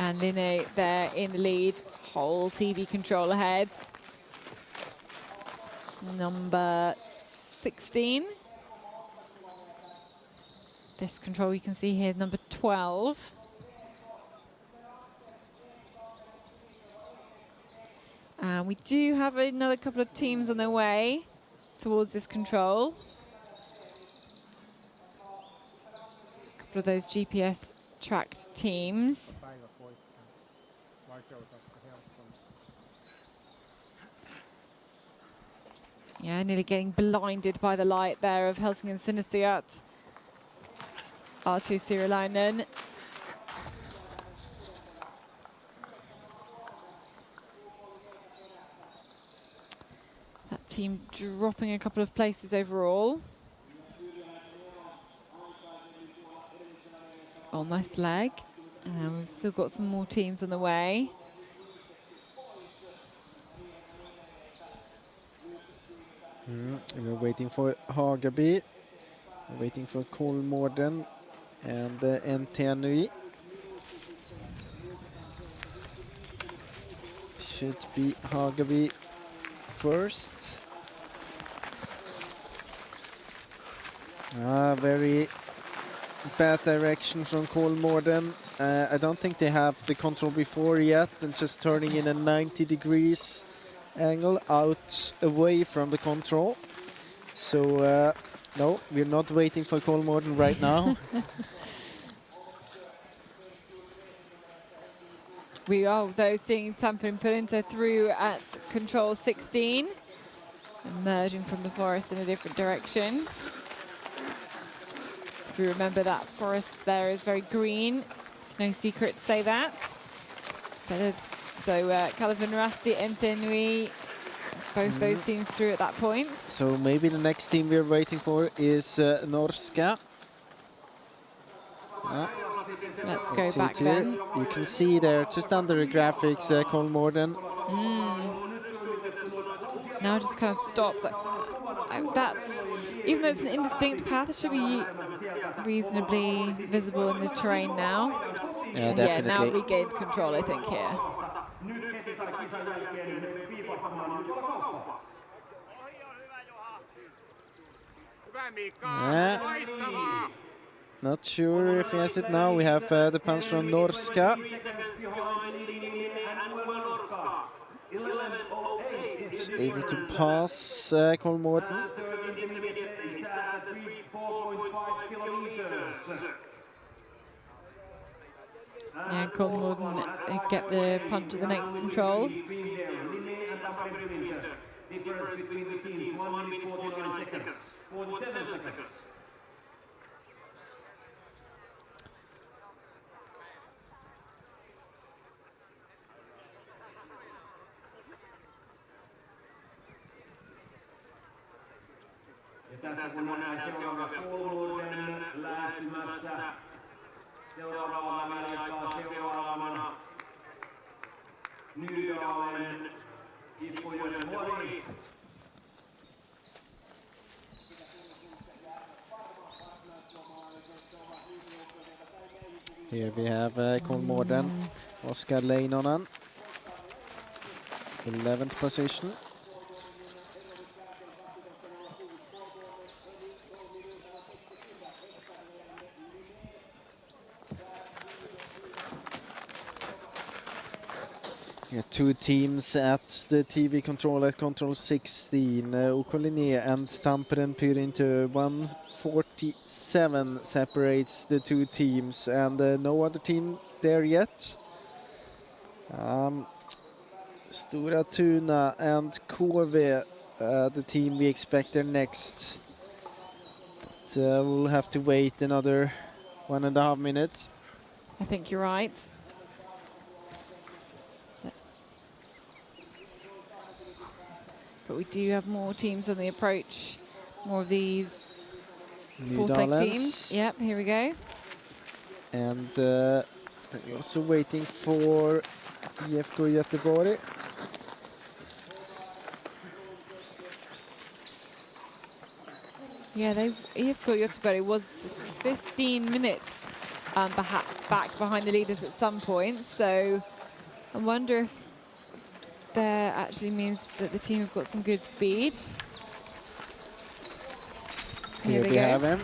And Linne there in the lead, whole TV control ahead. Number 16. This control you can see here, number 12. And we do have another couple of teams on their way towards this control. A couple of those GPS tracked teams. Yeah, nearly getting blinded by the light there of Helsingin Sinistujat. Arttu Sirulainen. That team dropping a couple of places overall. Oh, nice leg. And we've still got some more teams on the way. We're waiting for Hagaby, we're waiting for Kolmården and NTNUI. Should be Hagaby first. Very bad direction from Kolmården. I don't think they have the control before yet, and just turning in a 90 degrees angle out away from the control. So no, we're not waiting for Kolmården right now. We are though seeing Tampere Purinta through at control 16, emerging from the forest in a different direction. If you remember, that forest there is very green. It's no secret to say that. So Calvin Rasti, NTNUI, both those teams through at that point. So maybe the next team we're waiting for is Norska. Let's go back then. You can see there, just under the graphics, Kolmården. Now just kind of stopped. That's, even though it's an indistinct path, it should be reasonably visible in the terrain now. Yeah, and definitely. Yeah, now regained control, I think, here. Not sure if he has it now. We have the punch from Norska. He's able to pass Kolmården. Yeah, Kolmården get the punch at the next control. Difference between the teams, 1 minute 49 seconds. 47 seconds. Ja tässä kun nähdään seuraava Kolmården lähestymässä seuraavalla väliaikaa seuraavana Nydalen Ippojoen Vuori. Here we have Kolmården, Oskar Leinonen, 11th position. Yeah, two teams at the TV control at control 16. Ukoline and Tampere Purinta 147 separates the two teams, and no other team there yet. Stora Tuna and KV, the team we expect there next. But we'll have to wait another 1.5 minutes. I think you're right. But we do have more teams on the approach, more of these fourth leg teams. Yep, here we go. And we're also waiting for IFK Göteborg. Yeah, IFK Göteborg was 15 minutes back behind the leaders at some point. So I wonder if that actually means that the team have got some good speed. Here they have go. him.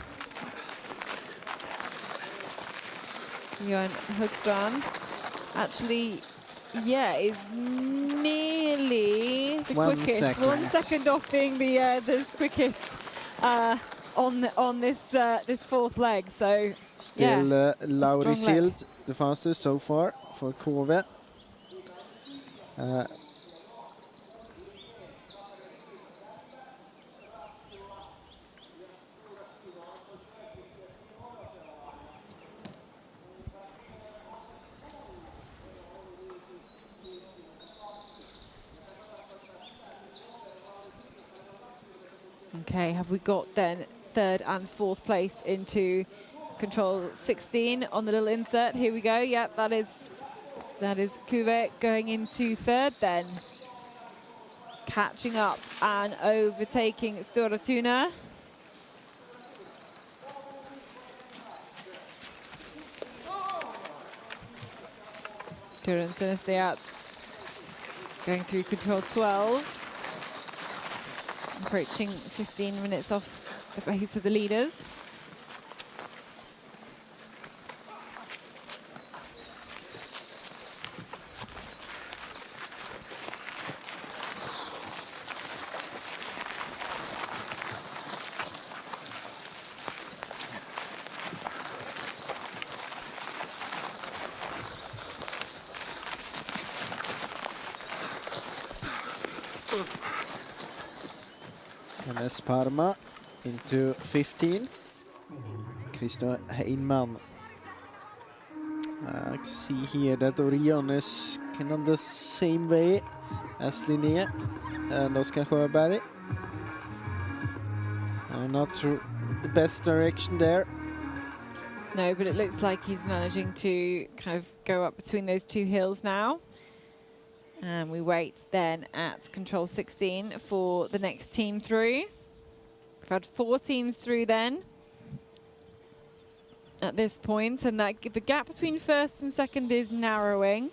Johan Hugstrand actually, yeah, is nearly the quickest. 1 second off being the quickest on this fourth leg. So still yeah, Lauri Sild, the fastest so far for Kove. Okay, have we got then third and fourth place into control 16 on the little insert? Here we go. Yep, that is Kuve going into third then. Catching up and overtaking Stora Tuna. Turen Sinesteat going through control 12. Approaching 15 minutes off the pace of the leaders. MS Parma into 15. Christo Heinman. I see here that Orion is kind of the same way as Linné and Oskar Sjöberg. Not through the best direction there. No, but it looks like he's managing to kind of go up between those two hills now. And we wait then at control 16 for the next team through. We've had 4 teams through then at this point, and that the gap between first and second is narrowing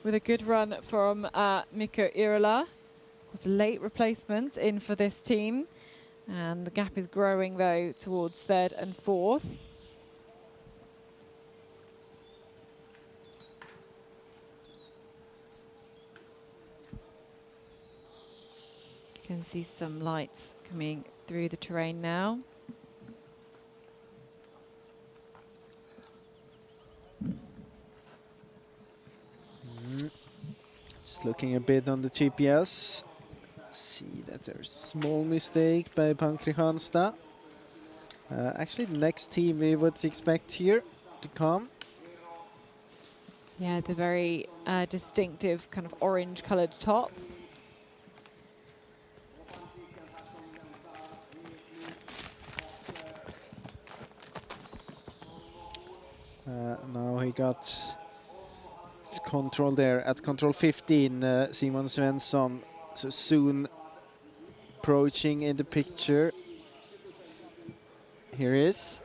with a good run from Mikko Irola. It was a late replacement in for this team, and the gap is growing though towards third and fourth. You can see some lights coming through the terrain now. Just looking a bit on the GPS. See that there's a small mistake by Pankrihansta. Actually, the next team we would expect here to come. Yeah, the very distinctive kind of orange coloured top. Now he got his control there at control 15, Simon Svensson, so soon approaching in the picture. Here he is.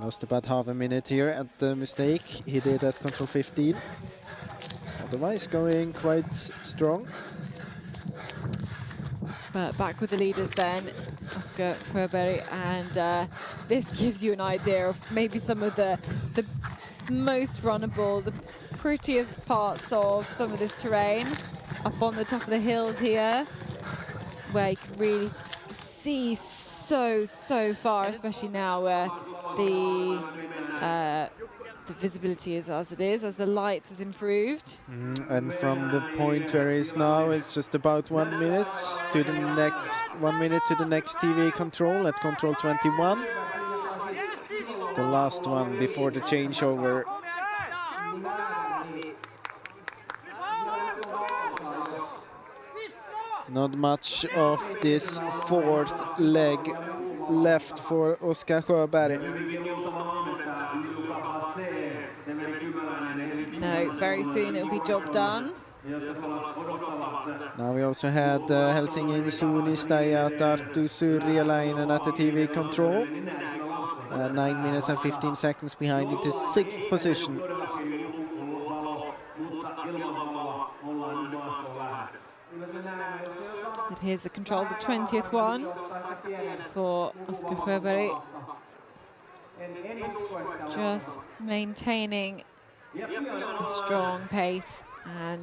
Lost about half a minute here at the mistake he did at control 15. Otherwise going quite strong. But back with the leaders then, Oskar Sjöberg, and this gives you an idea of maybe some of the most runnable, the prettiest parts of some of this terrain. Up on the top of the hills here, where you can really see so far, especially now where the visibility is as it is, as the light has improved. And from the point where he is now, it's just about 1 minute to the next 1 minute to the next TV control at control 21. The last one before the changeover. Not much of this fourth leg left for Oskar Sjöberg. No, very soon it'll be job done. Now we also had Helsingin Suunnistajat Arttu Syrjäläinen at the TV control. 9 minutes and 15 seconds behind into 6th position. But here's the control, the 20th one for Oskar Sjöberg. Just maintaining a strong pace and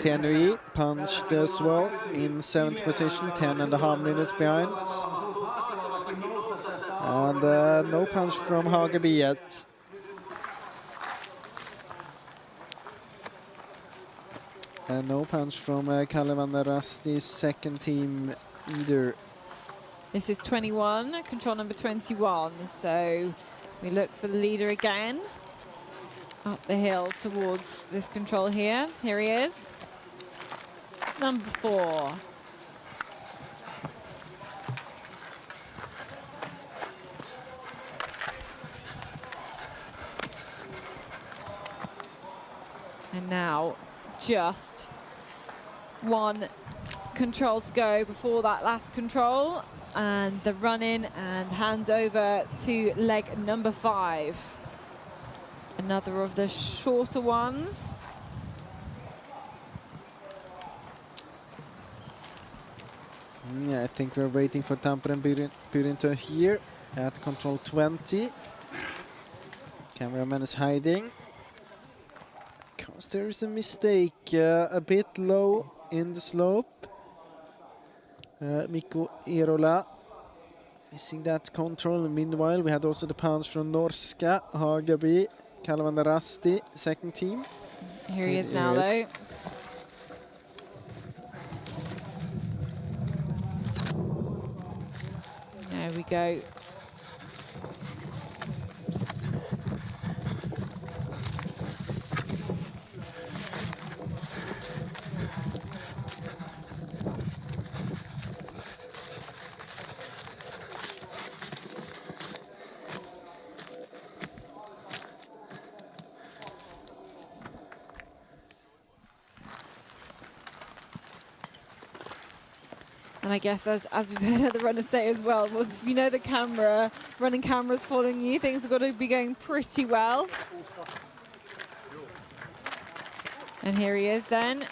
Tenry punched as well in 7th position, 10.5 minutes behind. And no punch from Hageby yet. And no punch from Kalevan Rasti's second team either. this is 21, control number 21. So we look for the leader again. Up the hill towards this control here. Here he is. Number 4. And now just one control to go before that last control. And the run in and hands over to leg number 5. Another of the shorter ones. Yeah, I think we're waiting for Tampere Pyrinto here at control 20. Cameraman is hiding. Because there is a mistake, a bit low in the slope. Mikko Erola missing that control. Meanwhile, we had also the punch from Norska, Hageby, Kalevan Rasti, second team. Here he is now, though. There we go. And I guess as we've heard the runner say as well, once you know the running camera's following you, things have got to be going pretty well. And here he is then,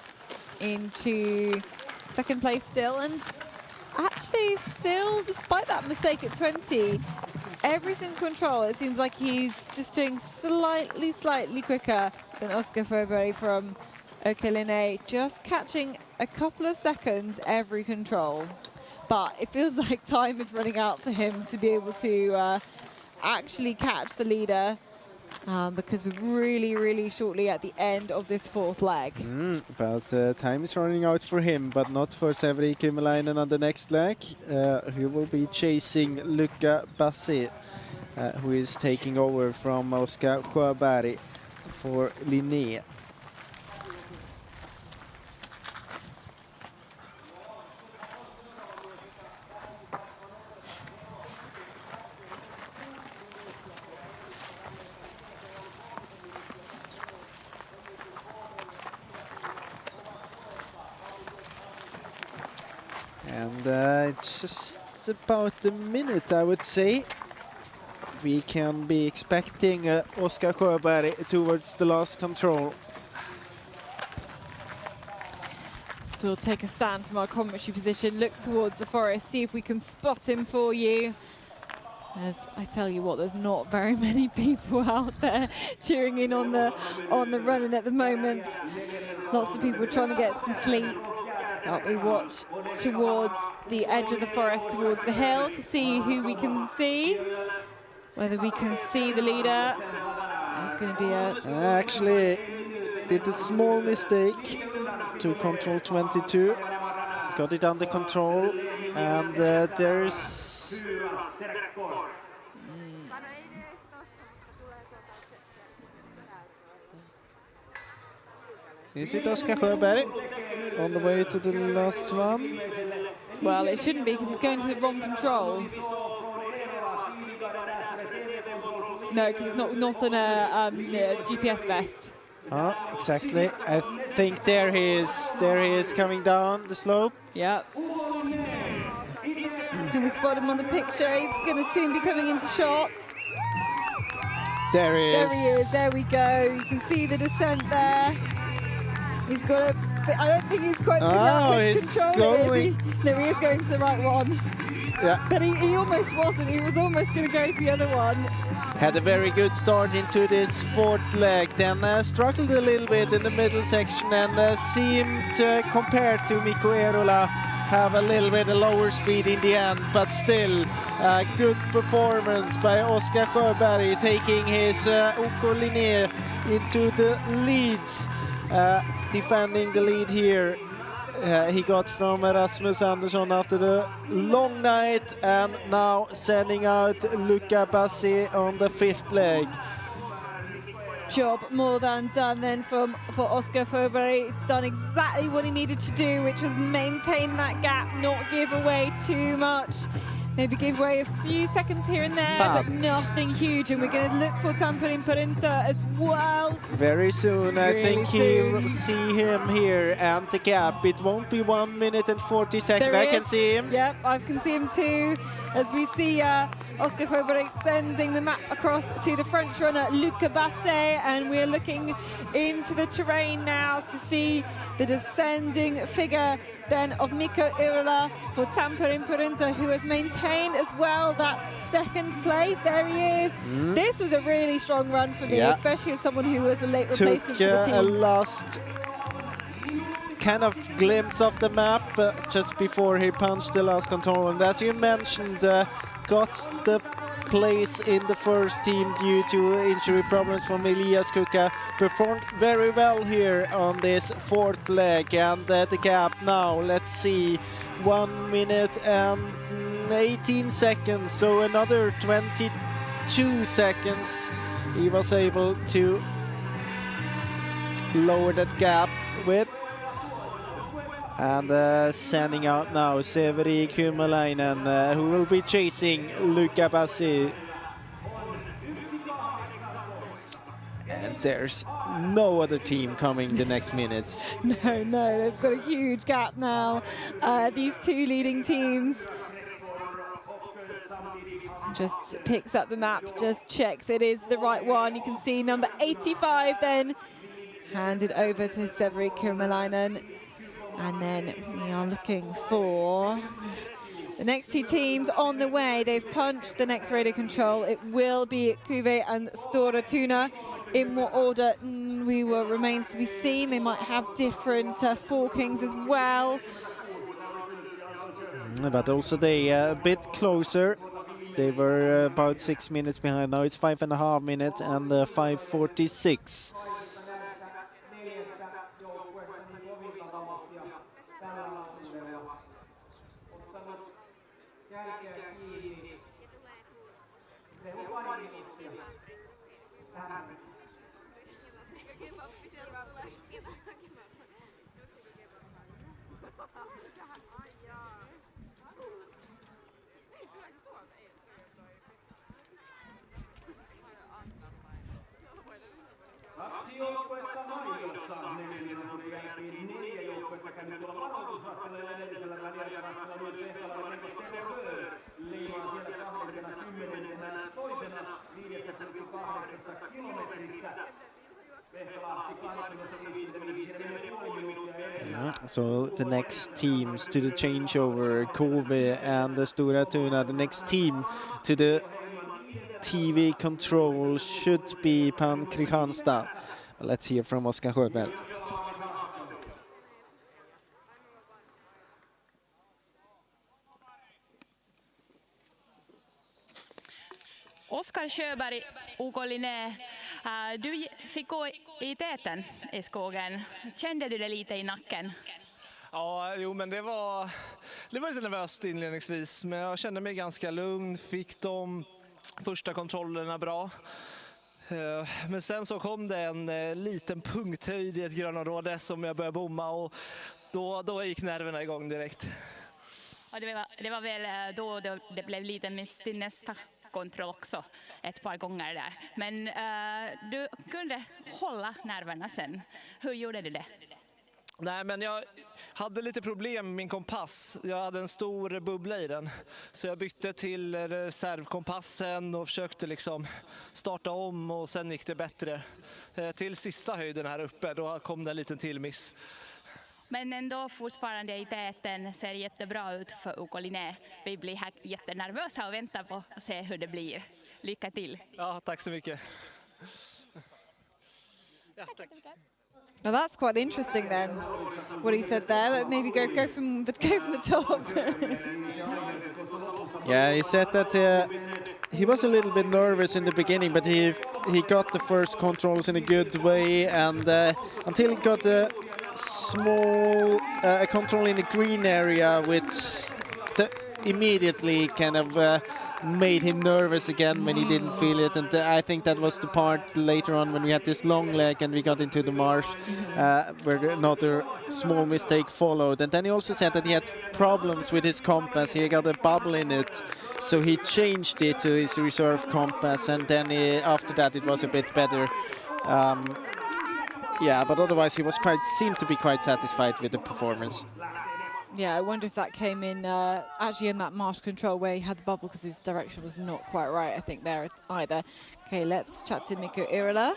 into second place still. And actually still, despite that mistake at 20, every single control, it seems like he's just doing slightly quicker than Oskar Sjöberg from Okaline, just catching a couple of seconds every control. But it feels like time is running out for him to be able to actually catch the leader, because we're really shortly at the end of this 4th leg. But time is running out for him, but not for Severi Kymäläinen on the next leg. He will be chasing Luca Bassi, who is taking over from Oskar Sjöberg for Linné. And it's just about a minute, I would say. We can be expecting Oskar Sjöberg towards the last control. So we'll take a stand from our commentary position, look towards the forest, see if we can spot him for you. As I tell you what, there's not very many people out there cheering in on the run-in at the moment. Lots of people trying to get some sleep. But we watch towards the edge of the forest, towards the hill, to see who we can see. Whether we can see the leader. It's going to be a... Actually, did a small mistake to control 22. Got it under control. And there's... Is it Oskar Sjöberg on the way to the last one? Well, it shouldn't be because he's going to the wrong control. No, because it's not on a GPS vest. Oh, exactly. I think there he is coming down the slope. Yep. Can we spot him on the picture? He's going to soon be coming into shots. There he is. There he is. There we go. You can see the descent there. He's got a... I don't think he's quite figured out which control it is. No, he is going to the right one. Yeah. But he almost wasn't. He was almost going to go to the other one. Had a very good start into this fourth leg, then struggled a little bit in the middle section and seemed, compared to Mikko Eerola, have a little bit of lower speed in the end, but still a good performance by Oskar Sjöberg, taking his OK Linné into the leads, defending the lead here. He got from Rasmus Andersson after the long night, and now sending out Luca Bassi on the fifth leg. Job more than done then for Oskar Sjöberg. He's done exactly what he needed to do, which was maintain that gap, not give away too much. Maybe give away a few seconds here and there, but nothing huge. And we're going to look for Tamperin Perinta as well. Very soon, I think you'll see him here, and the gap. It won't be 1 minute and 40 seconds. I can see him. Yep, I can see him too. As we see Oskar Sjöberg sending the map across to the French runner Luca Bassi, and we're looking into the terrain now to see the descending figure then of Mikko Eerola for Tamperin Perinta, who has maintained as well that second place. There he is. This was a really strong run for me, especially as someone who was a late replacement for the team. A last kind of glimpse of the map just before he punched the last control, and as you mentioned, got the place in the first team due to injury problems from Elias Kuka. Performed very well here on this fourth leg, and the gap now, let's see, 1 minute and 18 seconds, so another 22 seconds he was able to lower that gap with. And sending out now Severi Kymäläinen, who will be chasing Luca Bassi. And there's no other team coming the next minutes. No, they've got a huge gap now. These two leading teams. Just picks up the map, just checks it is the right one. You can see number 85 then handed over to Severi Kymäläinen. And then we are looking for the next two teams on the way. They've punched the next radio control. It will be Kuve and Stora Tuna. In what order remains to be seen. They might have different forkings as well. But also they a bit closer. They were about 6 minutes behind. Now it's 5.5 minutes and 5:46. Kaksi joukkuetta mainossa. Neljännen osuuden jälkeen 4 joukkuetta käynyt tuolla varoitusasteella edellisellä väliaikarahdalla myös Tehtävä changeover. Leimaa siellä 20. toisena 5,8 kilometrissä. So the next teams to the changeover, Kove and the Stora Tuna. The next team to the TV control should be Pan Kristianstad. Let's hear from Oskar Sjöberg. Oskar Sjöberg, OK Linné, du fick gå i täten i skogen. Kände du det lite i nacken? Ja, men det var lite nervöst inledningsvis, men jag kände mig ganska lugn, fick de första kontrollerna bra. Men sen så kom det en liten punkthöjd i ett grönområde som jag började bomma och då gick nerverna igång direkt. Och det var väl då det blev lite miss till nästa kontroll också ett par gånger där. Men du kunde hålla nerverna sen. Hur gjorde du det? Nej, men jag hade lite problem med min kompass. Jag hade en stor bubbla i den. Så jag bytte till reservkompassen och försökte liksom starta om och sen gick det bättre. Till sista höjden här uppe, då kom det en liten till miss. Men ändå fortfarande i täten ser jättebra ut för Jukola. Vi blir här jättenervösa och väntar på att se hur det blir. Lycka till! Ja, tack så mycket. Ja, tack. Now that's quite interesting then, what he said there. That maybe go from the top. Yeah, he said that he was a little bit nervous in the beginning, but he got the first controls in a good way, and until he got a small control in the green area, which immediately kind of made him nervous again when he didn't feel it, and I think that was the part later on when we had this long leg and we got into the marsh where another small mistake followed. And then he also said that he had problems with his compass. He got a bubble in it, so he changed it to his reserve compass, and then after that it was a bit better. Yeah, but otherwise he was seemed to be quite satisfied with the performance. Yeah, I wonder if that came in actually in that marsh control where he had the bubble because his direction was not quite right, I think, there either. Okay, let's chat to Mikko Irala.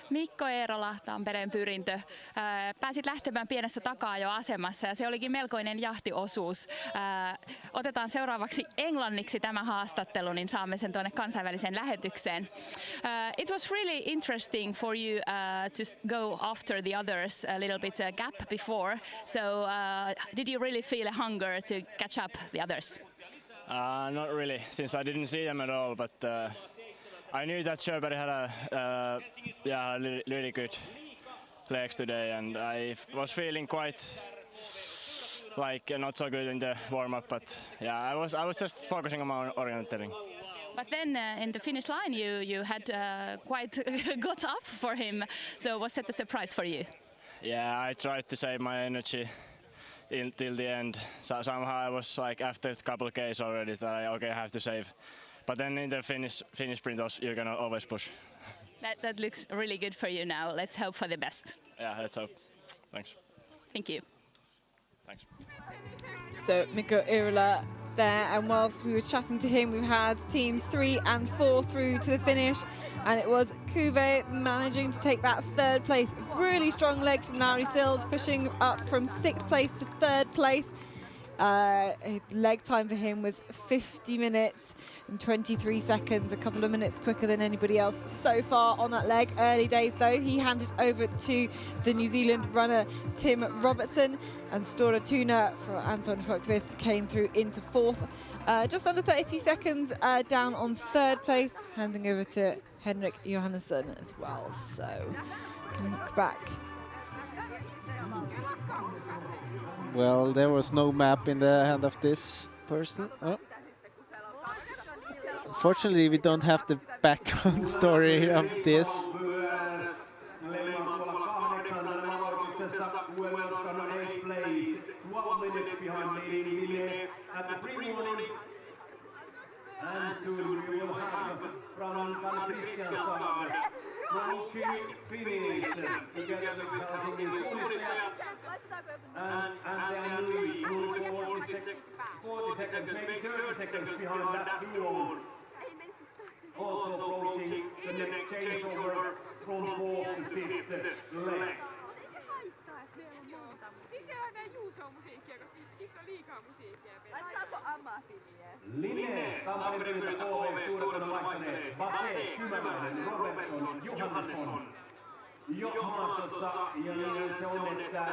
Mikko Eerola, Tampereen Pyrintö. Pääsit lähtemään pienessä taka-ajoasemassa ja se olikin melkoinen jahtiosuus. Otetaan seuraavaksi englanniksi tämä haastattelu, niin saamme sen tuonne kansainväliseen lähetykseen. It was really interesting for you to go after the others a little bit gap before. So did you really feel a hunger to catch up the others? Not really, since I didn't see them at all, but I knew that Sjöberg had a really good legs today, and I was feeling quite like not so good in the warm-up, but yeah, I was just focusing on my orienteering. But then in the finish line you had quite got up for him, so was that a surprise for you? Yeah, I tried to save my energy till the end. So somehow I was like after a couple of Ks already that I have to save. But then in the finish sprint, you're gonna always push. That looks really good for you now. Let's hope for the best. Yeah, let's hope. Thanks. Thank you. Thanks. So Mikko Irala there, and whilst we were chatting to him, we've had teams 3 and 4 through to the finish, and it was Kuve managing to take that 3rd place. Really strong leg from Lauri Sills, pushing up from 6th place to 3rd place. Leg time for him was 50 minutes and 23 seconds, a couple of minutes quicker than anybody else so far on that leg. Early days though, he handed over to the New Zealand runner Tim Robertson, and Stora Tuna for Anton Sjöqvist came through into 4th. Just under 30 seconds down on 3rd place, handing over to Henrik Johannesson as well. So look back. Well, there was no map in the hand of this person. Oh. Unfortunately, we don't have the background story of this. And soon we will have from Christian approaching finish together with Helsinki and Louis, 40 seconds, maybe 30 seconds behind that duo. Also approaching the next changeover from 4th to 5th leg. Linne, Tampereen Pyrintö KV, Stora vaihtaneet. Base, Kymäläinen, Robertson, Johansson. Jo maastossa, ja niin se on, että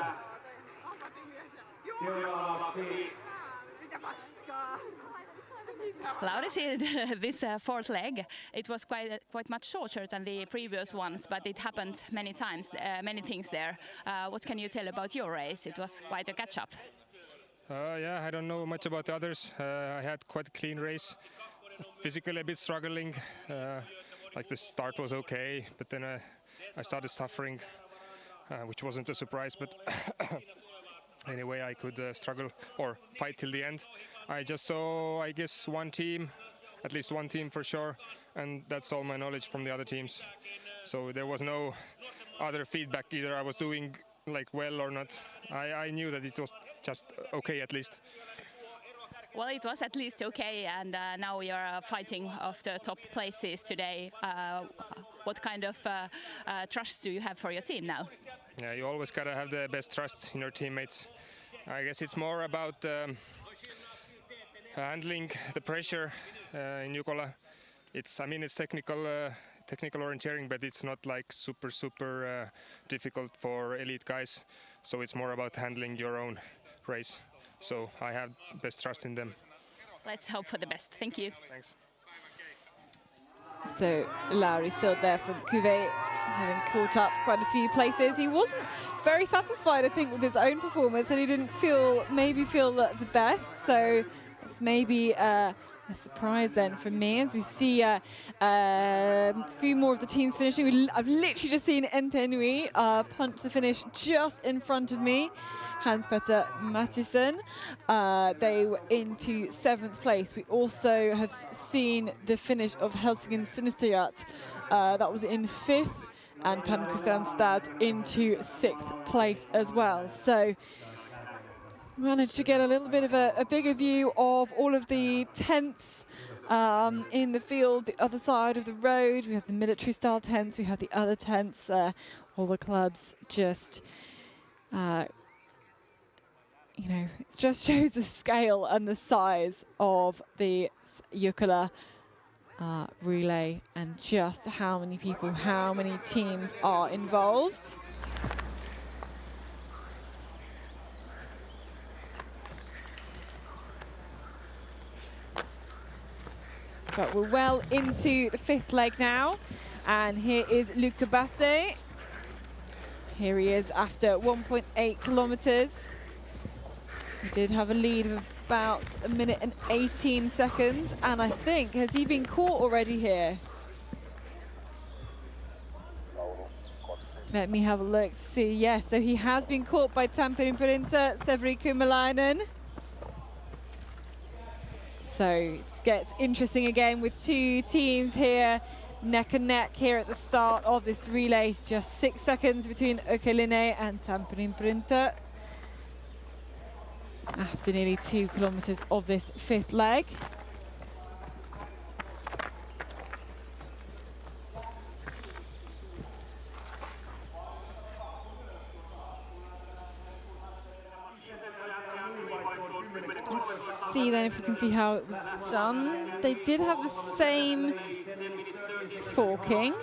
seuraavaksi Lauri said this fourth leg, it was quite much shorter than the previous ones, but it happened many times, many things there. What can you tell about your race? It was quite a catch-up. Yeah, I don't know much about the others. I had quite a clean race. Physically a bit struggling. Like the start was okay, but then I started suffering, which wasn't a surprise, but anyway, I could struggle or fight till the end. I just saw, I guess, one team, at least one team for sure, and that's all my knowledge from the other teams. So there was no other feedback, either I was doing like well or not. I knew that it was just okay at least. Well, it was at least okay, and now you're fighting of the top places today. What kind of trust do you have for your team now? Yeah, you always gotta have the best trust in your teammates. I guess it's more about handling the pressure in Jukola. It's technical orienteering, but it's not like super difficult for elite guys. So it's more about handling your own race. So I have best trust in them. Let's hope for the best. Thank you. Thanks. So Lauri still there from Cuvée, having caught up quite a few places. He wasn't very satisfied, I think, with his own performance, and he didn't maybe feel the best. So it's maybe a surprise then for me, as we see a few more of the teams finishing. I've literally just seen Entenui punch the finish just in front of me. Hans-Petter Mattisson, they were into 7th place. We also have seen the finish of Helsingin Sinistajat, that was in 5th, and Pan Kristianstad into 6th place as well. So managed to get a little bit of a bigger view of all of the tents in the field, the other side of the road. We have the military style tents, we have the other tents, all the clubs just you know, it just shows the scale and the size of the Jukola relay, and just how many people, how many teams are involved. But we're well into the 5th leg now, and here is Luca Basse. Here he is after 1.8 kilometers. He did have a lead of about 1 minute and 18 seconds, and I think, has he been caught already here? Let me have a look to see. Yes, so he has been caught by Tamperin Perinta, Severi Kymäläinen. So it gets interesting again with two teams here, neck and neck here at the start of this relay. Just 6 seconds between Okeline and Tamperin Perinta, after nearly 2 kilometers of this 5th leg. Let's see then if we can see how it was done. They did have the same forking,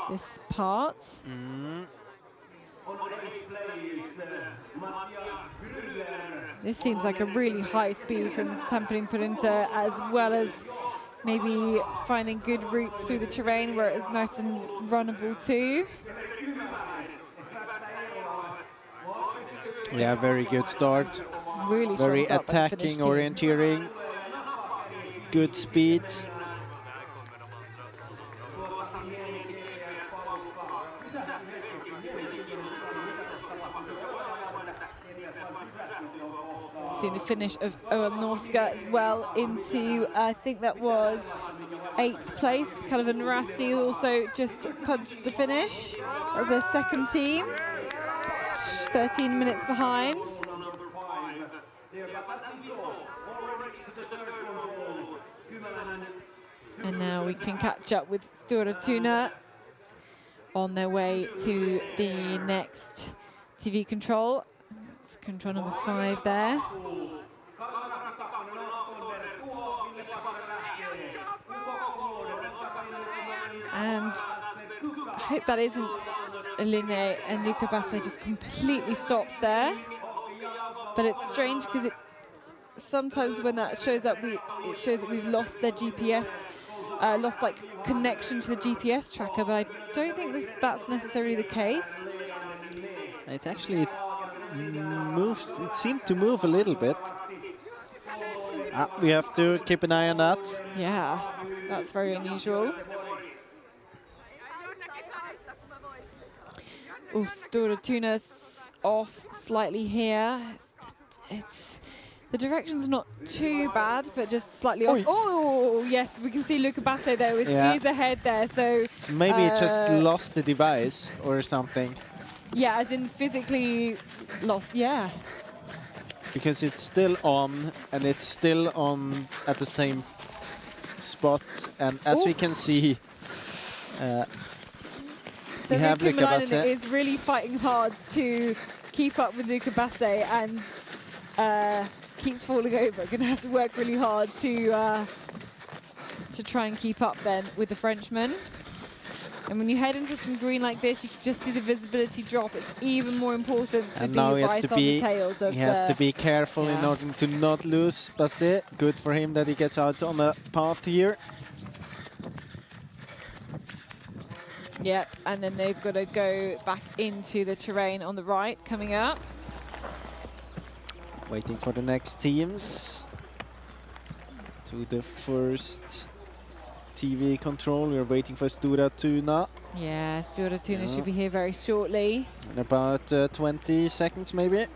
this part. This seems like a really high speed from Tamperin Perinta, as well as maybe finding good routes through the terrain where it is nice and runnable too. Yeah, very good start. Really very strong start by the attacking Finnish team. orienteering. Good speeds. Seen the finish of Oel Norska as well into, I think that was 8th place. Calvin Rasti also just punched the finish as a second team, 13 minutes behind. And now we can catch up with Stora Tuna on their way to the next TV control. It's control number 5 there. And I hope that isn't Linné and Luca Basse just completely stops there. But it's strange because sometimes when that shows up, it shows that we've lost their GPS, lost like connection to the GPS tracker, but I don't think that's necessarily the case. It actually moved, it seemed to move a little bit. We have to keep an eye on that. Yeah, that's very unusual. Oh, Stora Tuna's off slightly here. The direction's not too bad, but just slightly off. Oh, yes, we can see Luca Basso there with years ahead there. So maybe it just lost the device or something. Yeah, as in physically lost, yeah. Because it's still on, and it's still on at the same spot. And as we can see, so Luca Milanen is really fighting hard to keep up with Luca Basse and keeps falling over. Going to have to work really hard to try and keep up then with the Frenchman. And when you head into some green like this, you can just see the visibility drop. It's even more important to be right on the tails of he has to be careful in order to not lose Basse. Good for him that he gets out on the path here. Yep, and then they've got to go back into the terrain on the right, coming up. Waiting for the next teams. To the first TV control, we're waiting for Stora Tuna. Yeah, Stora Tuna should be here very shortly. In about 20 seconds, maybe. A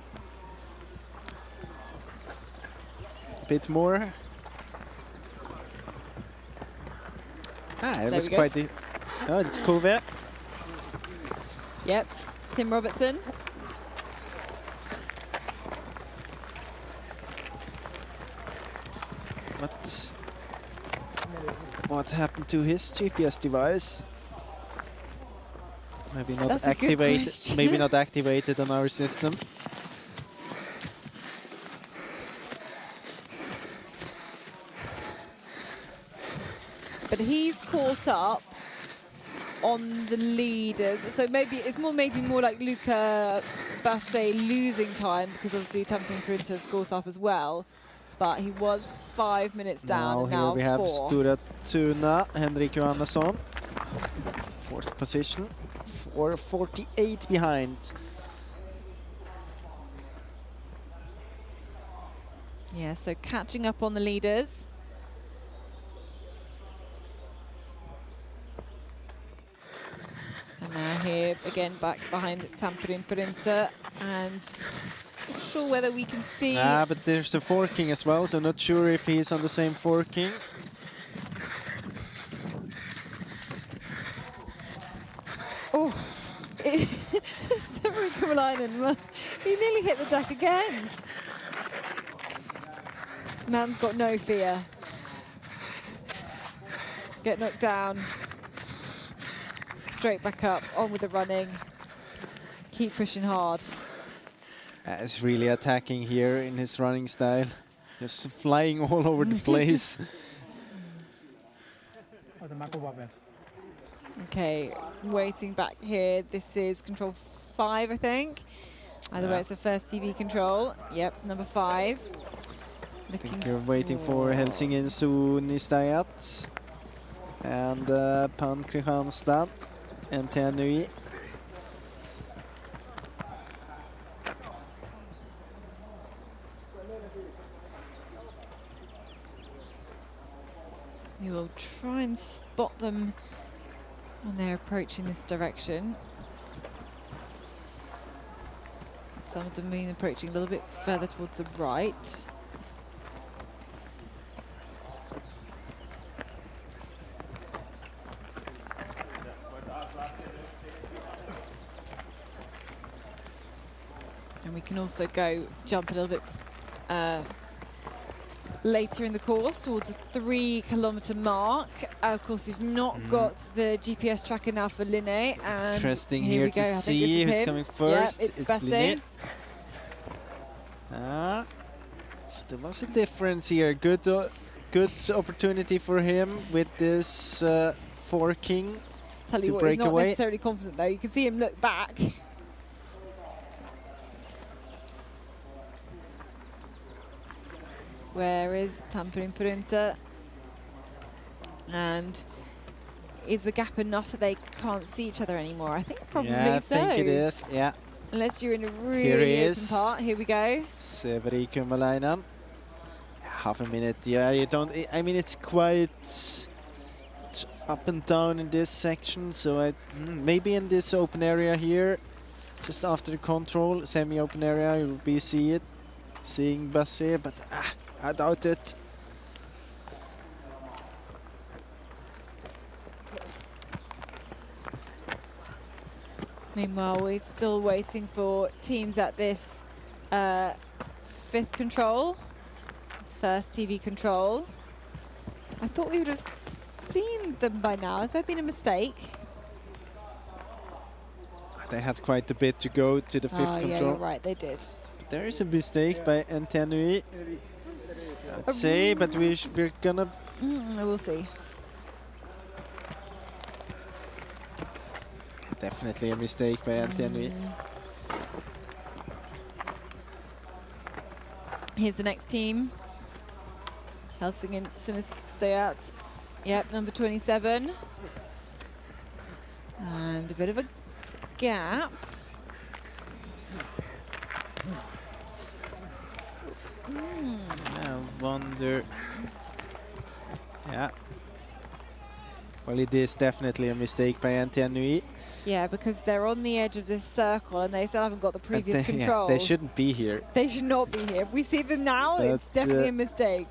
bit more. It was quite a... Oh, it's Kove. Yep, Tim Robertson. What happened to his GPS device? Maybe not activated. Maybe not activated on our system. But he's caught up on the leaders, so maybe it's maybe more like Luca Basse losing time, because obviously Tampin Printer has caught up as well. But he was 5 minutes down, and now here we have 4. Stora Tuna, Henrik Johannesson, 4th position, 4:48 behind. Yeah, so catching up on the leaders. And now here again back behind Tampin Printer, and not sure whether we can see. But there's the forking as well, so not sure if he's on the same forking. Oh, Severi Kamalainen he nearly hit the deck again. Man's got no fear. Get knocked down. Straight back up, on with the running. Keep pushing hard. Is really attacking here in his running style. Just flying all over the place. Okay, waiting back here. This is control 5, I think. Either way, it's the first TV control. Yep, it's number 5. I think you're waiting for Helsingin Sunistajat and Pan Kristianstad and Tenui. We will try and spot them when they're approaching this direction. Some of them being approaching a little bit further towards the right. And we can also jump a little bit later in the course towards the 3 kilometer mark. Of course, we've not got the GPS tracker now for Linné. And interesting here to see who's coming first. Yep, it's Linné. So there was a difference here. Good opportunity for him with this forking. Tell you what, he's not necessarily confident though. You can see him look back. Where is Tampering Purunta? And is the gap enough that they can't see each other anymore? I think probably yeah, so. I think it is, yeah. Unless you're in a really open part. Here we go. Severi Kymäläinen. Half a minute, yeah, you don't, I mean, it's quite up and down in this section, so maybe in this open area here, just after the control, semi-open area, you'll be seeing Bassi, but I doubt it. Meanwhile, we're still waiting for teams at this fifth control, first TV control. I thought we would have seen them by now. Has there been a mistake? They had quite a bit to go to the fifth control. Yeah, you're right, they did. But there is a mistake by NTNUI, I'd say, but we're gonna... we'll see. Definitely a mistake by NTNUI. Here's the next team. Helsingin Sunistayat. Yep, number 27. And a bit of a gap. I wonder... Yeah. Well, it is definitely a mistake by NTNUI. Yeah, because they're on the edge of this circle and they still haven't got the previous control. Yeah, they shouldn't be here. They should not be here. If we see them now, but it's definitely a mistake.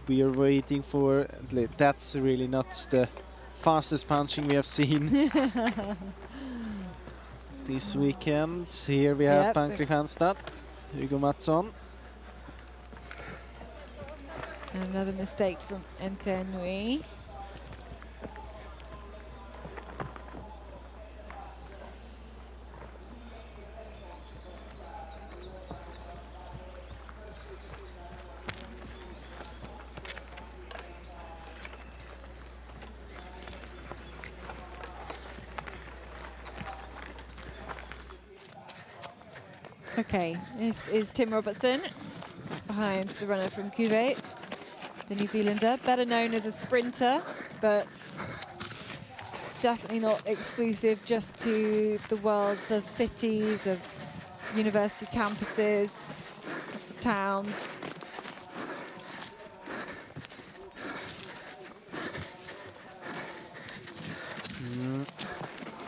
We are waiting for... That's really not the fastest punching we have seen this weekend. Here we have Kristianstad, Hugo Mattsson. Another mistake from NTNUI. Okay, this is Tim Robertson behind the runner from Kuwait, the New Zealander, better known as a sprinter, but definitely not exclusive just to the worlds of cities, of university campuses, towns.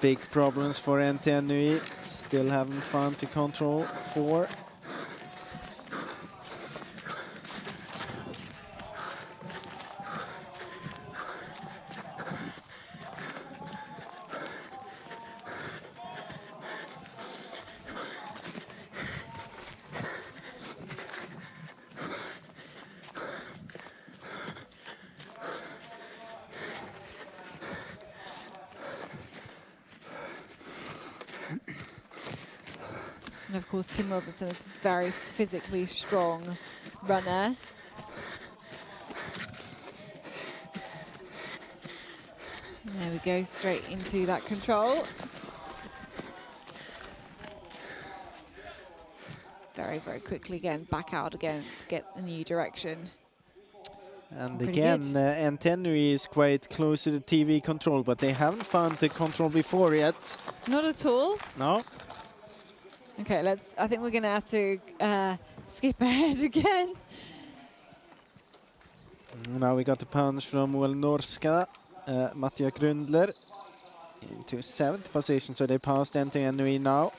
Big problems for NTNUI. Still haven't found the control for. And of course, Tim Robertson is a very physically strong runner. And there we go, straight into that control. Very, very quickly again, back out again to get a new direction. And Pretty again, good. NTNUI is quite close to the TV control, but they haven't found the control before yet. Not at all. No. Okay, I think we're going to have to skip ahead again. Now we got a punch from Norska, Mattia Grundler into 7th position, so they passed NTNUI now.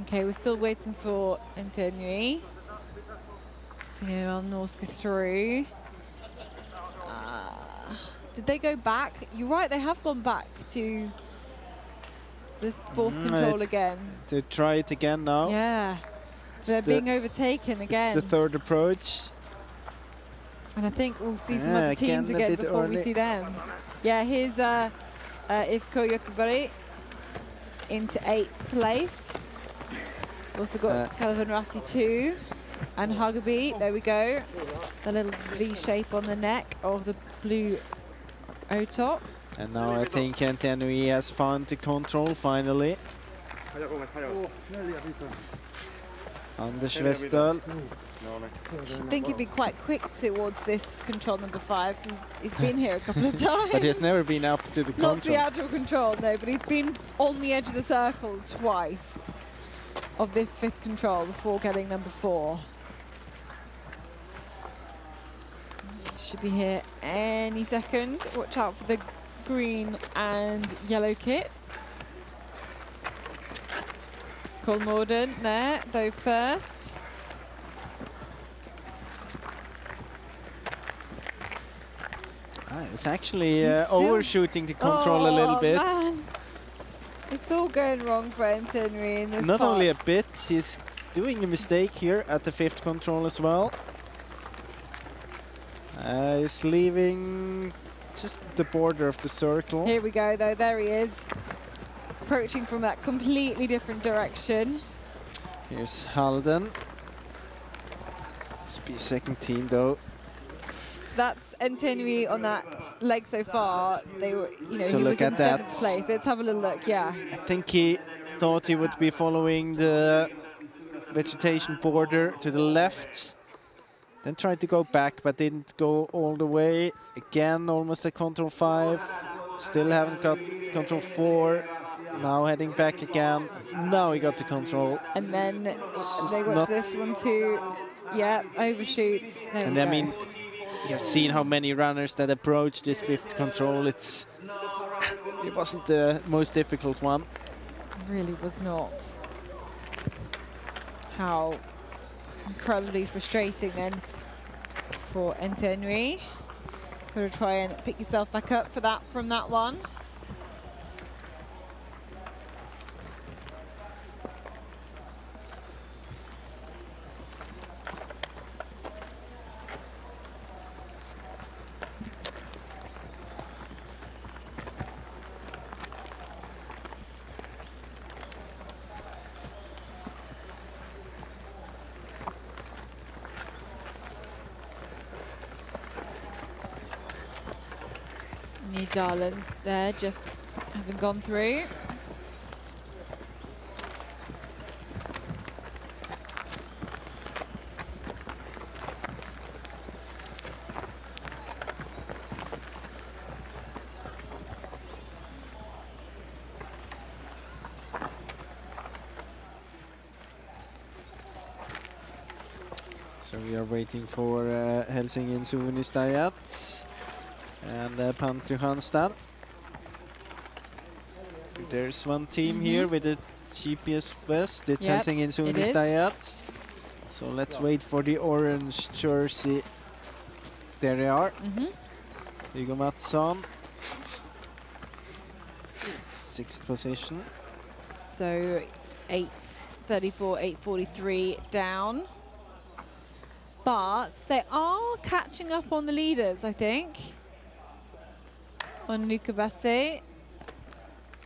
Okay, we're still waiting for NTNUI. So I'll Norska through. Did they go back? You're right, they have gone back to the 4th control again. To try it again now. Yeah, they're being overtaken again. It's the 3rd approach. And I think we'll see some other teams again before we see them. Yeah, here's IFK Göteborg into 8th place. Also got Calvin Rassi 2 and Hageby. There we go. The little V shape on the neck of the blue O-top. And now I think NTNUE has found the control finally. Anders Westöl. I think he'd be quite quick towards this control number 5. He's been here a couple of times. But he has never been up to the control. Not the actual control, no, but he's been on the edge of the circle twice of this 5th control before getting number 4. Should be here any second. Watch out for the green and yellow kit. Kolmorden there, though first. It's actually overshooting the control a little bit. Man. It's all going wrong for NTNUE in this Not part. only a bit, he's doing a mistake here at the 5th control as well. He's leaving just the border of the circle. Here we go though, there he is. Approaching from that completely different direction. Here's Halden. This be 2nd team though. So that's NTNUE on that leg so far. They were, you know, So he was look in at that. 7th place. Let's have a little look, yeah. I think he thought he would be following the vegetation border to the left. Then tried to go back, but didn't go all the way. Again, almost at control 5. Still haven't got control 4. Now heading back again. Now he got the control. And then they got this one too. Yeah, overshoots. There And we I go. mean, you've seen how many runners that approach this 5th control. It wasn't the most difficult one. It really was not. How incredibly frustrating then for NTNUE. Got to try and pick yourself back up for that from that one. New Darlings there, just having gone through. So we are waiting for Helsingin Suunistajat and Pantryhanstad. There's one team here with a GPS vest. It's Helsingin Suunistajat. So let's wait for the orange jersey. There they are. Hugo Mattsson. 6th position. So 8:34, 8:43 down. But they are catching up on the leaders, I think. On Luca Basse.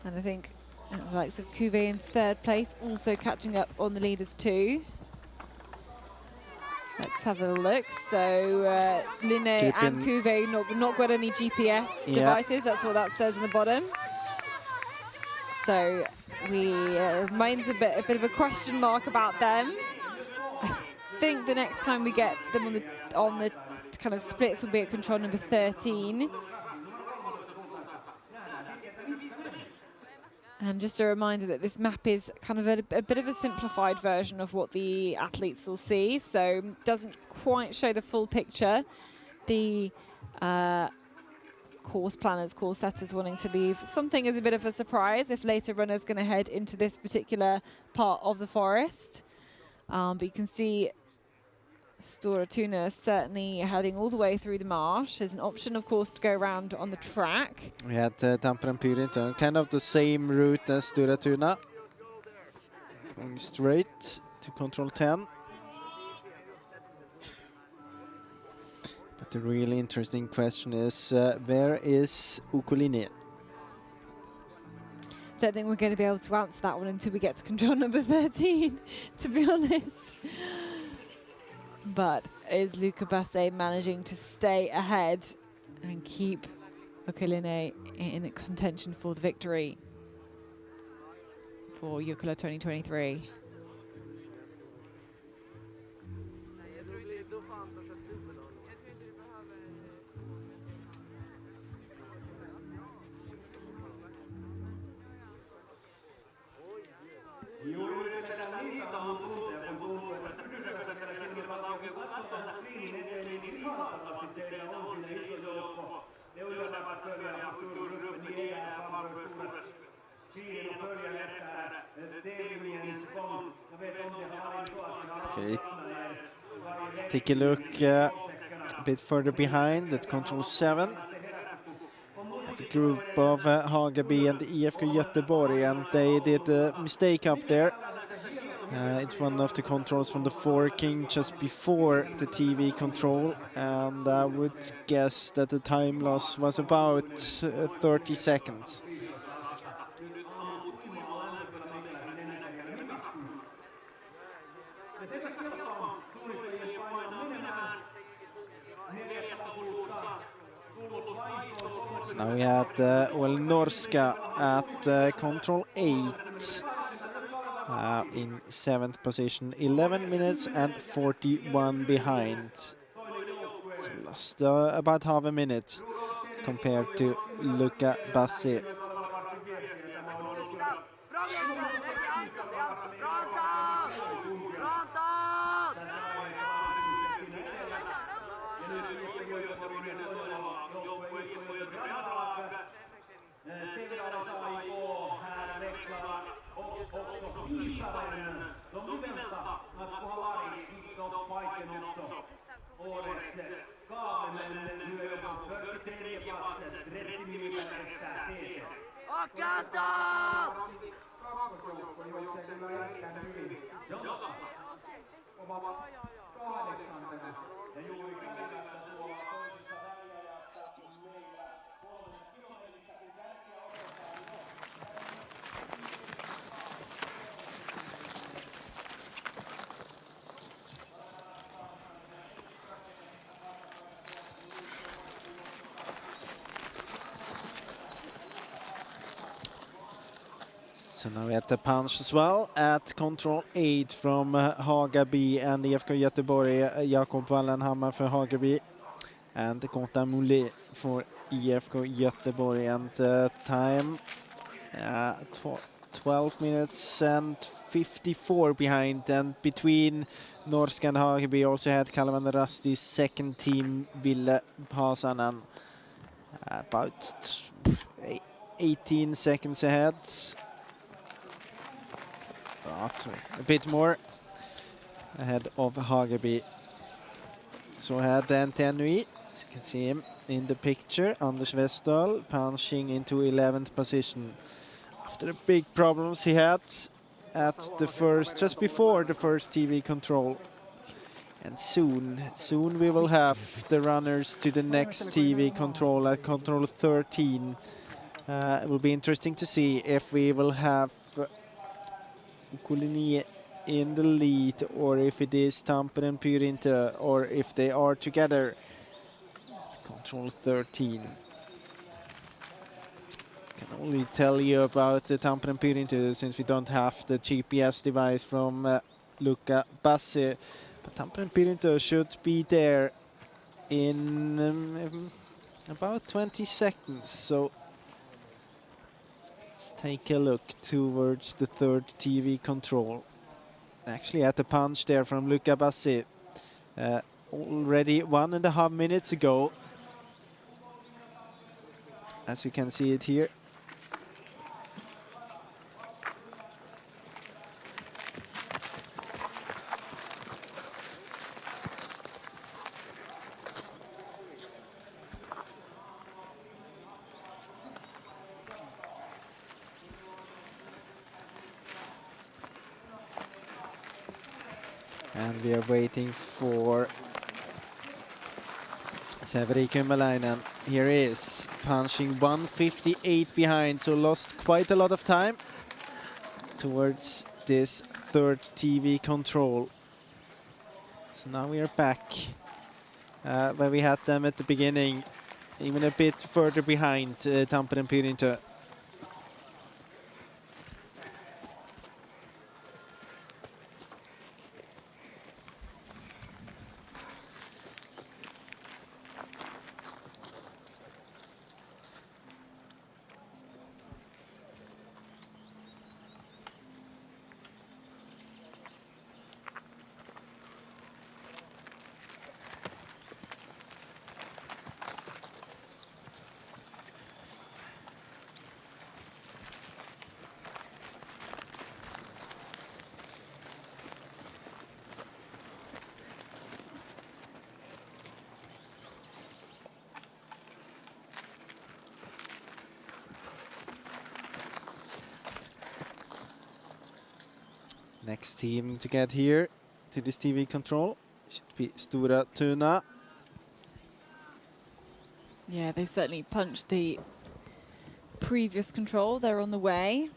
And I think the likes of Cuvée in 3rd place, also catching up on the leaders too. Let's have a look. So Linné and Cuvée not got any GPS devices. That's what that says on the bottom. So we remains a bit of a question mark about them. I think the next time we get them on the kind of splits will be at control number 13. And just a reminder that this map is kind of a bit of a simplified version of what the athletes will see, so doesn't quite show the full picture. The course planners, course setters wanting to leave something as a bit of a surprise if later runners going to head into this particular part of the forest. But you can see Stora Tuna certainly heading all the way through the marsh. There's an option, of course, to go around on the track. We had Tampere Pyrin turn, kind of the same route as Stora Tuna. Going straight to control 10. But the really interesting question is, where is Ukoline? Don't think we're going to be able to answer that one until we get to control number 13, to be honest. But is Luca Basse managing to stay ahead and keep Jukola in contention for the victory for Jukola 2023? Okay. Take a look a bit further behind at control 7. The group of Hagaby and IFK Göteborg, and they did a mistake up there. It's one of the controls from the forking just before the TV control, and I would guess that the time loss was about 30 seconds. So now we had Norska at control 8 in 7th position, 11 minutes and 41 behind. So lost about half a minute compared to Luca Bassi. So now we have the punch as well at control 8 from Hagaby and IFK Göteborg. Jakob Wallenhammar for Hagaby and Conta Moulet for IFK Göteborg. And time 12 minutes and 54 behind. And between Norska and Hagaby also had Kalevan Rasti's second team, Ville Pasanen, about 18 seconds ahead. A bit more ahead of Hagaby. So had NTNUI, as you can see him in the picture, Anders Westdahl punching into 11th position after the big problems he had at the first, just before the first TV control. And soon we will have the runners to the next TV control at control 13. It will be interesting to see if we will have Jukola in the lead, or if it is Tampere and Pyrinto, or if they are together. Control 13. Can only tell you about the Tampere and Pyrinto since we don't have the GPS device from Luca Bassi. But Tampere and Pyrinto should be there in about 20 seconds. So let's take a look towards the third TV control. Actually at the punch there from Luca Bassi already 1.5 minutes ago, as you can see it here. We are waiting for Severi Kymäläinen Here is punching 1:58 behind, so lost quite a lot of time towards this third TV control. So now we are back where we had them at the beginning, even a bit further behind Tampere Pyrinto. Next team to get here to this TV control should be Stora Tuna. Yeah, they certainly punched the previous control. They're on the way.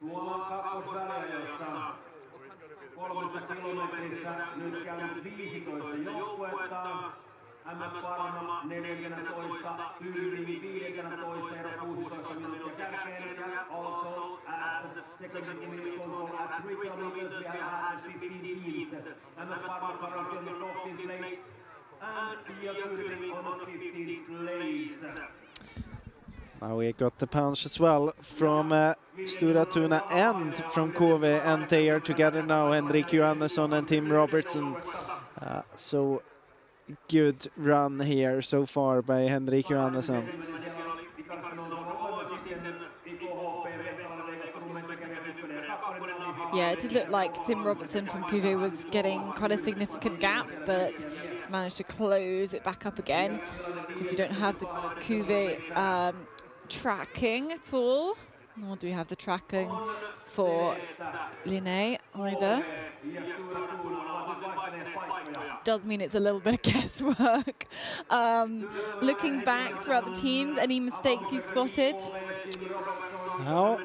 Tuolla kakkosväliajossa 3 kilometrissä nyt käynyt 15 joukkuetta. MS Parma 14, Tyyli 15, ero 16 minuuttia kärkeen. Also at the second minute control at 3 kilometers we have had 15 teams. MS Parma currently on the 14th place and Pia Tyyli on the 15th place. Now we got the punch as well from Stora Tuna and from KV, and they are together now, Henrik Johannesson and Tim Robertson. So good run here so far by Henrik Johannesson. Yeah, it did look like Tim Robertson from QV was getting quite a significant gap, but he's managed to close it back up again, because you don't have the QV tracking at all, nor do we have the tracking for Linné either. This does mean it's a little bit of guesswork. Looking back throughout the teams, any mistakes you spotted? No,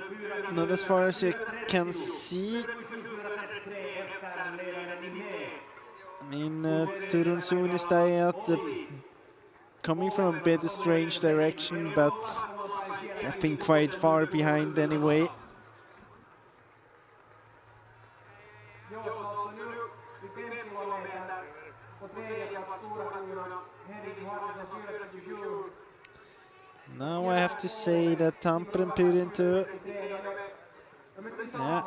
not as far as you can see. I mean, Turun Suunnistajat coming from a bit strange direction, but they've been quite far behind anyway. Now I have to say that Tampere Pyrinto, yeah,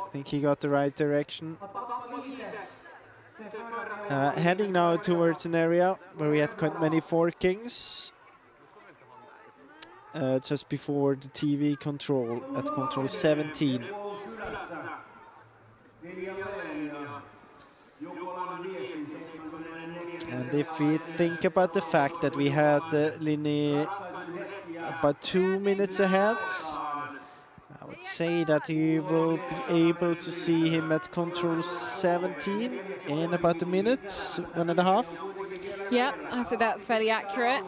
I think he got the right direction. Heading now towards an area where we had quite many forkings. Just before the TV control at control 17. And if we think about the fact that we had Linné about 2 minutes ahead, I would say that you will be able to see him at control 17 in about a minute, 1.5. Yeah, I think that's fairly accurate.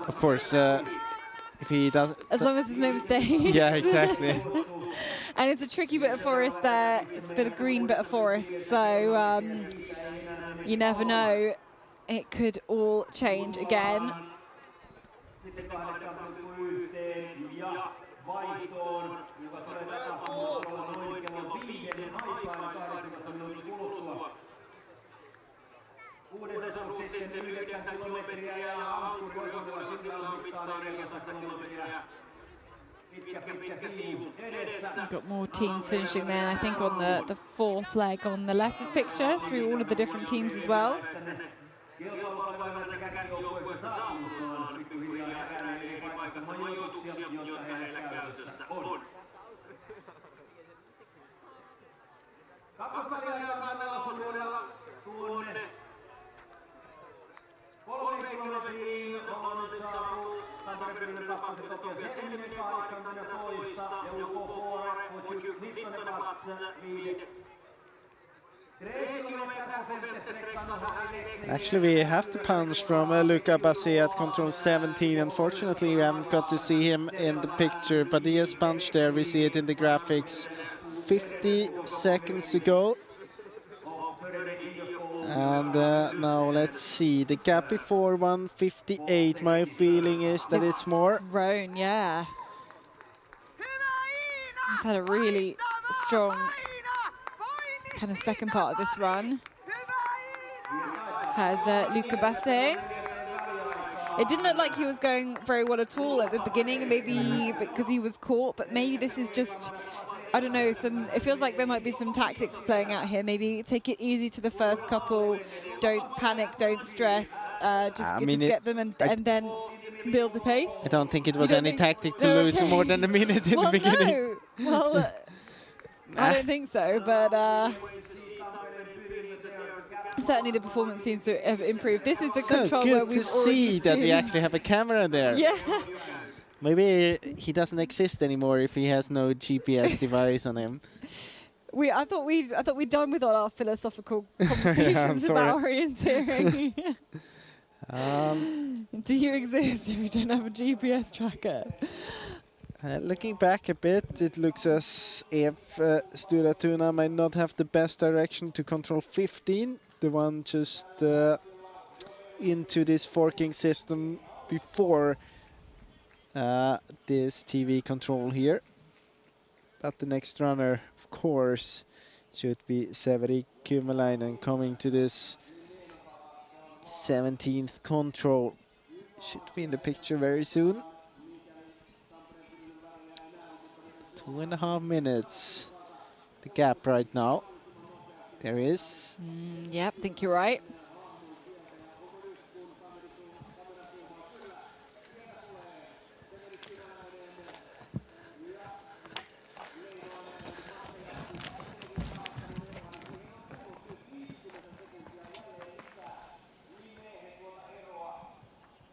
Of course, if he does... As long as there's no mistakes. Yeah, exactly. And it's a tricky bit of forest there. It's a bit of green bit of forest, so you never know. It could all change again. Kuudes osuus sitten 9 kilometriä ja alkuvuorossa sillä on mittaa 14 kilometriä. Pitkä siivu edessä. Got more teams finishing there, I think, on the fourth leg on the left of the picture, through all of the different teams as well. Kilpailupaikoilta kärkijoukkueessa saavutetaan pikkuhiljaa häkäinen eri paikassa majoituksia, joita heillä käytössä on. Kakkosväliä jakaa talousosuudella tuonne 3 kilometriin on nyt saatu Tampereen 20 Helsingin 18 ja Jukola Relay 19 plats vid. Actually, we have the punch from Luca Bassi at control 17. Unfortunately, we haven't got to see him in the picture, but he has punched there. We see it in the graphics 50 seconds ago. And now let's see. The gap before 158. My feeling is that it's more. Grown, yeah. He's had a really strong kind of second part of this run. Has Luca Bassi. It didn't look like he was going very well at all at the beginning, maybe because he was caught, but maybe this is just, I don't know, it feels like there might be some tactics playing out here. Maybe take it easy to the first couple, don't panic, don't stress, just get them and then build the pace. I don't think it was any tactic to lose more than a minute in the beginning. No. Well, I don't think so, but certainly the performance seems to have improved. This is the control where we've already see that we actually have a camera there. Yeah. Maybe he doesn't exist anymore if he has no GPS device on him. I thought we'd done with all our philosophical conversations about orienteering. Do you exist if you don't have a GPS tracker? Looking back a bit, it looks as if Stura Tuna might not have the best direction to control 15, the one just into this forking system before this TV control here. But the next runner, of course, should be Severi Kymäläinen coming to this 17th control. Should be in the picture very soon. 2.5 minutes, the gap right now. There is. Yep, I think you're right.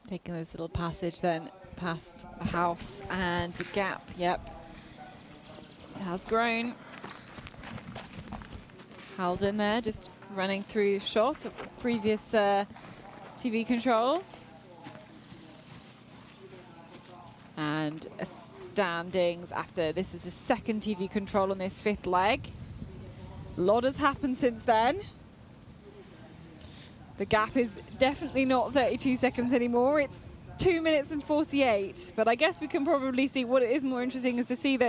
Taking this little passage then past the house and the gap, yep. It has grown. Halden there, just running through shot of previous TV control. And standings after this is the second TV control on this fifth leg. A lot has happened since then. The gap is definitely not 32 seconds anymore. It's 2 minutes and 48. But I guess we can probably see what is more interesting is to see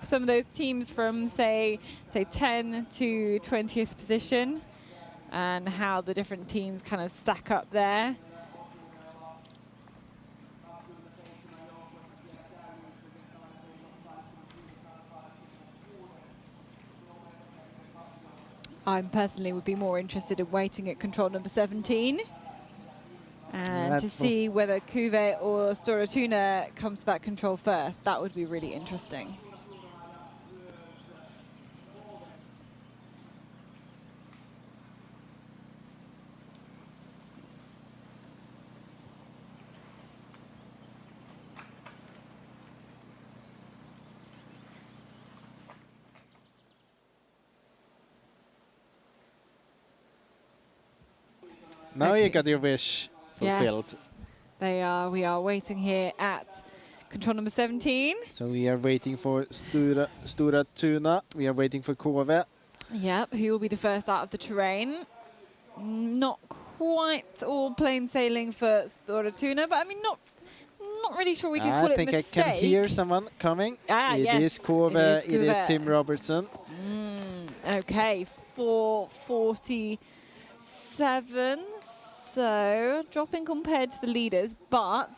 some of those teams from say 10 to 20th position and how the different teams kind of stack up there. I personally would be more interested in waiting at control number 17 and to see whether Kuve or Stora Tuna comes to that control first. That would be really interesting. Now you got your wish fulfilled. Yes, they are. We are waiting here at control number 17. So we are waiting for Stora Tuna. We are waiting for Kove. Yep, who will be the first out of the terrain. Not quite all plain sailing for Stora Tuna, but I mean, not really sure we can call it a mistake. I think I can hear someone coming. It is Kove, it is Tim Robertson. Okay, 4:47. So, dropping compared to the leaders, but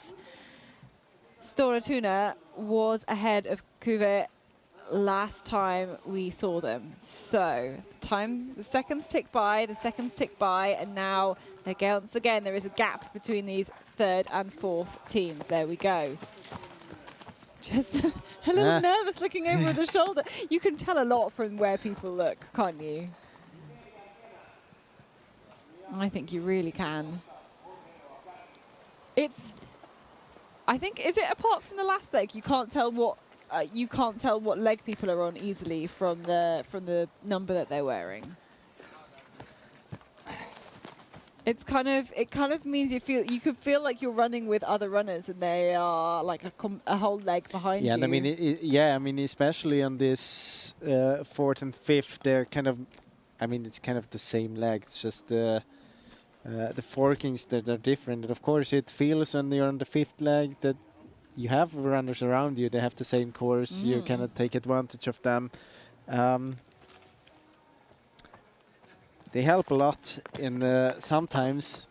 Stora Tuna was ahead of Kuve last time we saw them. So, the seconds tick by, and now once again there is a gap between these third and fourth teams. There we go. Just a little nervous looking over the shoulder. You can tell a lot from where people look, can't you? I think you really can. I think, is it apart from the last leg, you can't tell what leg people are on easily from the number that they're wearing. It kind of means you could feel like you're running with other runners and they are like a whole leg behind you. And I mean, especially on this fourth and fifth, they're kind of, I mean, it's kind of the same leg. It's just the forkings that are different. And of course, it feels when you're on the fifth leg that you have runners around you. They have the same course. You cannot take advantage of them. They help a lot in sometimes,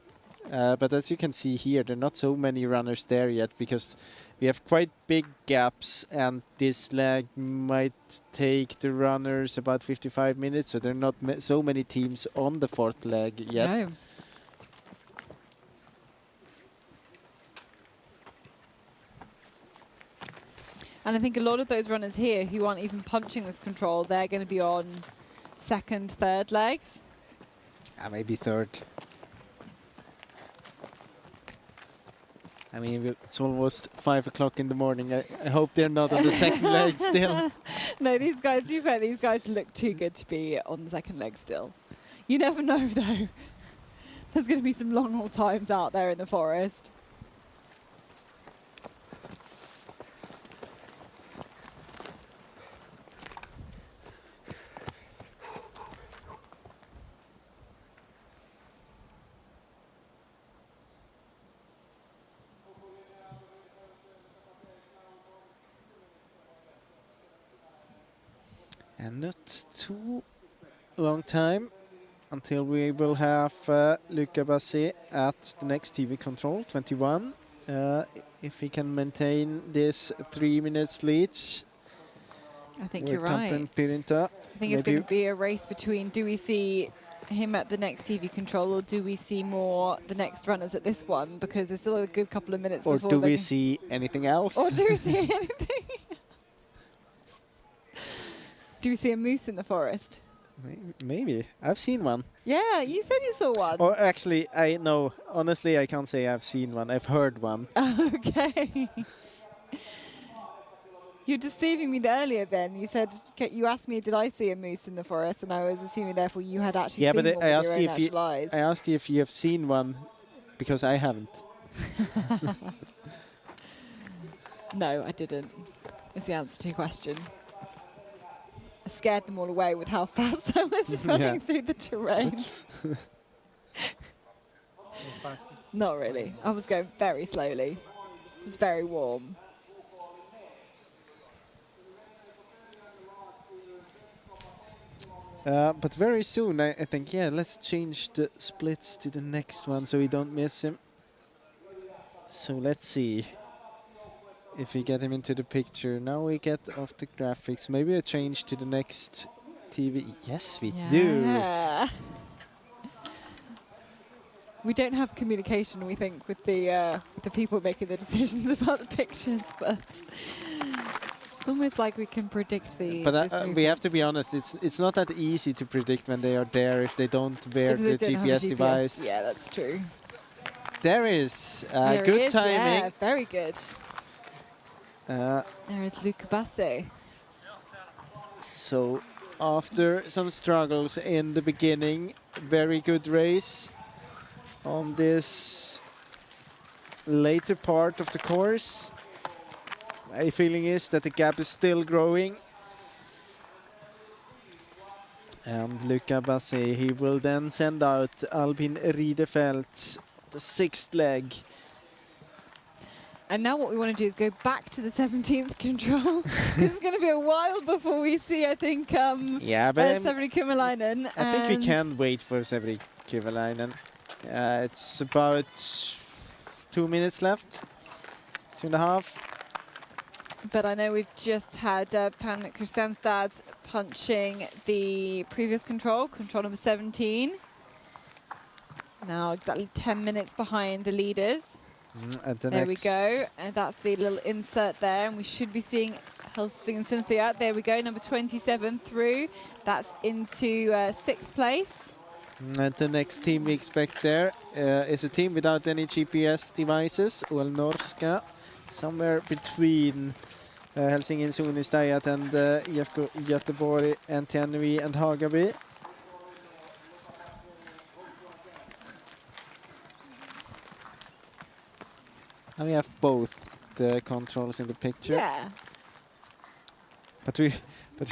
but as you can see here, there are not so many runners there yet because we have quite big gaps, and this leg might take the runners about 55 minutes, so there are not so many teams on the fourth leg yet. No. And I think a lot of those runners here who aren't even punching this control, they're going to be on second, third legs. Maybe third. I mean, it's almost 5 o'clock in the morning. I hope they're not on the second leg still. No, these guys, you've heard, these guys look too good to be on the second leg still. You never know, though. There's going to be some long haul times out there in the forest. And not too long time until we will have Luca Bassi at the next TV control, 21. If he can maintain this 3 minutes lead. I think you're right. I think it's going to be a race between, do we see him at the next TV control, or do we see more the next runners at this one? Because there's still a good couple of minutes before. Or do we see anything else? Or do we see anything? Do we see a moose in the forest? Maybe. I've seen one. Yeah, you said you saw one. Or actually, honestly, I can't say I've seen one. I've heard one. Okay. You're deceiving me earlier, Ben. You said, you asked me, did I see a moose in the forest? And I was assuming, therefore, you had actually seen one with your own actual eyes. I asked you if you have seen one, because I haven't. No, I didn't. Is the answer to your question. I scared them all away with how fast I was running through the terrain. Not really. I was going very slowly. It was very warm. But very soon, I think, let's change the splits to the next one so we don't miss him. So let's see if we get him into the picture. Now we get off the graphics. Maybe a change to the next TV. Yes, we do. We don't have communication, we think, with the people making the decisions about the pictures, but it's almost like we can predict the. But we have to be honest. It's not that easy to predict when they are there if they don't wear the GPS device. Yeah, that's true. There is good timing. Yeah, very good. There is Luca Bassi. So after some struggles in the beginning, very good race on this later part of the course. My feeling is that the gap is still growing. And Luca Bassi, he will then send out Albin Riedefeld, the 6th leg. And now what we want to do is go back to the 17th control. It's going to be a while before we see, I think, Severi Kymäläinen. I think we can wait for Severi Kymäläinen. It's about 2 minutes left, 2.5. But I know we've just had Pan Kristianstad punching the previous control number 17. Now exactly 10 minutes behind the leaders. There we go, and that's the little insert there, and we should be seeing Helsingin. There we go, number 27 through. That's into 6th place. And the next team we expect there is a team without any GPS devices, Norska, somewhere between Helsingin Sunistajat and IFK Göteborg, NTNV and Hagaby. And we have both the controls in the picture. Yeah. But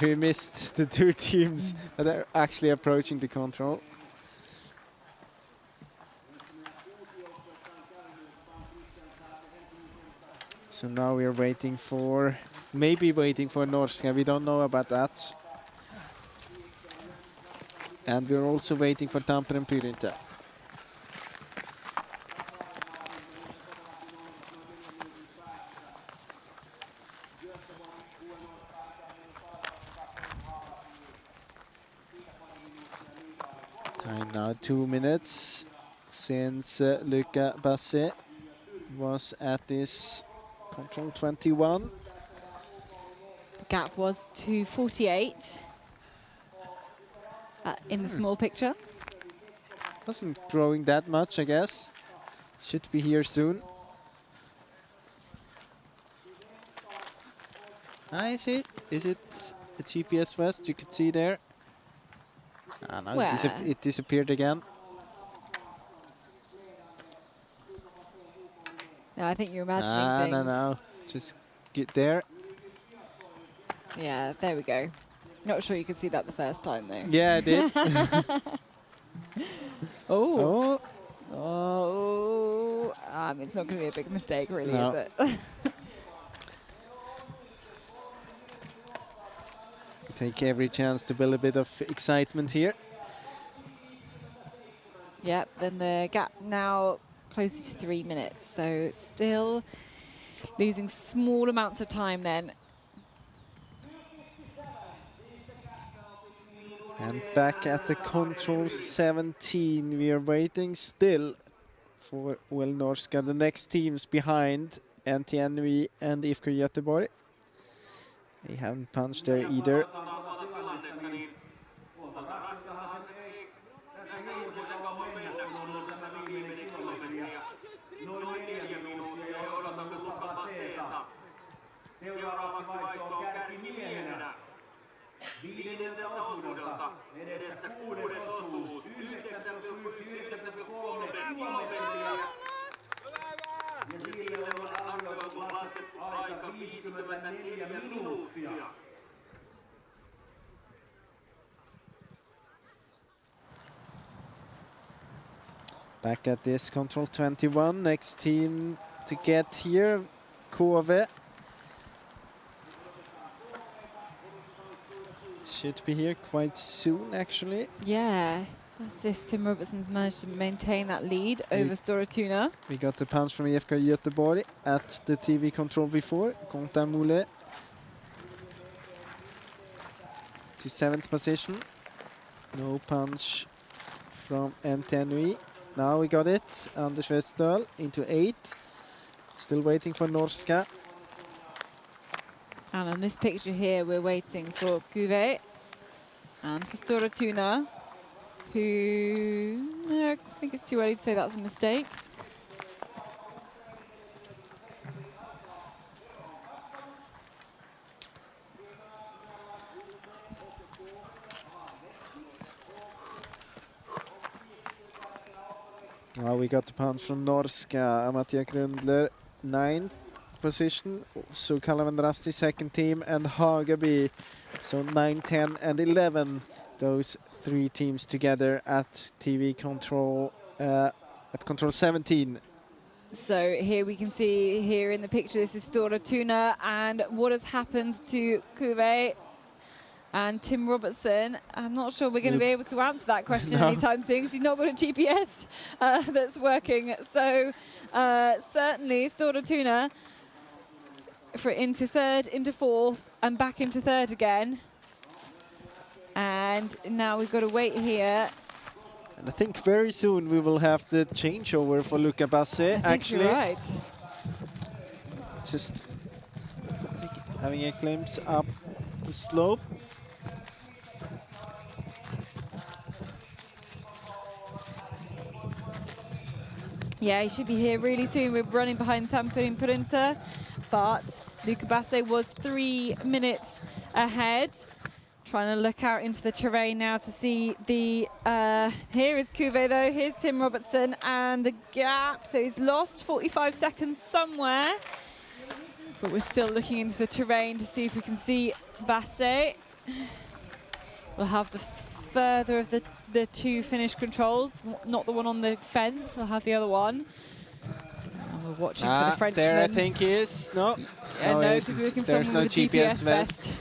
we missed the 2 teams that are actually approaching the control. So now we are waiting for, maybe waiting for Norska. We don't know about that. And we're also waiting for Tampere and Pyryntä. Time now 2 minutes since Luca Basse was at this control 21. The gap was 2:48 in the small picture. Wasn't growing that much, I guess. Should be here soon. I see it. Is it the GPS West you could see there? Ah, no, it disappeared again. No, I think you're imagining things. No. Just get there. Yeah, there we go. Not sure you could see that the first time, though. Yeah, I did. Oh. It's not going to be a big mistake, really, No. is it? Take every chance to build a bit of excitement here. Yep, then the gap now closer to 3 minutes, so still losing small amounts of time then. And back at the control 17, we are waiting still for Norska. The next teams behind NTNV and IFK Göteborg. They haven't punched there either. Seuraavaksi vaihtoon kärkimiehenä. 5. osuudelta edessä 6. osuus. 9,1-9,3 kilometriä. Ja sille on arvioitu laskettu aika 54 minuuttia. Back at this control 21, next team to get here, KV. Should be here quite soon, actually. Yeah, that's if Tim Robertson's managed to maintain that lead over Storatuna. We got the punch from IFK Göteborg at the TV control before. Konta Mule to 7th position. No punch from NTNV. Now we got it. Anders Westdahl into 8th. Still waiting for Norska. And on this picture here, we're waiting for Kuve and for Storatuna, who I think it's too early to say that's a mistake. Now we got the punch from Norska. Mattia Grundler, 9th position. So Kalavendrasti, 2nd team, and Hagaby. So 9, 10, and 11. Those 3 teams together at TV control, at control 17. So here we can see here in the picture, this is Storatuna, and what has happened to Kuve? And Tim Robertson, I'm not sure we're going to be able to answer that question anytime soon because he's not got a GPS that's working. So certainly Stora Tuna for into third, into fourth, and back into third again. And now we've got to wait here. And I think very soon we will have the changeover for Luca Basse, actually. You're right. Just having a glimpse up the slope. Yeah, he should be here really soon. We're running behind Tampere Printer, but Luca Basse was 3 minutes ahead. Trying to look out into the terrain now to see the, here is Cuvée though, here's Tim Robertson and the gap. So he's lost 45 seconds somewhere, but we're still looking into the terrain to see if we can see Basse. We'll have the further of the two finish controls, not the one on the fence, we'll have the other one. And we're watching for the Frenchman. There I think he is, no. Yeah, no, because we're looking for there's someone no with a GPS vest.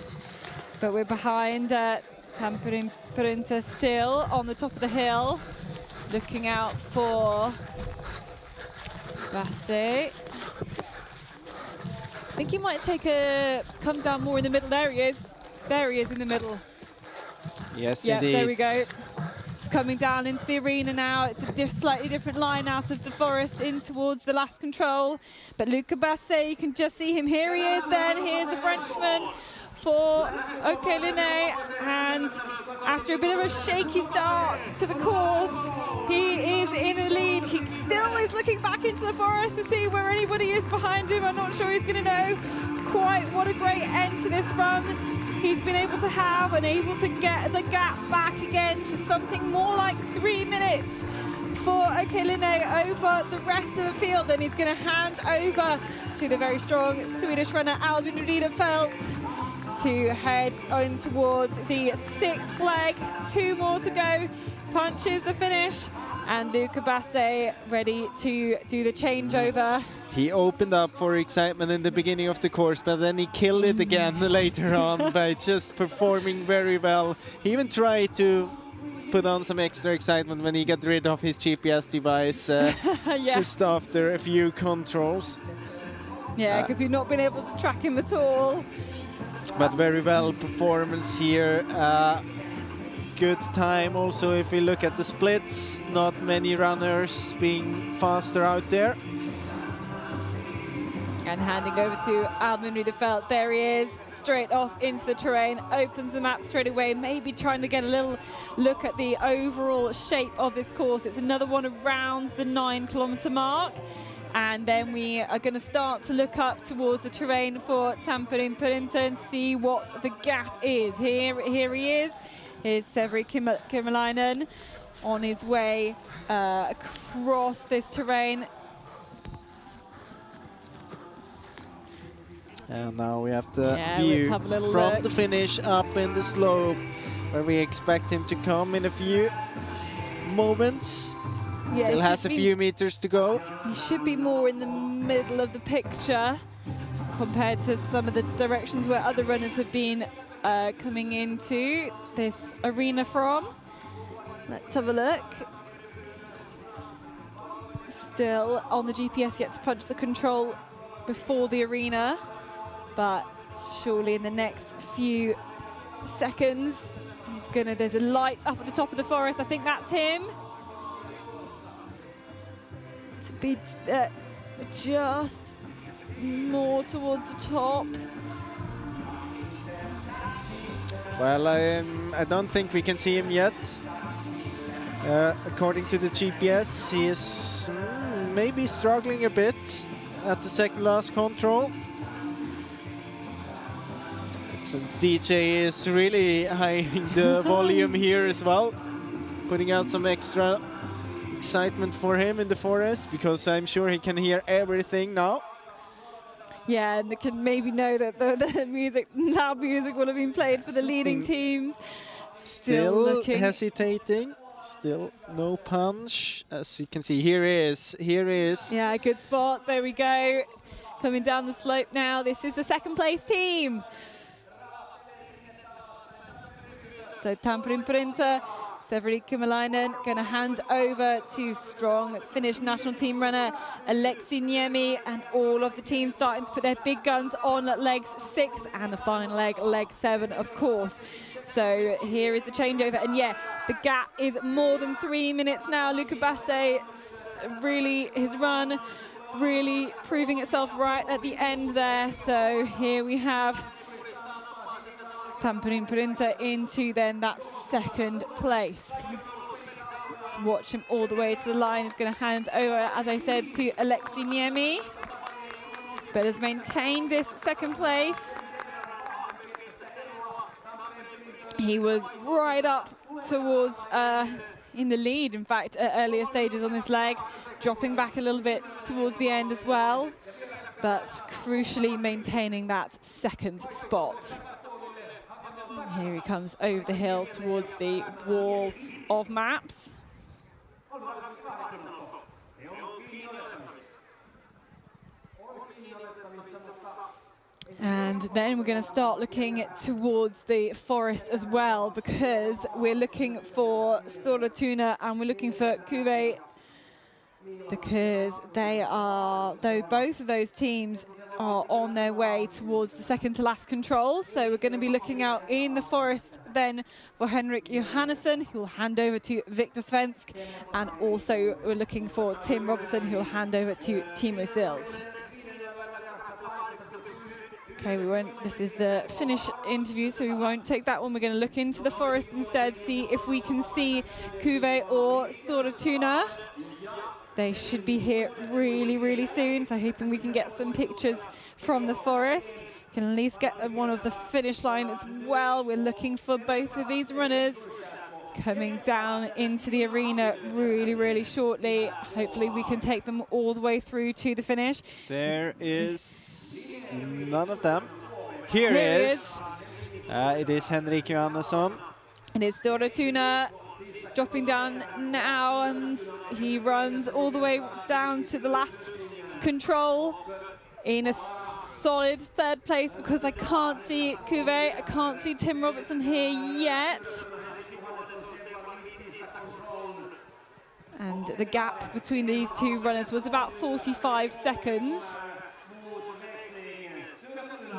But we're behind Tampere Printer still on the top of the hill, looking out for Basse. I think he might come down more in the middle. There he is. There he is in the middle. Yes, yep, indeed. There we go. Coming down into the arena now. It's a slightly different line out of the forest in towards the last control. But Luca Basse, you can just see him. Here he is then. Here's the Frenchman for OK Linné. And after a bit of a shaky start to the course, he is in the lead. He still is looking back into the forest to see where anybody is behind him. I'm not sure he's going to know quite what a great end to this run he's been able to have, and able to get the gap back again to something more like 3 minutes for OK Linné over the rest of the field. And he's going to hand over to the very strong Swedish runner Albin Rydefelt to head on towards the 6th leg. 2 more to go. Punches the finish, and Luca Basse ready to do the changeover. He opened up for excitement in the beginning of the course, but then he killed it again later on by just performing very well. He even tried to put on some extra excitement when he got rid of his GPS device just after a few controls. Yeah, because we've not been able to track him at all. But very well performance here. Good time also if we look at the splits. Not many runners being faster out there. And handing over to Albin Rydefelt. There he is, straight off into the terrain, opens the map straight away, maybe trying to get a little look at the overall shape of this course. It's another one around the 9-kilometer mark. And then we are going to start to look up towards the terrain for Tampere Printer and see what the gap is. Here he is. Here's Severi Kymäläinen on his way across this terrain. And now we have the view from the finish up in the slope, where we expect him to come in a few moments. Yeah, still has a few meters to go. He should be more in the middle of the picture compared to some of the directions where other runners have been coming into this arena from. Let's have a look. Still on the GPS, yet to punch the control before the arena, but surely in the next few seconds there's a light up at the top of the forest. I think that's him. To be just more towards the top. Well, I don't think we can see him yet. According to the GPS, he is maybe struggling a bit at the second last control. So DJ is really high-ing the volume here as well, putting out some extra excitement for him in the forest, because I'm sure he can hear everything now. Yeah, and they can maybe know that the music, loud music, will have been played for the leading teams. Still hesitating, still no punch. As you can see, here is. Yeah, good spot, there we go. Coming down the slope now, this is the second place team. So Tamprin Printa, Severi Kymäläinen going to hand over to strong Finnish national team runner Aleksi Niemi, and all of the teams starting to put their big guns on legs 6 and the final leg 7, of course. So here is the changeover, and yeah, the gap is more than 3 minutes now. Luca Basse, really his run really proving itself right at the end there. So here we have Tamprin Printa into then that second place. Let's watch him all the way to the line. He's going to hand over, as I said, to Aleksi Niemi, but has maintained this second place. He was right up towards in the lead, in fact, at earlier stages on this leg, dropping back a little bit towards the end as well, but crucially maintaining that second spot. And here he comes over the hill towards the wall of maps. And then we're going to start looking towards the forest as well, because we're looking for Stora Tuna and we're looking for Cuvée, because they are, though both of those teams are on their way towards the second to last control. So we're going to be looking out in the forest then for Henrik Johannesson, who will hand over to Victor Svensk, and also we're looking for Tim Robertson, who will hand over to Timo Sild. Okay, this is the Finnish interview, so we won't take that one. We're going to look into the forest instead, see if we can see Cuvée or Stora Tuna. They should be here really, really soon, so hoping we can get some pictures from the forest. We can at least get one of the finish line as well. We're looking for both of these runners coming down into the arena really, really shortly. Hopefully we can take them all the way through to the finish. There is none of them. Here is. It is Henrik Johannesson. And it's Stora Tuna dropping down now, and he runs all the way down to the last control in a solid third place, because I can't see Cuvée, I can't see Tim Robertson here yet. And the gap between these two runners was about 45 seconds.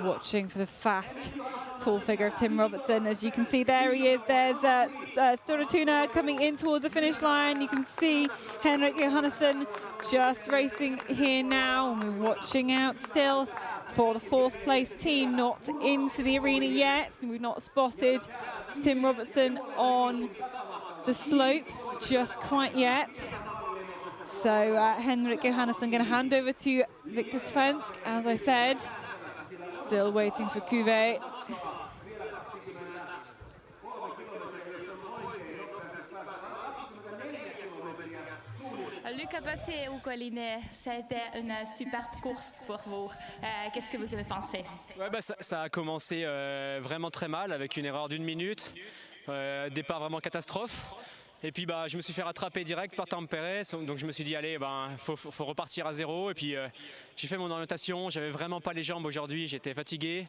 Watching for the fast, tall figure of Tim Robertson. As you can see, there he is. There's Stora Tuna coming in towards the finish line. You can see Henrik Johannesson just racing here now. And we're watching out still for the fourth place team, not into the arena yet. And we've not spotted Tim Robertson on the slope just quite yet. So Henrik Johannesson going to hand over to Victor Svensk, as I said. Still waiting for Cuvée. Lucas Basse ou Collinet, ça a été une superbe course pour vous. Qu'est-ce que vous avez pensé? Ouais, ça a commencé vraiment très mal, avec une erreur d'1 minute. Départ vraiment catastrophe. Et puis je me suis fait rattraper direct par Tampere, donc je me suis dit allez, faut repartir à zéro. Et puis j'ai fait mon orientation, j'avais vraiment pas les jambes aujourd'hui, j'étais fatigué,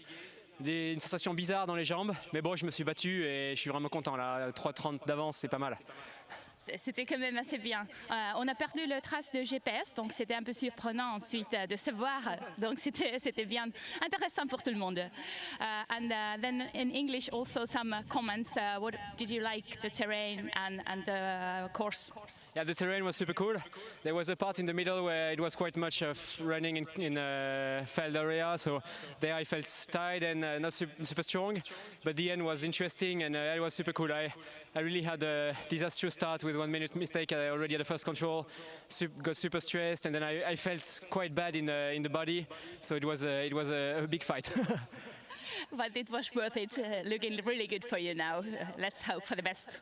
une sensation bizarre dans les jambes, mais bon, je me suis battu et je suis vraiment content là, 3:30 d'avance, c'est pas mal. C'était quand même assez bien. On a perdu le trace de GPS, donc c'était un peu surprenant ensuite de se voir. Donc c'était bien intéressant pour tout le monde. And then in English also some comments. What did you like the terrain and the course? Yeah, the terrain was super cool. There was a part in the middle where it was quite much of running in a feld area, so there I felt tired and not super strong. But the end was interesting and it was super cool. I really had a disastrous start with 1 minute mistake already at the first control. Got super stressed, and then I felt quite bad in the body. So it was a big fight. But it was worth it. Looking really good for you now. Let's hope for the best.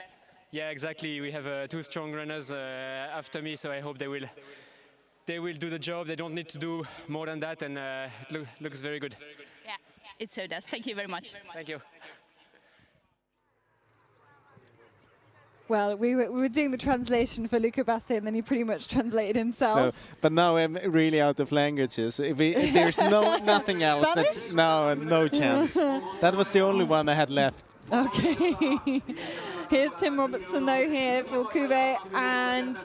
Yeah, exactly. We have 2 strong runners after me, so I hope they will do the job. They don't need to do more than that, and it looks very good. Yeah, it so does. Thank you very much. Thank you. Well, we were doing the translation for Luca Basse, and then he pretty much translated himself. So, but now I'm really out of languages. If there's nothing else, no chance. That was the only one I had left. Okay. Here's Tim Robertson though here for Kube, and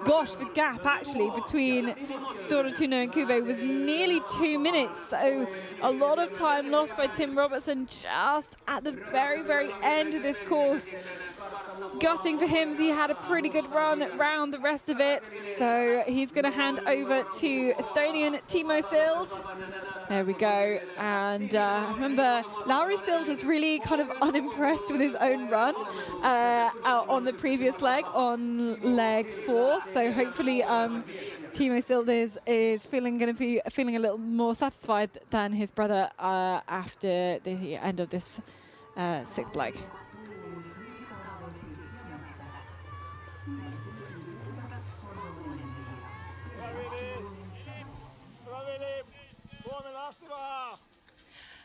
gosh, the gap actually between Storatuno and Kube was nearly 2 minutes, so a lot of time lost by Tim Robertson just at the very, very end of this course. Gutting for him, he had a pretty good run round the rest of it, so he's going to hand over to Estonian Timo Sild. There we go, and remember, Lauri Sild was really kind of unimpressed with his own run out on the previous leg, on leg 4, so hopefully Timo Sild is going to be feeling a little more satisfied than his brother after the end of this 6th leg.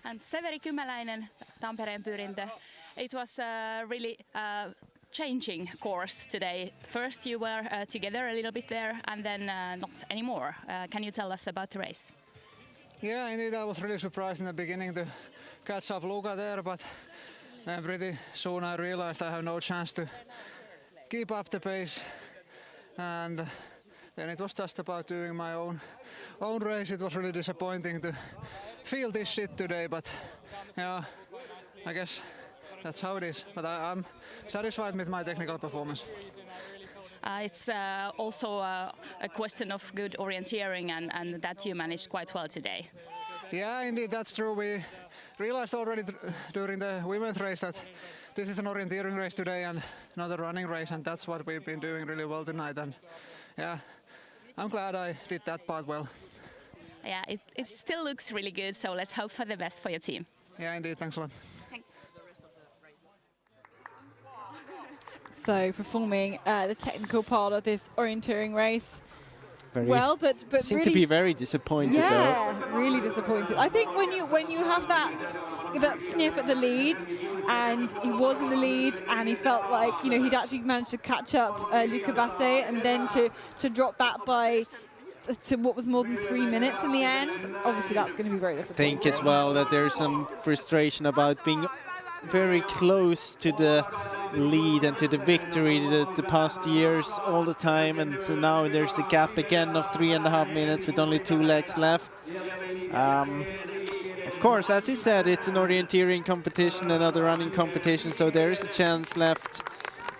And Severi Kymäläinen, Tampereen Pyrintö. It was a really changing course today. First you were together a little bit there, and then not anymore. Can you tell us about the race? Yeah, indeed, I was really surprised in the beginning to catch up Luka there, but then pretty soon I realized I have no chance to keep up the pace. And then it was just about doing my own race. It was really disappointing to feel this shit today, but yeah, I guess that's how it is. But I'm satisfied with my technical performance. It's also a question of good orienteering, and that you managed quite well today. Yeah, indeed, that's true. We realized already during the women's race that this is an orienteering race today and not a running race, and that's what we've been doing really well tonight. And yeah, I'm glad I did that part well. Yeah, it still looks really good, so let's hope for the best for your team. Yeah, indeed, thanks a lot. Thanks. So performing the technical part of this orienteering race. Very well, but seemed really to be very disappointed. Yeah, though. really disappointed. I think when you have that sniff at the lead, and he was in the lead, and he felt like he'd actually managed to catch up Luca Basse, and then to drop that by to what was more than 3 minutes in the end. Obviously, that's going to be very disappointing. I think as well that there's some frustration about being very close to the lead and to the victory the past years all the time, and so now there's a gap again of 3.5 minutes with only 2 legs left. Of course, as he said, it's an orienteering competition, another running competition, so there is a chance left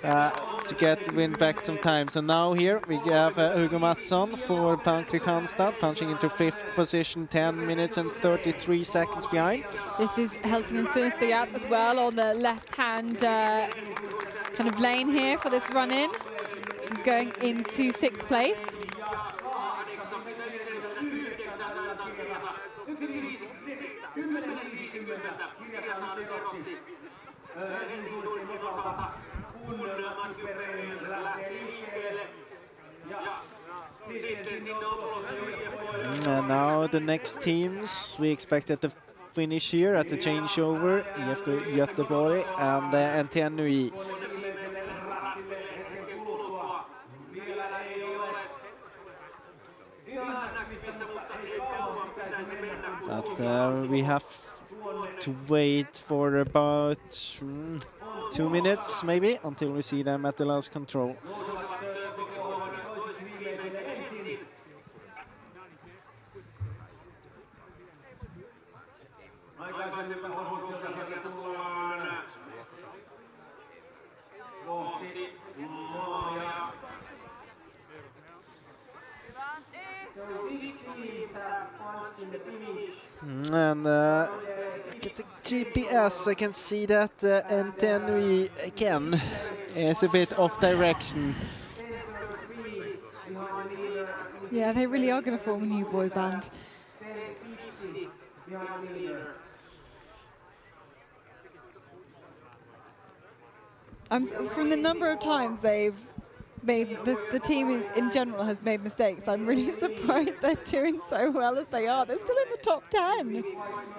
to win back some time. So now here we have Hugo Mattsson for Kristianstad, punching into 5th position, 10 minutes and 33 seconds behind. This is Helsingin Sunistayat as well on the left-hand kind of lane here for this run-in. He's going into 6th place. And now the next teams we expect at the finish here at the changeover, IFK Göteborg and NTNUI. But we have to wait for about 2 minutes maybe until we see them at the last control. And look at the GPS, I can see that NTNUI again is a bit off direction. Yeah, they really are going to form a new boy band. From the number of times they've made, the team in general has made mistakes, I'm really surprised they're doing so well as they are. They're still in the top 10.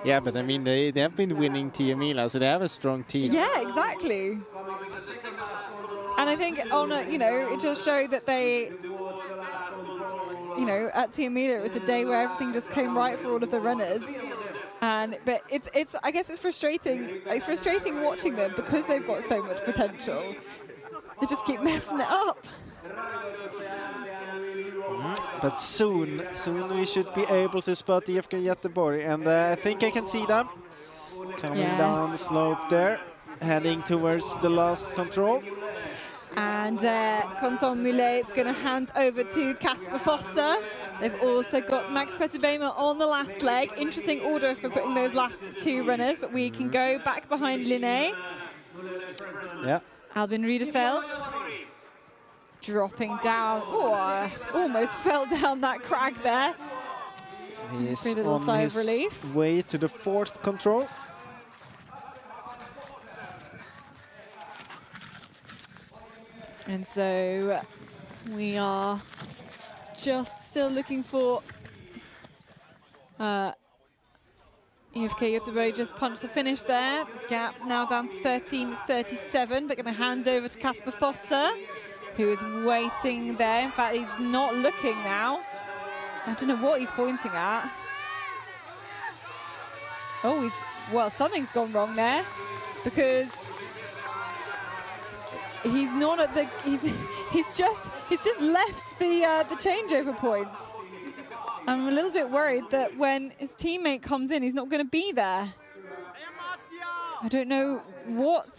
Yeah, but I mean, they have been winning Tiamila, so they have a strong team. Yeah, exactly. And I think it just showed that they, at Tiamila it was a day where everything just came right for all of the runners. But it's I guess it's frustrating. It's frustrating watching them because they've got so much potential. They just keep messing it up. But soon we should be able to spot the IFK Göteborg, and I think I can see them coming down the slope there, heading towards the last control. And Canton Mullet is going to hand over to Kasper Fosse. They've also got Max Petterbeimer on the last leg. Interesting order for putting those last two runners, but we can go back behind Linné. Yeah. Albin Riedefeld dropping down. Oh, almost fell down that crag there. He is on his way to the fourth control. And so we are just still looking for IFK Göteborg just punched the finish there. Gap now down to 13:37, but going to hand over to Kasper Fosse, who is waiting there. In fact, he's not looking now. I don't know what he's pointing at. Oh, well, something's gone wrong there, because he's not at the. He's just left the changeover points. I'm a little bit worried that when his teammate comes in, he's not going to be there. I don't know what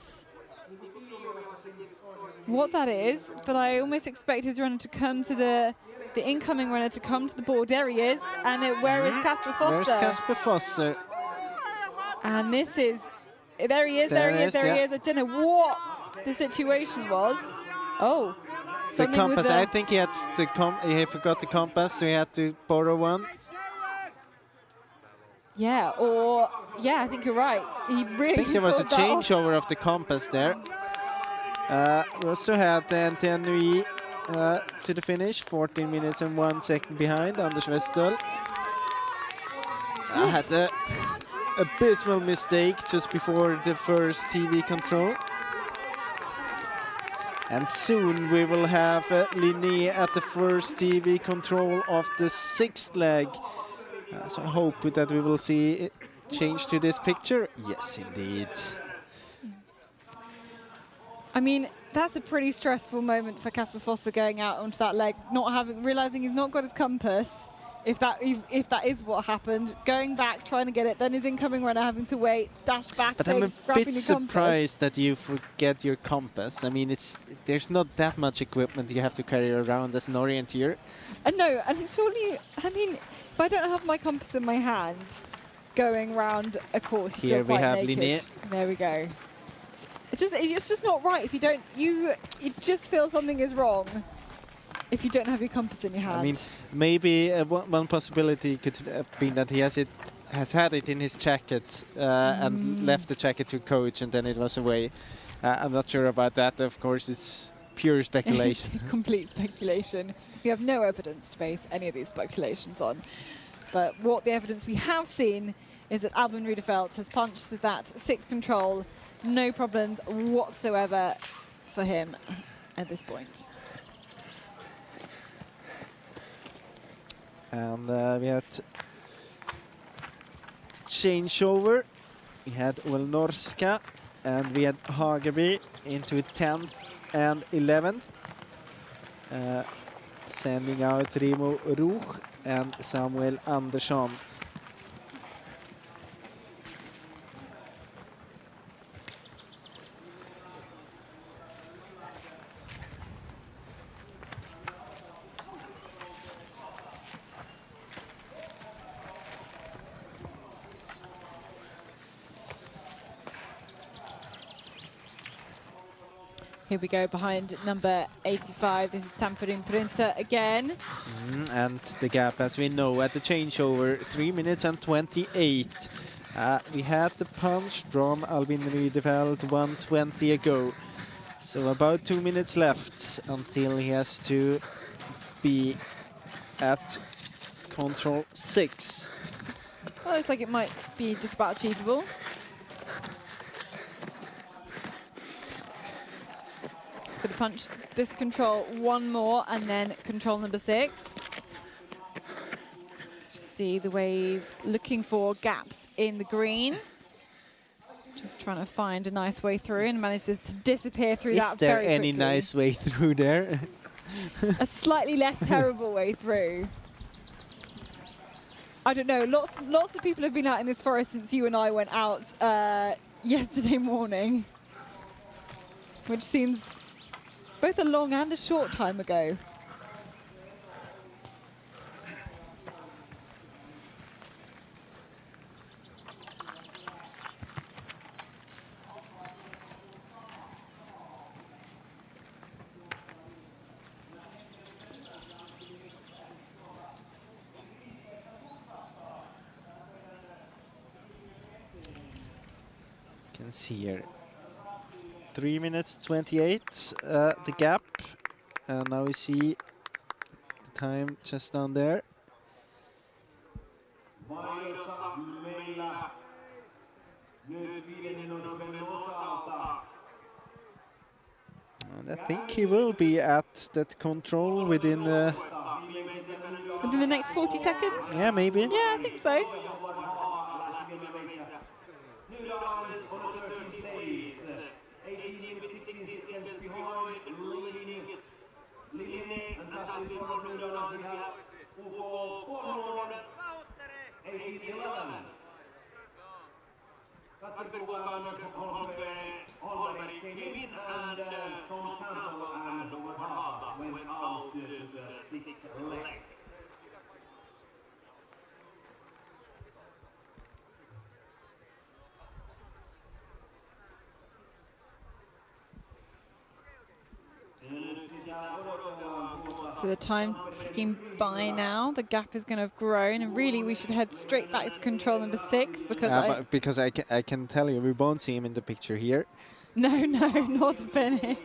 that is, but I almost expect his runner to come to the incoming runner to come to the board. There he is, and where is Kasper Fosse? Where's Kasper Fosse? And this is, there he is. I don't know what the situation was. Oh, the compass. I think he had he forgot the compass, so he had to borrow one. Yeah, I think you're right. He really. I think there was a changeover of the compass there. We also had the NTNUI to the finish, 14 minutes and 1 second behind Anders Westdahl. I had a abysmal mistake just before the first TV control. And soon we will have Linné at the first TV control of the sixth leg. So I hope that we will see it change to this picture. Yes, indeed. I mean, that's a pretty stressful moment for Kasper Fosse going out onto that leg, realizing he's not got his compass. If that is what happened, going back, trying to get it, then his incoming runner having to wait, dash back. But I'm a bit surprised that you forget your compass. I mean, there's not that much equipment you have to carry around as an orienteer. No, and surely, I mean, if I don't have my compass in my hand, going round a course, you here feel we quite have naked. Linné. There we go. It's just not right. If you don't, you just feel something is wrong. If you don't have your compass in your hand. I mean, maybe one possibility could have been that he has had it in his jacket and left the jacket to coach, and then it was away. I'm not sure about that. Of course, it's pure speculation. Complete speculation. We have no evidence to base any of these speculations on. But what the evidence we have seen is that Albin Riedefeld has punched that sixth control. No problems whatsoever for him at this point. And we had changeover. We had Olnorska and we had Hageby into 10th and 11th. Sending out Remo Ruch and Samuel Andersson. Here we go behind number 85. This is Tamperin Printer again. And the gap, as we know, at the changeover, 3 minutes and 28. We had the punch from Albin Riedefeld 1:20 ago. So about 2 minutes left until he has to be at control 6. Well, looks like it might be just about achievable. It's going to punch this control one more and then control number 6. Just see the way he's looking for gaps in the green. Just trying to find a nice way through and manages to disappear through that very quickly. Is there any nice way through there? A slightly less terrible way through. I don't know, lots of people have been out in this forest since you and I went out yesterday morning, which seems both a long and a short time ago. Can see here 3 minutes 28 the gap, and now we see the time just down there. And I think he will be at that control within the next 40 seconds? Yeah, maybe. Yeah, I think so. So the time ticking by now, the gap is going to have grown, and really we should head straight back to control number 6 because I can tell you we won't see him in the picture here. No, not the finish.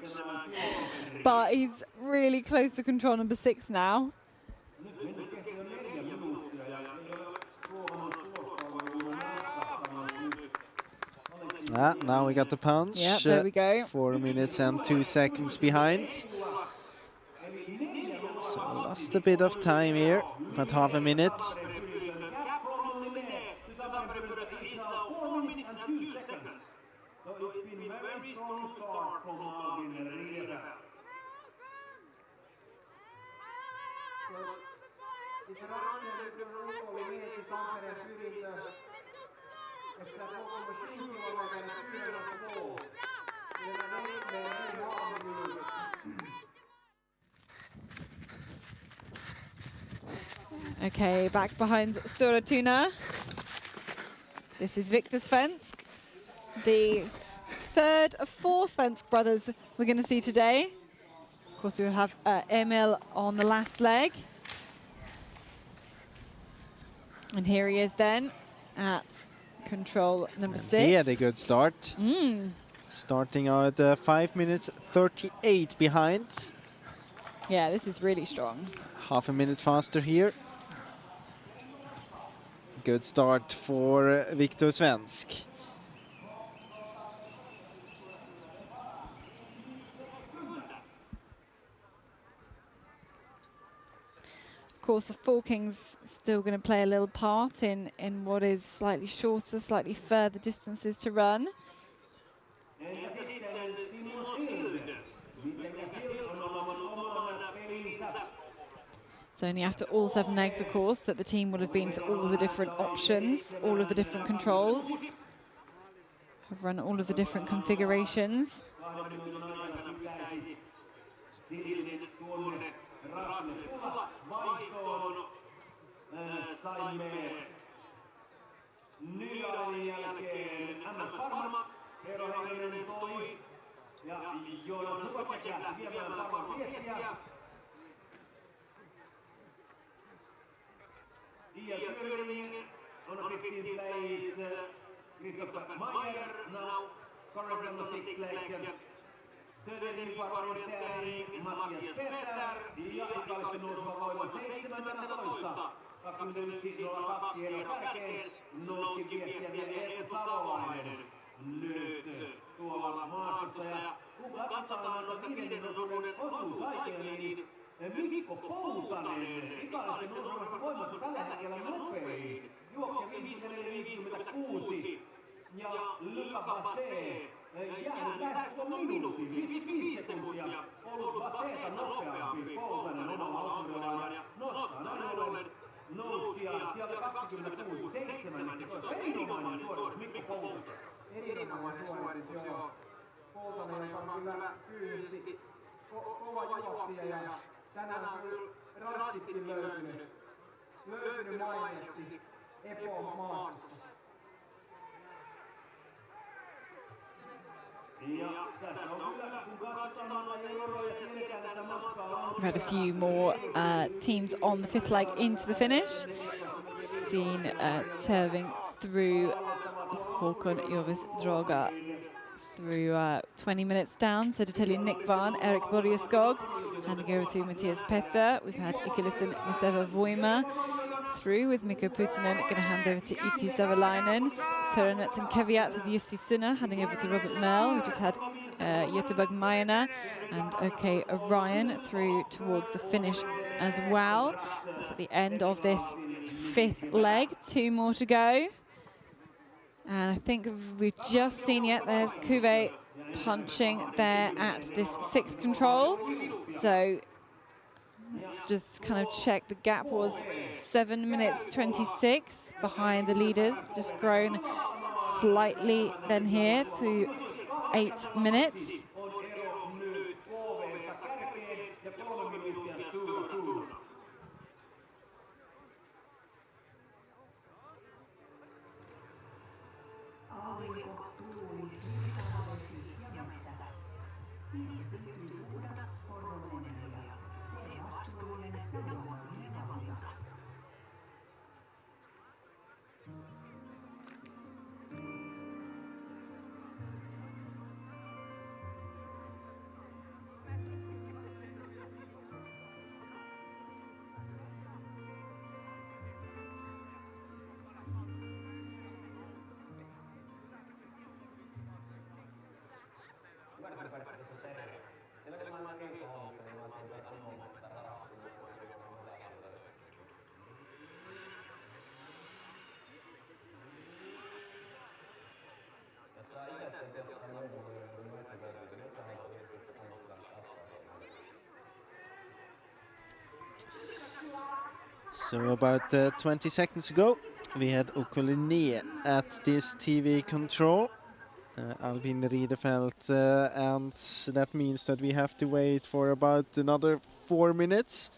But he's really close to control number 6 now. Now we got the punch. Yeah, there we go. 4 minutes and 2 seconds behind. So lost a bit of time here, but half a minute. Okay, back behind Stora Tuna. This is Victor Svensk, the third of 4 Svensk brothers we're going to see today. Of course, we will have Emil on the last leg. And here he is then at control number 6. He had a good start. Starting out 5 minutes 38 behind. Yeah, this is really strong. Half a minute faster here. Good start for Victor Svensk. Of course, the forking's still going to play a little part in what is slightly shorter, slightly further distances to run. It's only after all 7 legs, of course, that the team will have been to all the different options, all of the different controls, have run all of the different configurations. On 15th place, Christopher Meyer now, currently on the 6th leg. Third in Orienteering, Mattias Peter, ja ikallisten nouseva voima 17. 21.02 Eero Kärkeen, nousikin viestiä Eetu Savolainen nyt tuolla maastossa. Ja kun katsotaan noita viiden osuuden osuusaikoja, niin Mikko Poutanen, ikallisten nouseva voima tällä hetkellä nopein. takapa C. Jäänyt lähes koko minuutin, 55 sekuntia. Ollut Baseeta nopeampi Poutanen omalla osuudellaan ja nostaa näin ollen nouskia sieltä 26, 17. Erinomainen suoritus Mikko Poutasesta. Erinomainen suoritus, joo. Poutanen, joka on kyllä fyysisesti kova juoksija ja tänään on kyllä rastikin löytynyt mainiosti Epon maastossa. We've had a few more teams on the fifth leg into the finish. Seen Terving through Håkon Jovis Droga through 20 minutes down. So to tell you, Nick Van, Erik Borgeskog, handing over to Matthias Petter. We've had Ikeluten Niseva Voima through with Mikko Putinen, going to hand over to Itu Savalainen. Thurenets and Keviat with Jussi Sunna, handing over to Robert Merle. We just had Göteborg Mayana and OK Orion through towards the finish as well. That's at the end of this fifth leg. 2 more to go. And I think we've just seen yet there's Cuvée punching there at this 6th control. So let's just kind of check. The gap was 7 minutes 26 behind the leaders, just grown slightly then here to 8 minutes. So about 20 seconds ago, we had Okoline at this TV control, Albin Riedefeld, and that means that we have to wait for about another 4 minutes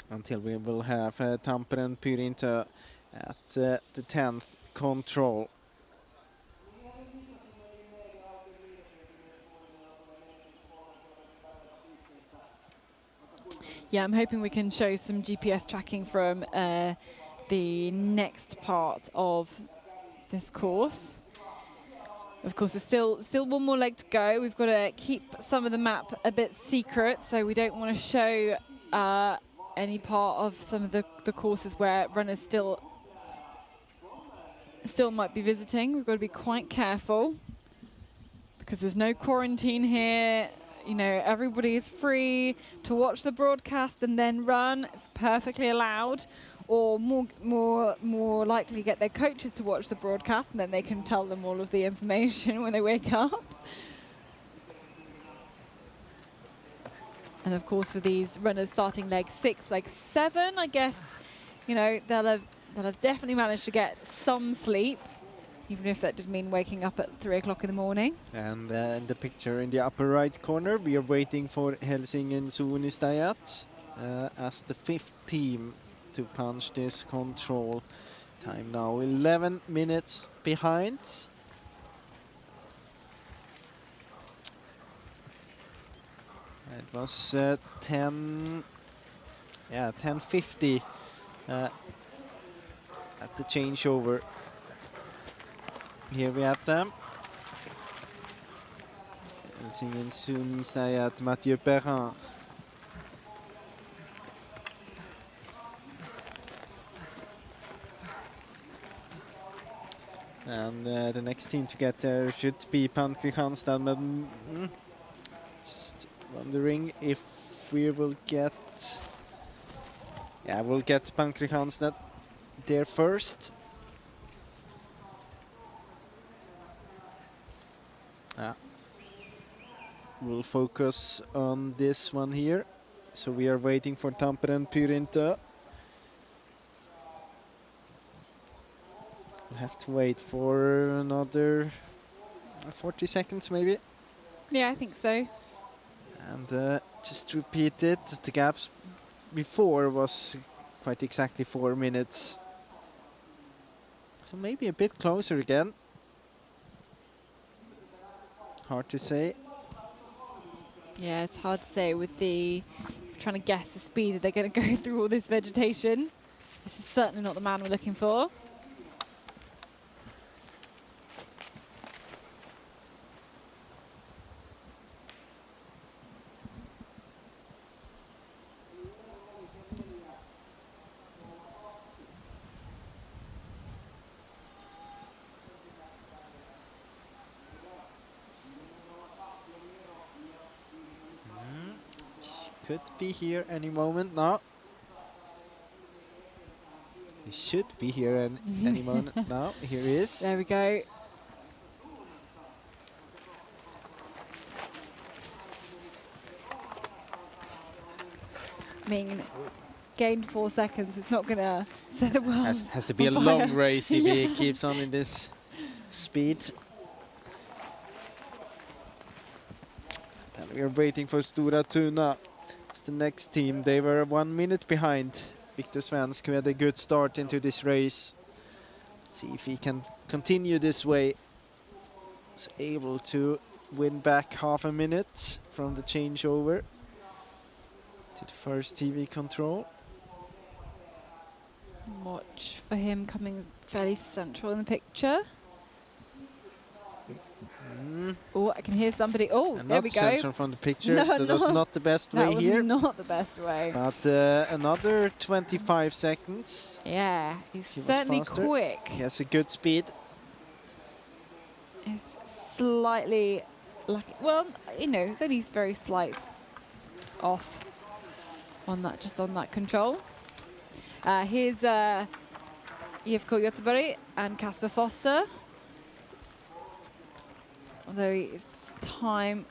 until we will have Tampere Pyrinto at the 10th control. Yeah, I'm hoping we can show some GPS tracking from the next part of this course. Of course, there's still one more leg to go. We've got to keep some of the map a bit secret, so we don't want to show any part of some of the courses where runners still might be visiting. We've got to be quite careful because there's no quarantine here. You know, everybody is free to watch the broadcast and then run. It's perfectly allowed. Or more likely get their coaches to watch the broadcast and then they can tell them all of the information when they wake up. And of course, for these runners starting leg 6, leg 7, I guess, you know, they'll have definitely managed to get some sleep, even if that does mean waking up at 3 o'clock in the morning. And the picture in the upper right corner, we are waiting for Helsingin Suunistajat as the 5th team to punch this control. Time now 11 minutes behind. It was 10:50 at the changeover. Here we have them. Helsingin Suunistajat, Mathieu Perrin. And the next team to get there should be Kristianstad, but just wondering if we will get... Yeah, we'll get Kristianstad there first. We'll focus on this one here. So we are waiting for Tampere and Pyrinta. We'll have to wait for another 40 seconds maybe. Yeah, I think so. And just to repeat it, the gaps before was quite exactly 4 minutes. So maybe a bit closer again. Hard to say. Yeah, it's hard to say with the trying to guess the speed that they're going to go through all this vegetation. This is certainly not the man we're looking for. Could be here any moment now. He should be here any moment now. Here he is. There we go. I mean, gained 4 seconds. It's not going to set the world Has to be a on long fire. race if he keeps on in this speed. Then we are waiting for Stora Tuna. It's the next team. They were 1 minute behind Victor Svensk, who had a good start into this race. Let's see if he can continue this way. He's able to win back half a minute from the changeover to the first TV control. Watch for him coming fairly central in the picture. Oh, I can hear somebody. Oh, And there not we go. central from the picture. No, that was not the best way that here. was not the best way. But another 25 seconds. Yeah, he's He was certainly faster. quick. He has a good speed. If slightly lucky. Well, you know, it's only very slight off on that, just on that control. Here's Jevko Göteborg and Kasper Foster. Although his time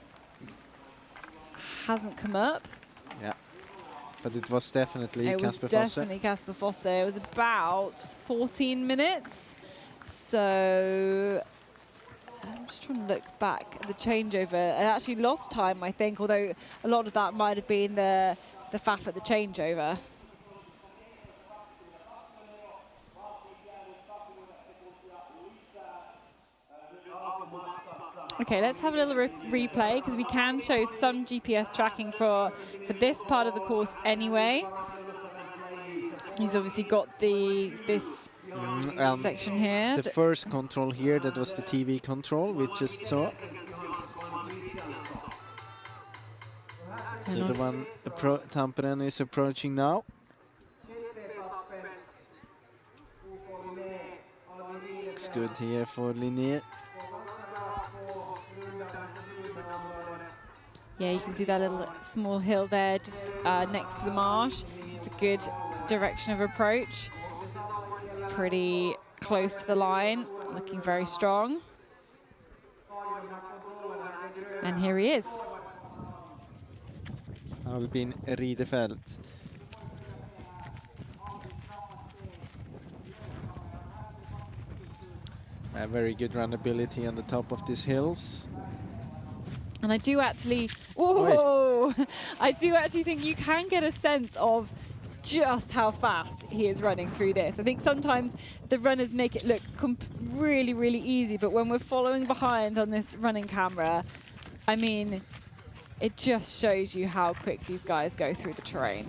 hasn't come up. Yeah, but it was definitely It was Kasper Foster. definitely Kasper Foster. It was about 14 minutes. So I'm just trying to look back at the changeover. I actually lost time, I think, although a lot of that might have been the faff at the changeover. Okay, let's have a little replay because we can show some GPS tracking for this part of the course anyway. He's obviously got this section here. The first control here, that was the TV control we just saw. So the one Tampere is approaching now. Looks good here for Linné. Yeah, you can see that little small hill there just next to the marsh. It's a good direction of approach. It's pretty close to the line, looking very strong. And here he is. Albin Riedefeld. A very good runability on the top of these hills. And I do actually, whoa! I do actually think you can get a sense of just how fast he is running through this. I think sometimes the runners make it look really, really easy, but when we're following behind on this running camera, I mean, it just shows you how quick these guys go through the terrain.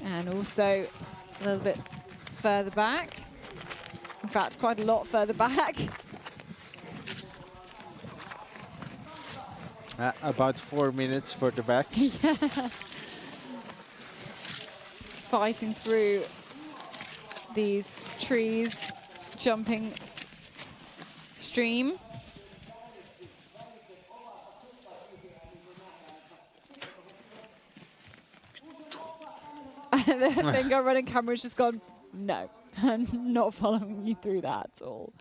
And also a little bit further back. In fact, quite a lot further back. About 4 minutes further back. Yeah. Fighting through these trees, jumping stream. the finger running camera's just gone, no, I'm not following you through that at all.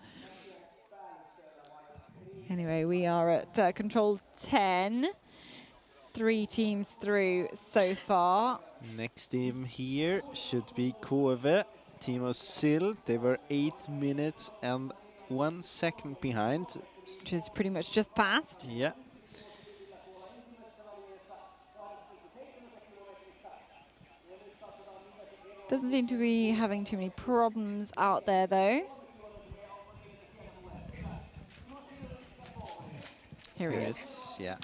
Anyway, we are at control 10. 3 teams through so far. Next team here should be Kove, team of Sill. They were 8 minutes and 1 second behind. Which is pretty much just past. Yeah. Doesn't seem to be having too many problems out there though. Here he is. Yeah.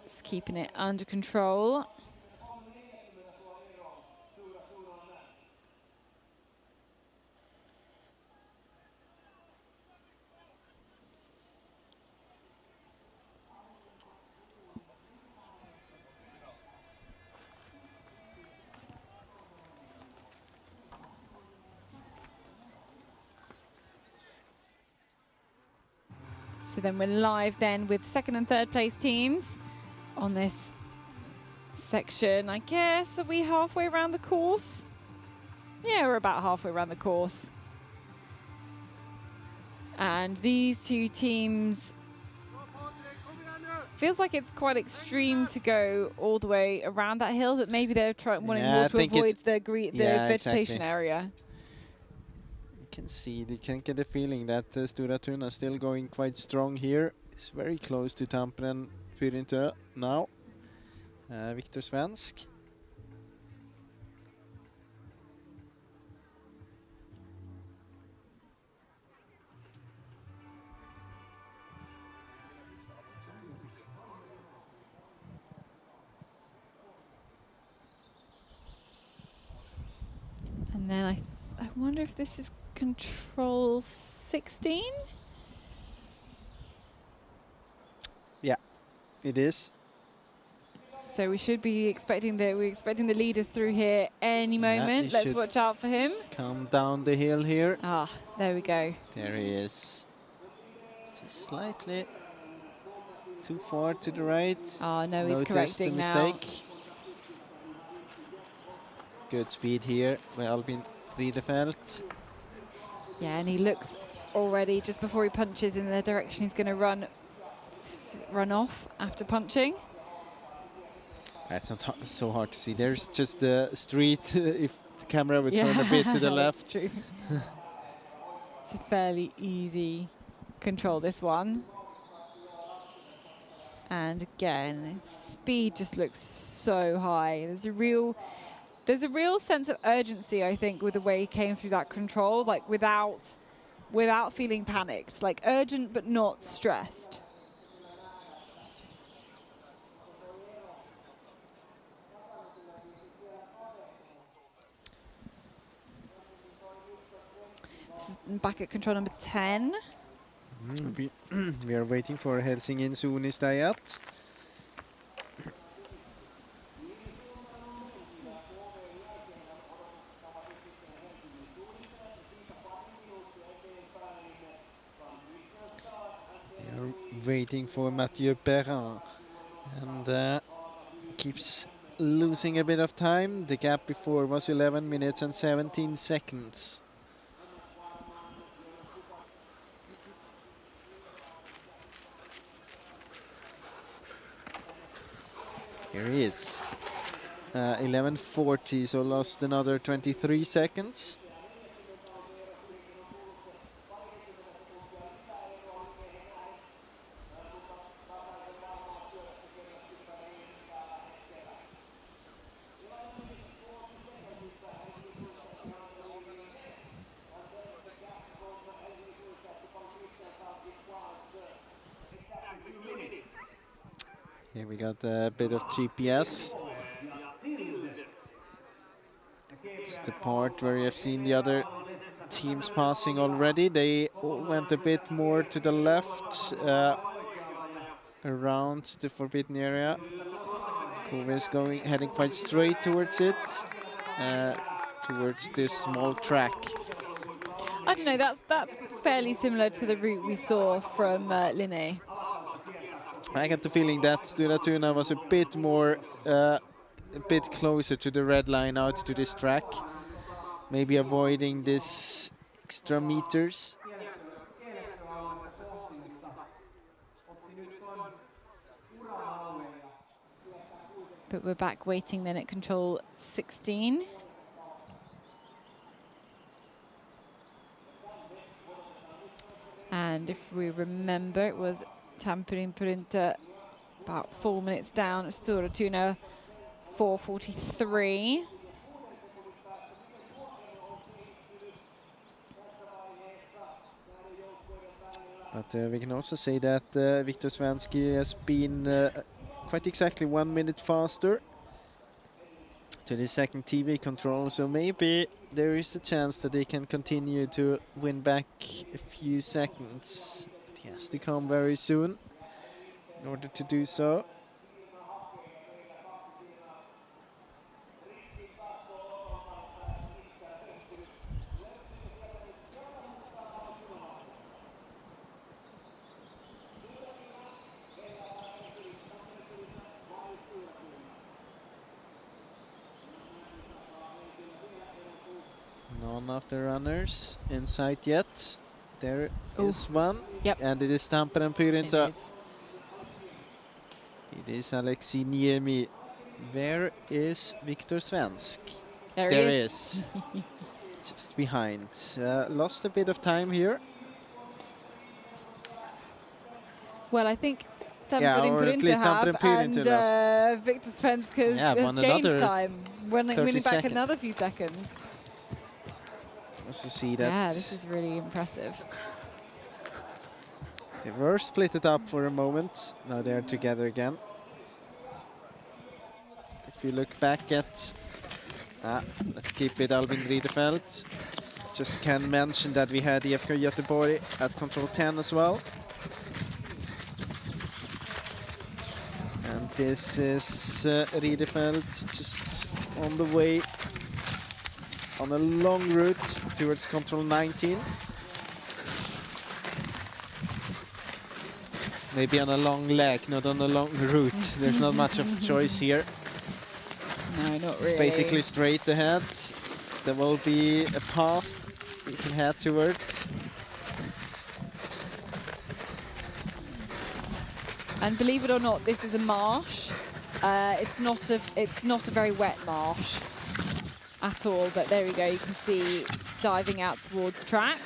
Just keeping it under control. So then we're live then with second and third place teams on this section. I guess, are we halfway around the course? Yeah, we're about halfway around the course. And these two teams, feels like it's quite extreme to go all the way around that hill, but maybe they're wanting more to avoid the vegetation area. You can get the feeling that Stora Tuna is still going quite strong here. It's very close to Tampere Pyrintö now. Viktor Svensk. And then I wonder if this is control 16? Yeah, it is. So we should be expecting the leaders through here any moment. Let's watch out for him. Come down the hill here. Ah, there we go. There he is. Just slightly too far to the right. Oh no, he's correcting the now. mistake. Good speed here by Albin Ridefelt. Yeah, and he looks already, just before he punches in the direction he's going to run off after punching. That's not so hard to see. There's just the street. If the camera would turn a bit to the left. True. It's a fairly easy control, this one. And again, speed just looks so high. There's a real sense of urgency, I think, with the way he came through that control, like without feeling panicked, like urgent but not stressed. This is back at control number 10. We are waiting for Helsingin Suunnistajat. Waiting for Mathieu Perrin, and keeps losing a bit of time. The gap before was 11 minutes and 17 seconds. Here he is. 11:40, so lost another 23 seconds. Here we got a bit of GPS. It's the part where you have seen the other teams passing already. They all went a bit more to the left, around the forbidden area. Kove is heading quite straight towards it, towards this small track. I don't know, that's fairly similar to the route we saw from Linné. I got the feeling that Stura Tuna was a bit more, a bit closer to the red line out to this track. Maybe avoiding this extra meters. But we're back waiting then at control 16. And if we remember, it was Tampering Purinta about 4 minutes down, Stura Tuna 4:43. But we can also say that Viktor Svenski has been quite exactly 1 minute faster to the second TV control, so maybe there is a chance that they can continue to win back a few seconds. But he has to come very soon in order to do so. None of the runners in sight yet. There is one. Yep. And it is Tamperen Pyrinta. It is Alexei Niemi. Where is Viktor Svensk? There he is. Just behind. Lost a bit of time here. Well, I think or Tampering at least Purinta Tamperen Pyrinta and Viktor Svensk has gained another time, winning back seconds. another few seconds. Also see that. Yeah, this is really impressive. They were split it up for a moment. Now they're together again. If you look back at, let's keep it Albin Riedefeld. Just can mention that we had IFK Göteborg at control 10 as well. And this is Riedefeld just on the way on a long route towards control 19. Maybe on a long leg, not on a long route. There's not much of a choice here. No, not really. It's basically straight ahead. There will be a path you can head towards. And believe it or not, this is a marsh. It's not a very wet marsh at all, but there we go, you can see diving out towards track.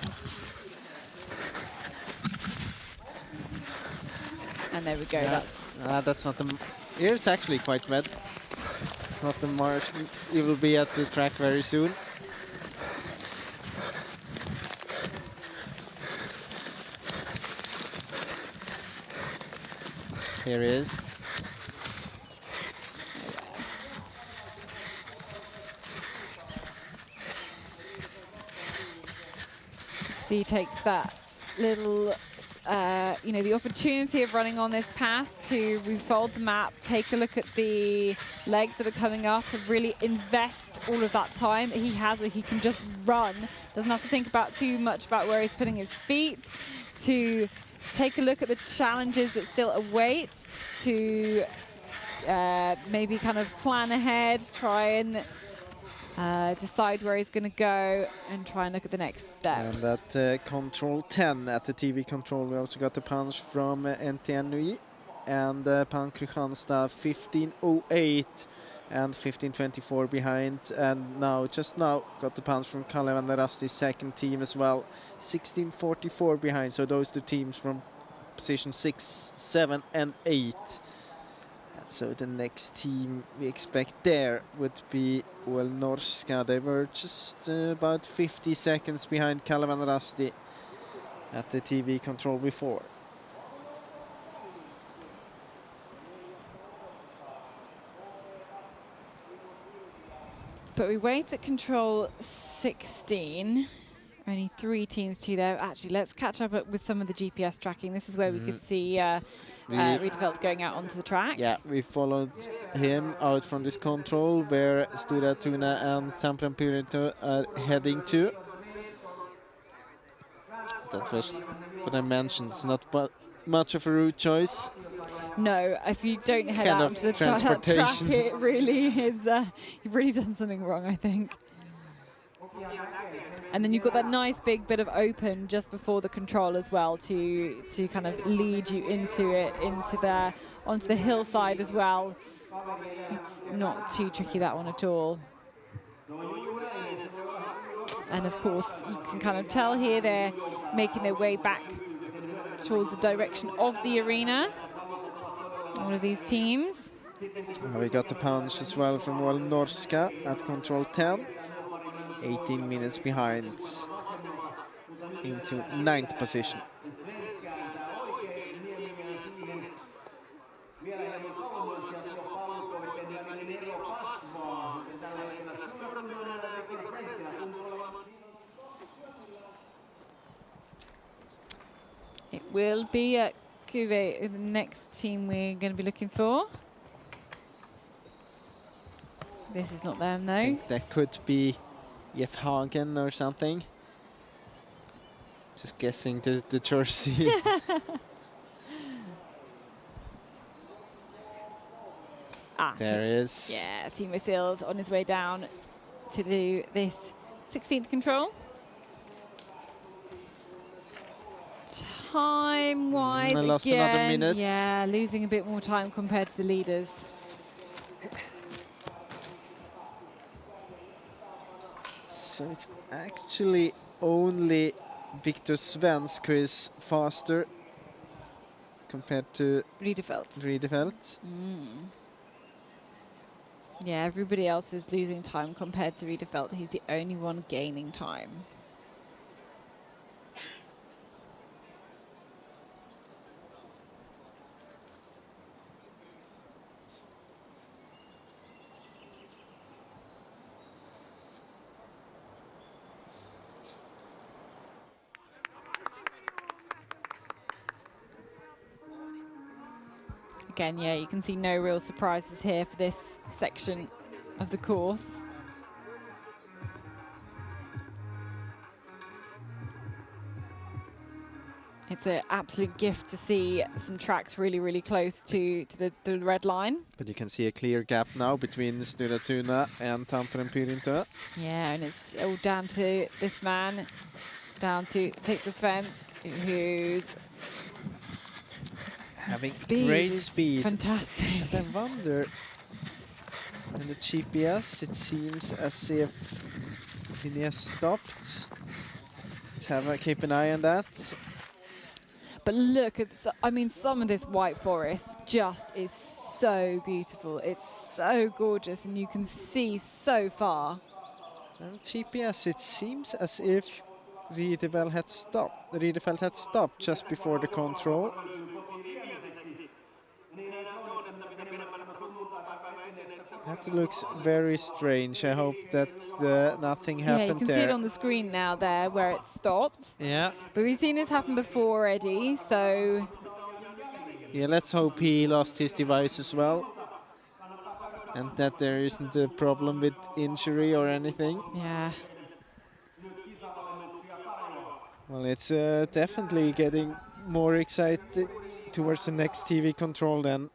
And there we go. Yeah. That's not the... Here it's actually quite wet. It's not the marsh. You will be at the track very soon. Here he is. So he takes that little, the opportunity of running on this path to refold the map, take a look at the legs that are coming up, and really invest all of that time that he has where he can just run. Doesn't have to think about too much about where he's putting his feet, to take a look at the challenges that still await, to maybe kind of plan ahead, try and decide where he's going to go and try and look at the next steps. And at control 10 at the TV control, we also got the punch from NTNUI and Pan Kristianstad 15:08 and 15:24 behind. And just now got the punch from Kalevan Rasti's second team as well, 16:44 behind. So those two teams from position 6, 7 and 8. So the next team we expect there would be Norska. They were just about 50 seconds behind Kalevan Rasti at the TV control before. But we wait at control 16. Only 3 teams to there. Actually, let's catch up with some of the GPS tracking. This is where we could see Riedefeld going out onto the track. Yeah, we followed him out from this control where Stura Tuna and Tamperen Pyrinta are heading to. That was what I mentioned. It's not much of a route choice. No, if you don't head kind out of onto the track, transportation. it really is, you've really done something wrong, I think. And then you've got that nice big bit of open just before the control as well to kind of lead you into it, onto the hillside as well. It's not too tricky, that one at all. And of course, you can kind of tell here they're making their way back towards the direction of the arena. All of these teams. We got the punch as well from Norska at control 10. 18 minutes behind into 9th position. It will be at Kuwait, the next team we're going to be looking for. This is not them, though. I think that could be Jeff Hagen or something. Just guessing the jersey. There is. Yeah, Timo Sills on his way down to do this 16th control. Time-wise, lost another minute. Yeah, losing a bit more time compared to the leaders. So it's actually only Victor Svensk who is faster compared to Riedefeld. Yeah, everybody else is losing time compared to Riedefeld. He's the only one gaining time. Again, yeah, you can see no real surprises here for this section of the course. It's an absolute gift to see some tracks really, really close to the red line. But you can see a clear gap now between Stura Tuna and Tampere Pyrintö. Yeah, and it's all down to this man, down to Victor Svensk, who's having great speed. Fantastic. And I wonder, in the GPS, it seems as if he has stopped. Let's keep an eye on that. But look at, I mean, some of this white forest just is so beautiful. It's so gorgeous, and you can see so far. And GPS, it seems as if Riedefeld had stopped just before the control. That looks very strange. I hope that nothing happened there. Yeah, you can see it on the screen now there where it stopped. Yeah. But we've seen this happen before already, so... Yeah, let's hope he lost his device as well. And that there isn't a problem with injury or anything. Yeah. Well, it's definitely getting more excited towards the next TV control then.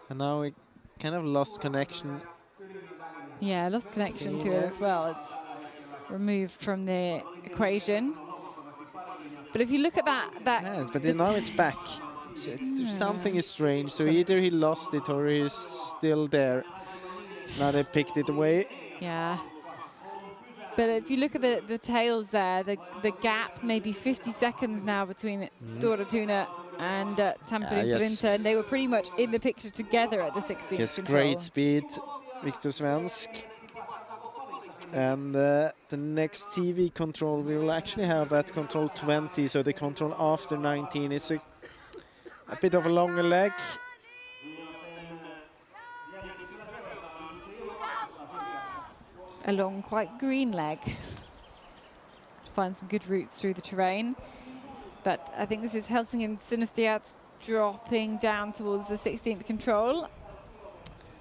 And now we kind of lost connection. Yeah, lost connection to it as well. It's removed from the equation. But if you look at that... Yeah, but then now it's back. So something is strange. So either he lost it or he's still there. So now they picked it away. Yeah. But if you look at the tails there, the gap, maybe 50 seconds now between Stora Tuna and Tampere Pyrintö, and they were pretty much in the picture together at the 16th Yes, control. great speed, Victor Svensk. And the next TV control we will actually have at control 20, so the control after 19. It's a bit of a longer leg. A long, quite green leg. Find some good routes through the terrain. But I think this is Helsingin Synestheat dropping down towards the 16th control.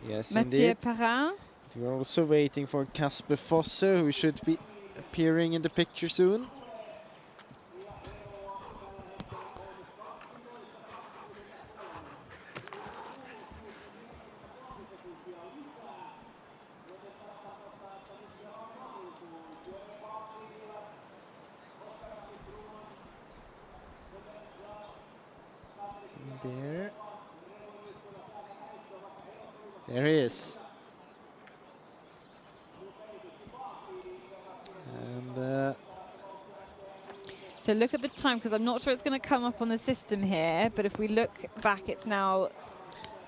Yes, Mathieu indeed. Perrin. We're also waiting for Kasper Fosser, who should be appearing in the picture soon. There he is. And so look at the time, because I'm not sure it's going to come up on the system here, but if we look back, it's now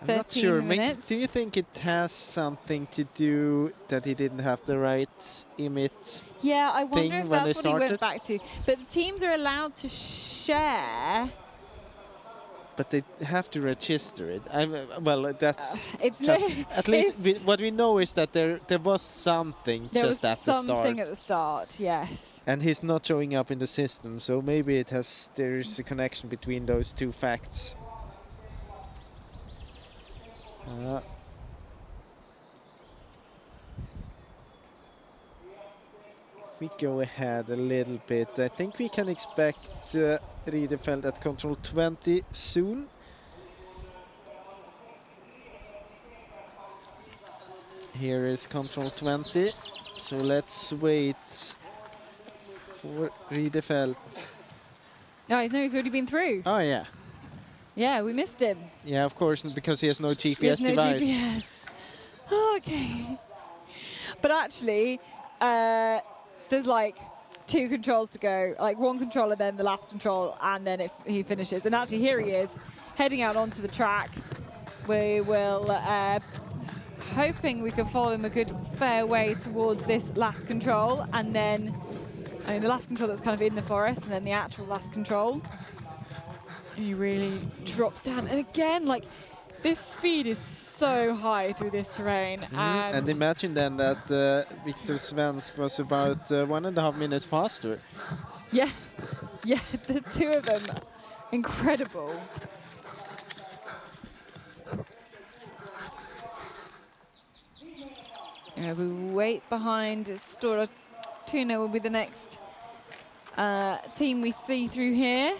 13 I'm not sure. minutes. Do you think it has something to do that he didn't have the right emit? Yeah, I wonder if when that's they what he started? went back to. But teams are allowed to share. But they have to register it. Well, that's It's just, li- at least it's- what we know is that there was something There just was at the start. something at the start, yes. And he's not showing up in the system, so maybe there's a connection between those two facts. If we go ahead a little bit, I think we can expect Riedefeld at control 20 soon. Here is control 20, so let's wait for Riedefeld. No, he's already been through. Oh yeah. Yeah, we missed him. Yeah, of course, because he has no GPS He has no device. GPS. Okay. But actually, there's like 2 controls to go, like 1 control and then the last control, and then he finishes. And actually, here he is, heading out onto the track. We will, hoping we can follow him a good fair way towards this last control, and then, I mean, the last control that's kind of in the forest, and then the actual last control. And he really drops down. And again, like, this speed is so high through this terrain. And imagine then that Victor Svensk was about 1.5 minutes faster. Yeah, yeah, the 2 of them, incredible. We wait behind. Stora Tuna will be the next team we see through here.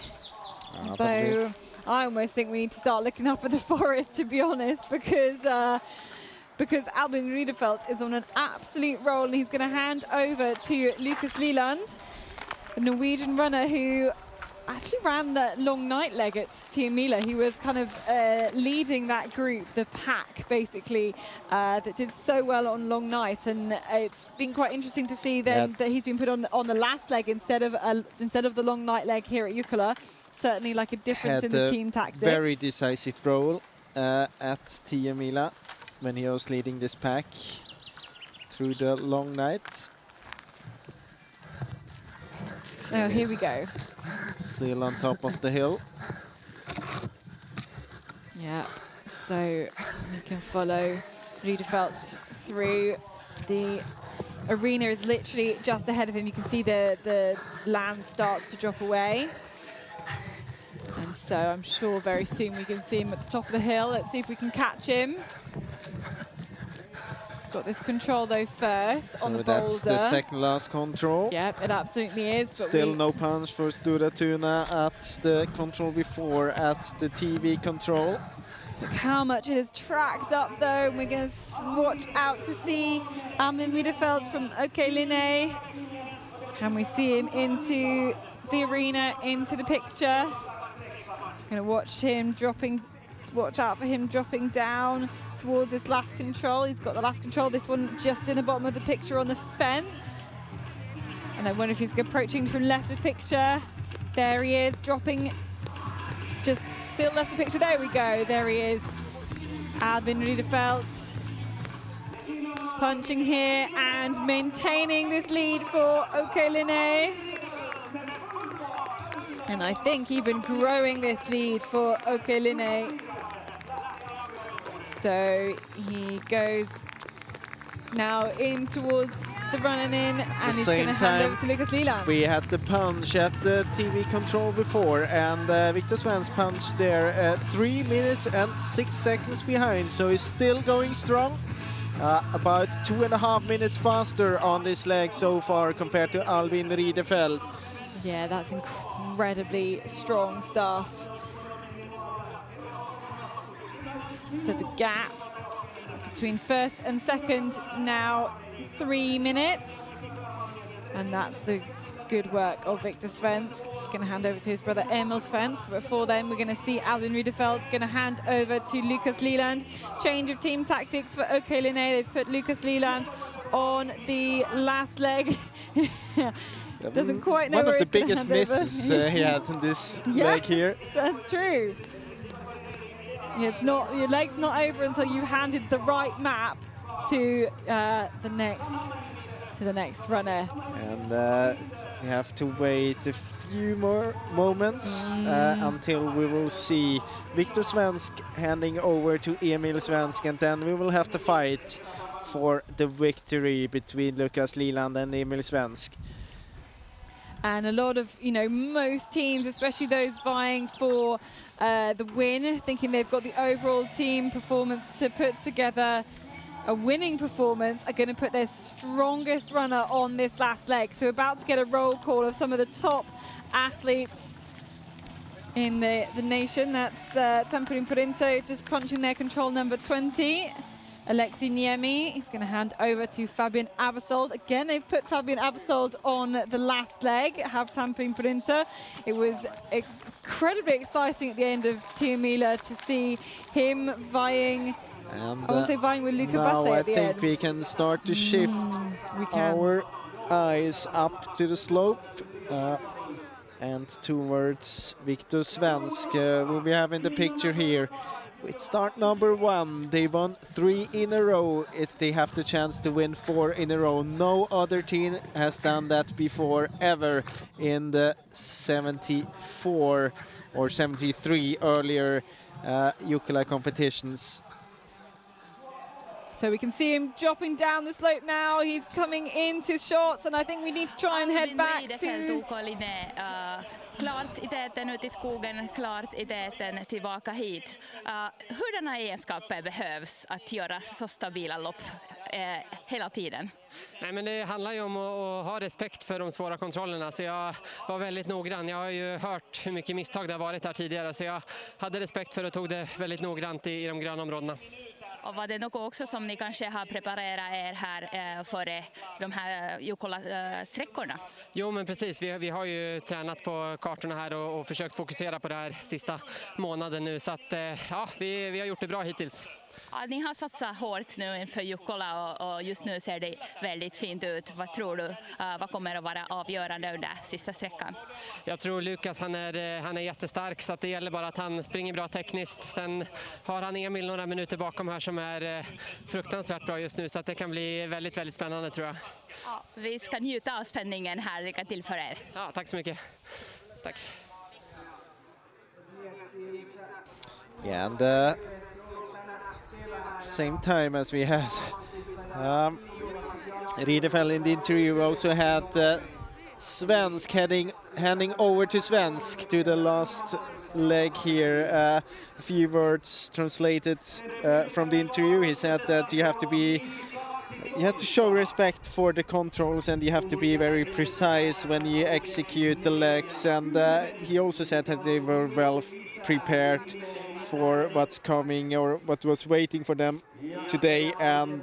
Though I almost think we need to start looking up at the forest, to be honest, because Albin Riedefeld is on an absolute roll, and he's going to hand over to Lucas Leland, a Norwegian runner who actually ran that long night leg at Tiomila. He was kind of leading that group, the pack, basically, that did so well on long night, and it's been quite interesting to see then that he's been put on the last leg instead of the long night leg here at Jukola. Certainly like a difference in the team tactics. Very decisive role at Tiomila when he was leading this pack through the long night. Oh, here we go. Still on top of the hill. Yeah, so we can follow Riedefeld through. The arena is literally just ahead of him. You can see the land starts to drop away. And so I'm sure very soon we can see him at the top of the hill. Let's see if we can catch him. He's got this control though first on the boulder. So that's the second last control. Yep, it absolutely is. But Still no punch for Stora Tuna at the control before, at the TV control. Look how much it has tracked up though, and we're going to watch out to see Albin Riedefeld from OK Linné. Can we see him into the arena, into the picture? Going to watch out for him dropping down towards this last control. He's got the last control, this one just in the bottom of the picture on the fence. And I wonder if he's approaching from left of picture. There he is, dropping just still left of picture. There we go, there he is. Albin Riedefeld punching here and maintaining this lead for OK Linné. And I think even growing this lead for OK Linné. So he goes now in towards the running in, and he's going to hand over to Lucas Leland. We had the punch at the TV control before, and Victor Svensk punched there 3 minutes and 6 seconds behind, so he's still going strong. About 2.5 minutes faster on this leg so far compared to Albin Riedefeld. Yeah, that's incredibly strong stuff. So the gap between first and second now 3 minutes. And that's the good work of Victor Svensk. He's going to hand over to his brother Emil Svensk. Before then, we're going to see Albin Riedefeld going to hand over to Lucas Leland. Change of team tactics for OK Linné. They've put Lucas Leland on the last leg. Doesn't quite know one where of the it's biggest misses he had in this leg here. That's true. It's not, your leg's not over until you've handed the right map to the next runner. And we have to wait a few more moments until we will see Victor Svensk handing over to Emil Svensk, and then we will have to fight for the victory between Lucas Leland and Emil Svensk. And a lot of, most teams, especially those vying for the win, thinking they've got the overall team performance to put together a winning performance, are going to put their strongest runner on this last leg. So we're about to get a roll call of some of the top athletes in the nation. That's Tampurin Purinto just punching their control number 20. Alexi Niemi, he's going to hand over to Fabian Abersold. Again, they've put Fabian Abersold on the last leg, have Tampurin Purinto. It was incredibly exciting at the end of Tiomila to see him vying, and, I want to say vying with Luca Basse at the end. I think we can start to shift our eyes up to the slope and towards Victor Svensk. We'll be having the picture here. With start number 1, they won 3 in a row. They have the chance to win 4 in a row. No other team has done that before, ever, in the 74 or 73 earlier Jukola competitions. So we can see him dropping down the slope now. He's coming into shots, and I think we need to try and head back to... Klart i täten ut i skogen, klart i täten tillbaka hit. Hurdana egenskaper behövs att göra så stabila lopp hela tiden? Nej, men det handlar ju om att ha respekt för de svåra kontrollerna, så jag var väldigt noggrann. Jag har ju hört hur mycket misstag det har varit här tidigare, så jag hade respekt för och tog det väldigt noggrant i de gröna områdena. Och var det något också som ni kanske har preparerat er här före de här Jukola-sträckorna? Jo, men precis. Vi har ju tränat på kartorna här och försökt fokusera på det här sista månaden nu. Så att, ja, vi har gjort det bra hittills. Ja, ni har satsat hårt nu inför Jukola och just nu ser det väldigt fint ut. Vad tror du, vad kommer att vara avgörande under sista sträckan? Jag tror Lukas, han är jättestark, så att det gäller bara att han springer bra tekniskt. Sen har han Emil några minuter bakom här som är fruktansvärt bra just nu, så att det kan bli väldigt, väldigt spännande, tror jag. Ja, vi ska njuta av spänningen här. Lycka till för er. Ja, tack så mycket. Tack. Yeah, and same time as we had Riedefeld in the interview, we also had Svensk handing over to Svensk to the last leg here. A few words translated from the interview. He said that you have to show respect for the controls, and you have to be very precise when you execute the legs, and he also said that they were well prepared for what's coming or what was waiting for them today. And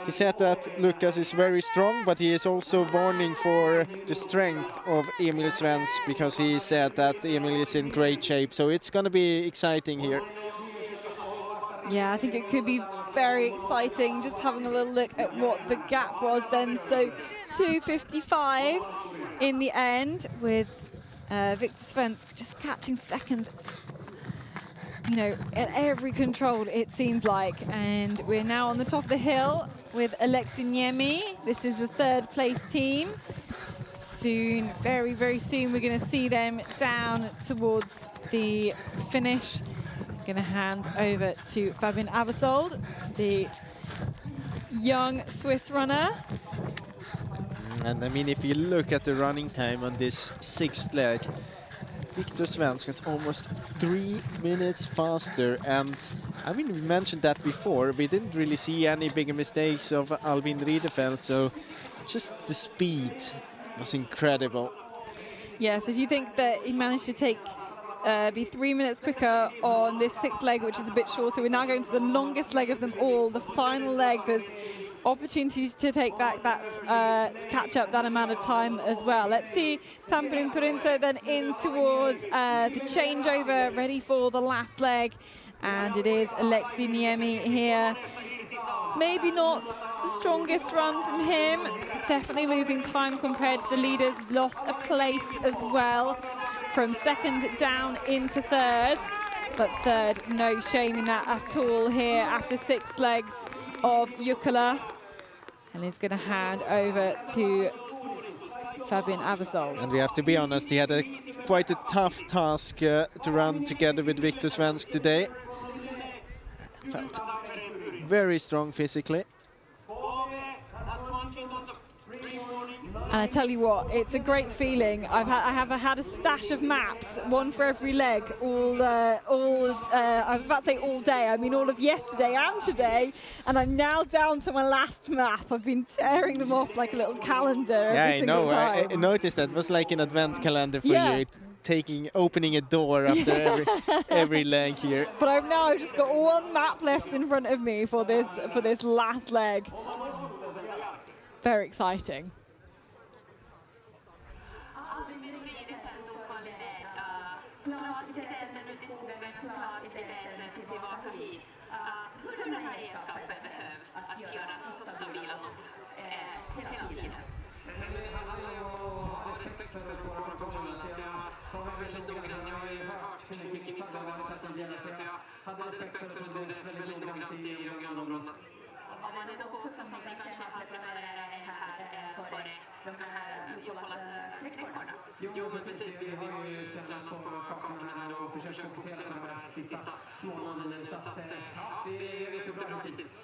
he said that Lucas is very strong, but he is also warning for the strength of Emil Svensk, because he said that Emil is in great shape, so it's going to be exciting here. Yeah, I think it could be very exciting. Just having a little look at what the gap was then. So 2:55 in the end, with Victor Svensk just catching seconds, at every control, it seems like. And we're now on the top of the hill with Alexi Niemi. This is the 3rd place team. Soon, very, very soon, we're going to see them down towards the finish. Going to hand over to Fabian Abersold, the young Swiss runner. And I mean, if you look at the running time on this 6th leg, Victor Svensk is almost 3 minutes faster. And I mean, we mentioned that before. We didn't really see any bigger mistakes of Albin Riedefeld, so just the speed was incredible. Yes, if you think that he managed to take be 3 minutes quicker on this 6th leg, which is a bit shorter. We're now going to the longest leg of them all, the final leg. There's opportunities to take back that, to catch up that amount of time as well. Let's see Tampere Purinto then in towards the changeover, ready for the last leg. And it is Alexi Niemi here. Maybe not the strongest run from him, definitely losing time compared to the leaders, lost a place as well from 2nd down into 3rd, but 3rd, no shame in that at all here after 6 legs of Jukola. And he's going to hand over to Fabian Abersold. And we have to be honest, he had quite a tough task to run together with Victor Svensk today. Felt very strong physically. And I tell you what, it's a great feeling. I have had a stash of maps, one for every leg, I was about to say all day, I mean all of yesterday and today, and I'm now down to my last map. I've been tearing them off like a little calendar every single time. I noticed that. It was like an advent calendar for you, opening a door after every leg here. But I've just got one map left in front of me for this last leg. Very exciting. Var det något som ni kanske har preparerat här före de här Jukola-sträckorna? Jo, men precis. Vi har ju tränat på kartorna här och försökt fokusera på det här sista månaden nu. Så att vi har gjort det bra hittills.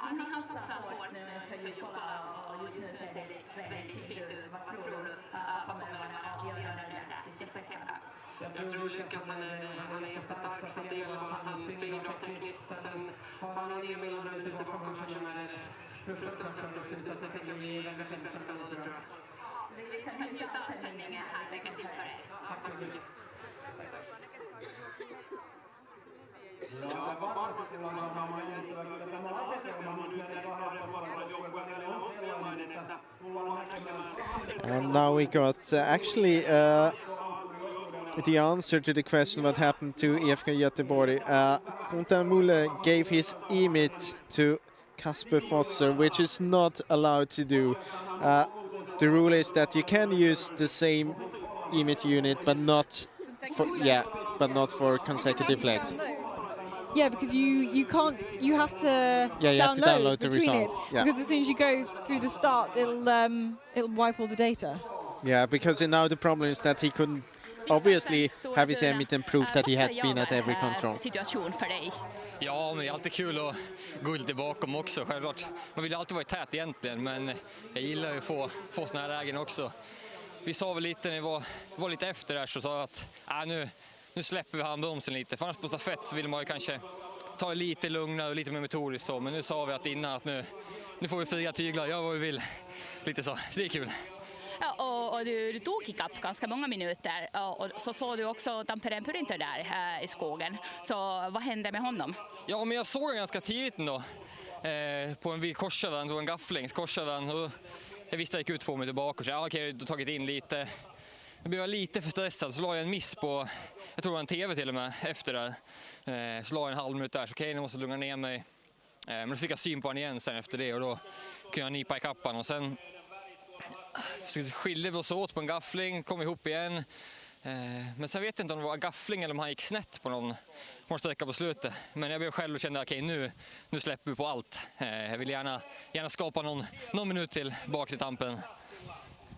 Ja, ni har satsat hårt nu för Jukola och just nu ser det väldigt fint ut. Vad tror du kommer vara avgörande där i sista sträckan? Jag tror Lukas han är jättestark, så det gäller bara att han springer bra tekniskt. Sen har han Emil några minuter bakom sig som är fruktansvärt lustigt, så det kan bli väldigt spännande tror jag. Vi ska njuta av spänningen här. Lycka till för er. Tack så mycket. And now we got actually the answer to the question what happened to IFK Göteborg. Gunther Mulle gave his emit to Kasper Fosser, which is not allowed to do. The rule is that you can use the same emit unit, but not for consecutive legs. Yeah, because you can't. You have to download the between result. it, because as soon as you go through the start, it'll wipe all the data. Yeah, because now the problem is that he couldn't obviously have his emit and prove that he had been at every control. Situation för dig. Ja, men det är alltid kul att gå lite bakom också, självklart. Man vill alltid vara i tät egentligen, men jag gillar ju att få såna här lägen också. Vi sa väl lite när vi var lite efter där, så sa att nu släpper vi handbromsen lite. För annars på stafett så vill man ju kanske ta lite lugnare och lite mer metodiskt så. Men nu sa vi att innan att nu får vi fria tyglar, gör vad vi vill. Lite så det är kul. Ja, och du tog ikapp ganska många minuter, och så såg du också Tampere Purinto där i skogen. Så vad hände med honom? Ja, men jag såg honom ganska tidigt ändå. På en korsövervänd och en gafflings korsövervänd. Och jag visste att jag gick ut 2 meter bak och så okej, du har tagit in lite. Jag blev lite för stressad, så la jag en miss på, jag tror det var en tv till och med, efter det. Så la jag en halv minut där, så okej, nu måste jag lugna ner mig. Men då fick jag syn på honom igen sen efter det, och då kunde jag nipa i kappan. Och sen skilde vi oss åt på en gaffling, kom ihop igen. Men sen vet jag inte om det var gaffling eller om han gick snett på någon sträcka på slutet. Men jag blev själv och kände okej, nu släpper vi på allt. Jag vill gärna skapa någon minut till bak till tampen.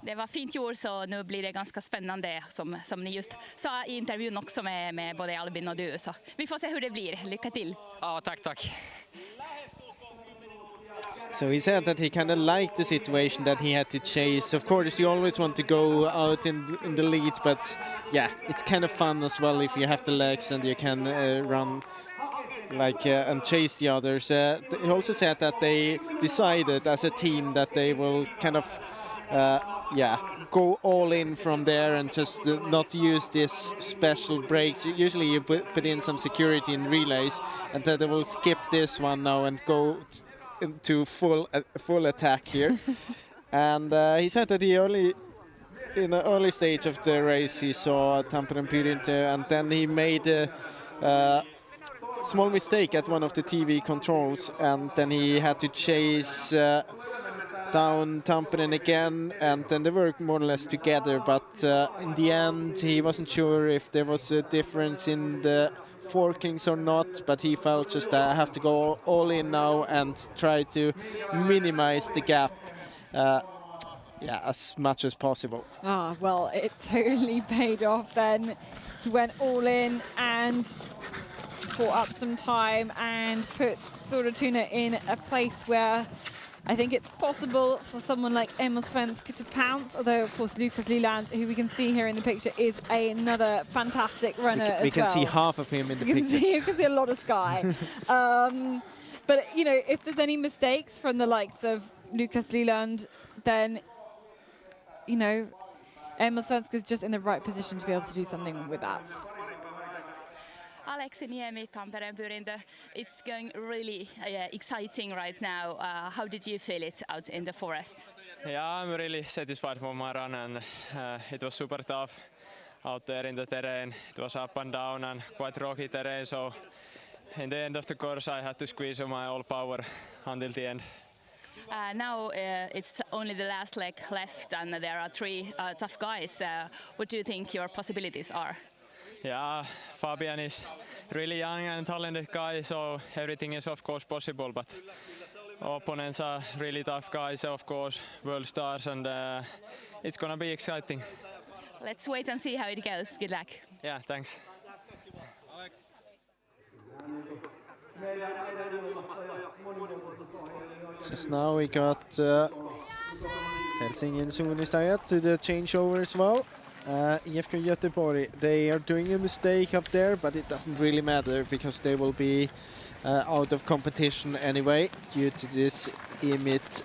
Det var fint gjort, så nu blir det ganska spännande, som ni just sa i intervjun också med både Albin och du. Så vi får se hur det blir. Lycka till! Ja, tack. So he said that he kind of liked the situation that he had to chase. Of course, you always want to go out in the lead, but yeah, it's kind of fun as well if you have the legs and you can run and chase the others. He also said that they decided as a team that they will kind of yeah, go all in from there and just not use this special brakes. Usually you put in some security in relays, and then they will skip this one now and go into full attack here. And he said that in the early stage of the race he saw Tampere Pyrinto, and then he made a small mistake at one of the TV controls, and then he had to chase down Tampere again, and then they were more or less together, but in the end he wasn't sure if there was a difference in the forkings or not, but he felt just I have to go all in now and try to minimize the gap as much as possible. Ah, well, it totally paid off then. He went all in and brought up some time and put Stora Tuna in a place where I think it's possible for someone like Emil Svensk to pounce, although of course Lucas Leland, who we can see here in the picture, is another fantastic runner as well. We can see half of him in the picture. You can see a lot of sky. But you know, if there's any mistakes from the likes of Lucas Leland, then you know, Emil Svensk is just in the right position to be able to do something with that. Aleksi Niemi, Tampere Pyrinto, it's going really exciting right now. How did you feel it out in the forest? Yeah, I'm really satisfied for my run, and it was super tough out there in the terrain. It was up and down and quite rocky terrain, so in the end of the course I had to squeeze my all power until the end. Now it's only the last leg left, and there are three tough guys. What do you think your possibilities are? Yeah, Fabian is really young and talented guy, so everything is of course possible, but opponents are really tough guys, of course, world stars, and it's gonna be exciting. Let's wait and see how it goes. Good luck. Yeah, thanks. Just now we got Helsingin Suunnistajat to the changeover as well. IFK Göteborg, they are doing a mistake up there, but it doesn't really matter because they will be out of competition anyway due to this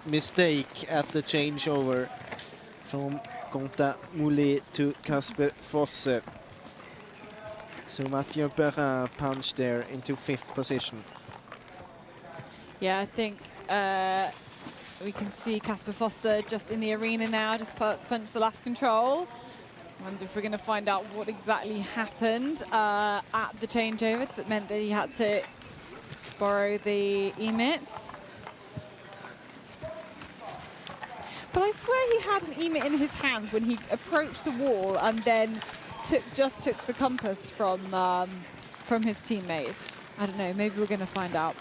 mistake at the changeover from Quentin Moulet to Kasper Fosse. So Mathieu Perrin punched there into 5th position. Yeah, I think we can see Kasper Fosse just in the arena now, just punch the last control. I wonder if we're going to find out what exactly happened at the changeover that meant that he had to borrow the emits. But I swear he had an emit in his hand when he approached the wall and then just took the compass from his teammate. I don't know, maybe we're going to find out.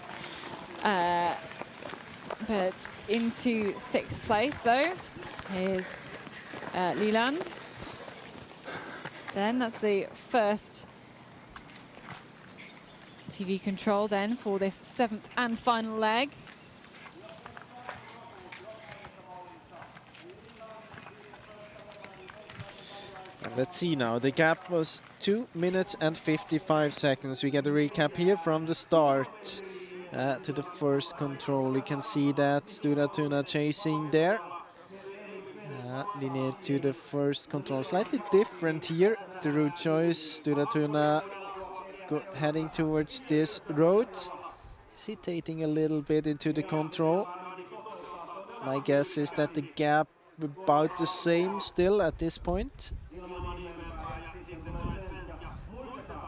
But into 6th place though is Leland. Then that's the first TV control then for this 7th and final leg. And let's see now, the gap was 2 minutes and 55 seconds. We get a recap here from the start to the first control. You can see that Stora Tuna chasing there. Linear to the first control, slightly different here, the route choice. Stora Tuna heading towards this road, hesitating a little bit into the control. My guess is that the gap about the same still at this point.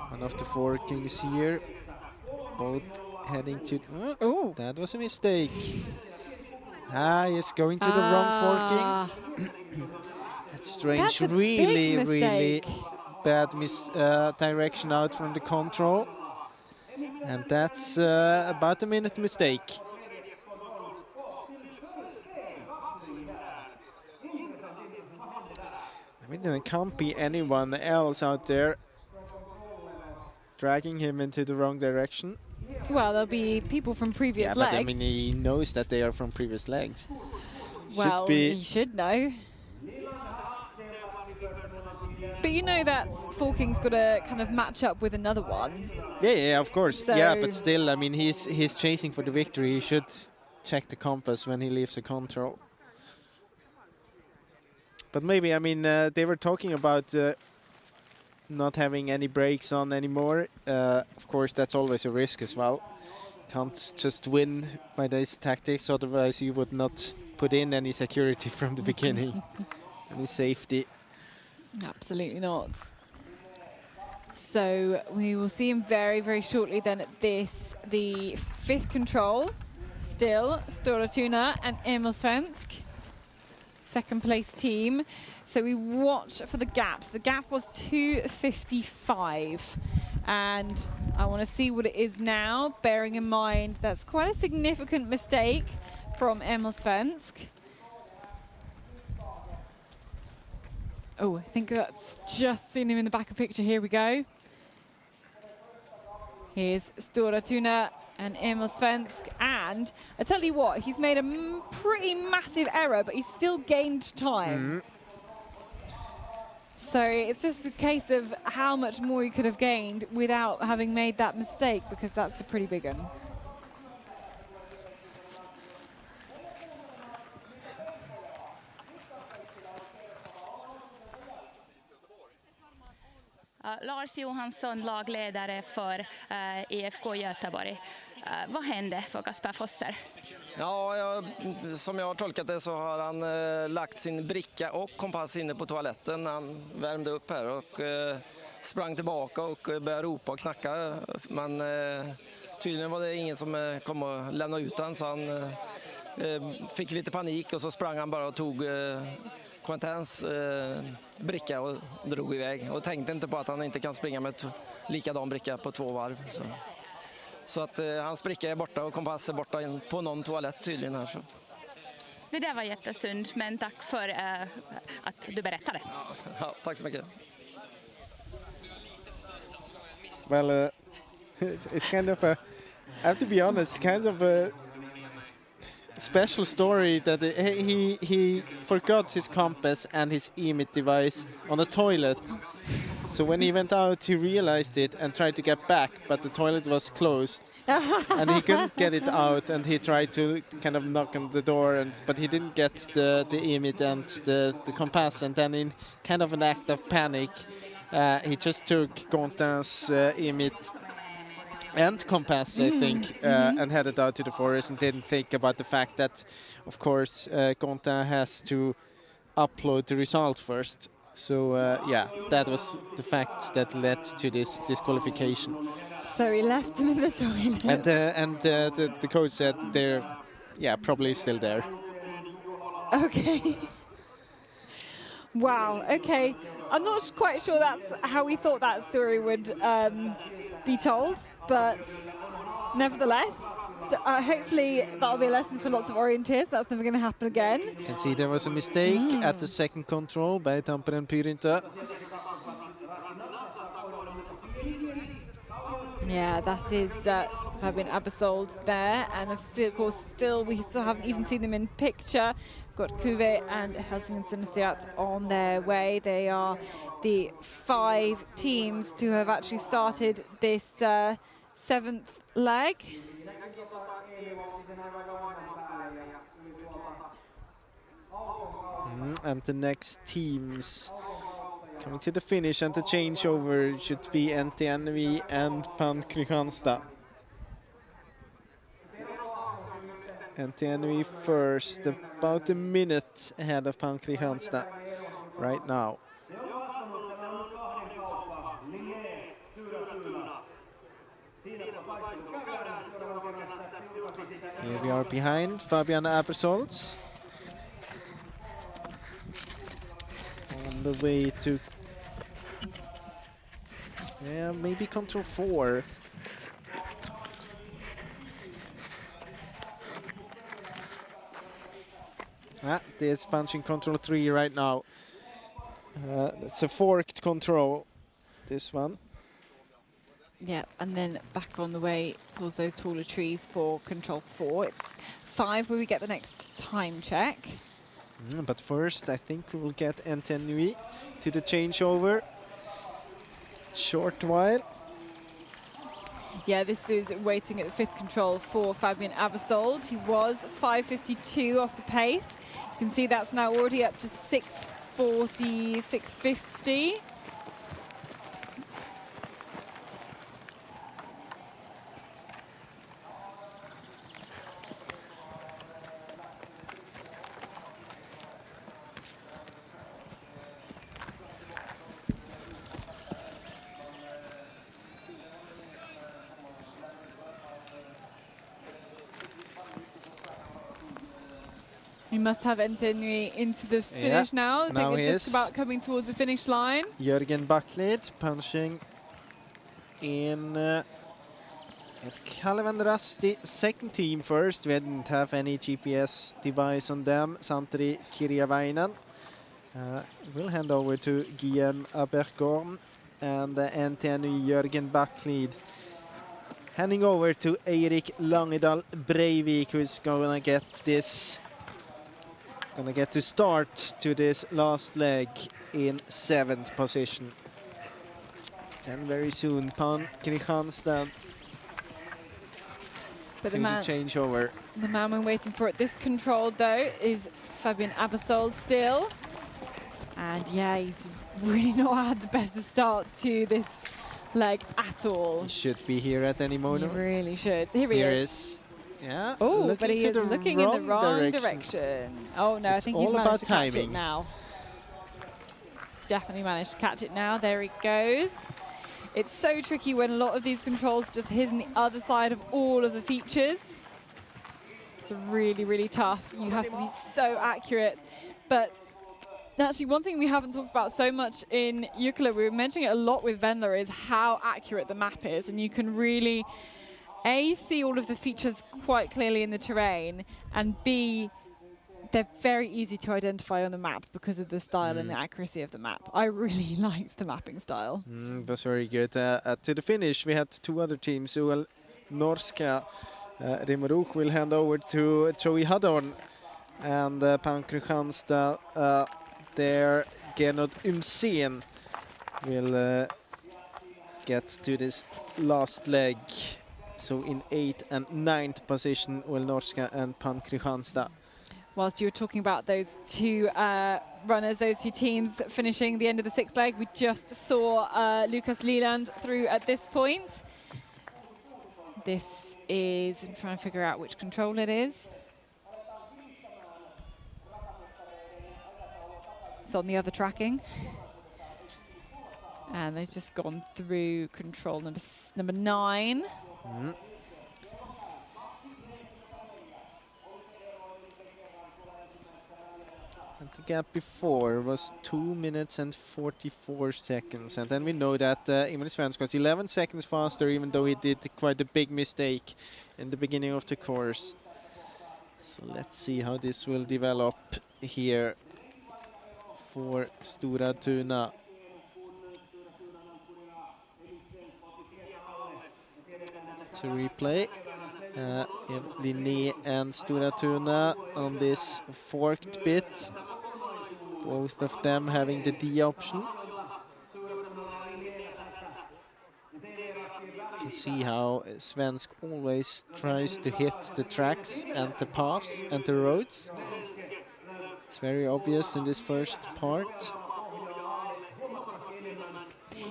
One of the forkings here, both heading to... Oh, that was a mistake. He's going to the wrong forking. That's strange. That's really bad direction out from the control. And that's about a minute mistake. I mean, there can't be anyone else out there dragging him into the wrong direction. Well, there'll be people from previous legs. But I mean, he knows that they are from previous legs. Well, he should know. But you know that forking's got to kind of match up with another one. Yeah, of course. So yeah, but still, I mean, he's chasing for the victory. He should check the compass when he leaves the control. But maybe, I mean, they were talking about not having any brakes on anymore. Of course, that's always a risk as well. Can't just win by these tactics, otherwise you would not put in any security from the beginning, any safety. Absolutely not. So we will see him very, very shortly then at this, the 5th control, still Stora Tuna and Emil Svensk, 2nd place team. So we watch for the gaps. The gap was 2:55, and I want to see what it is now, bearing in mind that's quite a significant mistake from Emil Svensk. Oh, I think that's just seen him in the back of picture. Here we go. Here's Stora Tuna and Emil Svensk, and I tell you what, he's made a pretty massive error, but he's still gained time. So it's just a case of how much more he could have gained without having made that mistake, because that's a pretty big one. Lars Johansson, lagledare för IFK Göteborg. Vad hände för Kasper Fosser? Ja, som jag har tolkat det så har han lagt sin bricka och kompass inne på toaletten när han värmde upp här och sprang tillbaka och började ropa och knacka. Men tydligen var det ingen som kom och lämnade ut han, så han fick lite panik och så sprang han bara och tog Quentins bricka och drog iväg. Och tänkte inte på att han inte kan springa med likadan bricka på 2 varv. Så att hans bricka är borta och kompass är borta på någon toalett tydligen här. Så. Det där var jättesynd, men tack för att du berättade. Ja, tack så mycket. Well, it's kind of a, I have to be honest, kind of a special story that he forgot his compass and his EMIT device on the toilet. So when he went out, he realized it and tried to get back, but the toilet was closed. And he couldn't get it out, and he tried to kind of knock on the door, but he didn't get the EMIT and the compass. And then in kind of an act of panic, he just took Quentin's EMIT and compass, I think, and headed out to the forest and didn't think about the fact that, of course, Quentin has to upload the result first. So, yeah, that was the fact that led to this disqualification. So he left them in the toilet. And the coach said they're, yeah, probably still there. Okay. Wow, okay. I'm not quite sure that's how we thought that story would be told, but nevertheless, hopefully that'll be a lesson for lots of orienteers. That's never going to happen again. You can see there was a mistake at the 2nd control by Tampere Pyrinta. Yeah, that is Fabian Abersold there, and of course we still haven't even seen them in picture. Got Kuve and Helsingin Synestheat on their way. They are the 5 teams to have actually started this 7th leg. And the next teams coming to the finish and the changeover should be NTNV and Pan Kristianstad. NTNV first, about a minute ahead of Pan Kristianstad right now. Here we are behind Fabian Abersold. On the way to, yeah, maybe control 4. There's punching control 3 right now. It's a forked control, this one. Yeah, and then back on the way towards those taller trees for control 4. It's 5 where we get the next time check. But first, I think we will get NTNV to the changeover. Short while. Yeah, this is waiting at the 5th control for Fabian Abersold. He was 5:52 off the pace. You can see that's now already up to 46.50. We must have Antenui into the finish now. I think we're just about coming towards the finish line. Jörgen Backlid punching in a kind of a rusty second team first. We didn't have any GPS device on them. Santeri Kirjavainen will hand over to Guillaume Abergorn, and Antenui Jörgen Backlid handing over to Eirik Langedal Breivik, who's gonna get this. Gonna get to start to this last leg in 7th position. Then very soon, Pan Kristianstad to the changeover. The man we're waiting for at this control, though, is Fabian Abersol still. And yeah, he's really not had the best of starts to this leg at all. He should be here at any moment. He really should. Here he is. Yeah. Oh, but he is looking in the wrong direction. Oh no, I think he's managed to catch it now. He's definitely managed to catch it now. There he goes. It's so tricky when a lot of these controls just hitting the other side of all of the features. It's really, really tough. You have to be so accurate. But actually, one thing we haven't talked about so much in Jukola, we were mentioning it a lot with Wendler, is how accurate the map is. And you can really, A, see all of the features quite clearly in the terrain, and B, they're very easy to identify on the map because of the style and the accuracy of the map. I really liked the mapping style. That's very good. To the finish, we had two other teams. Uel Norska, Rimmerok will hand over to Joey Haddorn, and Pan Kristianstad, there Gernot Umsen will get to this last leg. So in 8th and 9th position, Uel Norska and Pan Kristianstad. Whilst you were talking about those two runners, those two teams finishing the end of the 6th leg, we just saw Lucas Leland through at this point. This is, I'm trying to figure out which control it is. It's on the other tracking. And they've just gone through control number 9. And the gap before was 2 minutes and 44 seconds. And then we know that Emil Svensk was 11 seconds faster, even though he did quite a big mistake in the beginning of the course. So let's see how this will develop here for Stora Tuna. To replay. Linné and Stora Tuna on this forked bit. Both of them having the D option. You can see how Svensk always tries to hit the tracks and the paths and the roads. It's very obvious in this first part.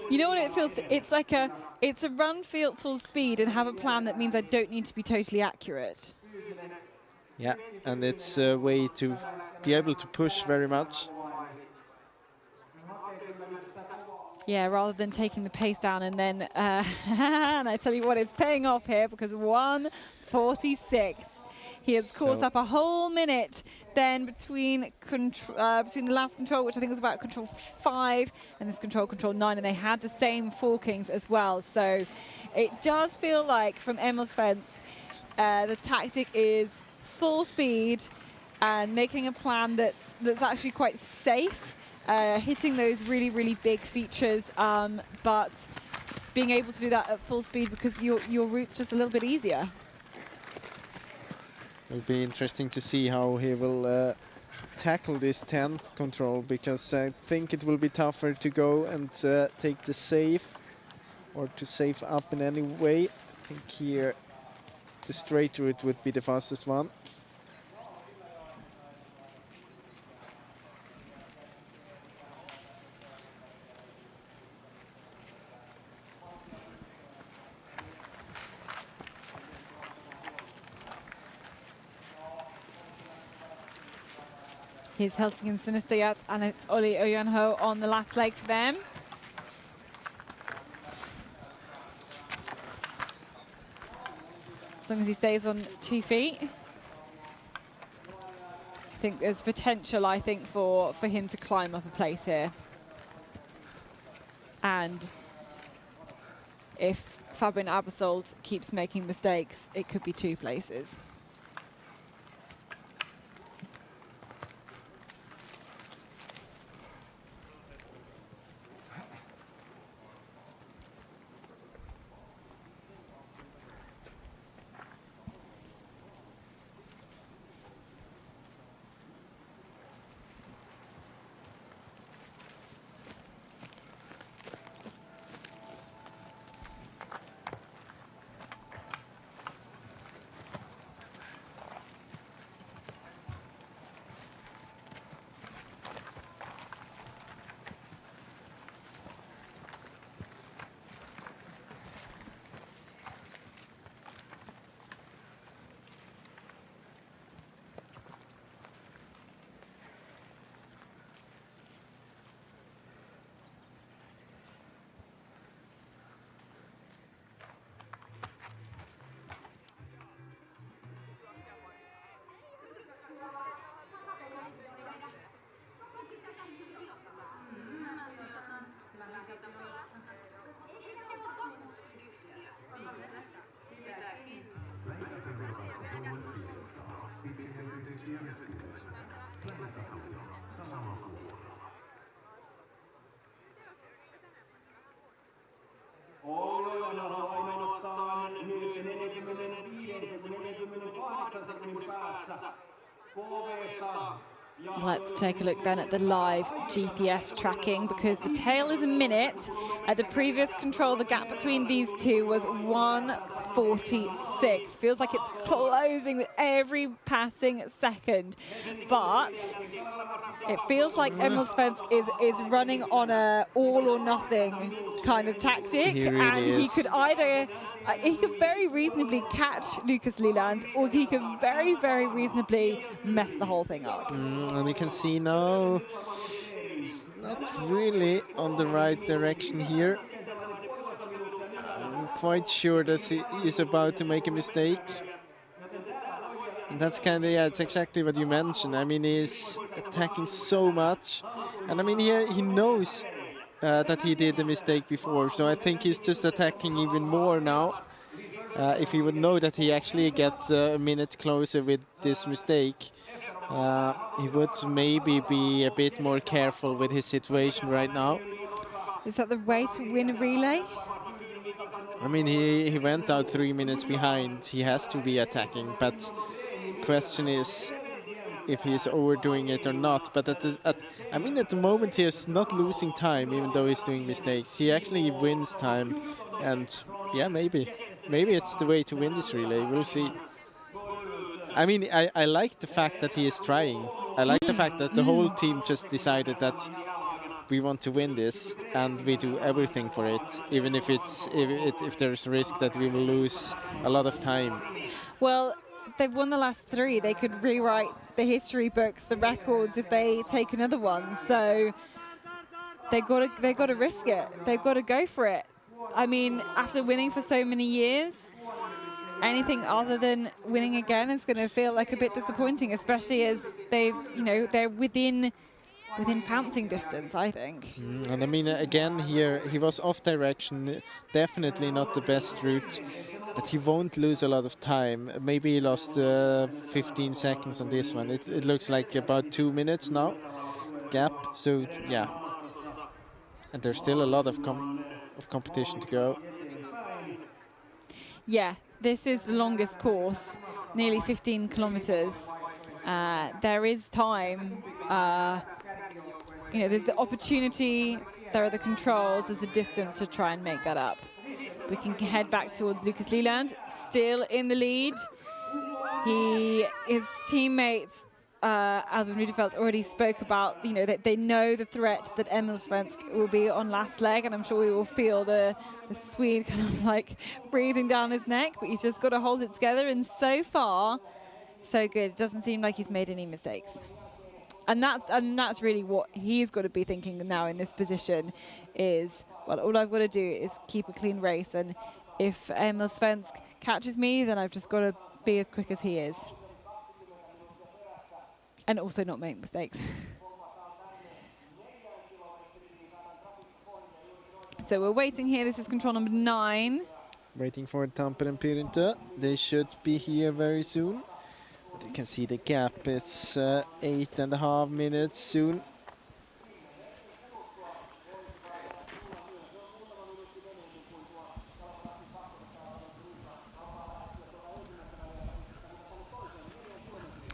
You know what it feels? It's like it's a run full speed and have a plan that means I don't need to be totally accurate. Yeah, and it's a way to be able to push very much. Yeah, rather than taking the pace down and then, and I tell you what, it's paying off here because 1:46. He has caught up a whole minute then between the last control, which I think was about control 5, and this control 9, and they had the same forkings as well. So it does feel like from Emil Svensk, the tactic is full speed and making a plan that's actually quite safe, hitting those really, really big features, but being able to do that at full speed because your route's just a little bit easier. It'll be interesting to see how he will tackle this 10th control, because I think it will be tougher to go and take the safe or to save up in any way. I think here the straight route would be the fastest one. his Helsingin Sunistajat, and it's Olli Ojanho on the last leg for them. As long as he stays on 2 feet. I think there's potential, for him to climb up a place here. And if Fabian Abersold keeps making mistakes, it could be 2 places. Let's take a look then at the live GPS tracking, because the tail is a minute. At the previous control, the gap between these two was 1:46. Feels like it's closing with every passing second, but it feels like Emil Svensk is running on a all or nothing kind of tactic, he could either he could very reasonably catch Lucas Leland, or he could very, very reasonably mess the whole thing up. And you can see now it's not really on the right direction here. I'm quite sure that he is about to make a mistake. And that's kind of, it's exactly what you mentioned. I mean, he's attacking so much. And I mean, he knows that he did a mistake before, so I think he's just attacking even more now. If he would know that he actually gets a minute closer with this mistake, he would maybe be a bit more careful with his situation right now. Is that the way to win a relay? I mean, he went out 3 minutes behind. He has to be attacking, but the question is if he's overdoing it or not. But at the moment he is not losing time, even though he's doing mistakes. He actually wins time, and yeah, maybe it's the way to win this relay. We'll see. I mean, I like the fact that he is trying. I like the fact that the whole team just decided that we want to win this, and we do everything for it, even if there's a risk that we will lose a lot of time. Well, they've won the last 3. They could rewrite the history books, the records, if they take another one. So they got to risk it. They've got to go for it. I mean, after winning for so many years, anything other than winning again is going to feel like a bit disappointing, especially as they're within pouncing distance, I think. And I mean, again here, he was off direction, definitely not the best route, but he won't lose a lot of time. Maybe he lost 15 seconds on this one. It looks like about 2 minutes now, gap, so yeah. And there's still a lot of competition to go. Yeah, this is the longest course, nearly 15 kilometers. There is time. There's the opportunity, there are the controls, there's the distance to try and make that up. We can head back towards Lucas Leland, still in the lead. His teammates, Albin Rudefeld, already spoke about, that they know the threat that Emil Svensk will be on last leg, and I'm sure we will feel the Swede kind of like breathing down his neck, but he's just got to hold it together, and so far, so good. It doesn't seem like he's made any mistakes. And that's really what he's got to be thinking now in this position is, well, all I've got to do is keep a clean race, and if Emil Svensk catches me, then I've just got to be as quick as he is. And also not make mistakes. So we're waiting here. This is control number 9. Waiting for Tampere and Pirinte. They should be here very soon. But you can see the gap. It's 8.5 minutes soon.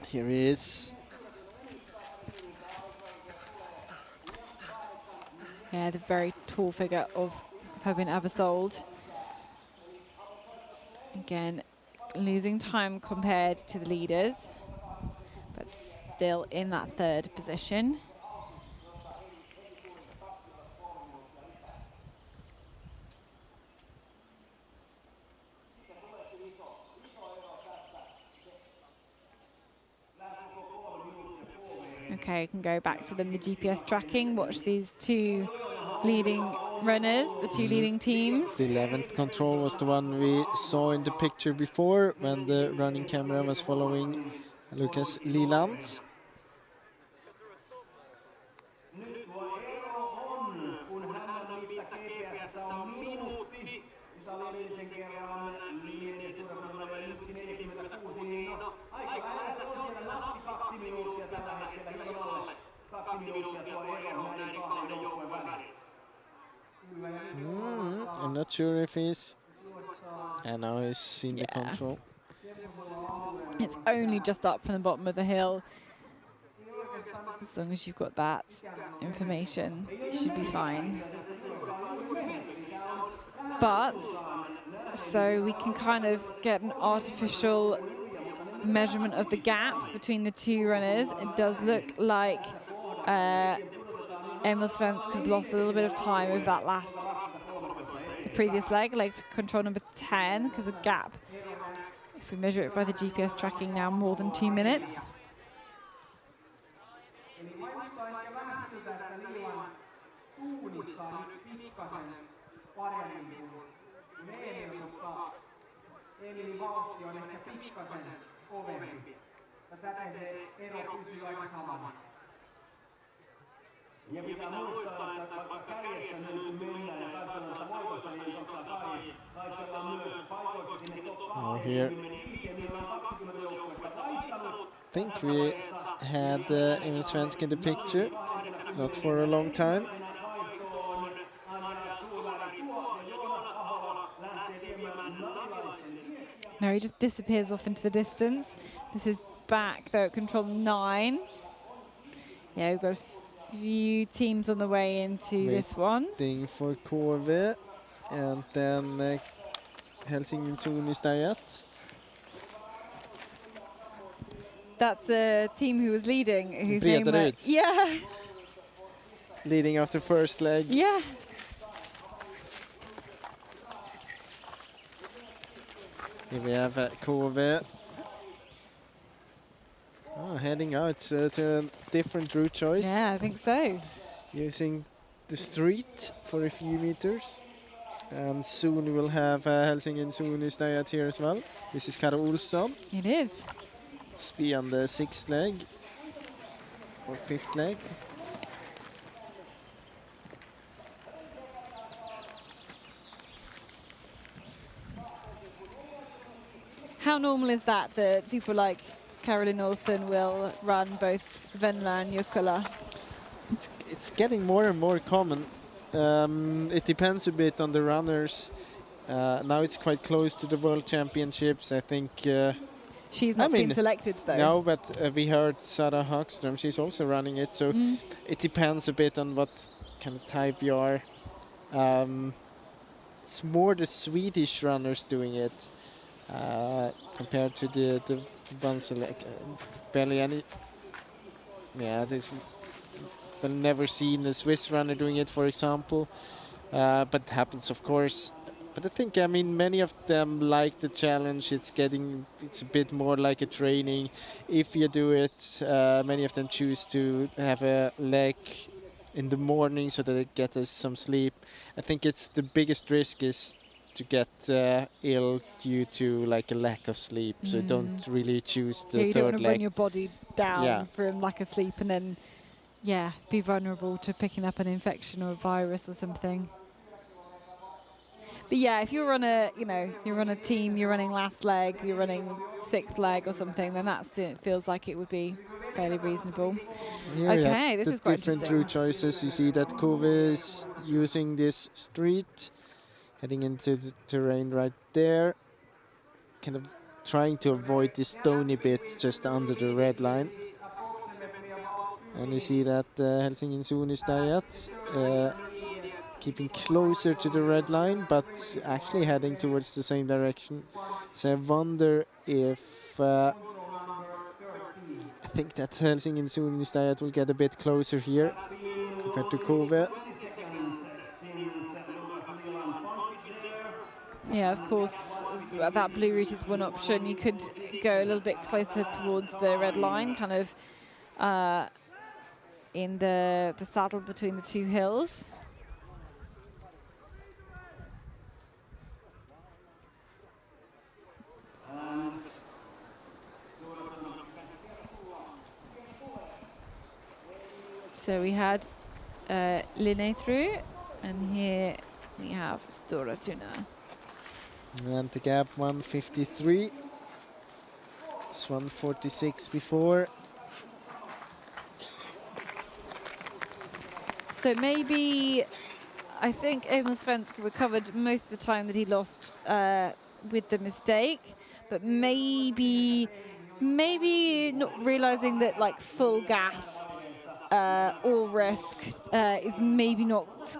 Here he is. Yeah, the very tall figure of Fabian Abersold. Again, losing time compared to the leaders, but still in that 3rd position. Okay, you can go back to then the GPS tracking, watch these 2 leading runners, the 2 leading teams. The 11th control was the one we saw in the picture before when the running camera was following Lucas Liland. I'm not sure if he's... And now he's in the control. It's only just up from the bottom of the hill. As long as you've got that information, you should be fine. But, so we can kind of get an artificial measurement of the gap between the 2 runners. It does look like Emil Svensk has lost a little bit of time with that the previous leg control number 10, because the gap, if we measure it by the GPS tracking now, more than 2 minutes. Ja pitää muistaa, että vaikka kärjessä nyt mennään ja taistellaan voitosta, niin totta kai taistellaan myös paikoista sinne top 25, niin meillä on 20 joukkuetta taittanut. I think we had Emil Svensk in the picture, not for a long time. No, he just disappears off into the distance. This is back though at control 9. Yeah, we've got a few teams on the way into this one. Waiting for KV, and then Helsingin Suunnistajat. That's the team who was leading, whose name was... Yeah. Leading after first leg. Yeah. Here we have KV. Heading out to a different route choice. Yeah, I think so. Using the street for a few meters. And soon we will have Helsingin Suunnistajat here as well. This is Karo Olsson. It is. Must be on the 6th leg or 5th leg. How normal is that people like Caroline Olsen will run both Venla and Jukola? It's getting more and more common. It depends a bit on the runners. Now it's quite close to the World Championships. I think she's not been selected though. No, but we heard Sara Hagström. She's also running it. So it depends a bit on what kind of type you are. It's more the Swedish runners doing it compared to the ones like barely any. Yeah, I've never seen a Swiss runner doing it, for example. But it happens, of course. But I think, I mean, many of them like the challenge. It's a bit more like a training. If you do it, many of them choose to have a leg in the morning so that they get some sleep. I think it's the biggest risk is to get ill due to like a lack of sleep. So don't really choose the you don't want third to leg. run your body down Yeah. from lack of sleep and then, be vulnerable to picking up an infection or a virus or something. But if you're on you're on a team, you're running last leg, you're running 6th leg or something, then it feels like it would be fairly reasonable. Here Okay, you have this the is quite different interesting. route choices. You see that Kove is using this street, heading into the terrain right there, kind of trying to avoid this stony bit just under the red line. And you see that Helsingin Suunnistajat keeping closer to the red line, but actually heading towards the same direction. So I wonder if I think that Helsingin Suunnistajat will get a bit closer here compared to Kove. Yeah, of course, that blue route is one option. You could go a little bit closer towards the red line, kind of in the saddle between the two hills. So we had Linné through, and here we have Stora Tuna. And the gap 153. It's 146 before. So maybe, I think Emil Svensk recovered most of the time that he lost with the mistake, but maybe not realizing that like full gas or risk is maybe not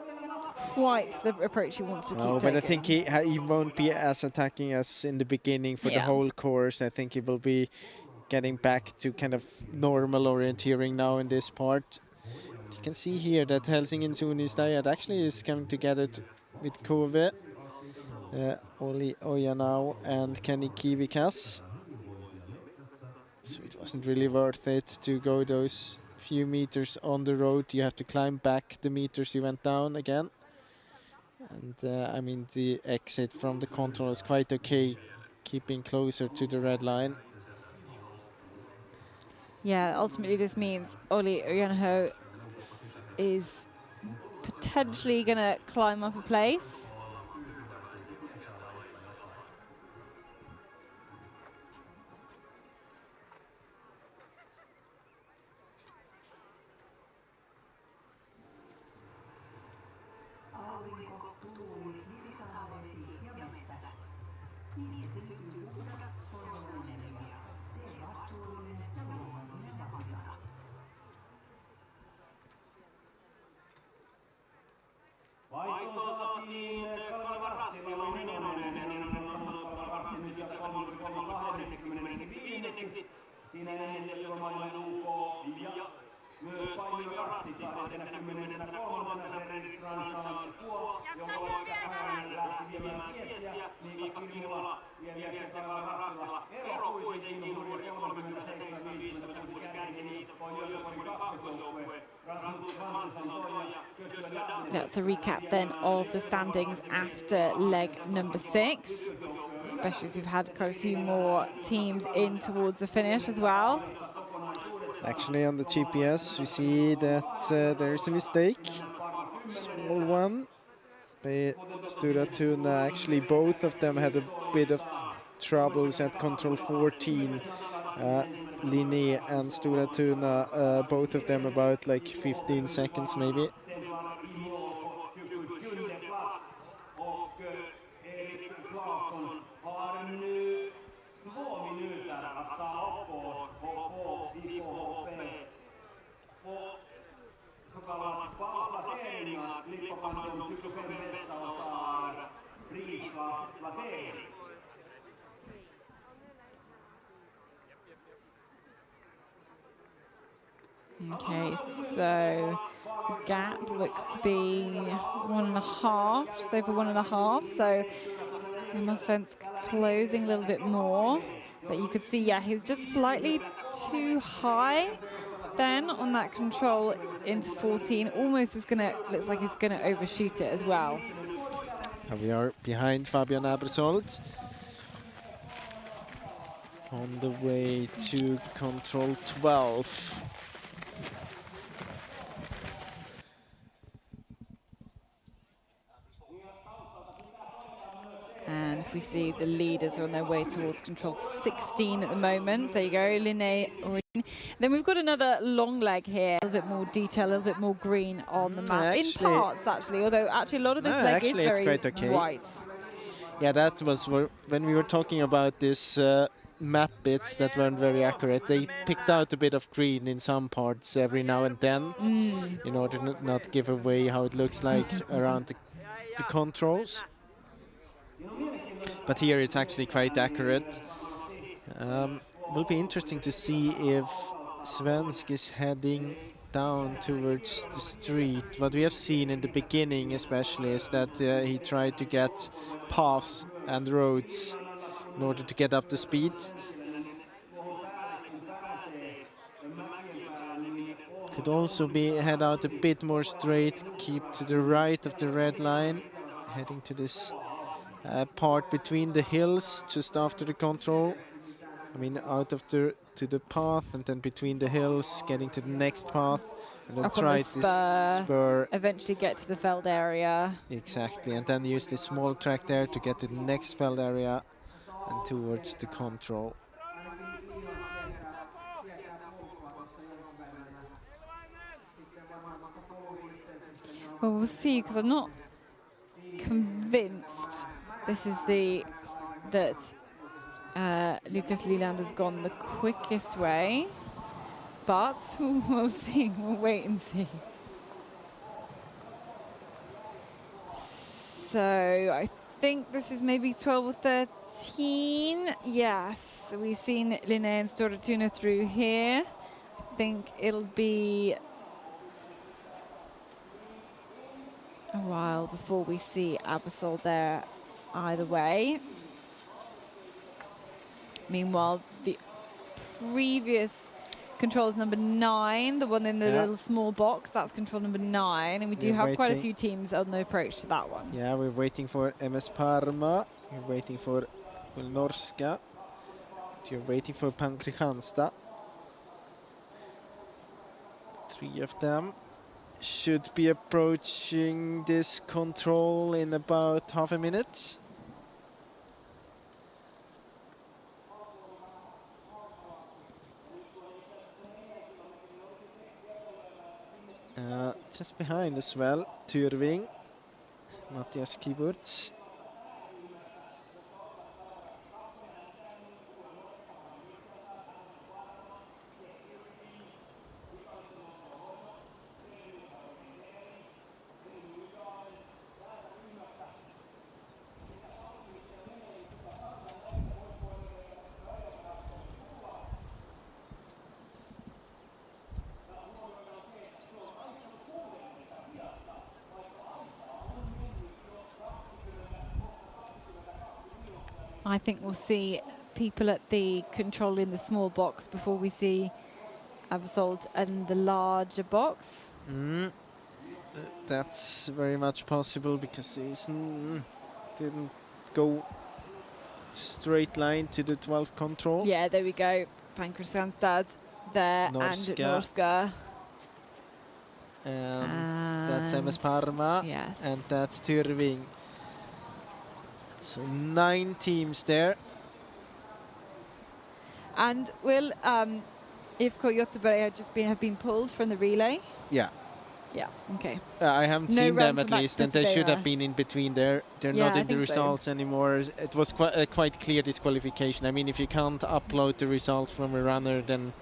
quite the approach he wants to keep taking. But I think he won't be as attacking as in the beginning for the whole course. I think he will be getting back to kind of normal orienteering now in this part. You can see here that Helsingin Suunnistajat actually is coming together with Kove, Olli Ojanau and Kenny Kivikas. So it wasn't really worth it to go those few meters on the road. You have to climb back the meters you went down again. And I mean, the exit from the control is quite okay, keeping closer to the red line. Yeah, ultimately this means Olli Ojanau is potentially going to climb up a place. Vaihtoon saatiin Kaleva Rastila on nyt ja 35. Siinä ennen ilmailun UK ja myös Paino Rasti 23. Fredrik Fransson Kuo, jonka hän lähti viemään viestiä, niin Mika Minulla vie Kaleva Rastila. Ero kuitenkin juuri 37-56 käänti niitä Pohjois-Suomen kakkosjoukkue. That's a recap then of the standings after leg number 6, especially as we've had quite a few more teams in towards the finish as well. Actually on the GPS you see that there is a mistake, small one. By Stora Tuna. Actually both of them had a bit of troubles at control 14. Linné and Stora Tuna, both of them about like 15 seconds maybe. Okay, so gap looks to be 1.5, just over 1.5. So Svensson closing a little bit more. But you could see, yeah, he was just slightly too high then on that control into 14. Almost was going to, looks like he's going to overshoot it as well. And we are behind Fabian Abersold. On the way to control 12. And if we see the leaders are on their way towards control 16 at the moment. There you go, Linné. Then we've got another long leg here, a little bit more detail, a little bit more green on the map. In parts, actually, although actually a lot of this leg is very white. Yeah, that was when we were talking about this map bits that weren't very accurate. They picked out a bit of green in some parts every now and then in order to not give away how it looks like around the controls. But here it's actually quite accurate. Will be interesting to see if Svensk is heading down towards the street. What we have seen in the beginning especially is that he tried to get paths and roads in order to get up to speed. Could also be head out a bit more straight, keep to the right of the red line, heading to this part between the hills just after the control. I mean, out of to the path and then between the hills, getting to the next path, and then try this spur. Eventually get to the veld area. Exactly, and then use this small track there to get to the next veld area and towards the control. Well, we'll see, because I'm not convinced this is that Lucas Leland has gone the quickest way, but we'll see. We'll wait and see. So I think this is maybe 12 or 13. Yes, we've seen Linné and Storatuna through here. I think it'll be a while before we see Abersold there either way. Meanwhile, the previous control is number 9, the one in the little small box, that's control number 9, and we do have quite a few teams on the approach to that one. Yeah, we're waiting for MS Parma, we're waiting for Norska, you're waiting for Pan Kristianstad. 3 of them should be approaching this control in about half a minute. Just behind as well, Tyrving, Matthias Kiburz. I think we'll see people at the control in the small box before we see Abersold and the larger box. That's very much possible because he didn't go straight line to the 12th control. Yeah, there we go. Pan Kristianstad there Norska. and Norska. And that's MS Parma. Yes. And that's Tyrving. So 9 teams there. And will IFK Göteborg have been pulled from the relay? Yeah. Yeah, okay. I haven't seen them at least, and they should have been in between there. They're not in the results anymore. It was quite clear disqualification. I mean, if you can't upload the result from a runner, then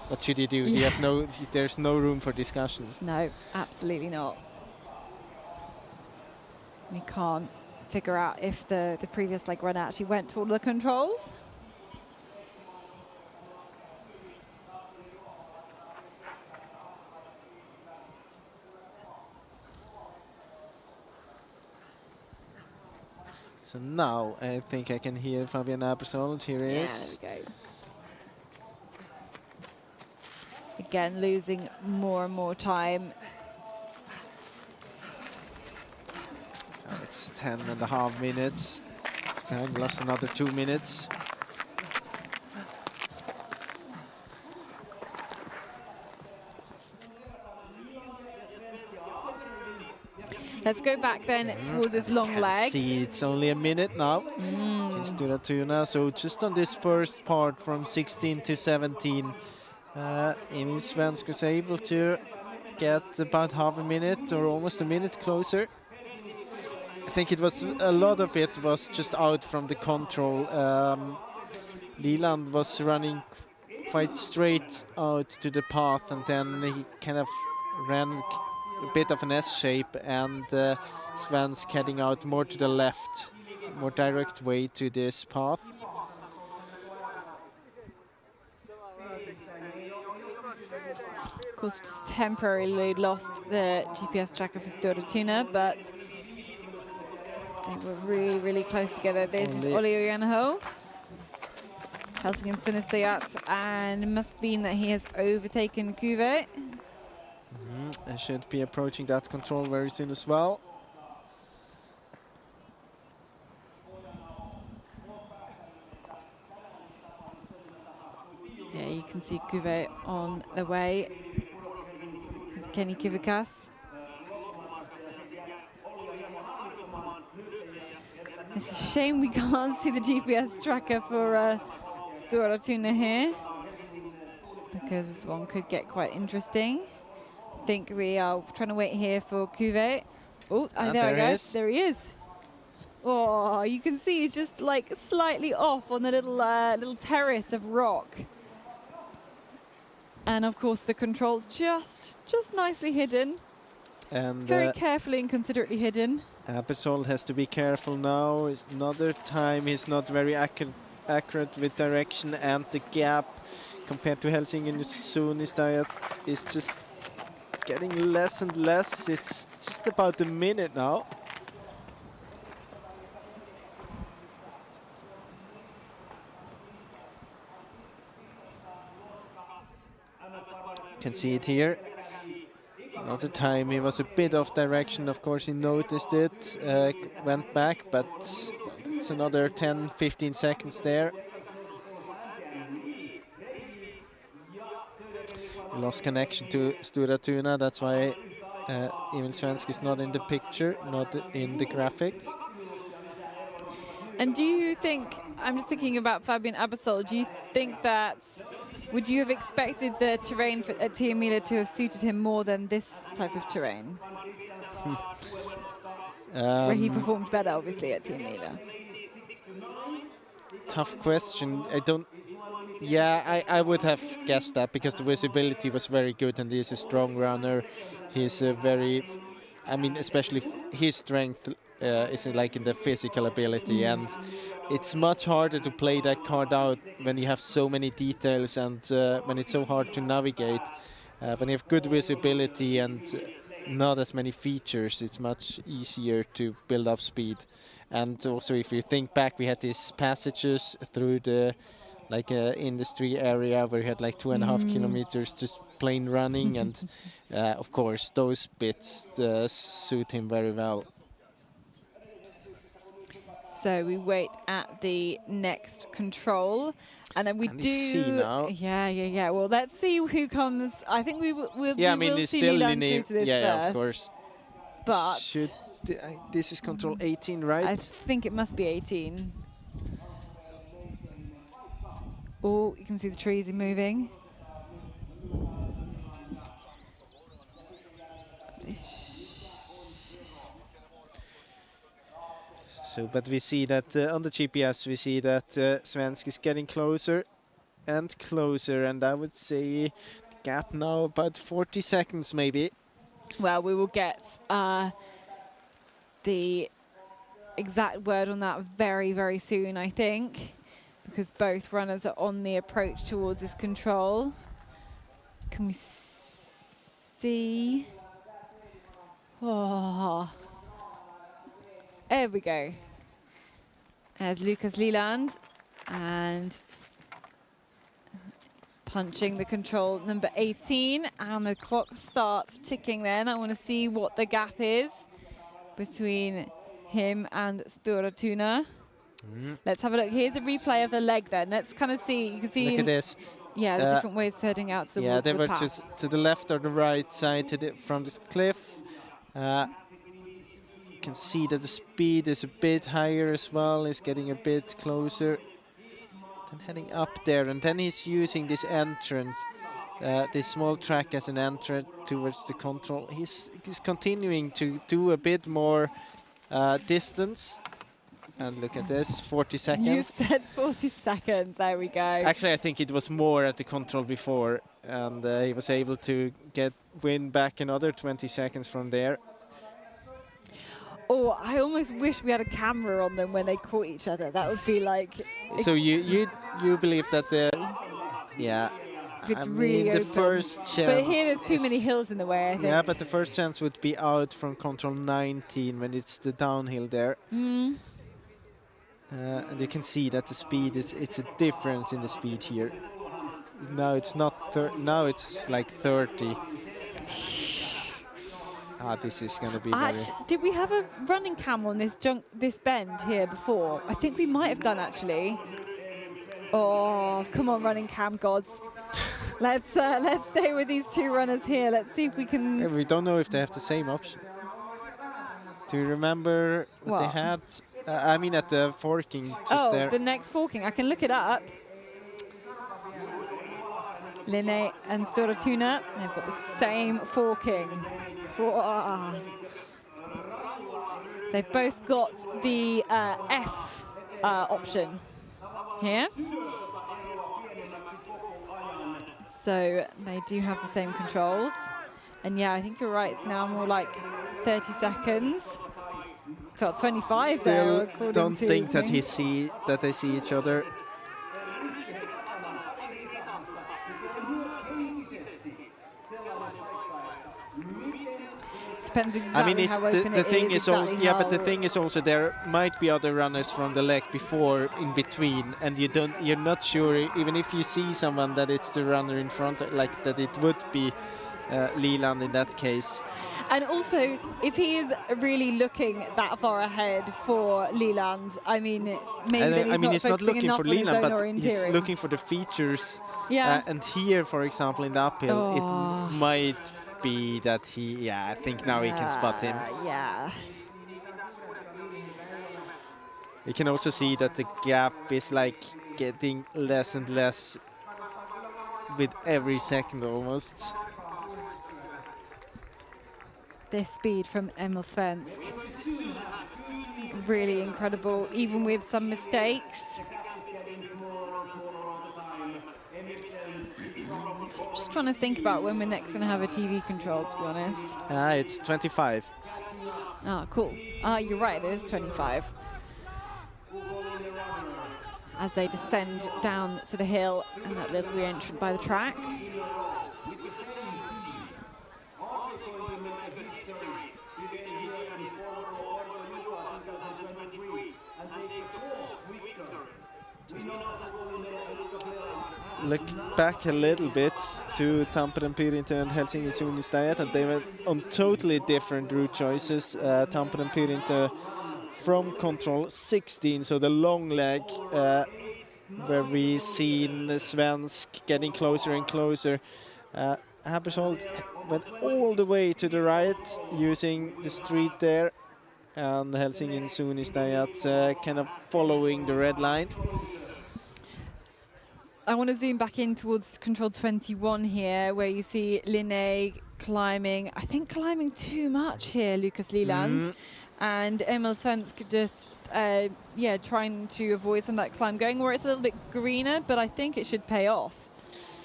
what should you do? You have there's no room for discussions. No, absolutely not. We can't figure out if the previous leg runner actually went to all the controls. So now I think I can hear Fabian Abersold. Here he is. There we go. Again, losing more and more time. It's 10.5 minutes. And lost another 2 minutes. Let's go back then towards this long leg. See, it's only a minute now. Stura Tuna. So just on this first part from 16 to 17, Emil Svensk was able to get about half a minute or almost a minute closer. I think it was a lot of it was just out from the control. Leland was running quite straight out to the path, and then he kind of ran a bit of an S shape, and Svensk heading out more to the left, more direct way to this path. Of course, just temporarily lost the GPS tracker for Stora Tuna, but they were really, really close together. This is Olli Ojanaho. Helsingin Sunnistayat, and it must mean that he has overtaken Kuve. I should be approaching that control very soon as well. Yeah, you can see Kuve on the way with Kenny Kivikas. It's a shame we can't see the GPS tracker for Stora Tuna here, because this one could get quite interesting. I think we are trying to wait here for Kuve. Oh, there he is. There he is. Oh, you can see he's just like slightly off on the little terrace of rock. And of course the controls just nicely hidden. And very carefully and considerately hidden. Abersold has to be careful now. It's another time he's not very accurate with direction, and the gap compared to Helsingin Sunnistayat is just getting less and less. It's just about a minute now. Can see it here. Another time he was a bit off direction. Of course, he noticed it, went back, but it's another 10-15 seconds there. Lost connection to Stura Tuna. That's why Emil Svensk is not in the picture, not in the graphics. And do you think, I'm just thinking about Fabian Abersold, do you think that, would you have expected the terrain at Tiomila to have suited him more than this type of terrain? Where he performed better, obviously, at Tiomila. Tough question. I don't... Yeah, I would have guessed that, because the visibility was very good, and he's a strong runner. He's a very... I mean, especially his strength is like in the physical ability, and it's much harder to play that card out when you have so many details, and when it's so hard to navigate. When you have good visibility and not as many features, it's much easier to build up speed. And also, if you think back, we had these passages through the industry area where you had like 2.5 kilometers just plain running, and of course those bits suit him very well. So we wait at the next control, and then we do. Now. Yeah. Well, let's see who comes. I think we will. Yeah, I mean, it's still Linnea through to this yeah, first, of course. But this is control 18, right? I think it must be 18. Oh, you can see the trees are moving. So, but we see that on the GPS, we see that Svensk is getting closer and closer, and I would say the gap now about 40 seconds maybe. Well, we will get the exact word on that very, very soon, I think, because both runners are on the approach towards this control. Can we see? Oh, there we go. There's Lucas Leland, and punching the control number 18, and the clock starts ticking then. I want to see what the gap is between him and Stora Tuna. Let's have a look. Here's a replay of the leg then. Let's kind of see. You can see. Look at this. Yeah, the different ways of heading out to the Yeah, they were path. just to the left or the right side from this cliff. You can see that the speed is a bit higher as well. He's getting a bit closer. Then heading up there, and then he's using this entrance, this small track as an entrance towards the control. He's continuing to do a bit more distance. And look at this, 40 seconds. You said 40 seconds, there we go. Actually, I think it was more at the control before, and he was able to win back another 20 seconds from there. Oh, I almost wish we had a camera on them when they caught each other. That would be like... So you believe that the... Yeah. It's I really mean, the open. first chance... But here there's too many hills in the way, I think. Yeah, but the first chance would be out from control 19 when it's the downhill there. And you can see that the speed it's a difference in the speed here. Now it's not now it's like 30. This is going to be very... Did we have a running cam on this bend here before? I think we might have done, actually. Oh, come on, running cam gods. Let's stay with these two runners here. Let's see if we can... Yeah, we don't know if they have the same option. Do you remember what they had? I mean, at the forking, just there. The next forking. I can look it up. Linné and Stora Tuna, they've got the same forking. Whoa. They've both got the F option here. So they do have the same controls. And yeah, I think you're right. It's now more like 30 seconds. So 25 there. Still don't think that they see each other. Depends exactly I mean, how open the thing is also but the how- thing is also there might be other runners from the leg before in between, and you're not sure even if you see someone that it's the runner in front, like that it would be Leland in that case. And also, if he is really looking that far ahead for Leland, I mean, maybe he's not looking for Leland, but he's orienteering. looking for the features. Yeah. And here, for example, in the uphill, it might be that I think now he can spot him. Yeah. You can also see that the gap is like getting less and less with every second almost. This speed from Emil Svensk. Really incredible, even with some mistakes. Just trying to think about when we're next going to have a TV control, to be honest. It's 25. Ah, cool. You're right, it is 25. As they descend down to the hill and that little re-entrant by the track. Look back a little bit to Tampere Pyrinto and Helsinki Suunnistajat, and they were on totally different route choices. Tampere Pyrinto from control 16, so the long leg, where we seen Svensk getting closer and closer. Habersholt went all the way to the right using the street there, and Helsinki Suunnistajat kind of following the red line. I want to zoom back in towards control 21 here, where you see Linné climbing. I think climbing too much here, Lucas Leland. And Emil Svensk just, trying to avoid some of that climb going where it's a little bit greener, but I think it should pay off.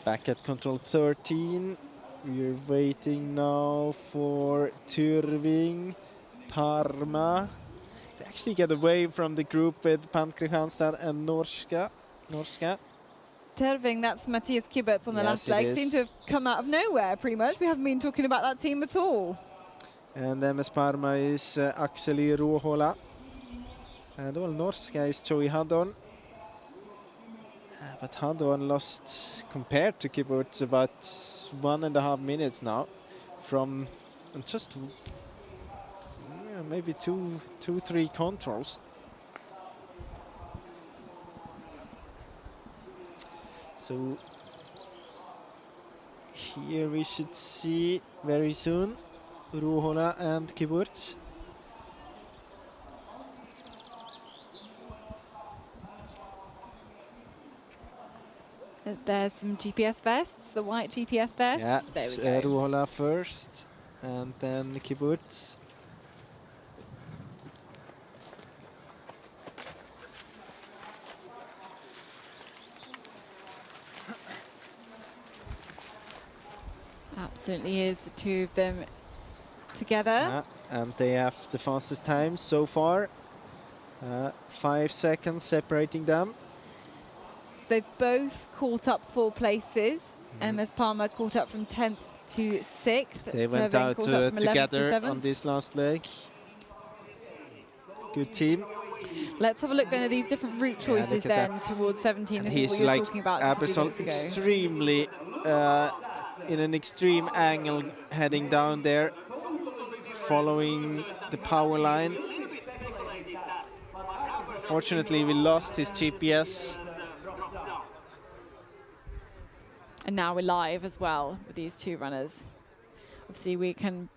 Back at control 13. We're waiting now for Tyrving, Parma. They actually get away from the group with Pant Kristianstad and Norska. Terving, that's Matthias Kibberts on the last leg. Seem to have come out of nowhere, pretty much. We haven't been talking about that team at all. And MS Parma is Akseli Ruohola. And all Norska is Joey Haddon. But Haddon lost, compared to Kiburtz, about 1.5 minutes now from just maybe two, 3 controls. So here we should see very soon Ruohola and Kiburtz. There's some GPS vests, the white GPS vests. Yeah, there we go. Ruohola first, and then Kiburtz. Absolutely is the two of them together. Yeah, and they have the fastest time so far. 5 seconds separating them. So they've both caught up 4 places. MS Palmer caught up from 10th to 6th. They went out together on this last leg. Good team. Let's have a look then at these different route choices then towards 17. And this he's is what you were like talking about just a few Aberson, minutes ago. extremely in an extreme angle heading down there, following the power line. Fortunately, we lost his GPS. And now we're live as well with these two runners. Obviously, we can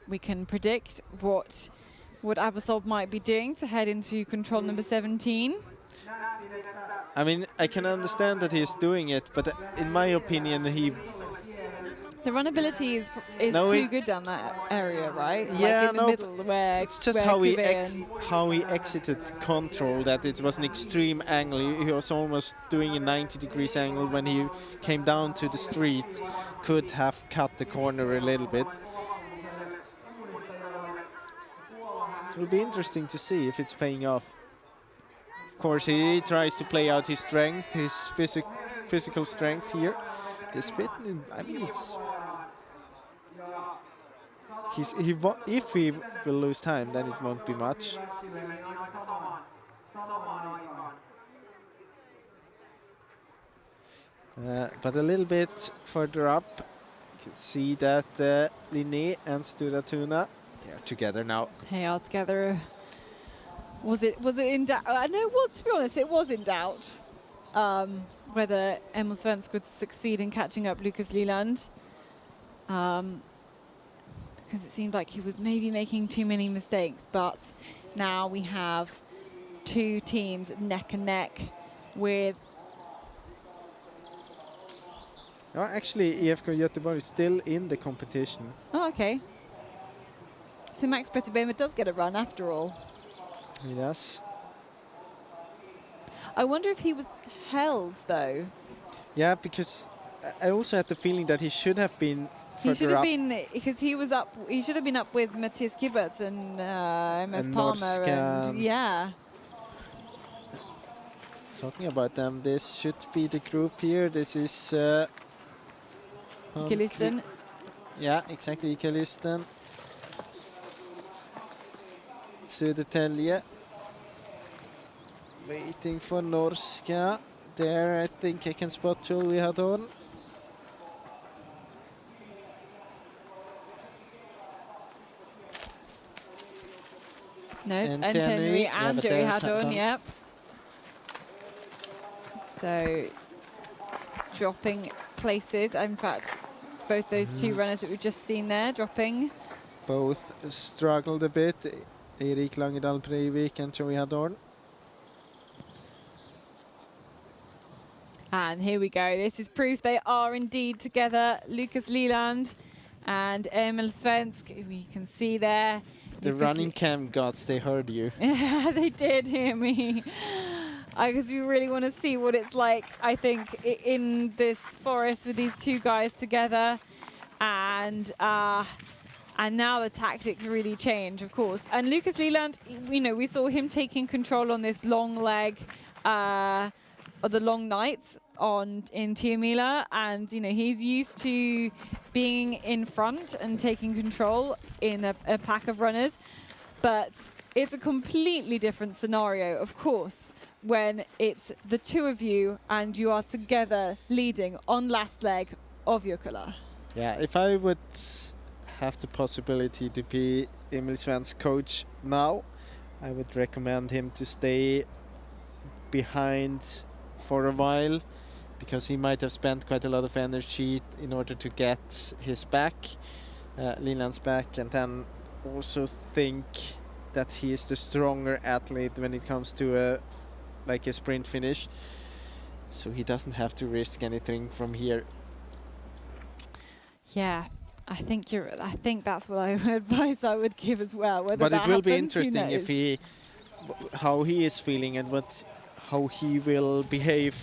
predict what Abersold might be doing to head into control number 17. I mean, I can understand that he's doing it, but in my opinion, the runnability is too good down that area, right? Yeah, like in the middle where it's just how he exited control, that it was an extreme angle. He was almost doing a 90 degrees angle when he came down to the street. Could have cut the corner a little bit. It will be interesting to see if it's paying off. Of course, he tries to play out his strength, his physical strength here. This bit, I mean, it's... if he will lose time, then it won't be much. But a little bit further up, you can see that Linné and Stura Tuna, they are together now. They are together. Was it in doubt? No, well, to be honest, it was in doubt whether Emil Svensk would succeed in catching up Lucas Leland. Because it seemed like he was maybe making too many mistakes, but now we have two teams neck and neck with... Oh, actually, IFK Göteborg is still in the competition. Oh, okay. So Max Petterbema does get a run after all. He does. I wonder if he was held, though. Yeah, because I also had the feeling that he should have been He should have up. been, because he was up. He should have been up with Matthias Kiburtz and MS Palmer, Norska. and yeah. Talking about them, this should be the group here. This is Ikalisten. Yeah, exactly, Ikalisten. Södertälje. Waiting for Norska. There, I think I can spot Joey Haddon. No, and Henry and Joey Haddon, yep. So, dropping places. In fact, both those two runners that we've just seen there dropping. Both struggled a bit. Erik Langedal Breivik and Joey Haddon. And here we go. This is proof they are indeed together. Lucas Leland and Emil Svensk, who we can see there. The running cam gods, they heard you. Yeah, they did hear me. Because we really want to see what it's like, I think, in this forest with these two guys together. And now the tactics really change, of course. And Lucas Leland, you know, we saw him taking control on this long leg of the long nights in Tiomila, and you know, he's used to being in front and taking control in a pack of runners. But it's a completely different scenario, of course, when it's the two of you and you are together leading on last leg of Jukola. Yeah, if I would have the possibility to be Emil Sven's coach now, I would recommend him to stay behind for a while, because he might have spent quite a lot of energy in order to get his back, Leland's back, and then also think that he is the stronger athlete when it comes to a sprint finish, so he doesn't have to risk anything from here. Yeah, I think that's what advice I would give as well. But it will be interesting if how he is feeling and how he will behave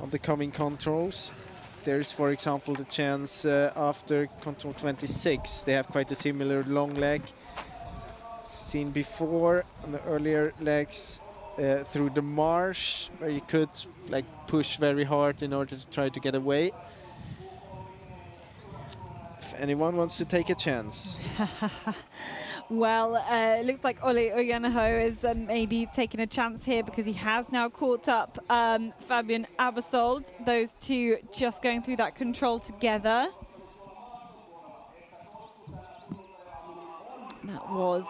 on the coming controls. There's, for example, the chance after control 26, they have quite a similar long leg seen before on the earlier legs through the marsh, where you could push very hard in order to try to get away. If anyone wants to take a chance. Well, it looks like Olli Ojanaho is maybe taking a chance here, because he has now caught up Fabian Abersold. Those two just going through that control together. That was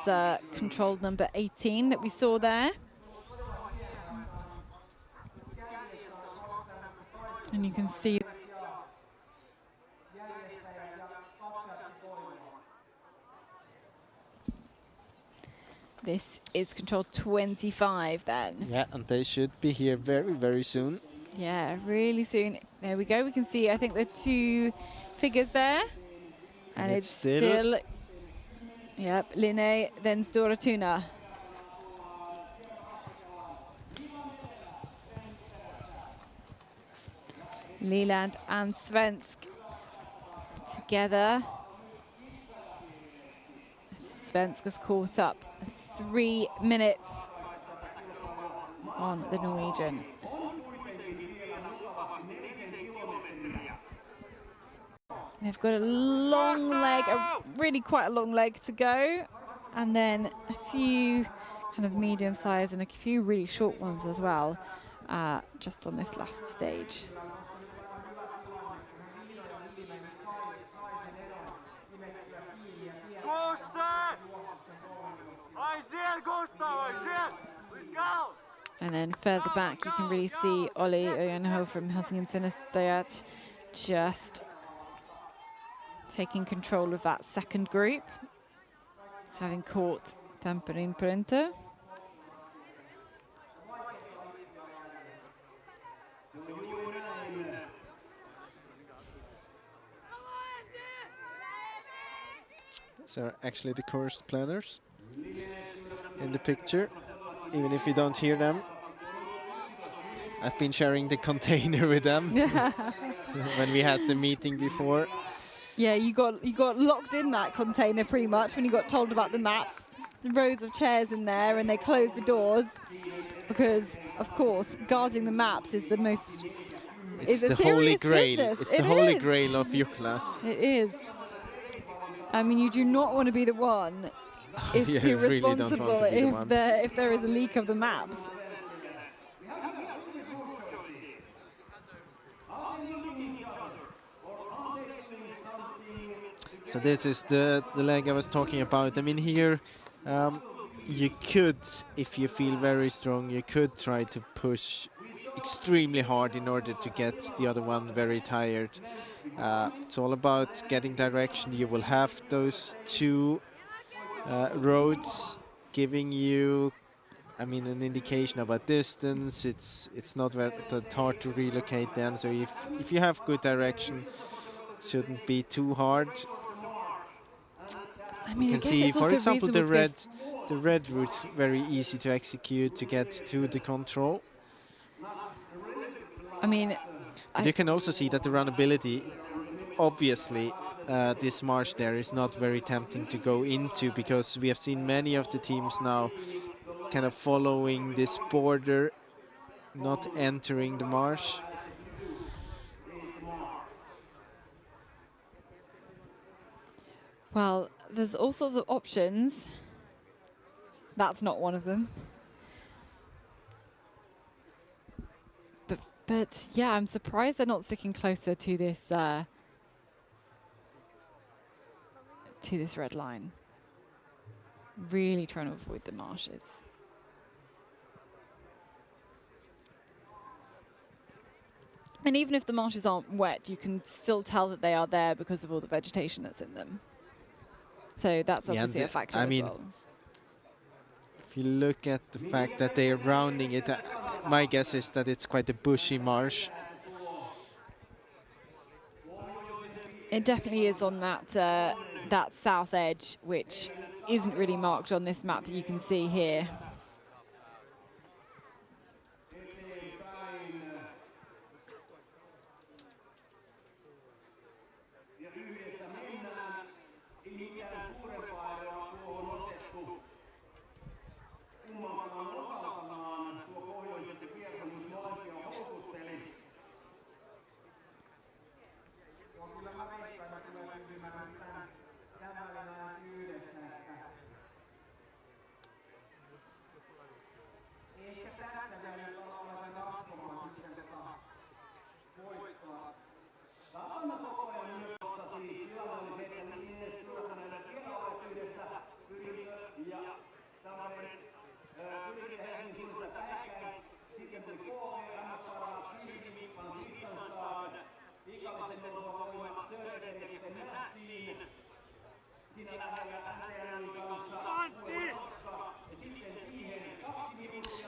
control number 18 that we saw there. And you can see this is control 25 then. Yeah, and they should be here very, very soon. Yeah, really soon. There we go. We can see, I think, the two figures there. And it's still yep, Linné, then Stora Tuna. Leland and Svensk together. Svensk has caught up 3 minutes on the Norwegian. They've got a long leg, really quite a long leg to go, and then a few kind of medium size and a few really short ones as well, just on this last stage. And then further back, you can really see Olli Ojanaho from Helsingin Sinnestajat just taking control of that second group, having caught Tamperin Printer. These are actually the course planners in the picture, even if you don't hear them. I've been sharing the container with them when we had the meeting before. Yeah, you got locked in that container pretty much when you got told about the maps. The rows of chairs in there, and they closed the doors because, of course, guarding the maps is the most. It's the holy grail. It's the holy grail of Jukola. It is. I mean, you do not want to be the one if yeah, you're really responsible if there is a leak of the maps. So this is the leg I was talking about. I mean, here you could, if you feel very strong, you could try to push extremely hard in order to get the other one very tired. It's all about getting direction. You will have those two roads giving you, I mean, an indication about distance. It's not that hard to relocate then. So if you have good direction, it shouldn't be too hard. I mean, you can see, for example, the red route's very easy to execute to get to the control. I mean, you can also see that the runnability, obviously, this marsh there is not very tempting to go into, because we have seen many of the teams now kind of following this border, not entering the marsh. Well, there's all sorts of options. That's not one of them. But yeah, I'm surprised they're not sticking closer to this red line. Really trying to avoid the marshes. And even if the marshes aren't wet, you can still tell that they are there because of all the vegetation that's in them. So that's obviously a factor as well. If you look at the fact that they are rounding it, my guess is that it's quite a bushy marsh. It definitely is on that that south edge, which isn't really marked on this map that you can see here.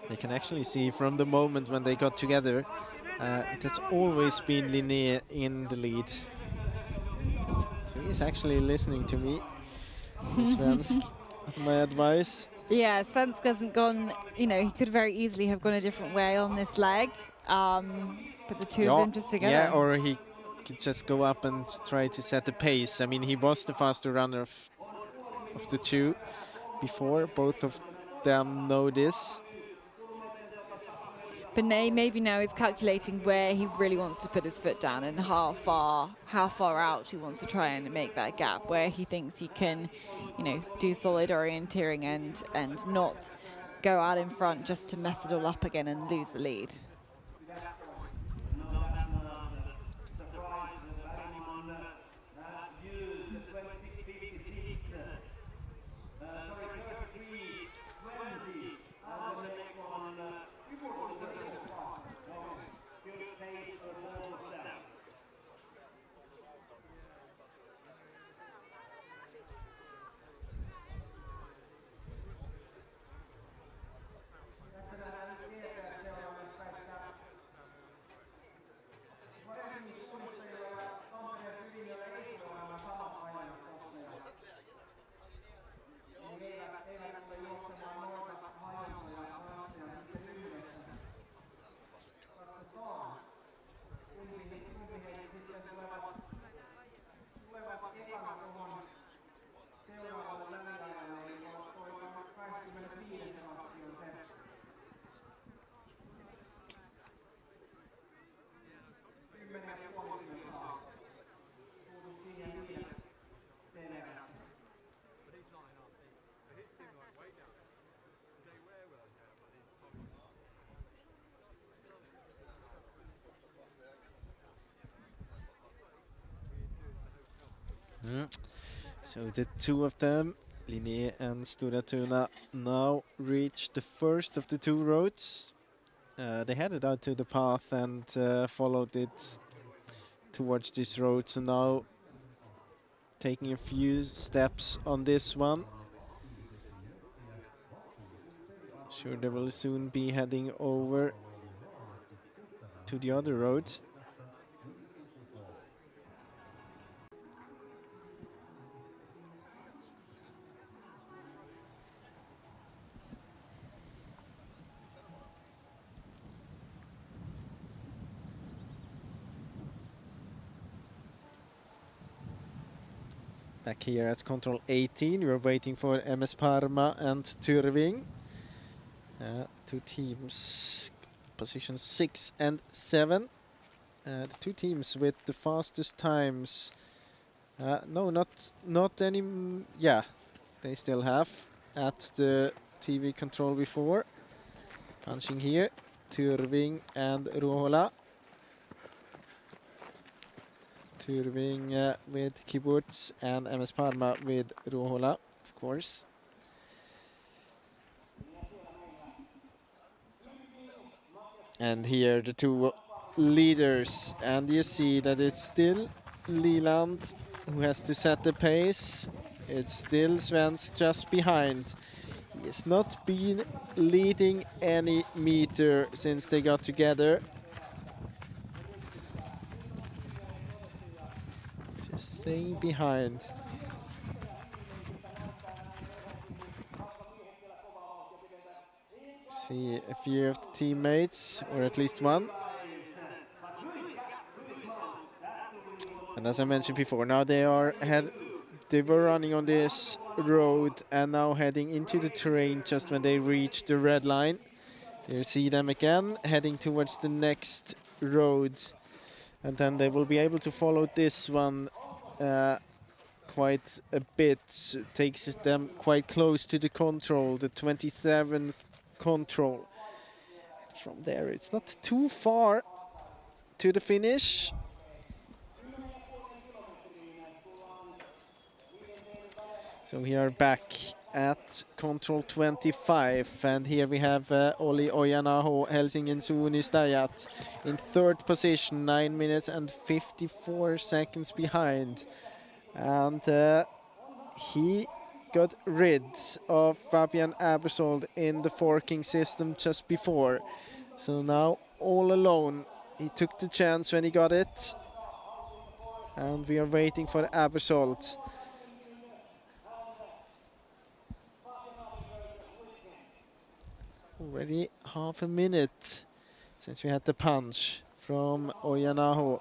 You can actually see from the moment when they got together, it has always been Linné in the lead. So he's actually listening to me, Svensk, my advice. Yeah, Svensk hasn't gone, you know, he could very easily have gone a different way on this leg, but the two of them just together. Yeah, or he could just go up and try to set the pace. I mean, he was the faster runner of the two before. Both of them know this. But maybe now he's calculating where he really wants to put his foot down and how far out he wants to try and make that gap, where he thinks he can, you know, do solid orienteering and not go out in front just to mess it all up again and lose the lead. So the two of them, Linné and Stora Tuna, now reached the first of the two roads. They headed out to the path and followed it towards this road. So now taking a few steps on this one. Sure, they will soon be heading over to the other roads. Back here at control 18, we're waiting for MS Parma and Tyrving. Two teams, position 6 and 7. The two teams with the fastest times. No, not any. Yeah, they still have at the TV control before. Punching here, Tyrving and Ruohola. Tyrving with Kibbutz and MS Parma with Ruohola, of course. And here the two leaders, and you see that it's still Leland who has to set the pace. It's still Svensk just behind. He has not been leading any meter since they got together. Just staying behind. See a few of the teammates, or at least one. And as I mentioned before, now they were running on this road and now heading into the terrain just when they reach the red line. You see them again heading towards the next road, and then they will be able to follow this one quite a bit. It takes them quite close to the control, the 27th control. From there it's not too far to the finish. So we are back at control 25, and here we have Olli Ojanaho, Helsingin Suunistajat in third position, 9 minutes and 54 seconds behind. And he got rid of Fabian Abersold in the forking system just before. So now all alone, he took the chance when he got it. And we are waiting for Abersold. Already half a minute since we had the punch from Ojanaho.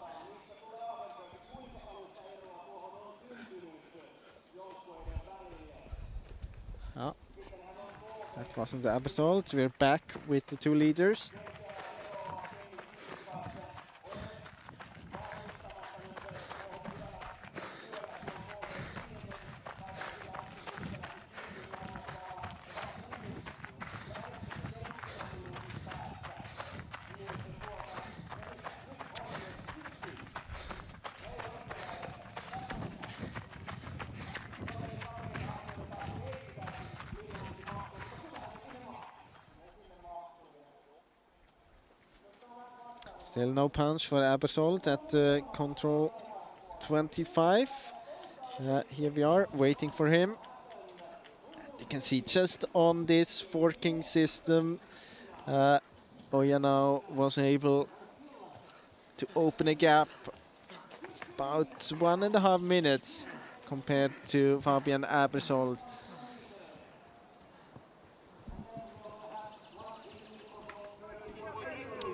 Oh, that wasn't the Abersold. We're back with the two leaders. Still no punch for Abersold at control 25. Here we are waiting for him. You can see just on this forking system, Ojanaho was able to open a gap about 1.5 minutes compared to Fabian Abersold.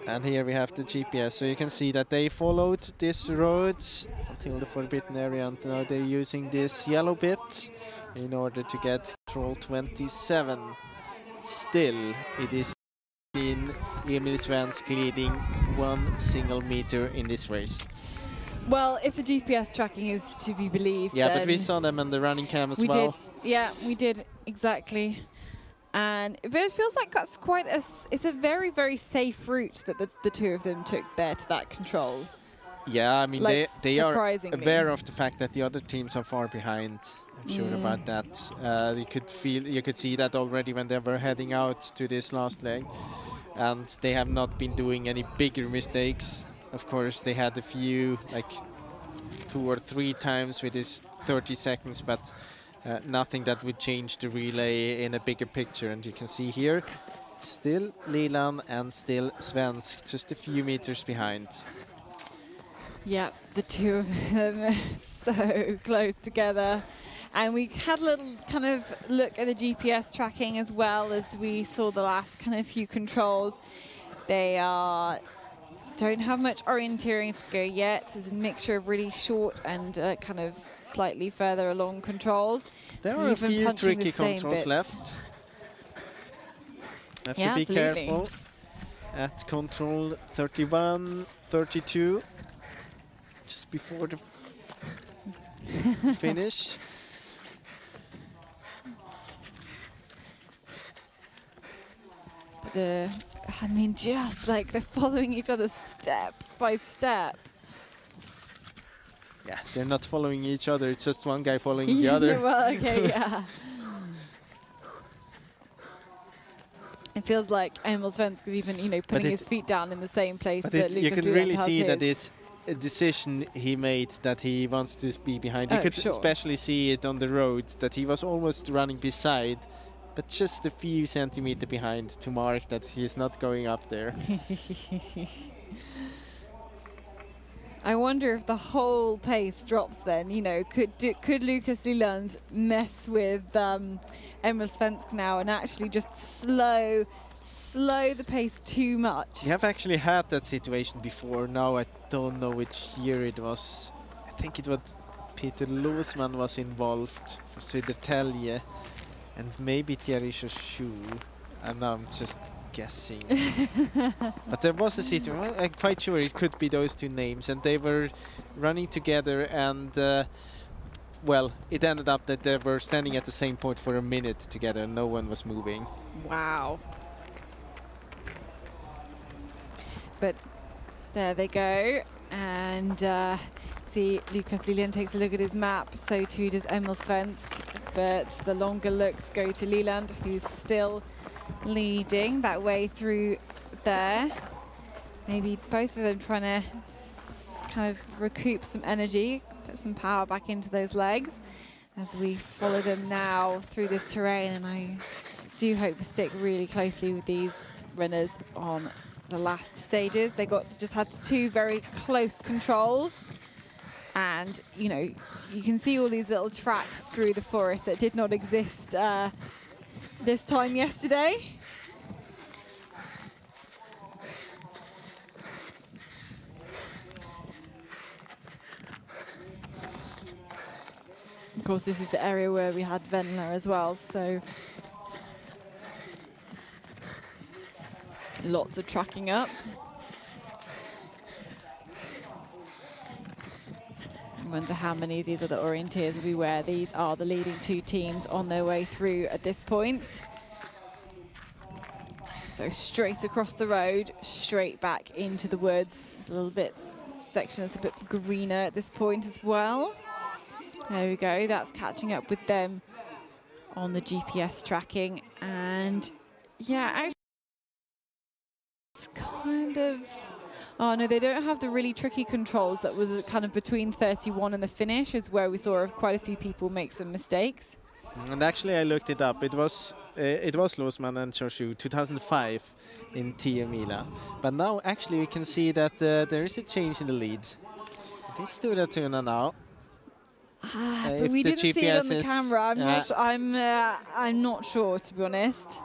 And here we have the GPS, so you can see that they followed this road until the forbidden area, and now they're using this yellow bit in order to get control 27. Still, it is in Emil Svensk leading 1 single meter in this race. Well, if the GPS tracking is to be believed, yeah, but we saw them on the running cam as well. Did. Yeah, we did, exactly. And it feels like that's quite it's a very, very safe route that the two of them took there to that control. Yeah, I mean, like, they are aware of the fact that the other teams are far behind. I'm sure about that. You could see that already when they were heading out to this last leg. And they have not been doing any bigger mistakes. Of course, they had a few, like 2 or 3 times with this 30 seconds, but nothing that would change the relay in a bigger picture. And you can see here, still Leland and still Svensk, just a few meters behind. Yeah, the two of them so close together. And we had a little kind of look at the GPS tracking as well as we saw the last kind of few controls. They don't have much orienteering to go yet. It's a mixture of really short and kind of slightly further along controls. There are a few tricky controls left. Have to be careful at control 31, 32, just before the finish. I mean, just like they're following each other step by step. Yeah, they're not following each other. It's just one guy following the other. Well, okay, yeah. It feels like Emil Svensk is even, putting his feet down in the same place that Lucas you can Lilland really has see his. that it's a decision he made that he wants to be behind. You could sure. especially see it on the road that he was almost running beside, but just a few centimeters behind to mark that he's not going up there. I wonder if the whole pace drops then, could Lucas Lilland mess with Emil Svensk now and actually just slow the pace too much? We have actually had that situation before. Now I don't know which year it was. I think it was Peter Losman was involved for Södertälje and maybe Thierry Chauchou. And now I'm just guessing. But there was a situation, I'm quite sure it could be those two names, and they were running together, and well, it ended up that they were standing at the same point for a minute together and no one was moving. Wow. But there they go, and see Lucas Lilland takes a look at his map, so too does Emil Svensk, but the longer looks go to Lilland, who's still leading that way through there. Maybe both of them trying to kind of recoup some energy, put some power back into those legs as we follow them now through this terrain, and I do hope to stick really closely with these runners on the last stages. They just had two very close controls, and you can see all these little tracks through the forest that did not exist this time yesterday. Of course, this is the area where we had Venla as well, so lots of tracking up. I wonder how many of these other Orienteers will be where these are the leading two teams on their way through at this point. So straight across the road, straight back into the woods. There's a little bit section that's a bit greener at this point as well. There we go, that's catching up with them on the GPS tracking. And yeah, actually it's kind of, oh no, they don't have the really tricky controls that was kind of between 31 and the finish, is where we saw quite a few people make some mistakes. And actually I looked it up. It was Losman and Chauchou 2005 in Tiomila. But now actually we can see that there is a change in the lead. They stood at Tuna now. But we didn't see it on the camera. I'm not sure, to be honest.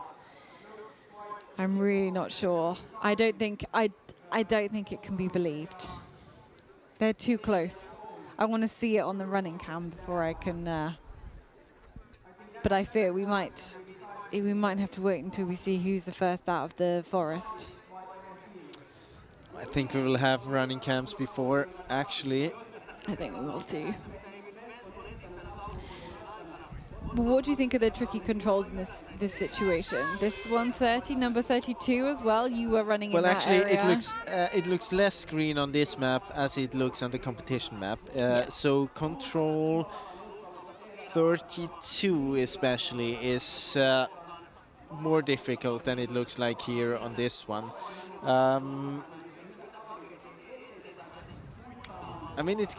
I'm really not sure. I don't think it can be believed. They're too close. I want to see it on the running cam before I can. But I fear we might have to wait until we see who's the first out of the forest. I think we will have running cams before, actually. I think we will too. But what do you think of the tricky controls in this situation? This 130, number 32 as well. You were running in that area. Well, actually, it looks less green on this map as it looks on the competition map. So control 32 especially is more difficult than it looks like here on this one. I mean, it's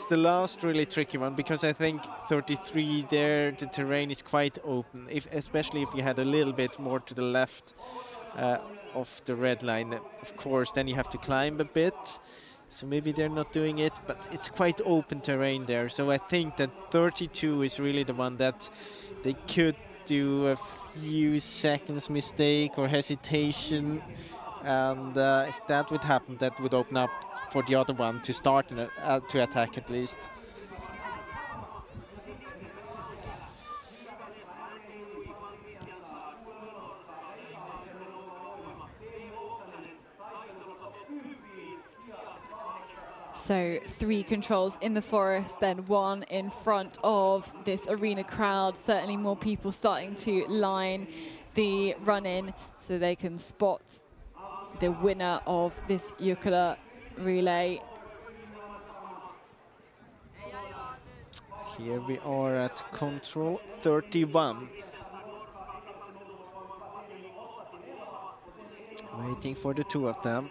the last really tricky one, because I think 33 there, the terrain is quite open, especially if you had a little bit more to the left of the red line. Of course, then you have to climb a bit, so maybe they're not doing it, but it's quite open terrain there. So I think that 32 is really the one that they could do a few seconds mistake or hesitation, and if that would happen, that would open up for the other one to start to attack at least. So 3 controls in the forest, then 1 in front of this arena crowd. Certainly more people starting to line the run-in so they can spot the winner of this Jukola relay. Here we are at control 31. Waiting for the two of them.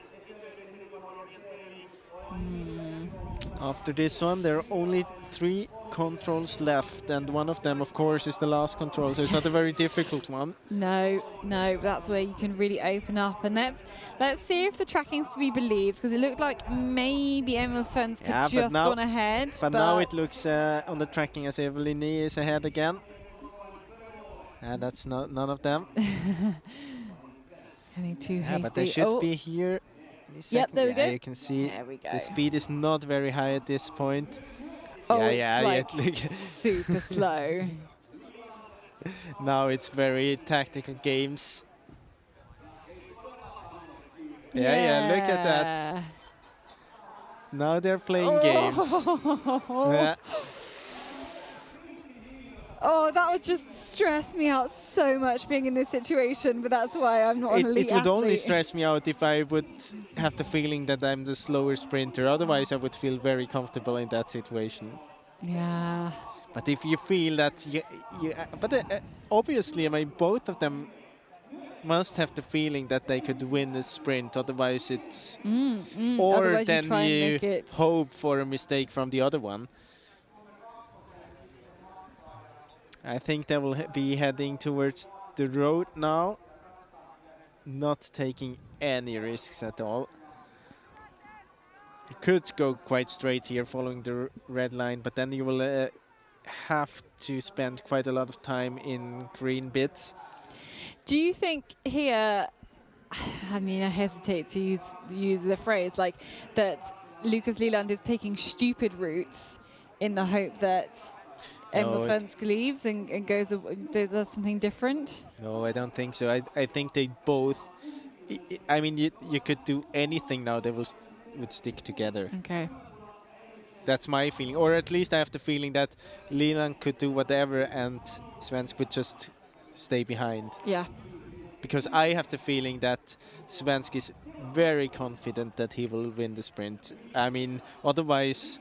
After this one, there are only 3 controls left, and one of them, of course, is the last control, so it's not a very difficult one. No, that's where you can really open up. And let's see if the tracking's to be believed, because it looked like maybe Emil Svensk had just gone ahead. But now it looks on the tracking as Evelyn is ahead again. And that's none of them. Only too hasty. Yeah, but they should be here. Yep, there we go. You can see there we go. the speed is not very high at this point. Oh, it's like super slow. Now it's very tactical games. Yeah, look at that. Now they're playing games. Yeah. Oh, that would just stress me out so much being in this situation, but that's why I'm not an elite It would only athlete. stress me out if I would have the feeling that I'm the slower sprinter. Otherwise, I would feel very comfortable in that situation. Yeah. But if you feel that obviously, I mean, both of them must have the feeling that they could win a sprint. Otherwise, it's or Otherwise then you try and you make it. hope for a mistake from the other one. I think they will be heading towards the road now, not taking any risks at all. You could go quite straight here following the red line, but then you will have to spend quite a lot of time in green bits. Do you think here, I mean, I hesitate to use the phrase, like that Lucas Leland is taking stupid routes in the hope that Emil Svensk leaves and does something different? No, I don't think so. I think they both, I mean, you could do anything now, they would stick together. Okay. That's my feeling, or at least I have the feeling that Leland could do whatever and Svensk would just stay behind. Yeah. Because I have the feeling that Svensk is very confident that he will win the sprint. I mean, otherwise,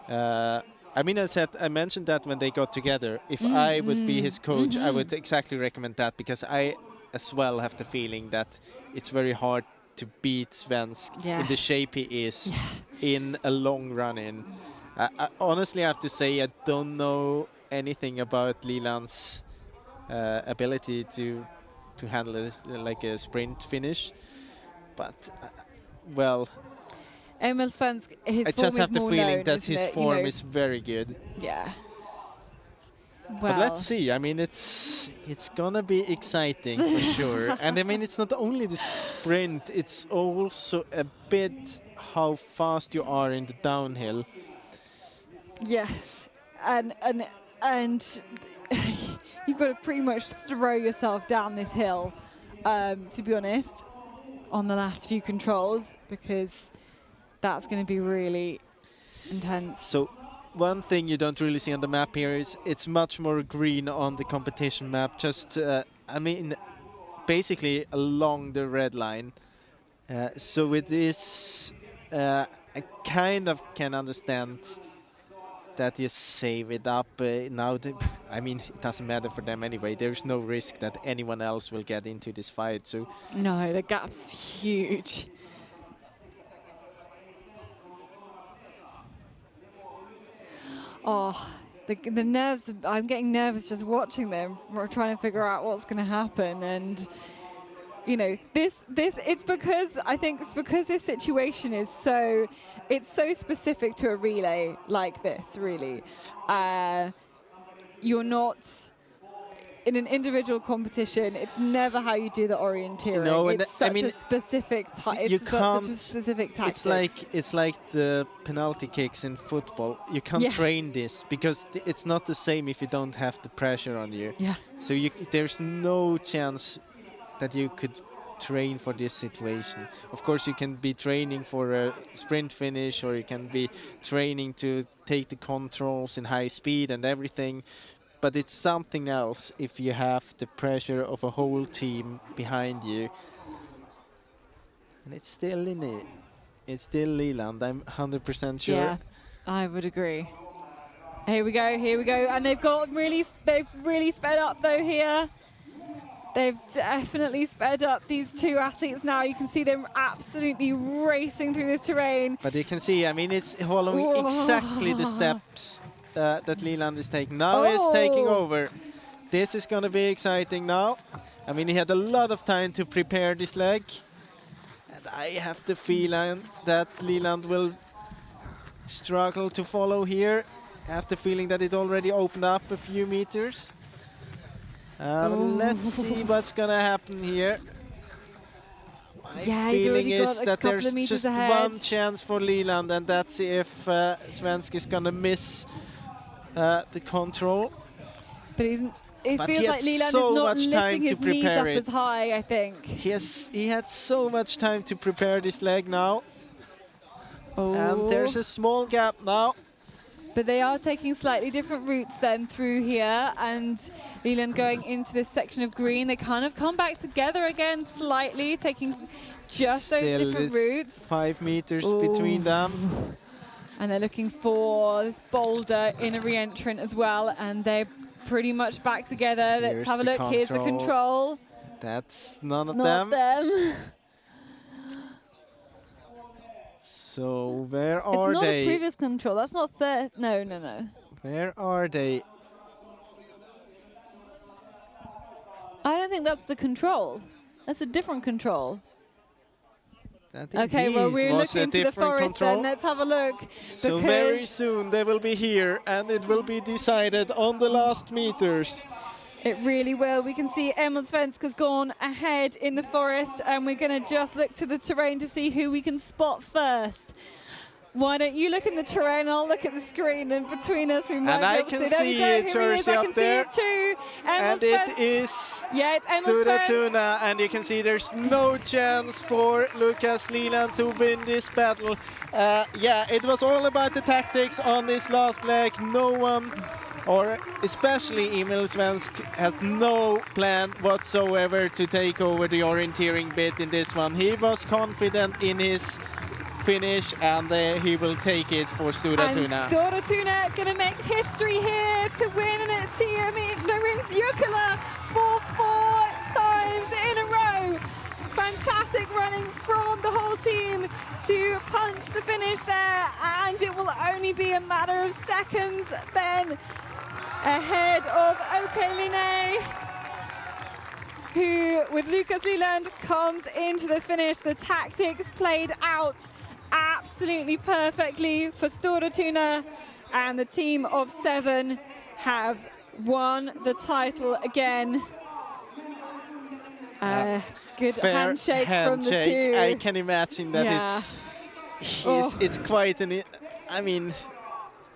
I mean, I mentioned that when they got together. If I would be his coach, I would exactly recommend that, because I as well have the feeling that it's very hard to beat Svensk in the shape he is in a long run-in. I honestly have to say I don't know anything about Leland's ability to handle this, like a sprint finish, but well, Emil Svensk, his I form just have is the more feeling known, that his isn't it? form You know. is very good. Yeah. But let's see. I mean, it's gonna be exciting for sure. And I mean, it's not only the sprint; it's also a bit how fast you are in the downhill. Yes, and you've got to pretty much throw yourself down this hill, to be honest, on the last few controls, because that's going to be really intense. So one thing you don't really see on the map here is it's much more green on the competition map. Just, I mean, basically along the red line. So with this, I kind of can understand that you save it up now. I mean, it doesn't matter for them anyway. There's no risk that anyone else will get into this fight. So no, the gap's huge. Oh, the nerves, I'm getting nervous just watching them. We're trying to figure out what's going to happen. And, you know, it's because, I think it's because this situation is it's so specific to a relay like this, really. You're not, in an individual competition, it's never how you do the orienteering. No, it's such a specific you can't. Such a specific tactic. It's like the penalty kicks in football. You can't train this because it's not the same if you don't have the pressure on you. Yeah. So there's no chance that you could train for this situation. Of course, you can be training for a sprint finish, or you can be training to take the controls in high speed and everything. but it's something else if you have the pressure of a whole team behind you. And it's still it's still Leland, I'm 100% sure. Yeah, I would agree. Here we go, and they've really sped up though here. They've definitely sped up these two athletes now. You can see them absolutely racing through this terrain. But you can see, I mean, it's following exactly the steps that Leland is taking. Now he's taking over. This is going to be exciting now. I mean, he had a lot of time to prepare this leg. And I have the feeling that Leland will struggle to follow here. I have the feeling that it already opened up a few meters. Let's see what's gonna happen here. My feeling is that there's just one chance for Leland, and that's if Svensk is gonna miss the control. But it feels like Leland is not lifting his knees up as high, I think. He had so much time to prepare this leg now. And there's a small gap now. But they are taking slightly different routes then through here, and Leland going into this section of green. They kind of come back together again slightly, taking just those different routes. 5 meters between them. And they're looking for this boulder in a re-entrant as well, and they're pretty much back together. Let's have a look. Here's the control. That's none of them. So where are it's they? Not a previous control. That's not no. Where are they? I don't think that's the control. That's a different control. Okay, well, we're looking to the forest then. Let's have a look. So very soon they will be here, and it will be decided on the last meters. It really will. We can see Emil Svensk has gone ahead in the forest, and we're going to just look to the terrain to see who we can spot first. Why don't you look in the terrain, I'll look at the screen, and between us we might be able to see it, Jersey up there. I can see it too. And it is Sture Tuna, and you can see there's no chance for Lucas Leland to win this battle. Yeah, it was all about the tactics on this last leg. No one, or especially Emil Svensk, has no plan whatsoever to take over the orienteering bit in this one. He was confident in his finish, and he will take it for Sture Tuna. Sture Tuna going to make history here to win, and it's Jukola for 4 times in a row. Fantastic running from the whole team to punch the finish there, and it will only be a matter of seconds then ahead of Line, who with Lucas Leland comes into the finish. The tactics played out absolutely perfectly for Sture Tuna, and the team of 7 have won the title again. Good handshake from the two. I can imagine that it's quite an. I mean,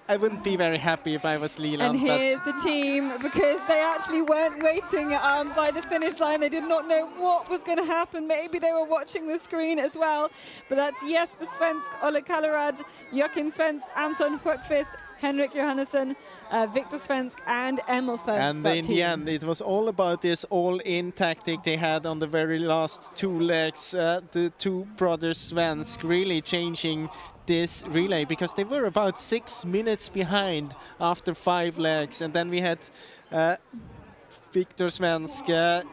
I wouldn't be very happy if I was Leland. And here's the team, because they actually weren't waiting by the finish line. They did not know what was going to happen. Maybe they were watching the screen as well. But that's Jesper Svensk, Olle Kallerad, Joachim Svensk, Anton Högqvist, Henrik Johannesson, Victor Svensk, and Emil Svensk. And in the end, it was all about this all-in tactic they had on the very last 2 legs. The 2 brothers Svensk really changing this relay, because they were about 6 minutes behind after 5 legs, and then we had Victor Svensk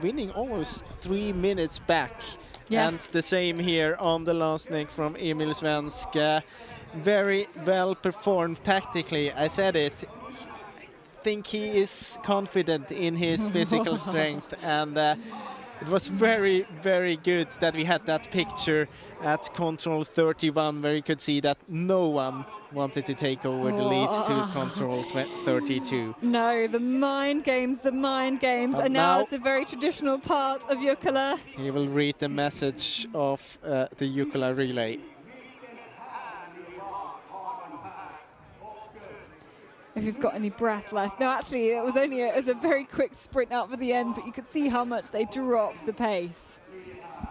winning almost 3 minutes back. And the same here on the last leg from Emil Svensk. Very well performed tactically. I said it. I think he is confident in his physical strength, and it was very, very good that we had that picture at control 31, where you could see that no one wanted to take over the lead to control 32. No, the mind games, and now it's a very traditional part of Jukola. He will read the message of the Jukola relay. If he's got any breath left. No, actually, it was a very quick sprint out for the end, but you could see how much they dropped the pace.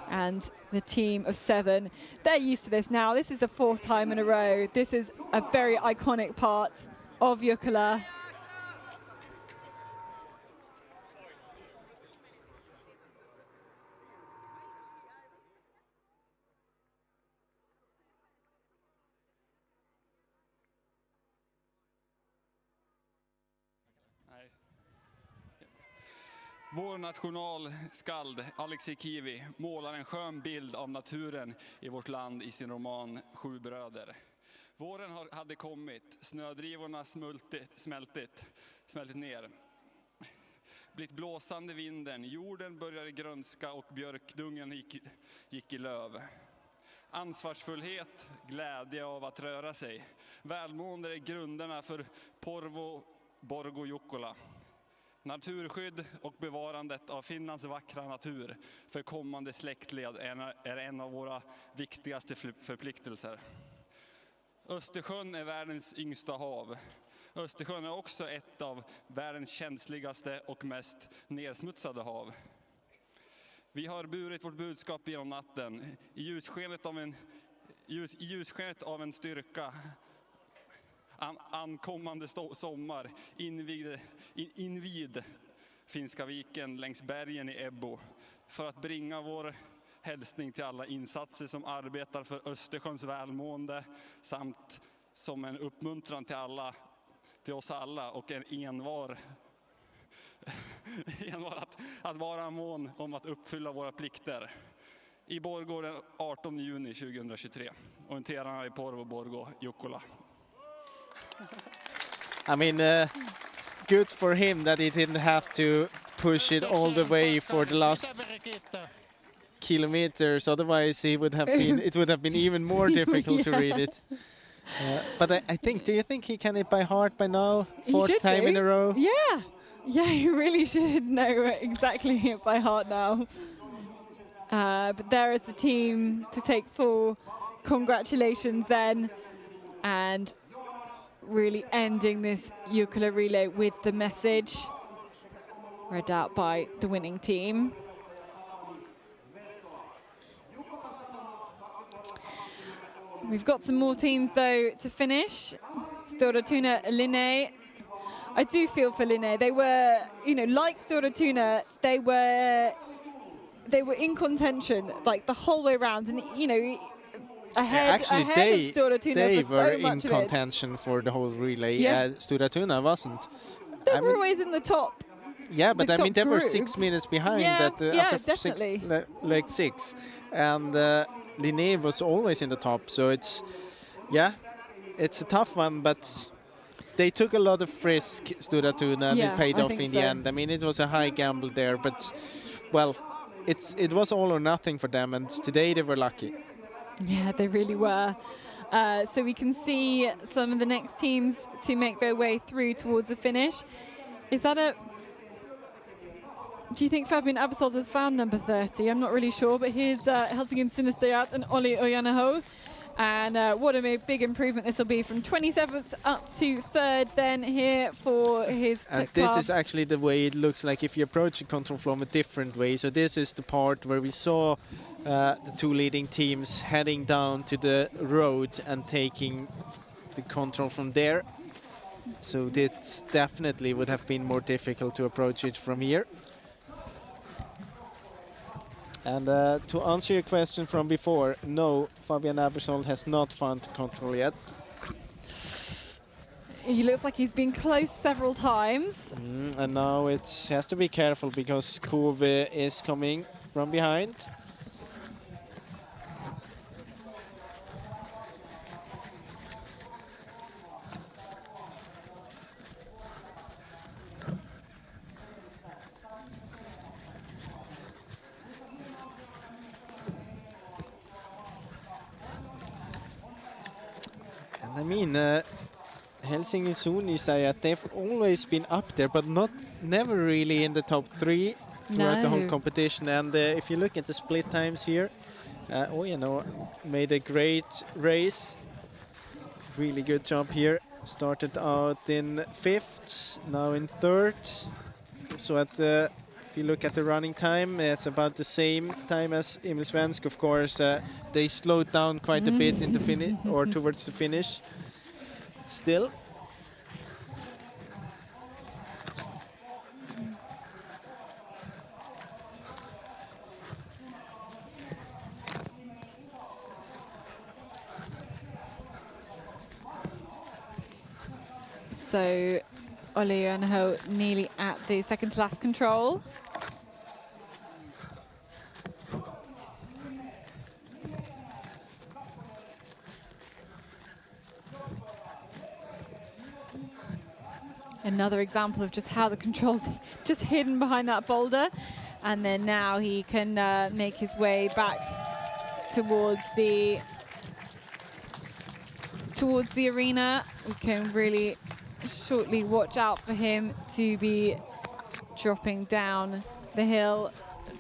And the team of 7, they're used to this now. This is the 4th time in a row. This is a very iconic part of Jukola. Vår nationalskald Alexei Kivi målar en skön bild av naturen i vårt land i sin roman 7 bröder. Våren hade kommit, snödrivorna smältit ner. Blivit blåsande vinden, jorden började grönska och björkdungen gick i löv. Ansvarsfullhet, glädje av att röra sig. Välmående är grunderna för Porvoo-Borgå Jukola. Naturskydd och bevarandet av Finlands vackra natur för kommande släktled är en av våra viktigaste förpliktelser. Östersjön är världens yngsta hav. Östersjön är också ett av världens känsligaste och mest nedsmutsade hav. Vi har burit vårt budskap genom natten. I ljusskenet av en styrka ankommande sommar invid Finska viken längs bergen i Ebbo för att bringa vår hälsning till alla insatser som arbetar för Östersjöns välmående samt som en uppmuntran till oss alla och en envar att vara mån om att uppfylla våra plikter. I Borgå den 18 juni 2023. Orienterarna i Porvoo-Borgå Jukola. I mean, good for him that he didn't have to push it all the way for the last kilometers. Otherwise, it would have been even more difficult to read it. But I think, do you think he can it by heart by now? Fourth time in a row? Yeah. Yeah, he really should know exactly it by heart now. But there is the team to take full congratulations then. And really ending this Jukola relay with the message read out by the winning team. We've got some more teams though to finish. Stora Tuna, Linné. I do feel for Linné. They were, you know, like Stora Tuna, they were in contention like the whole way around, and you know, ahead of Stora Tuna they for were so much in of contention for the whole relay. Yeah. Stora Tuna wasn't. They were always in the top. Yeah, but I mean they were group. 6 minutes behind after definitely. leg 6, and Linné was always in the top. So it's a tough one, but they took a lot of risk, Stora Tuna, and it paid off in the end. I mean, it was a high gamble there, but well, it was all or nothing for them, and today they were lucky. Yeah, they really were. So we can see some of the next teams to make their way through towards the finish. Is that do you think Fabian Abasol has found number 30? I'm not really sure, but here's Helsingin Sinistayat and Olli Ojanaho. And what a big improvement this will be from 27th up to 3rd then here for his And this is actually the way it looks like if you approach the control from a different way. So this is the part where we saw the two leading teams heading down to the road and taking the control from there. So this definitely would have been more difficult to approach it from here. And to answer your question from before, no, Fabian Abasol has not found control yet. He looks like he's been close several times. And now it has to be careful because Kove is coming from behind. I mean, Helsingin Sunisajat, they've always been up there, but never really in the top 3 throughout the whole competition. And if you look at the split times here, made a great race. Really good job here. Started out in 5th, now in 3rd. So if you look at the running time, it's about the same time as Emil Svensk, of course. They slowed down quite a bit in the finish or towards the finish. Still. So Olli Ojanaho nearly at the second to last control. Another example of just how the controls just hidden behind that boulder. And then now he can make his way back towards the arena. We can really shortly watch out for him to be dropping down the hill,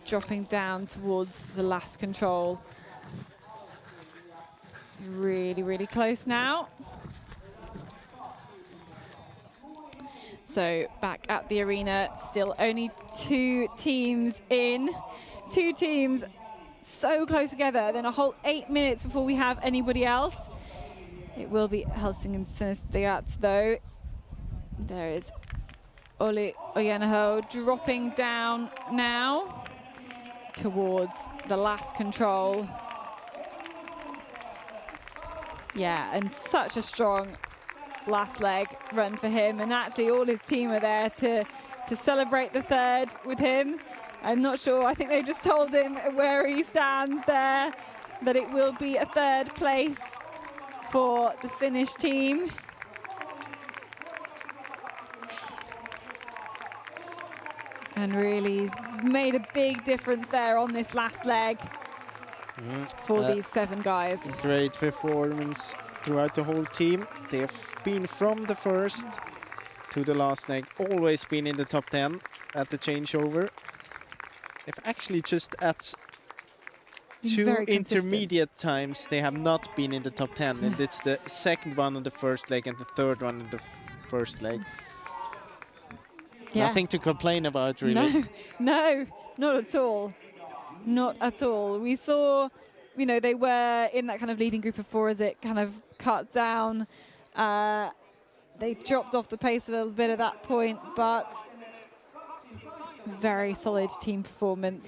dropping down towards the last control. Really, really close now. So back at the arena, still only 2 teams in. 2 teams so close together, then a whole 8 minutes before we have anybody else. It will be Helsingin though. There is Olli Ojanaho dropping down now towards the last control. Yeah, and such a strong last leg run for him, and actually all his team are there to celebrate the third with him. I'm not sure, I think they just told him where he stands there, that it will be a third place for the Finnish team. And really he's made a big difference there on this last leg for these 7 guys. Great performance throughout the whole team. They've been from the first to the last leg, always been in the top 10 at the changeover. They've actually just at 2 intermediate times they have not been in the top 10, and it's the second one on the first leg and the third one in the first leg. Yeah. Nothing to complain about, really. No, not at all. Not at all. We saw, you know, they were in that kind of leading group of 4 as it kind of cut down. They dropped off the pace a little bit at that point, but very solid team performance.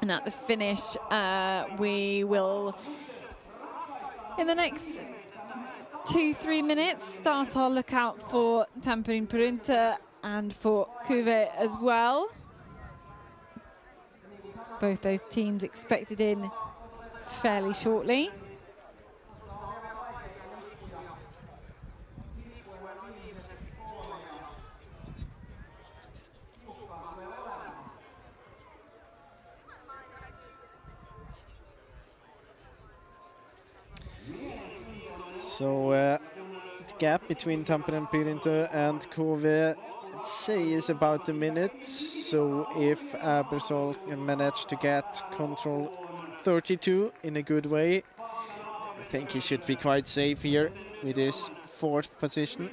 And at the finish, we will, in the next 2-3 minutes, start our lookout for Tampere Perinter and for Kuve as well. Both those teams expected in fairly shortly. So the gap between Tampere Perinter and Kove, I'd say, is about a minute. So if Abersol can manage to get control 32 in a good way, I think he should be quite safe here with his 4th position.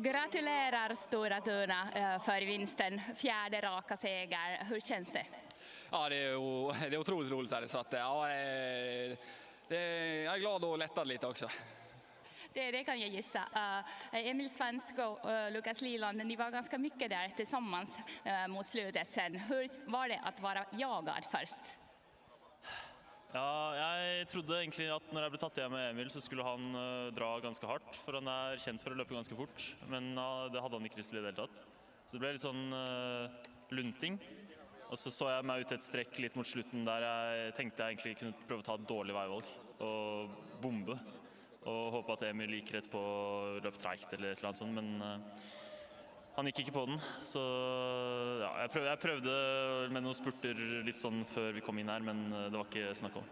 Gratulerar Stora Tuna för vinsten, 4:e raka seger. Hur känns det? Ja, det är otroligt roligt här, så att ja, jag är glad och lättad lite också. Det kan jag gissa. Emil Svensk och Lukas Liland, ni var ganska mycket där tillsammans mot slutet sen. Hur var det att vara jagad först? Ja, jeg trodde egentlig at når jeg ble tatt igjen med Emil, så skulle han dra ganske hardt, for han er kjent for å løpe ganske fort, men det hadde han ikke lyst til i det hele tatt. Så det ble litt sånn lunting, og så jeg meg ut et strekk litt mot slutten der jeg tenkte jeg egentlig kunne prøve å ta et dårlig veivalg og bombe, og håpe at Emil gikk rett på løp tregt eller et eller annet sånt, men han gikk ikke på den, så ja, jeg prøvde med noen spurter litt sånn før vi kom inn her, men det var ikke snakk om.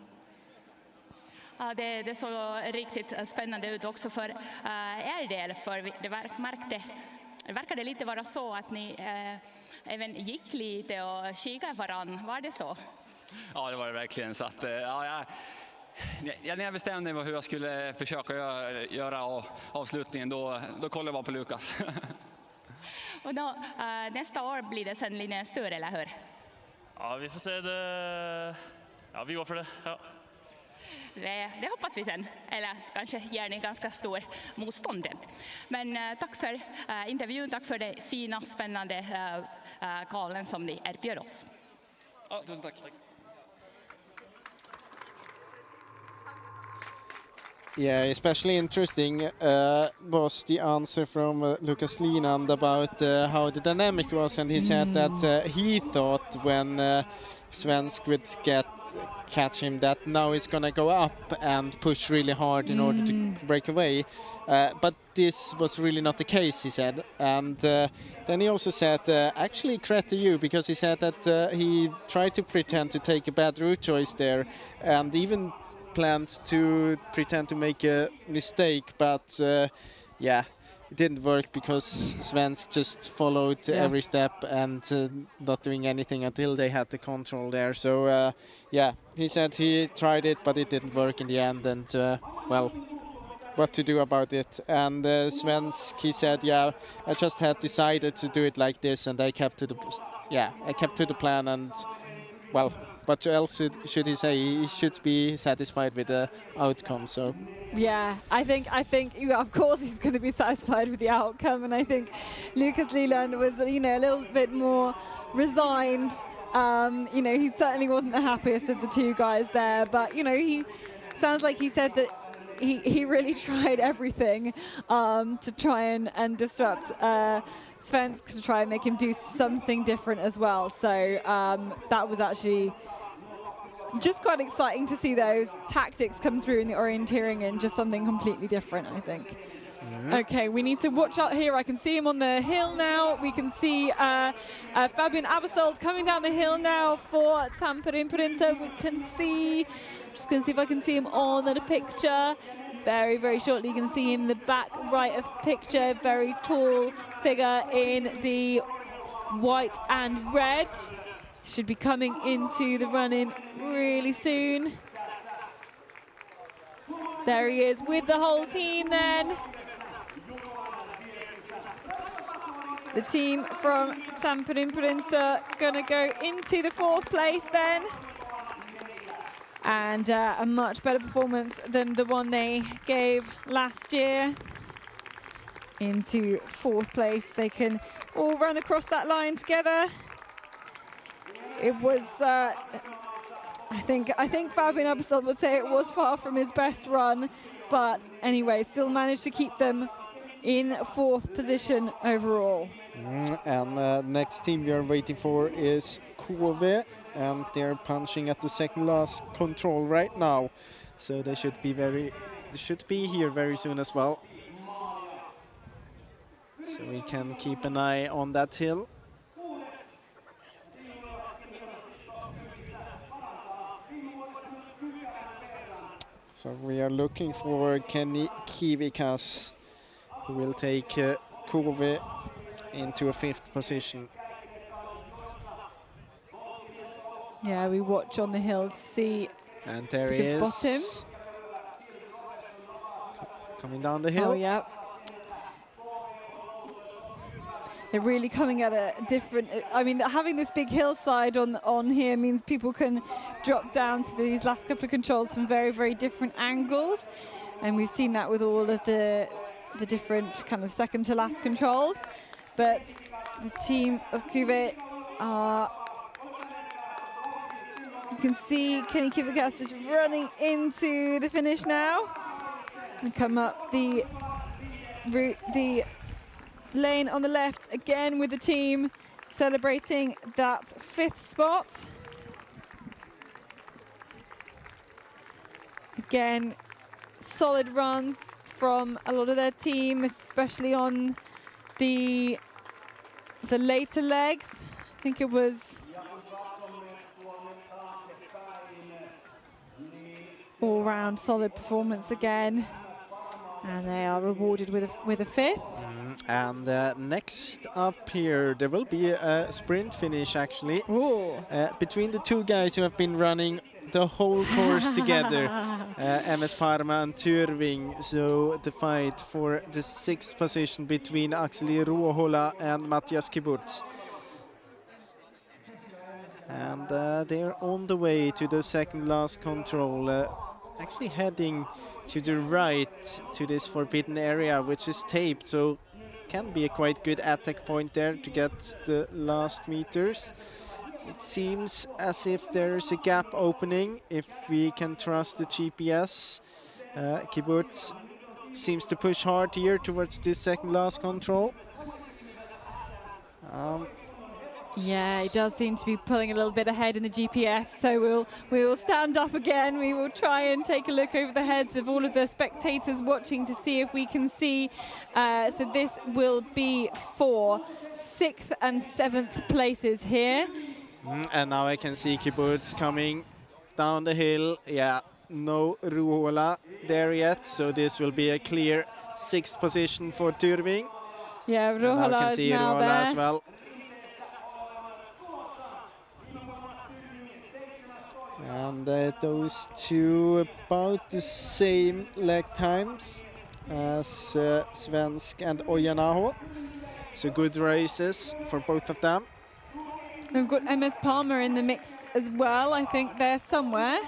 Ja, det så riktigt spännande ut också för er del, för det verkade lite vara så att ni även gick lite och kikade varann. Var det så? Ja, det var det verkligen. Så att, ja, när jag bestämde mig hur jag skulle försöka göra avslutningen, då kollade jag bara på Lukas. Och då, nästa år blir det sen Linnéns tur, eller hur? Ja, vi får se det. Ja, vi går för det. Ja. Det hoppas vi sen, eller kanske ger ni ganska stor motstånd. Men tack för intervjun, tack för det fina, spännande kallen som ni erbjöd oss. Ja, tusen tack. Yeah, especially interesting was the answer from Lucas Linan about how the dynamic was, and he said that he thought when Svensk would catch him that now he's gonna go up and push really hard in order to break away, but this was really not the case, he said. And then he also said actually credit to you, because he said that he tried to pretend to take a bad route choice there and even planned to pretend to make a mistake, but yeah, it didn't work because Svensk just followed every step and not doing anything until they had the control there. So yeah, he said he tried it, but it didn't work in the end, and well, what to do about it. And Svensk, he said, yeah, I just had decided to do it like this, and I kept to the plan, and well, what else should he say? He should be satisfied with the outcome. So yeah, I think of course he's going to be satisfied with the outcome, and I think Lucas Liland was a little bit more resigned. He certainly wasn't the happiest of the two guys there, but he sounds like he said that he really tried everything to try and disrupt Svensk, to try and make him do something different as well. So that was actually just quite exciting to see those tactics come through in the orienteering and just something completely different, I think. Okay, we need to watch out here. I can see him on the hill now. We can see Fabian Abersold coming down the hill now for Tampere. We can see, just going to see if I can see him on the picture. Very, very shortly, you can see him in the back right of picture. Very tall figure in the white and red. Should be coming into the run-in really soon. There he is with the whole team then. The team from Tampere gonna go into the 4th place then. And a much better performance than the one they gave last year. Into 4th place, they can all run across that line together. It was, I think Fabian Abersold would say it was far from his best run, but anyway, still managed to keep them in 4th position overall. And next team we are waiting for is KV, and they're punching at the second last control right now, so they should be here very soon as well. So we can keep an eye on that hill. So we are looking for Kenny Kivikas, who will take KV into a 5th position. Yeah, we watch on the hill to see. And there he is. Spot him. Coming down the hill. Oh, yeah. They're really coming at a different, I mean, having this big hillside on here means people can drop down to these last couple of controls from very, very different angles. And we've seen that with all of the different kind of second to last controls. But the team of Cuvée are, you can see Kenny Kivikas just running into the finish now. And come up the route, the lane on the left again with the team celebrating that 5th spot. Again, solid runs from a lot of their team, especially on the later legs. I think it was all round solid performance again. And they are rewarded with a 5th. And next up here, there will be a sprint finish actually between the two guys who have been running the whole course together. MS Parma and Tyrving. So the fight for the 6th position between Akseli Ruohola and Matthias Kiburtz. And they're on the way to the second last control. Actually heading to the right to this forbidden area, which is taped. So can be a quite good attack point there to get the last meters. It seems as if there's a gap opening, if we can trust the GPS. Kiburtz seems to push hard here towards this second last control. Yeah, he does seem to be pulling a little bit ahead in the GPS, so we will stand up again. We will try and take a look over the heads of all of the spectators watching to see if we can see. So this will be for 6th and 7th places here. And now I can see Kiburtz coming down the hill. Yeah, no Ruohola there yet, so this will be a clear 6th position for Tyrving. Yeah, Ruohola is now there as well. And those two about the same leg times as Svensk and Ojanaho. So good races for both of them. We've got MS Palmer in the mix as well, I think they're somewhere.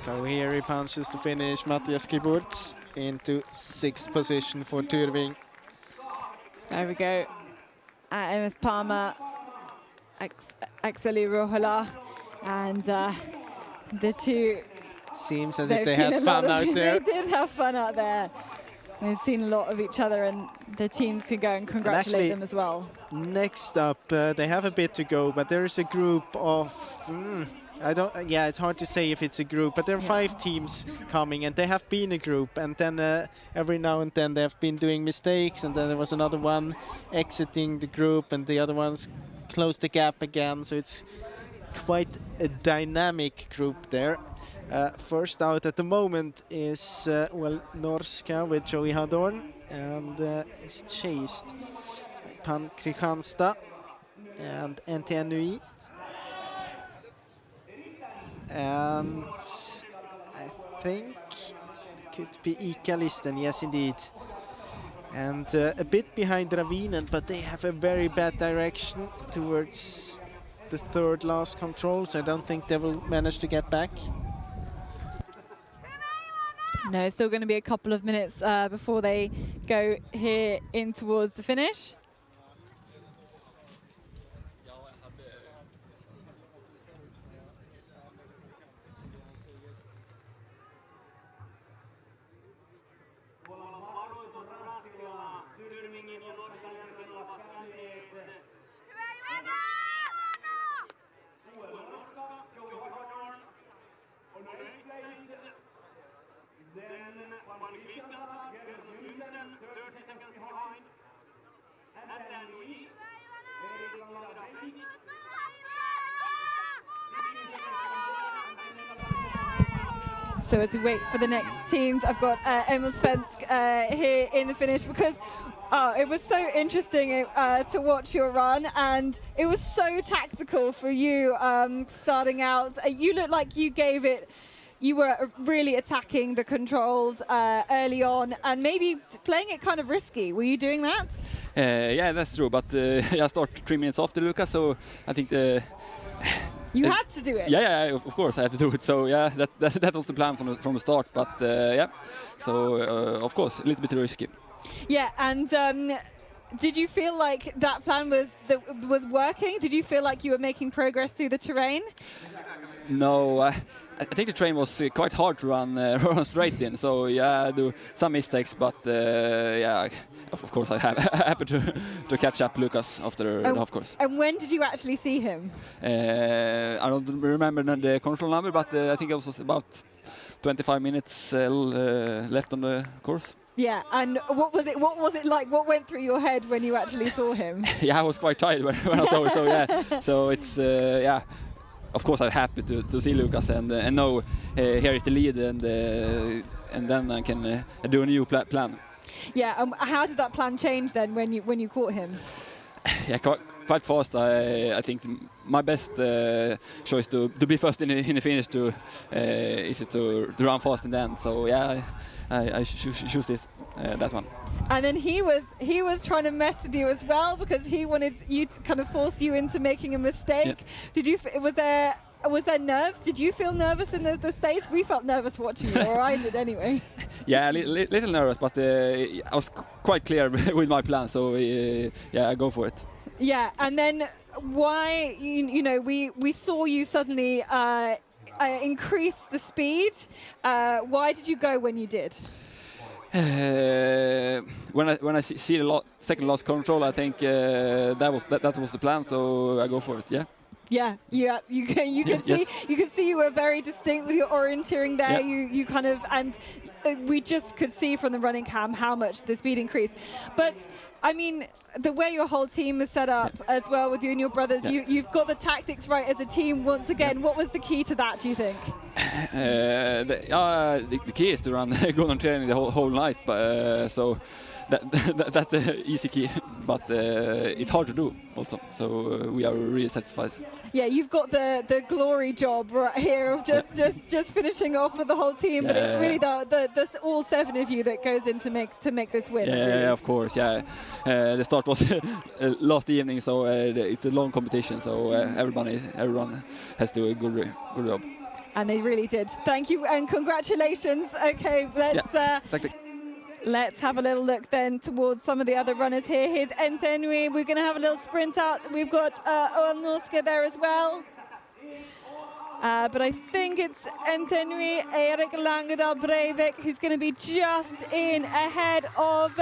So here he punches to finish Matthias Kiburtz into 6th position for Tyrving. There we go. MS Palmer, Akseli Ruohola, and the two. Seems as if they had fun out there. They did have fun out there. They've seen a lot of each other, and the teams can go and congratulate them as well. Next up, they have a bit to go, but there is a group of. Yeah, it's hard to say if it's a group, but there are 5 teams coming, and they have been a group, and then every now and then they have been doing mistakes, and then there was another one exiting the group, and the other ones closed the gap again, so it's quite a dynamic group there. First out at the moment is, Norska with Joey Hadorn, and is chased by Pan Kristianstad and NTNUI. And I think could be Ikalisten, yes indeed. And a bit behind Ravinen, but they have a very bad direction towards the 3rd last control, so I don't think they will manage to get back. No, it's still going to be a couple of minutes before they go here in towards the finish. So as we wait for the next teams, I've got Emil Svensk here in the finish, because it was so interesting to watch your run, and it was so tactical for you starting out. You looked like you gave it, you were really attacking the controls early on, and maybe playing it kind of risky. Were you doing that? Yeah, that's true, but I started 3 minutes after Lucas, so I think you had to do it. Yeah, of course I have to do it. So yeah, that was the plan from the start. But yeah, so of course a little bit risky. Yeah, and did you feel like that plan was working? Did you feel like you were making progress through the terrain? No, I think the train was quite hard to run straight in. So yeah, I do some mistakes, but yeah, of course I have happy to catch up Lucas after the half course. And when did you actually see him? I don't remember the control number, but I think it was about 25 minutes left on the course. Yeah, and what was it like? What went through your head when you actually saw him? Yeah, I was quite tired when I saw it. So yeah, so it's yeah. Of course, I'm happy to see Lucas and know here is the lead, and then I can do a new plan. Yeah, how did that plan change then when you caught him? Yeah, quite fast. I think my best choice to be first in the finish is to run fast in the end. So yeah, I choose that one. And then he was trying to mess with you as well because he wanted you to kind of force you into making a mistake. Yeah. Did you? Was there nerves? Did you feel nervous in the stage? We felt nervous watching you, or I did anyway. Yeah, little nervous, but I was quite clear with my plan. So yeah, I go for it. Yeah, and then why? You know, we saw you suddenly increase the speed. Why did you go when you did? When I see the second last control, I think that was the plan. So I go for it. Yeah. Yeah, you can see you were very distinct with your orienteering there. Yeah. You kind of, and we just could see from the running cam how much the speed increased. But I mean, the way your whole team is set up as well with you and your brothers, you've got the tactics right as a team once again. What was the key to that, do you think? The key is to run good on training the whole night. So that's the easy key, but it's hard to do also. So we are really satisfied. Yeah, you've got the glory job right here of just finishing off with the whole team, but it's really the all 7 of you that goes in to make this win. Yeah, of course. Yeah, the start was last evening, so it's a long competition. So everyone has to do a good job. And they really did. Thank you and congratulations. Okay, let's have a little look then towards some of the other runners here. Here's Entenui. We're going to have a little sprint out. We've got Owen Norska there as well. But I think it's Entenui, Erik Langedal Breivik, who's going to be just in ahead of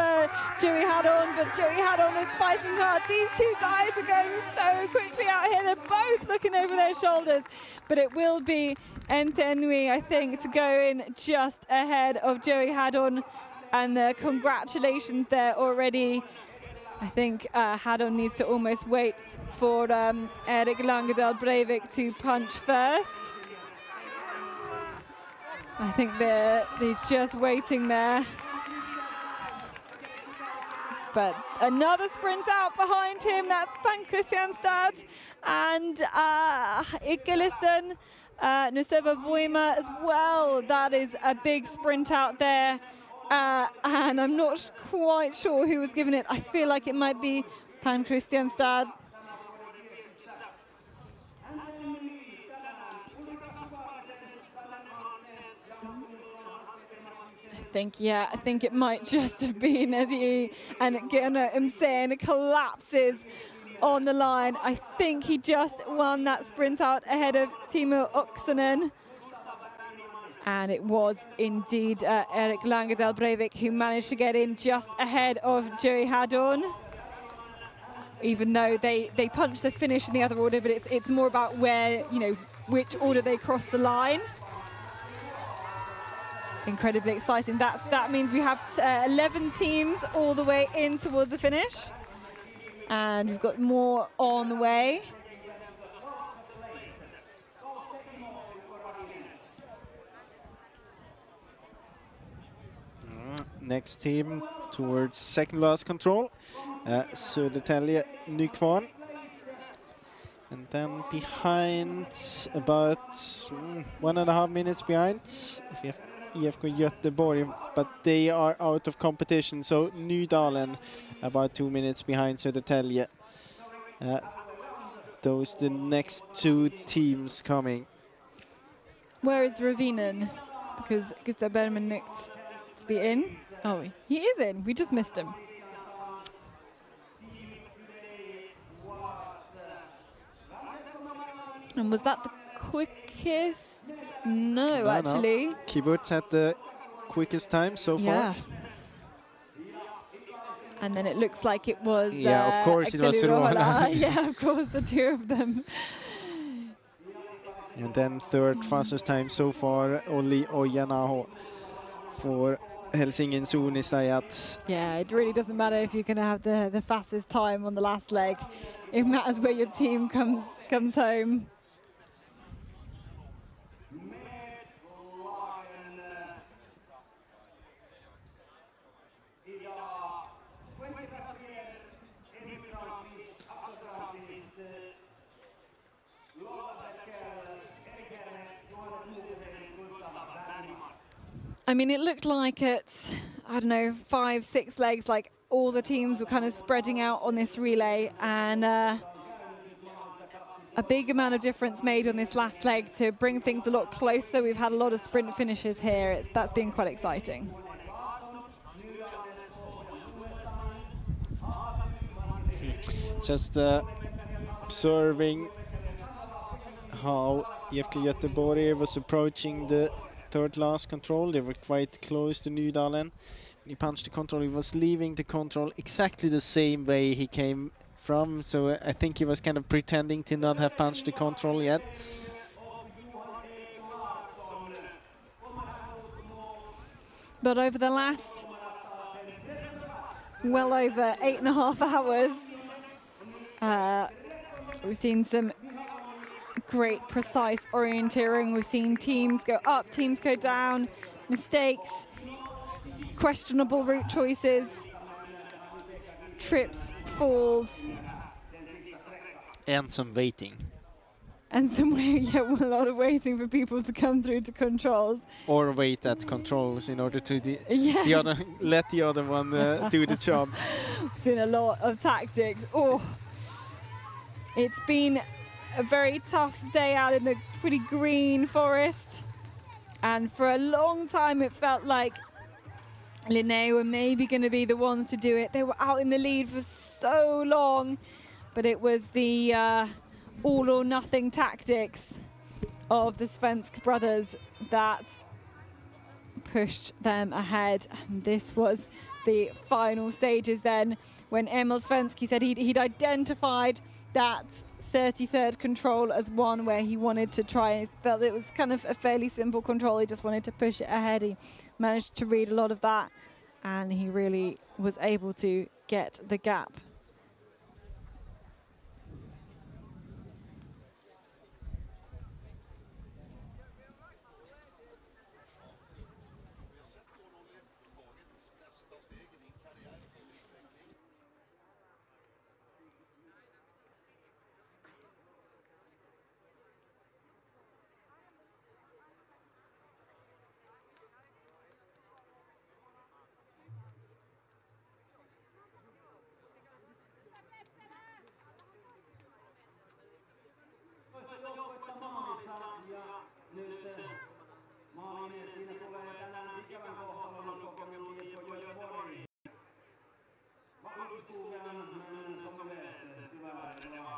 Joey Haddon. But Joey Haddon is fighting hard. These 2 guys are going so quickly out here. They're both looking over their shoulders. But it will be Entenui, I think, to go in just ahead of Joey Haddon. And congratulations there already. I think Haddon needs to almost wait for Erik Langedal Breivik to punch first. I think he's just waiting there. But another sprint out behind him. That's Pan Kristianstad and Ikkelisten, Nuseva Voima as well. That is a big sprint out there. And I'm not quite sure who was given it. I feel like it might be Pan Kristianstad. I think it might just have been Eddie, and Umsen collapses on the line. I think he just won that sprint out ahead of Timo Oksanen. And it was indeed Erik Langedal Breivik who managed to get in just ahead of Joey Haddon. Even though they punched the finish in the other order, but it's more about where, which order they cross the line. Incredibly exciting. That means we have 11 teams all the way in towards the finish. And we've got more on the way. Next team towards second last control, Södertälje Nykvarn. And then behind, about 1.5 minutes behind, IFK Göteborg, but they are out of competition. So Nydalen about 2 minutes behind Södertälje. Those the next 2 teams coming. Where is Ravinen? Because Gustav Bergman looked to be in. Oh, he is in. We just missed him. And was that the quickest? No, actually. Kibbutz had the quickest time so far. And then it looks like it was of course it was Ruohola. Yeah, of course, the 2 of them. And then third fastest time so far, Olli Ojanaho for Helsingin Suunnistajat. Yeah, it really doesn't matter if you're going to have the fastest time on the last leg. It matters where your team comes home. I mean, it looked like at, I don't know, 5, 6 legs, like all the teams were kind of spreading out on this relay, and a big amount of difference made on this last leg to bring things a lot closer. We've had a lot of sprint finishes here. That's been quite exciting. Just observing how IFK Göteborg was approaching the third last control. They were quite close to Nydalen. When he punched the control, he was leaving the control exactly the same way he came from, so I think he was kind of pretending to not have punched the control yet. But over the last well over 8.5 hours, we've seen some great precise orienteering. We've seen teams go up, teams go down, mistakes, questionable route choices, trips, falls. And some waiting. And some a lot of waiting for people to come through to controls. Or wait at controls in order to let the other one do the job. Seen a lot of tactics. Oh, it's been a very tough day out in the pretty green forest. And for a long time it felt like Linné were maybe going to be the ones to do it. They were out in the lead for so long, but it was the all or nothing tactics of the Svensk brothers that pushed them ahead. And this was the final stages then, when Emil Svensk said he'd identified that 33rd control as one where he wanted to try. He felt it was kind of a fairly simple control. He just wanted to push it ahead. He managed to read a lot of that, and he really was able to get the gap.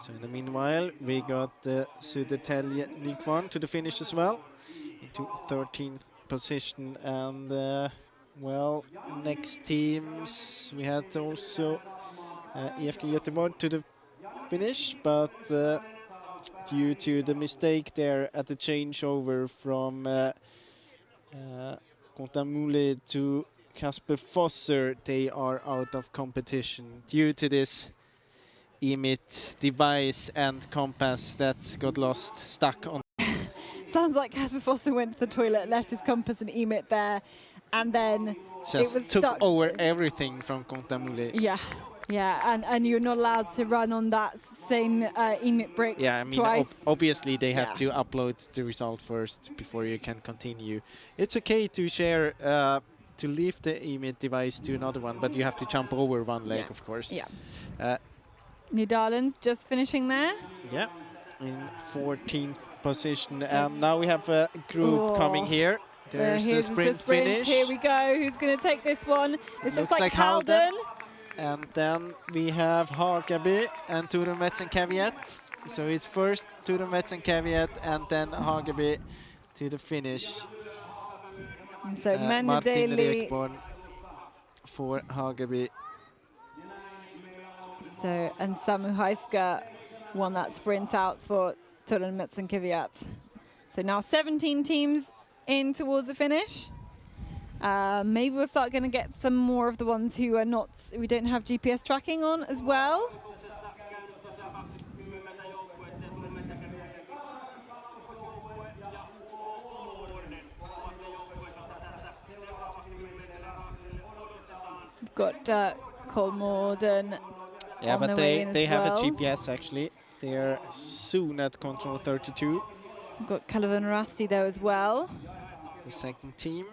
So in the meanwhile, we got Södertälje Nykvarn to the finish as well, into 13th position. And well, next teams, we had also IFK Göteborg to the finish, but due to the mistake there at the changeover from Contamule to Kasper Fosser, they are out of competition due to this emit device and compass that got lost, stuck on. Sounds like Kasper Fosser went to the toilet, left his compass and emit there, and then just it was took stuck over everything from Contamule. Yeah, and you're not allowed to run on that same emit brick Yeah, I mean, twice. Obviously they have to upload the result first before you can continue. It's okay to share, to leave the emit device to another one, but you have to jump over one leg, of course. Yeah. Nydalens just finishing there. Yeah, in 14th position. And now we have a group coming here. There's a sprint finish. Here we go. Who's going to take this one? This looks like Halden. And then we have Hagaby and Turumets and Caveat. So it's first Turumets and Caveat and then Hagaby to the finish. So Martin Rekborn for Hagaby. So, and Samu Heiska won that sprint out for Turumets and Caveat. So now 17 teams in towards the finish. Maybe we'll start going to get some more of the ones who are not, we don't have GPS tracking on as well. We've got Kolmården. Yeah, but they have well. a GPS actually. They are soon at control 32. We've got Calvin Rasti there as well. The second team.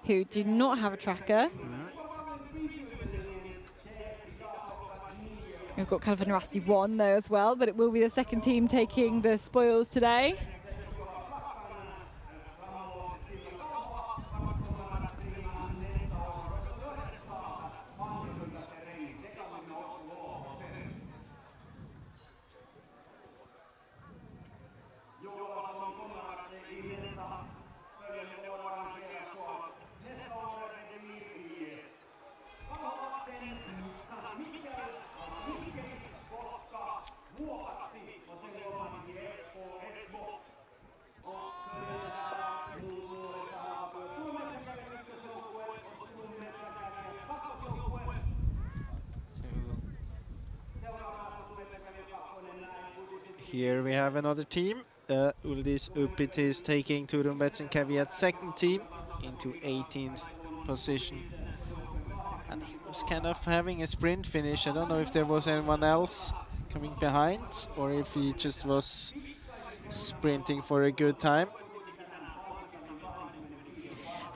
who do not have a tracker. We've got kind of an Rassi 1 though as well, but it will be the second team taking the spoils today. Here we have another team. Uldis Upit is taking Turun Betsen Caveat second team into 18th position. And he was kind of having a sprint finish. I don't know if there was anyone else coming behind or if he just was sprinting for a good time.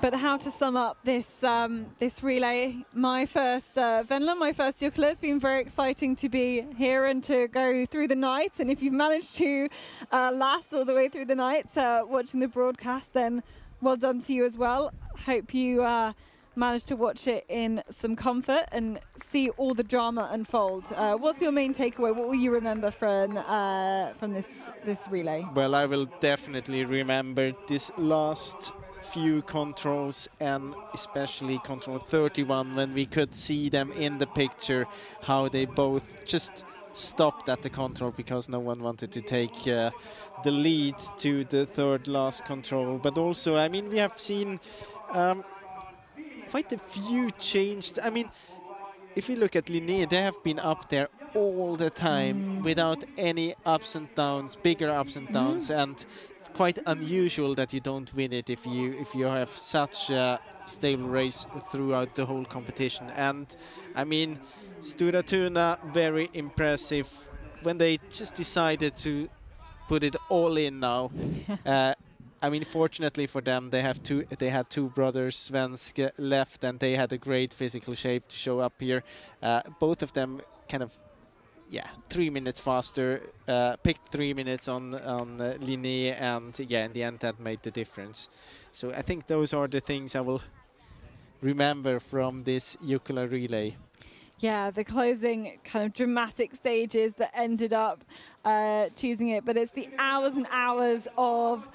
But how to sum up this this relay? My first Finland, my first Jukola. It's been very exciting to be here and to go through the night. And if you've managed to last all the way through the night watching the broadcast, then well done to you as well. Hope you managed to watch it in some comfort and see all the drama unfold. What's your main takeaway? What will you remember from this relay? Well, I will definitely remember this last few controls, and especially control 31, when we could see them in the picture, how they both just stopped at the control because no one wanted to take the lead to the third last control. But also, I mean, we have seen quite a few changes. I mean, if you look at Linné, they have been up there all the time without any ups and downs, bigger ups and downs, and it's quite unusual that you don't win it if you have such a stable race throughout the whole competition. And I mean, Stura Tuna, very impressive when they just decided to put it all in now. I mean, fortunately for them, they had two brothers, Svensk, left, and they had a great physical shape to show up here. Both of them kind of, 3 minutes faster, picked 3 minutes on Linné, and in the end that made the difference. So I think those are the things I will remember from this Jukola relay. Yeah, the closing kind of dramatic stages that ended up choosing it, but it's the hours and hours of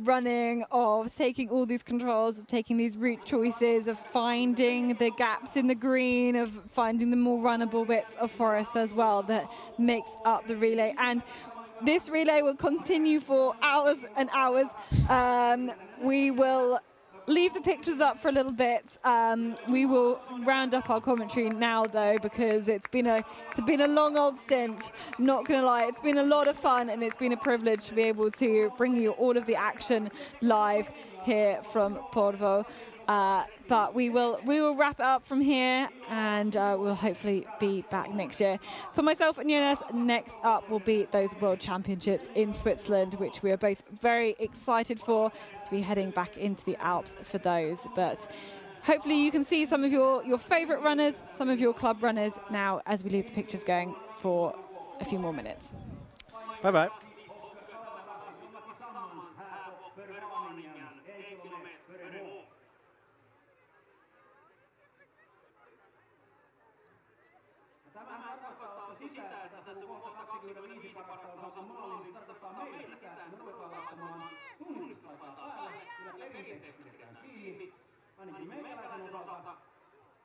running, of taking all these controls, of taking these route choices, of finding the gaps in the green, of finding the more runnable bits of forest as well, that makes up the relay. And this relay will continue for hours and hours. We will leave the pictures up for a little bit. We will round up our commentary now though, because it's been a long old stint, not gonna lie. It's been a lot of fun, and it's been a privilege to be able to bring you all of the action live here from Porvoo. But we will wrap it up from here, and we'll hopefully be back next year. For myself and Jonas, next up will be those World Championships in Switzerland, which we are both very excited for, to be heading back into the Alps for those. But hopefully you can see some of your favourite runners, some of your club runners now as we leave the pictures going for a few more minutes. Bye-bye. Sitä, että tässä kohta 25 parasta osalta maalin tarkoittaa meille sitä, että me ruvetaan laittamaan suunnistuspaikkaa päälle, sillä perinteisesti pidetään kiinni. Ainakin meikäläisen osalta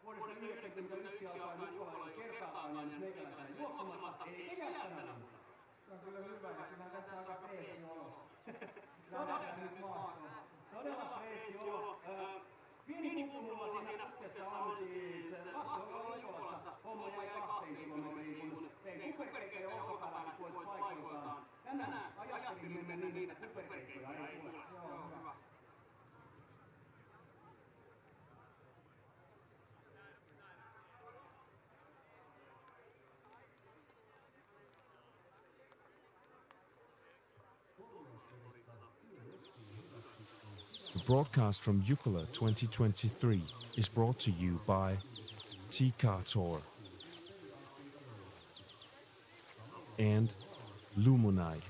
vuodesta 1991 alkaen Jukola ei kertaakaan jäänyt meikäläisen juoksematta, eikä jää tänä vuonna. Se on kyllä hyvä, ja kyllä tässä aika freesi olo. Lähdetään nyt maastoon. Todella freesi olo. Pieni kuppulla siinä putkessa on siis Lahti Jukolassa. Homma jäi 2 kilometriin, kun tein kuperkeikkejä olkapäällä pois paikoiltaan. Tänään ajattelimme niin, että kuperkeikkejä ei tule. Joo, hyvä. broadcast from Jukola 2023 is brought to you by Technicalities and Lumunai.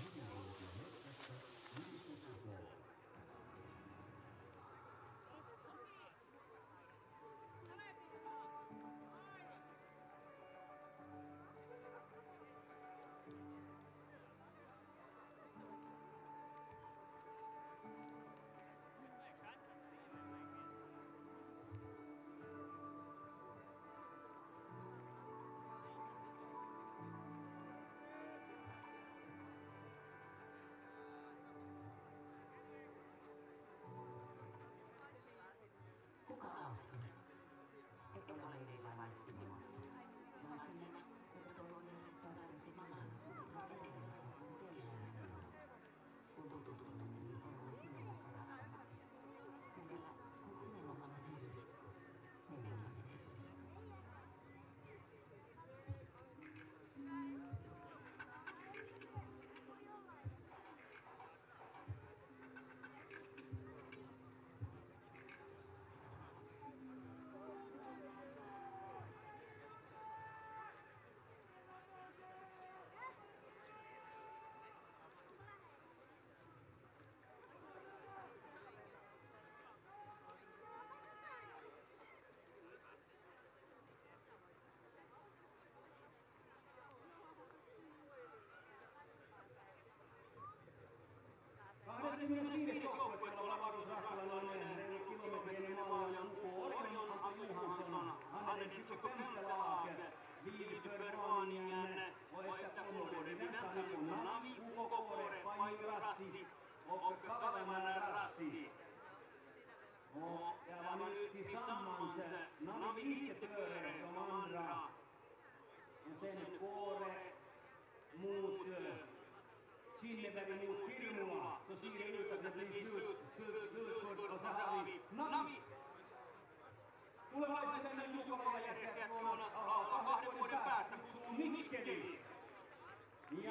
Tulevaisuuden Jukola Jonas 2 vuoden päästä kutsuu Mikkeliin.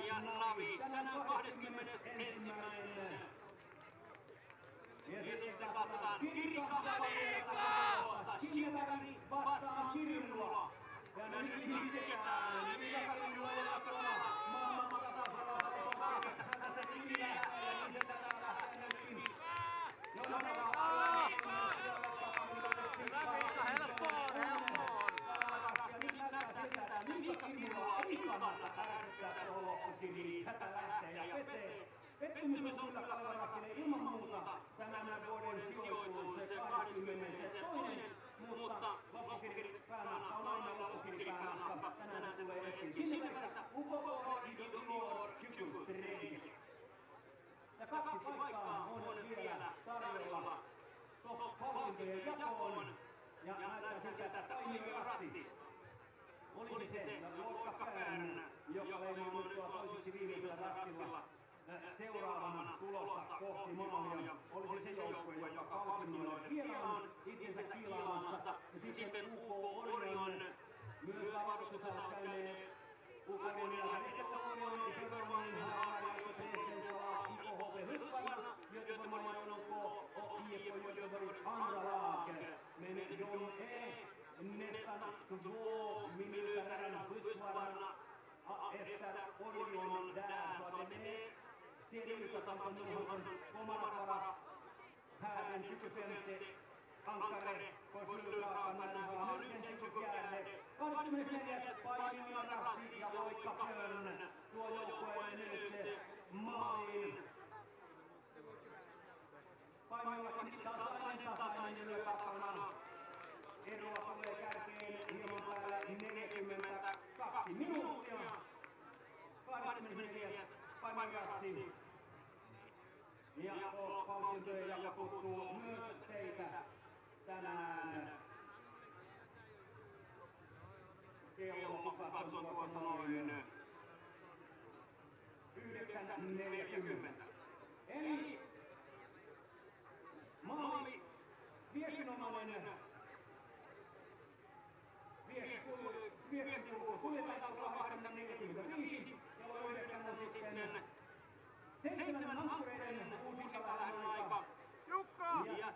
Ja Navi tänään 21. Ja sitten katsotaan Kirikka-Vajeelta Sinneväri vastaan Kirjula. Ja nyt yhdistetään Kirikka-Kirjula maailman tasolla paikasta häntä Kirjaa ja lisätään vähän nyt. Pettymys on kyllä Kalevarakkille ilman muuta tämän vuoden sijoitus 22. Mutta loppukirjan kannattaa on aina loppukirjan kannattaa. Tänään tulee esiin Sinnevästä Porvoo-Borgå Jukola. Ja 2 paikkaa on vielä tarjolla top-palkintojen jakoon. Ja näyttää siltä, että Taimio Rasti olisi se luokkapään, joka leimaa nyt toiseksi viimeisellä rastilla. Seuraavana tulossa kohti maalia olisi se joukkue, joka palkinnoi pian itsensä kiilaamassa. Ja sitten UK Orion myös varoitusosalla käyneen UK Orion ja Göteborgin Harvard IKHV hyppajana. Göteborgin och IFK Göteborgs andra lag. Men de är nästan 2 minuter husvarna efter Orion där. Så att det ser ut att Anton Johansson kommer att vara här den 25 ankare på slutlakan när han har nu den 24. 24. Paimiolan Rasti ja Loikkapön tuo joukkueen nyt maaliin. Paimiolakin taas aina tasainen lyö takana. Eroa tulee kärkeen hieman päälle 42 minuuttia. 24. Paimiolasti. Ja palkintoja jako kutsuu myös teitä tänään. Kello katson tuosta noin 9:40. Eli maali viestinomainen viestinkulku suljetaan 8:45 kello 9 on sitten 7 ankkureiden uusi aika. Ja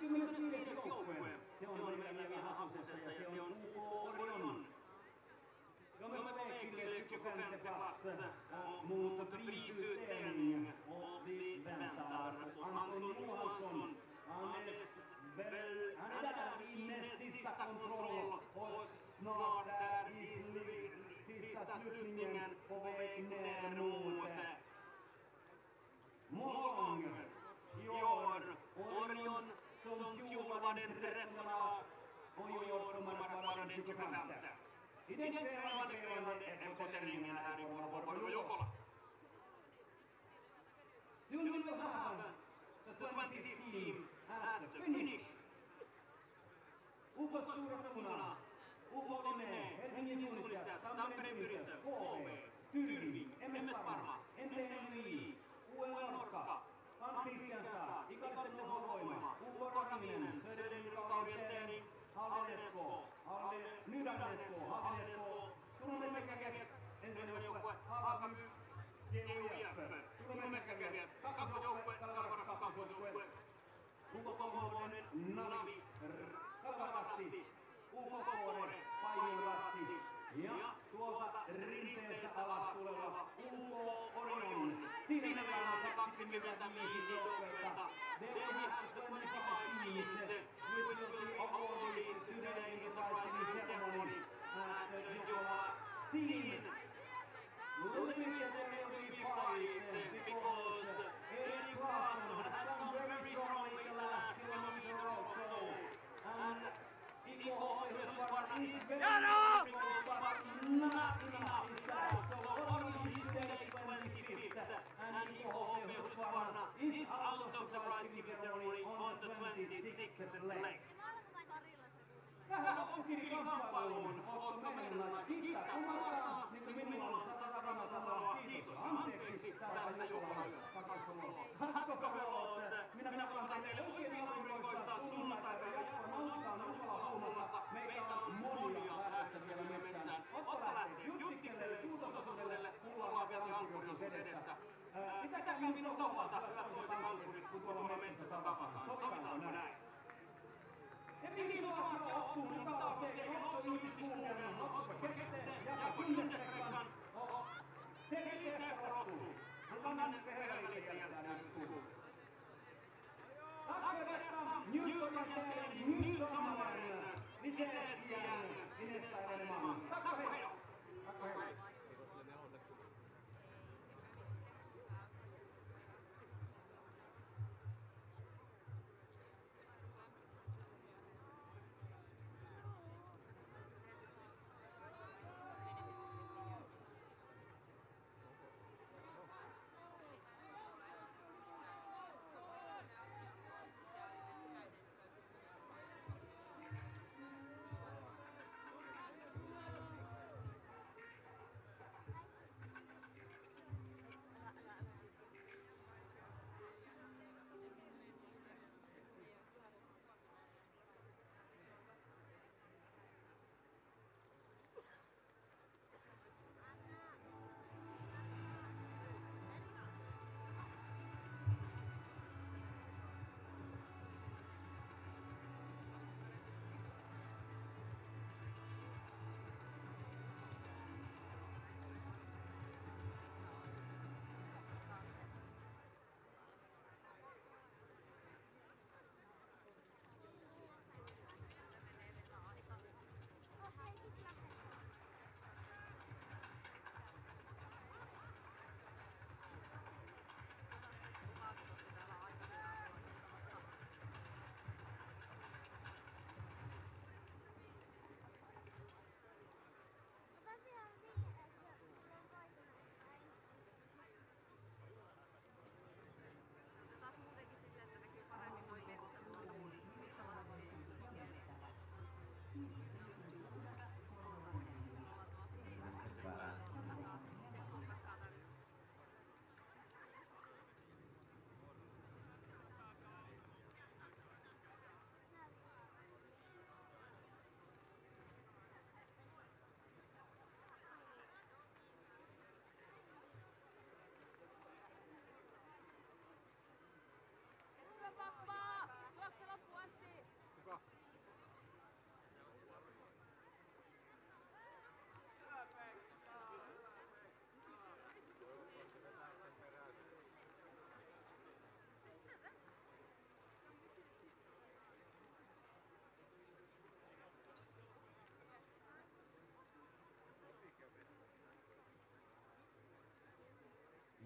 25. joukkue. Se on meillä vielä hakusessa ja se on Porvoo-Borgå. De är på väg till 25 plats mot prisutdelning och vi väntar på Anton Johansson. Han är där i näst sista kontroll och snart är i sista slutningen på väg ner mot målgång. I år Orion som fjol var den 13:e och i år kommer att vara den 25:e. I den kvällande MK-tävlingen här i Porvoo-Borgå Jukola. Soon we will have the 20th team at the finish. Uko Stora, Uko Linne, Helsingin Junistajat, Tampereen Yrittö, KV, Tyrvi, MS Parma, NTNY, UE Norska, Hans Kristianstad, Ikarisen Voima, Uko Raminen, Söderlin Orienteering, Halden SK, Nydalen SK, Halden SK, Turun Metsäkäviet, ensimmäinen joukkue, Haapaky, GUIF, Turun Metsäkäviet, kakkosjoukkue, Kalvaras kakkosjoukkue, Ukko-Kohonen, Navi, Kalvarasti, Ukko-Koore, Painurasti ja tuolta rinteeltä alas tuleva Ukko-Orion. Siinä meillä on 25 joukkuetta. There we have 25 teams, which will be awarded today in the prizing ceremony at the Jukola scene. Looking at there will be fight because Erik Larsson has come very strong in the last kilometer or so. And Iko Hopeusvarna is very difficult, but not enough is that. So Orion is today 25th, and Iko Hopeusvarna is out of the prizing ceremony on the 26th place. Tähän onkin kamppailuun otto meillä. Kiittää kumartaa, niin kuin minulla on 100 sanoa kiitos anteeksi tästä Jukolasta. Kakkokaveloot, minä toivotan teille oikein aurinkoista sunnuntaita ja nauttikaa Jukola-hommasta. Meitä on monia lähdössä siellä metsään. Otto lähtee Juttikselle, Kuutososuudelle, Pullaa vielä Ankkuriosuus edessä. Pitäkää minusta huolta, hyvät tuolta Ankkurit, kun tuolla metsässä tapataan. Sovitaanko näin? Ja viimeinen saakka ottuu, mutta taas teille otsuyhdistyskuuden ottopaketten ja kundestrekkan. Se riittää efter ottuu. Han sannan behöver jättää skuun. Tack för detta. Njut av tävlingen, njut av sommaren. Vi ses igen i nästa evenemang. Tack och hej då. Tack och hej.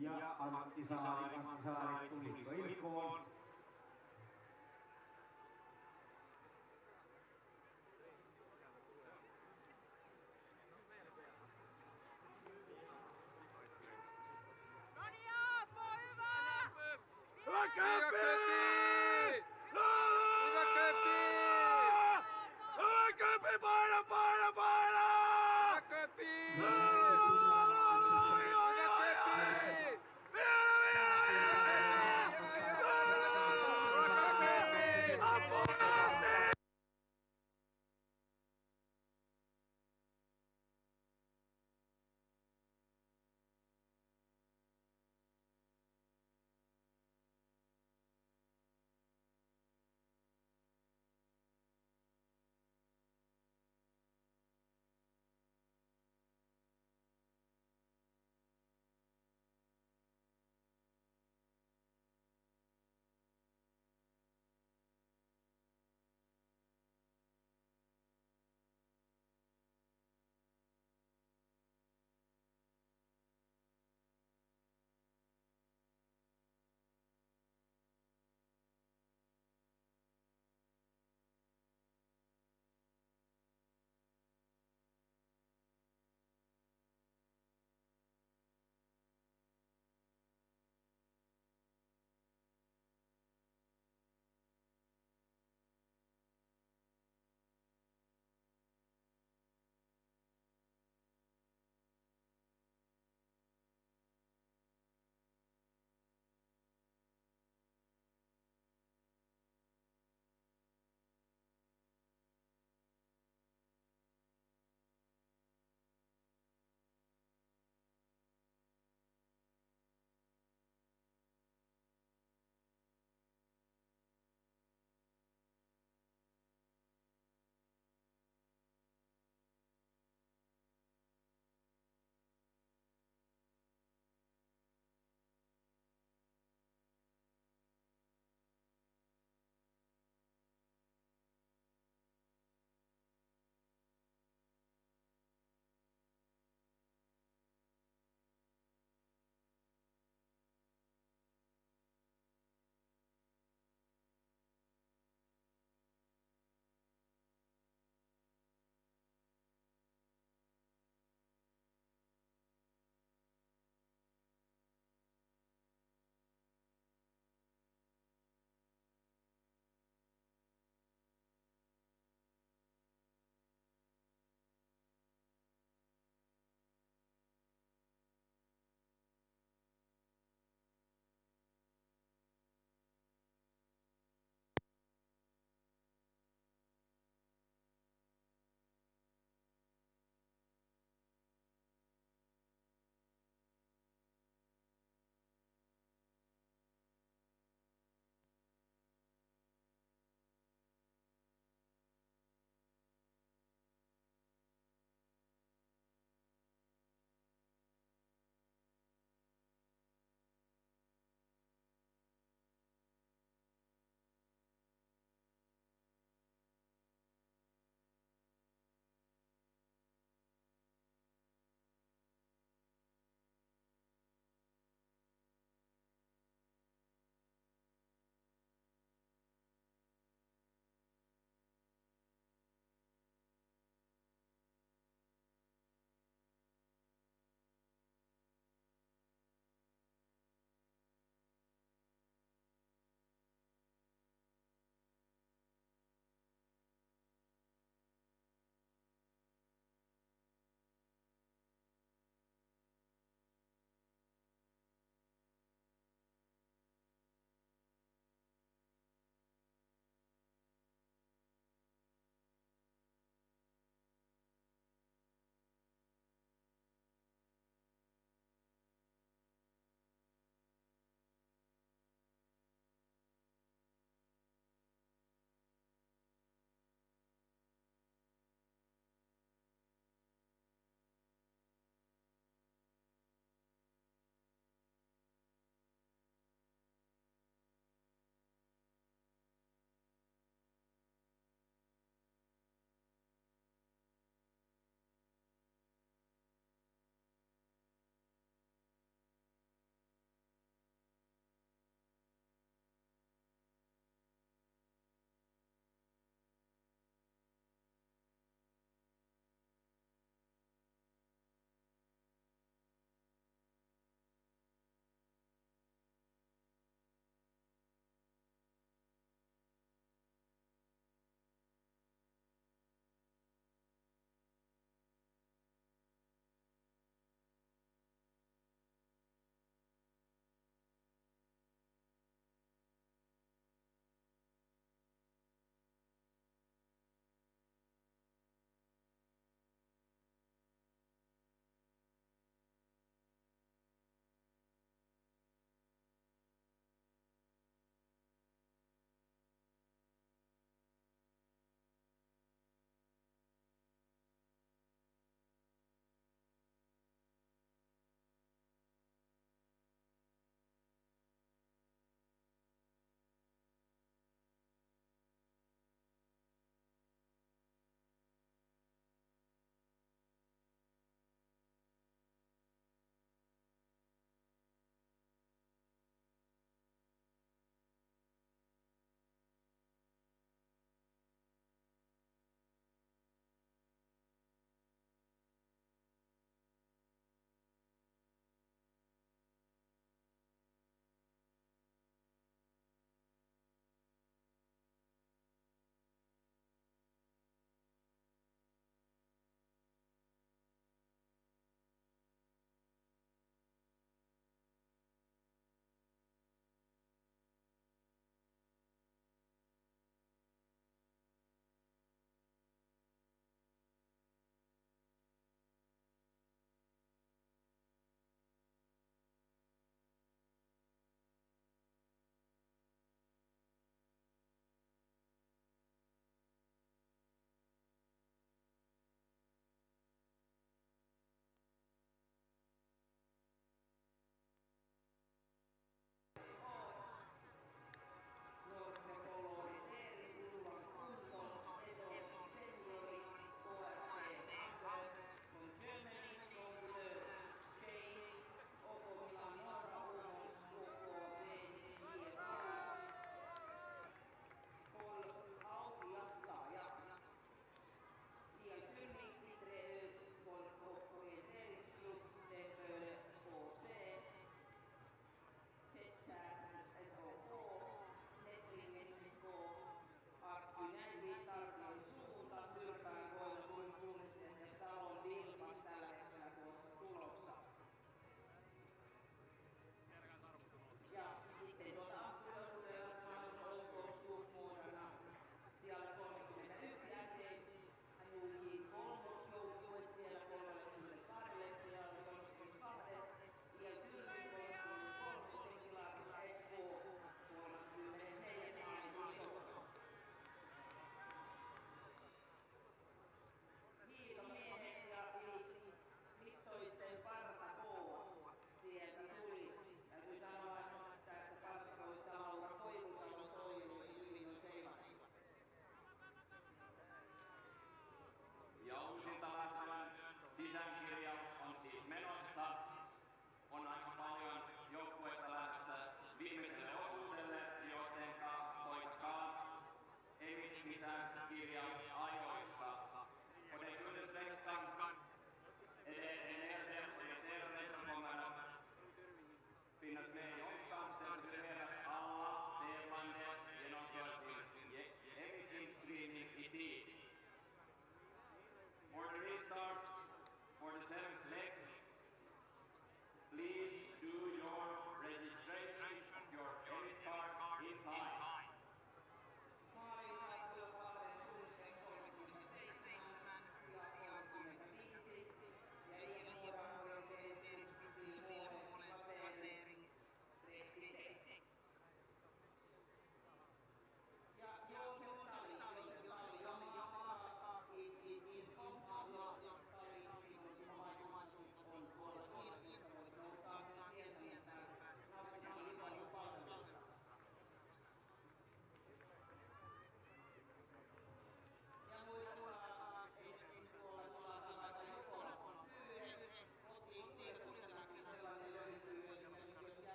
Ja Antti Saari tulitto Ilkkoon.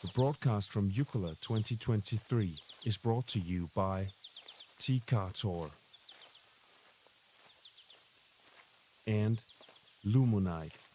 The broadcast from Jukola 2023 is brought to you by Technicalities and Lumonite.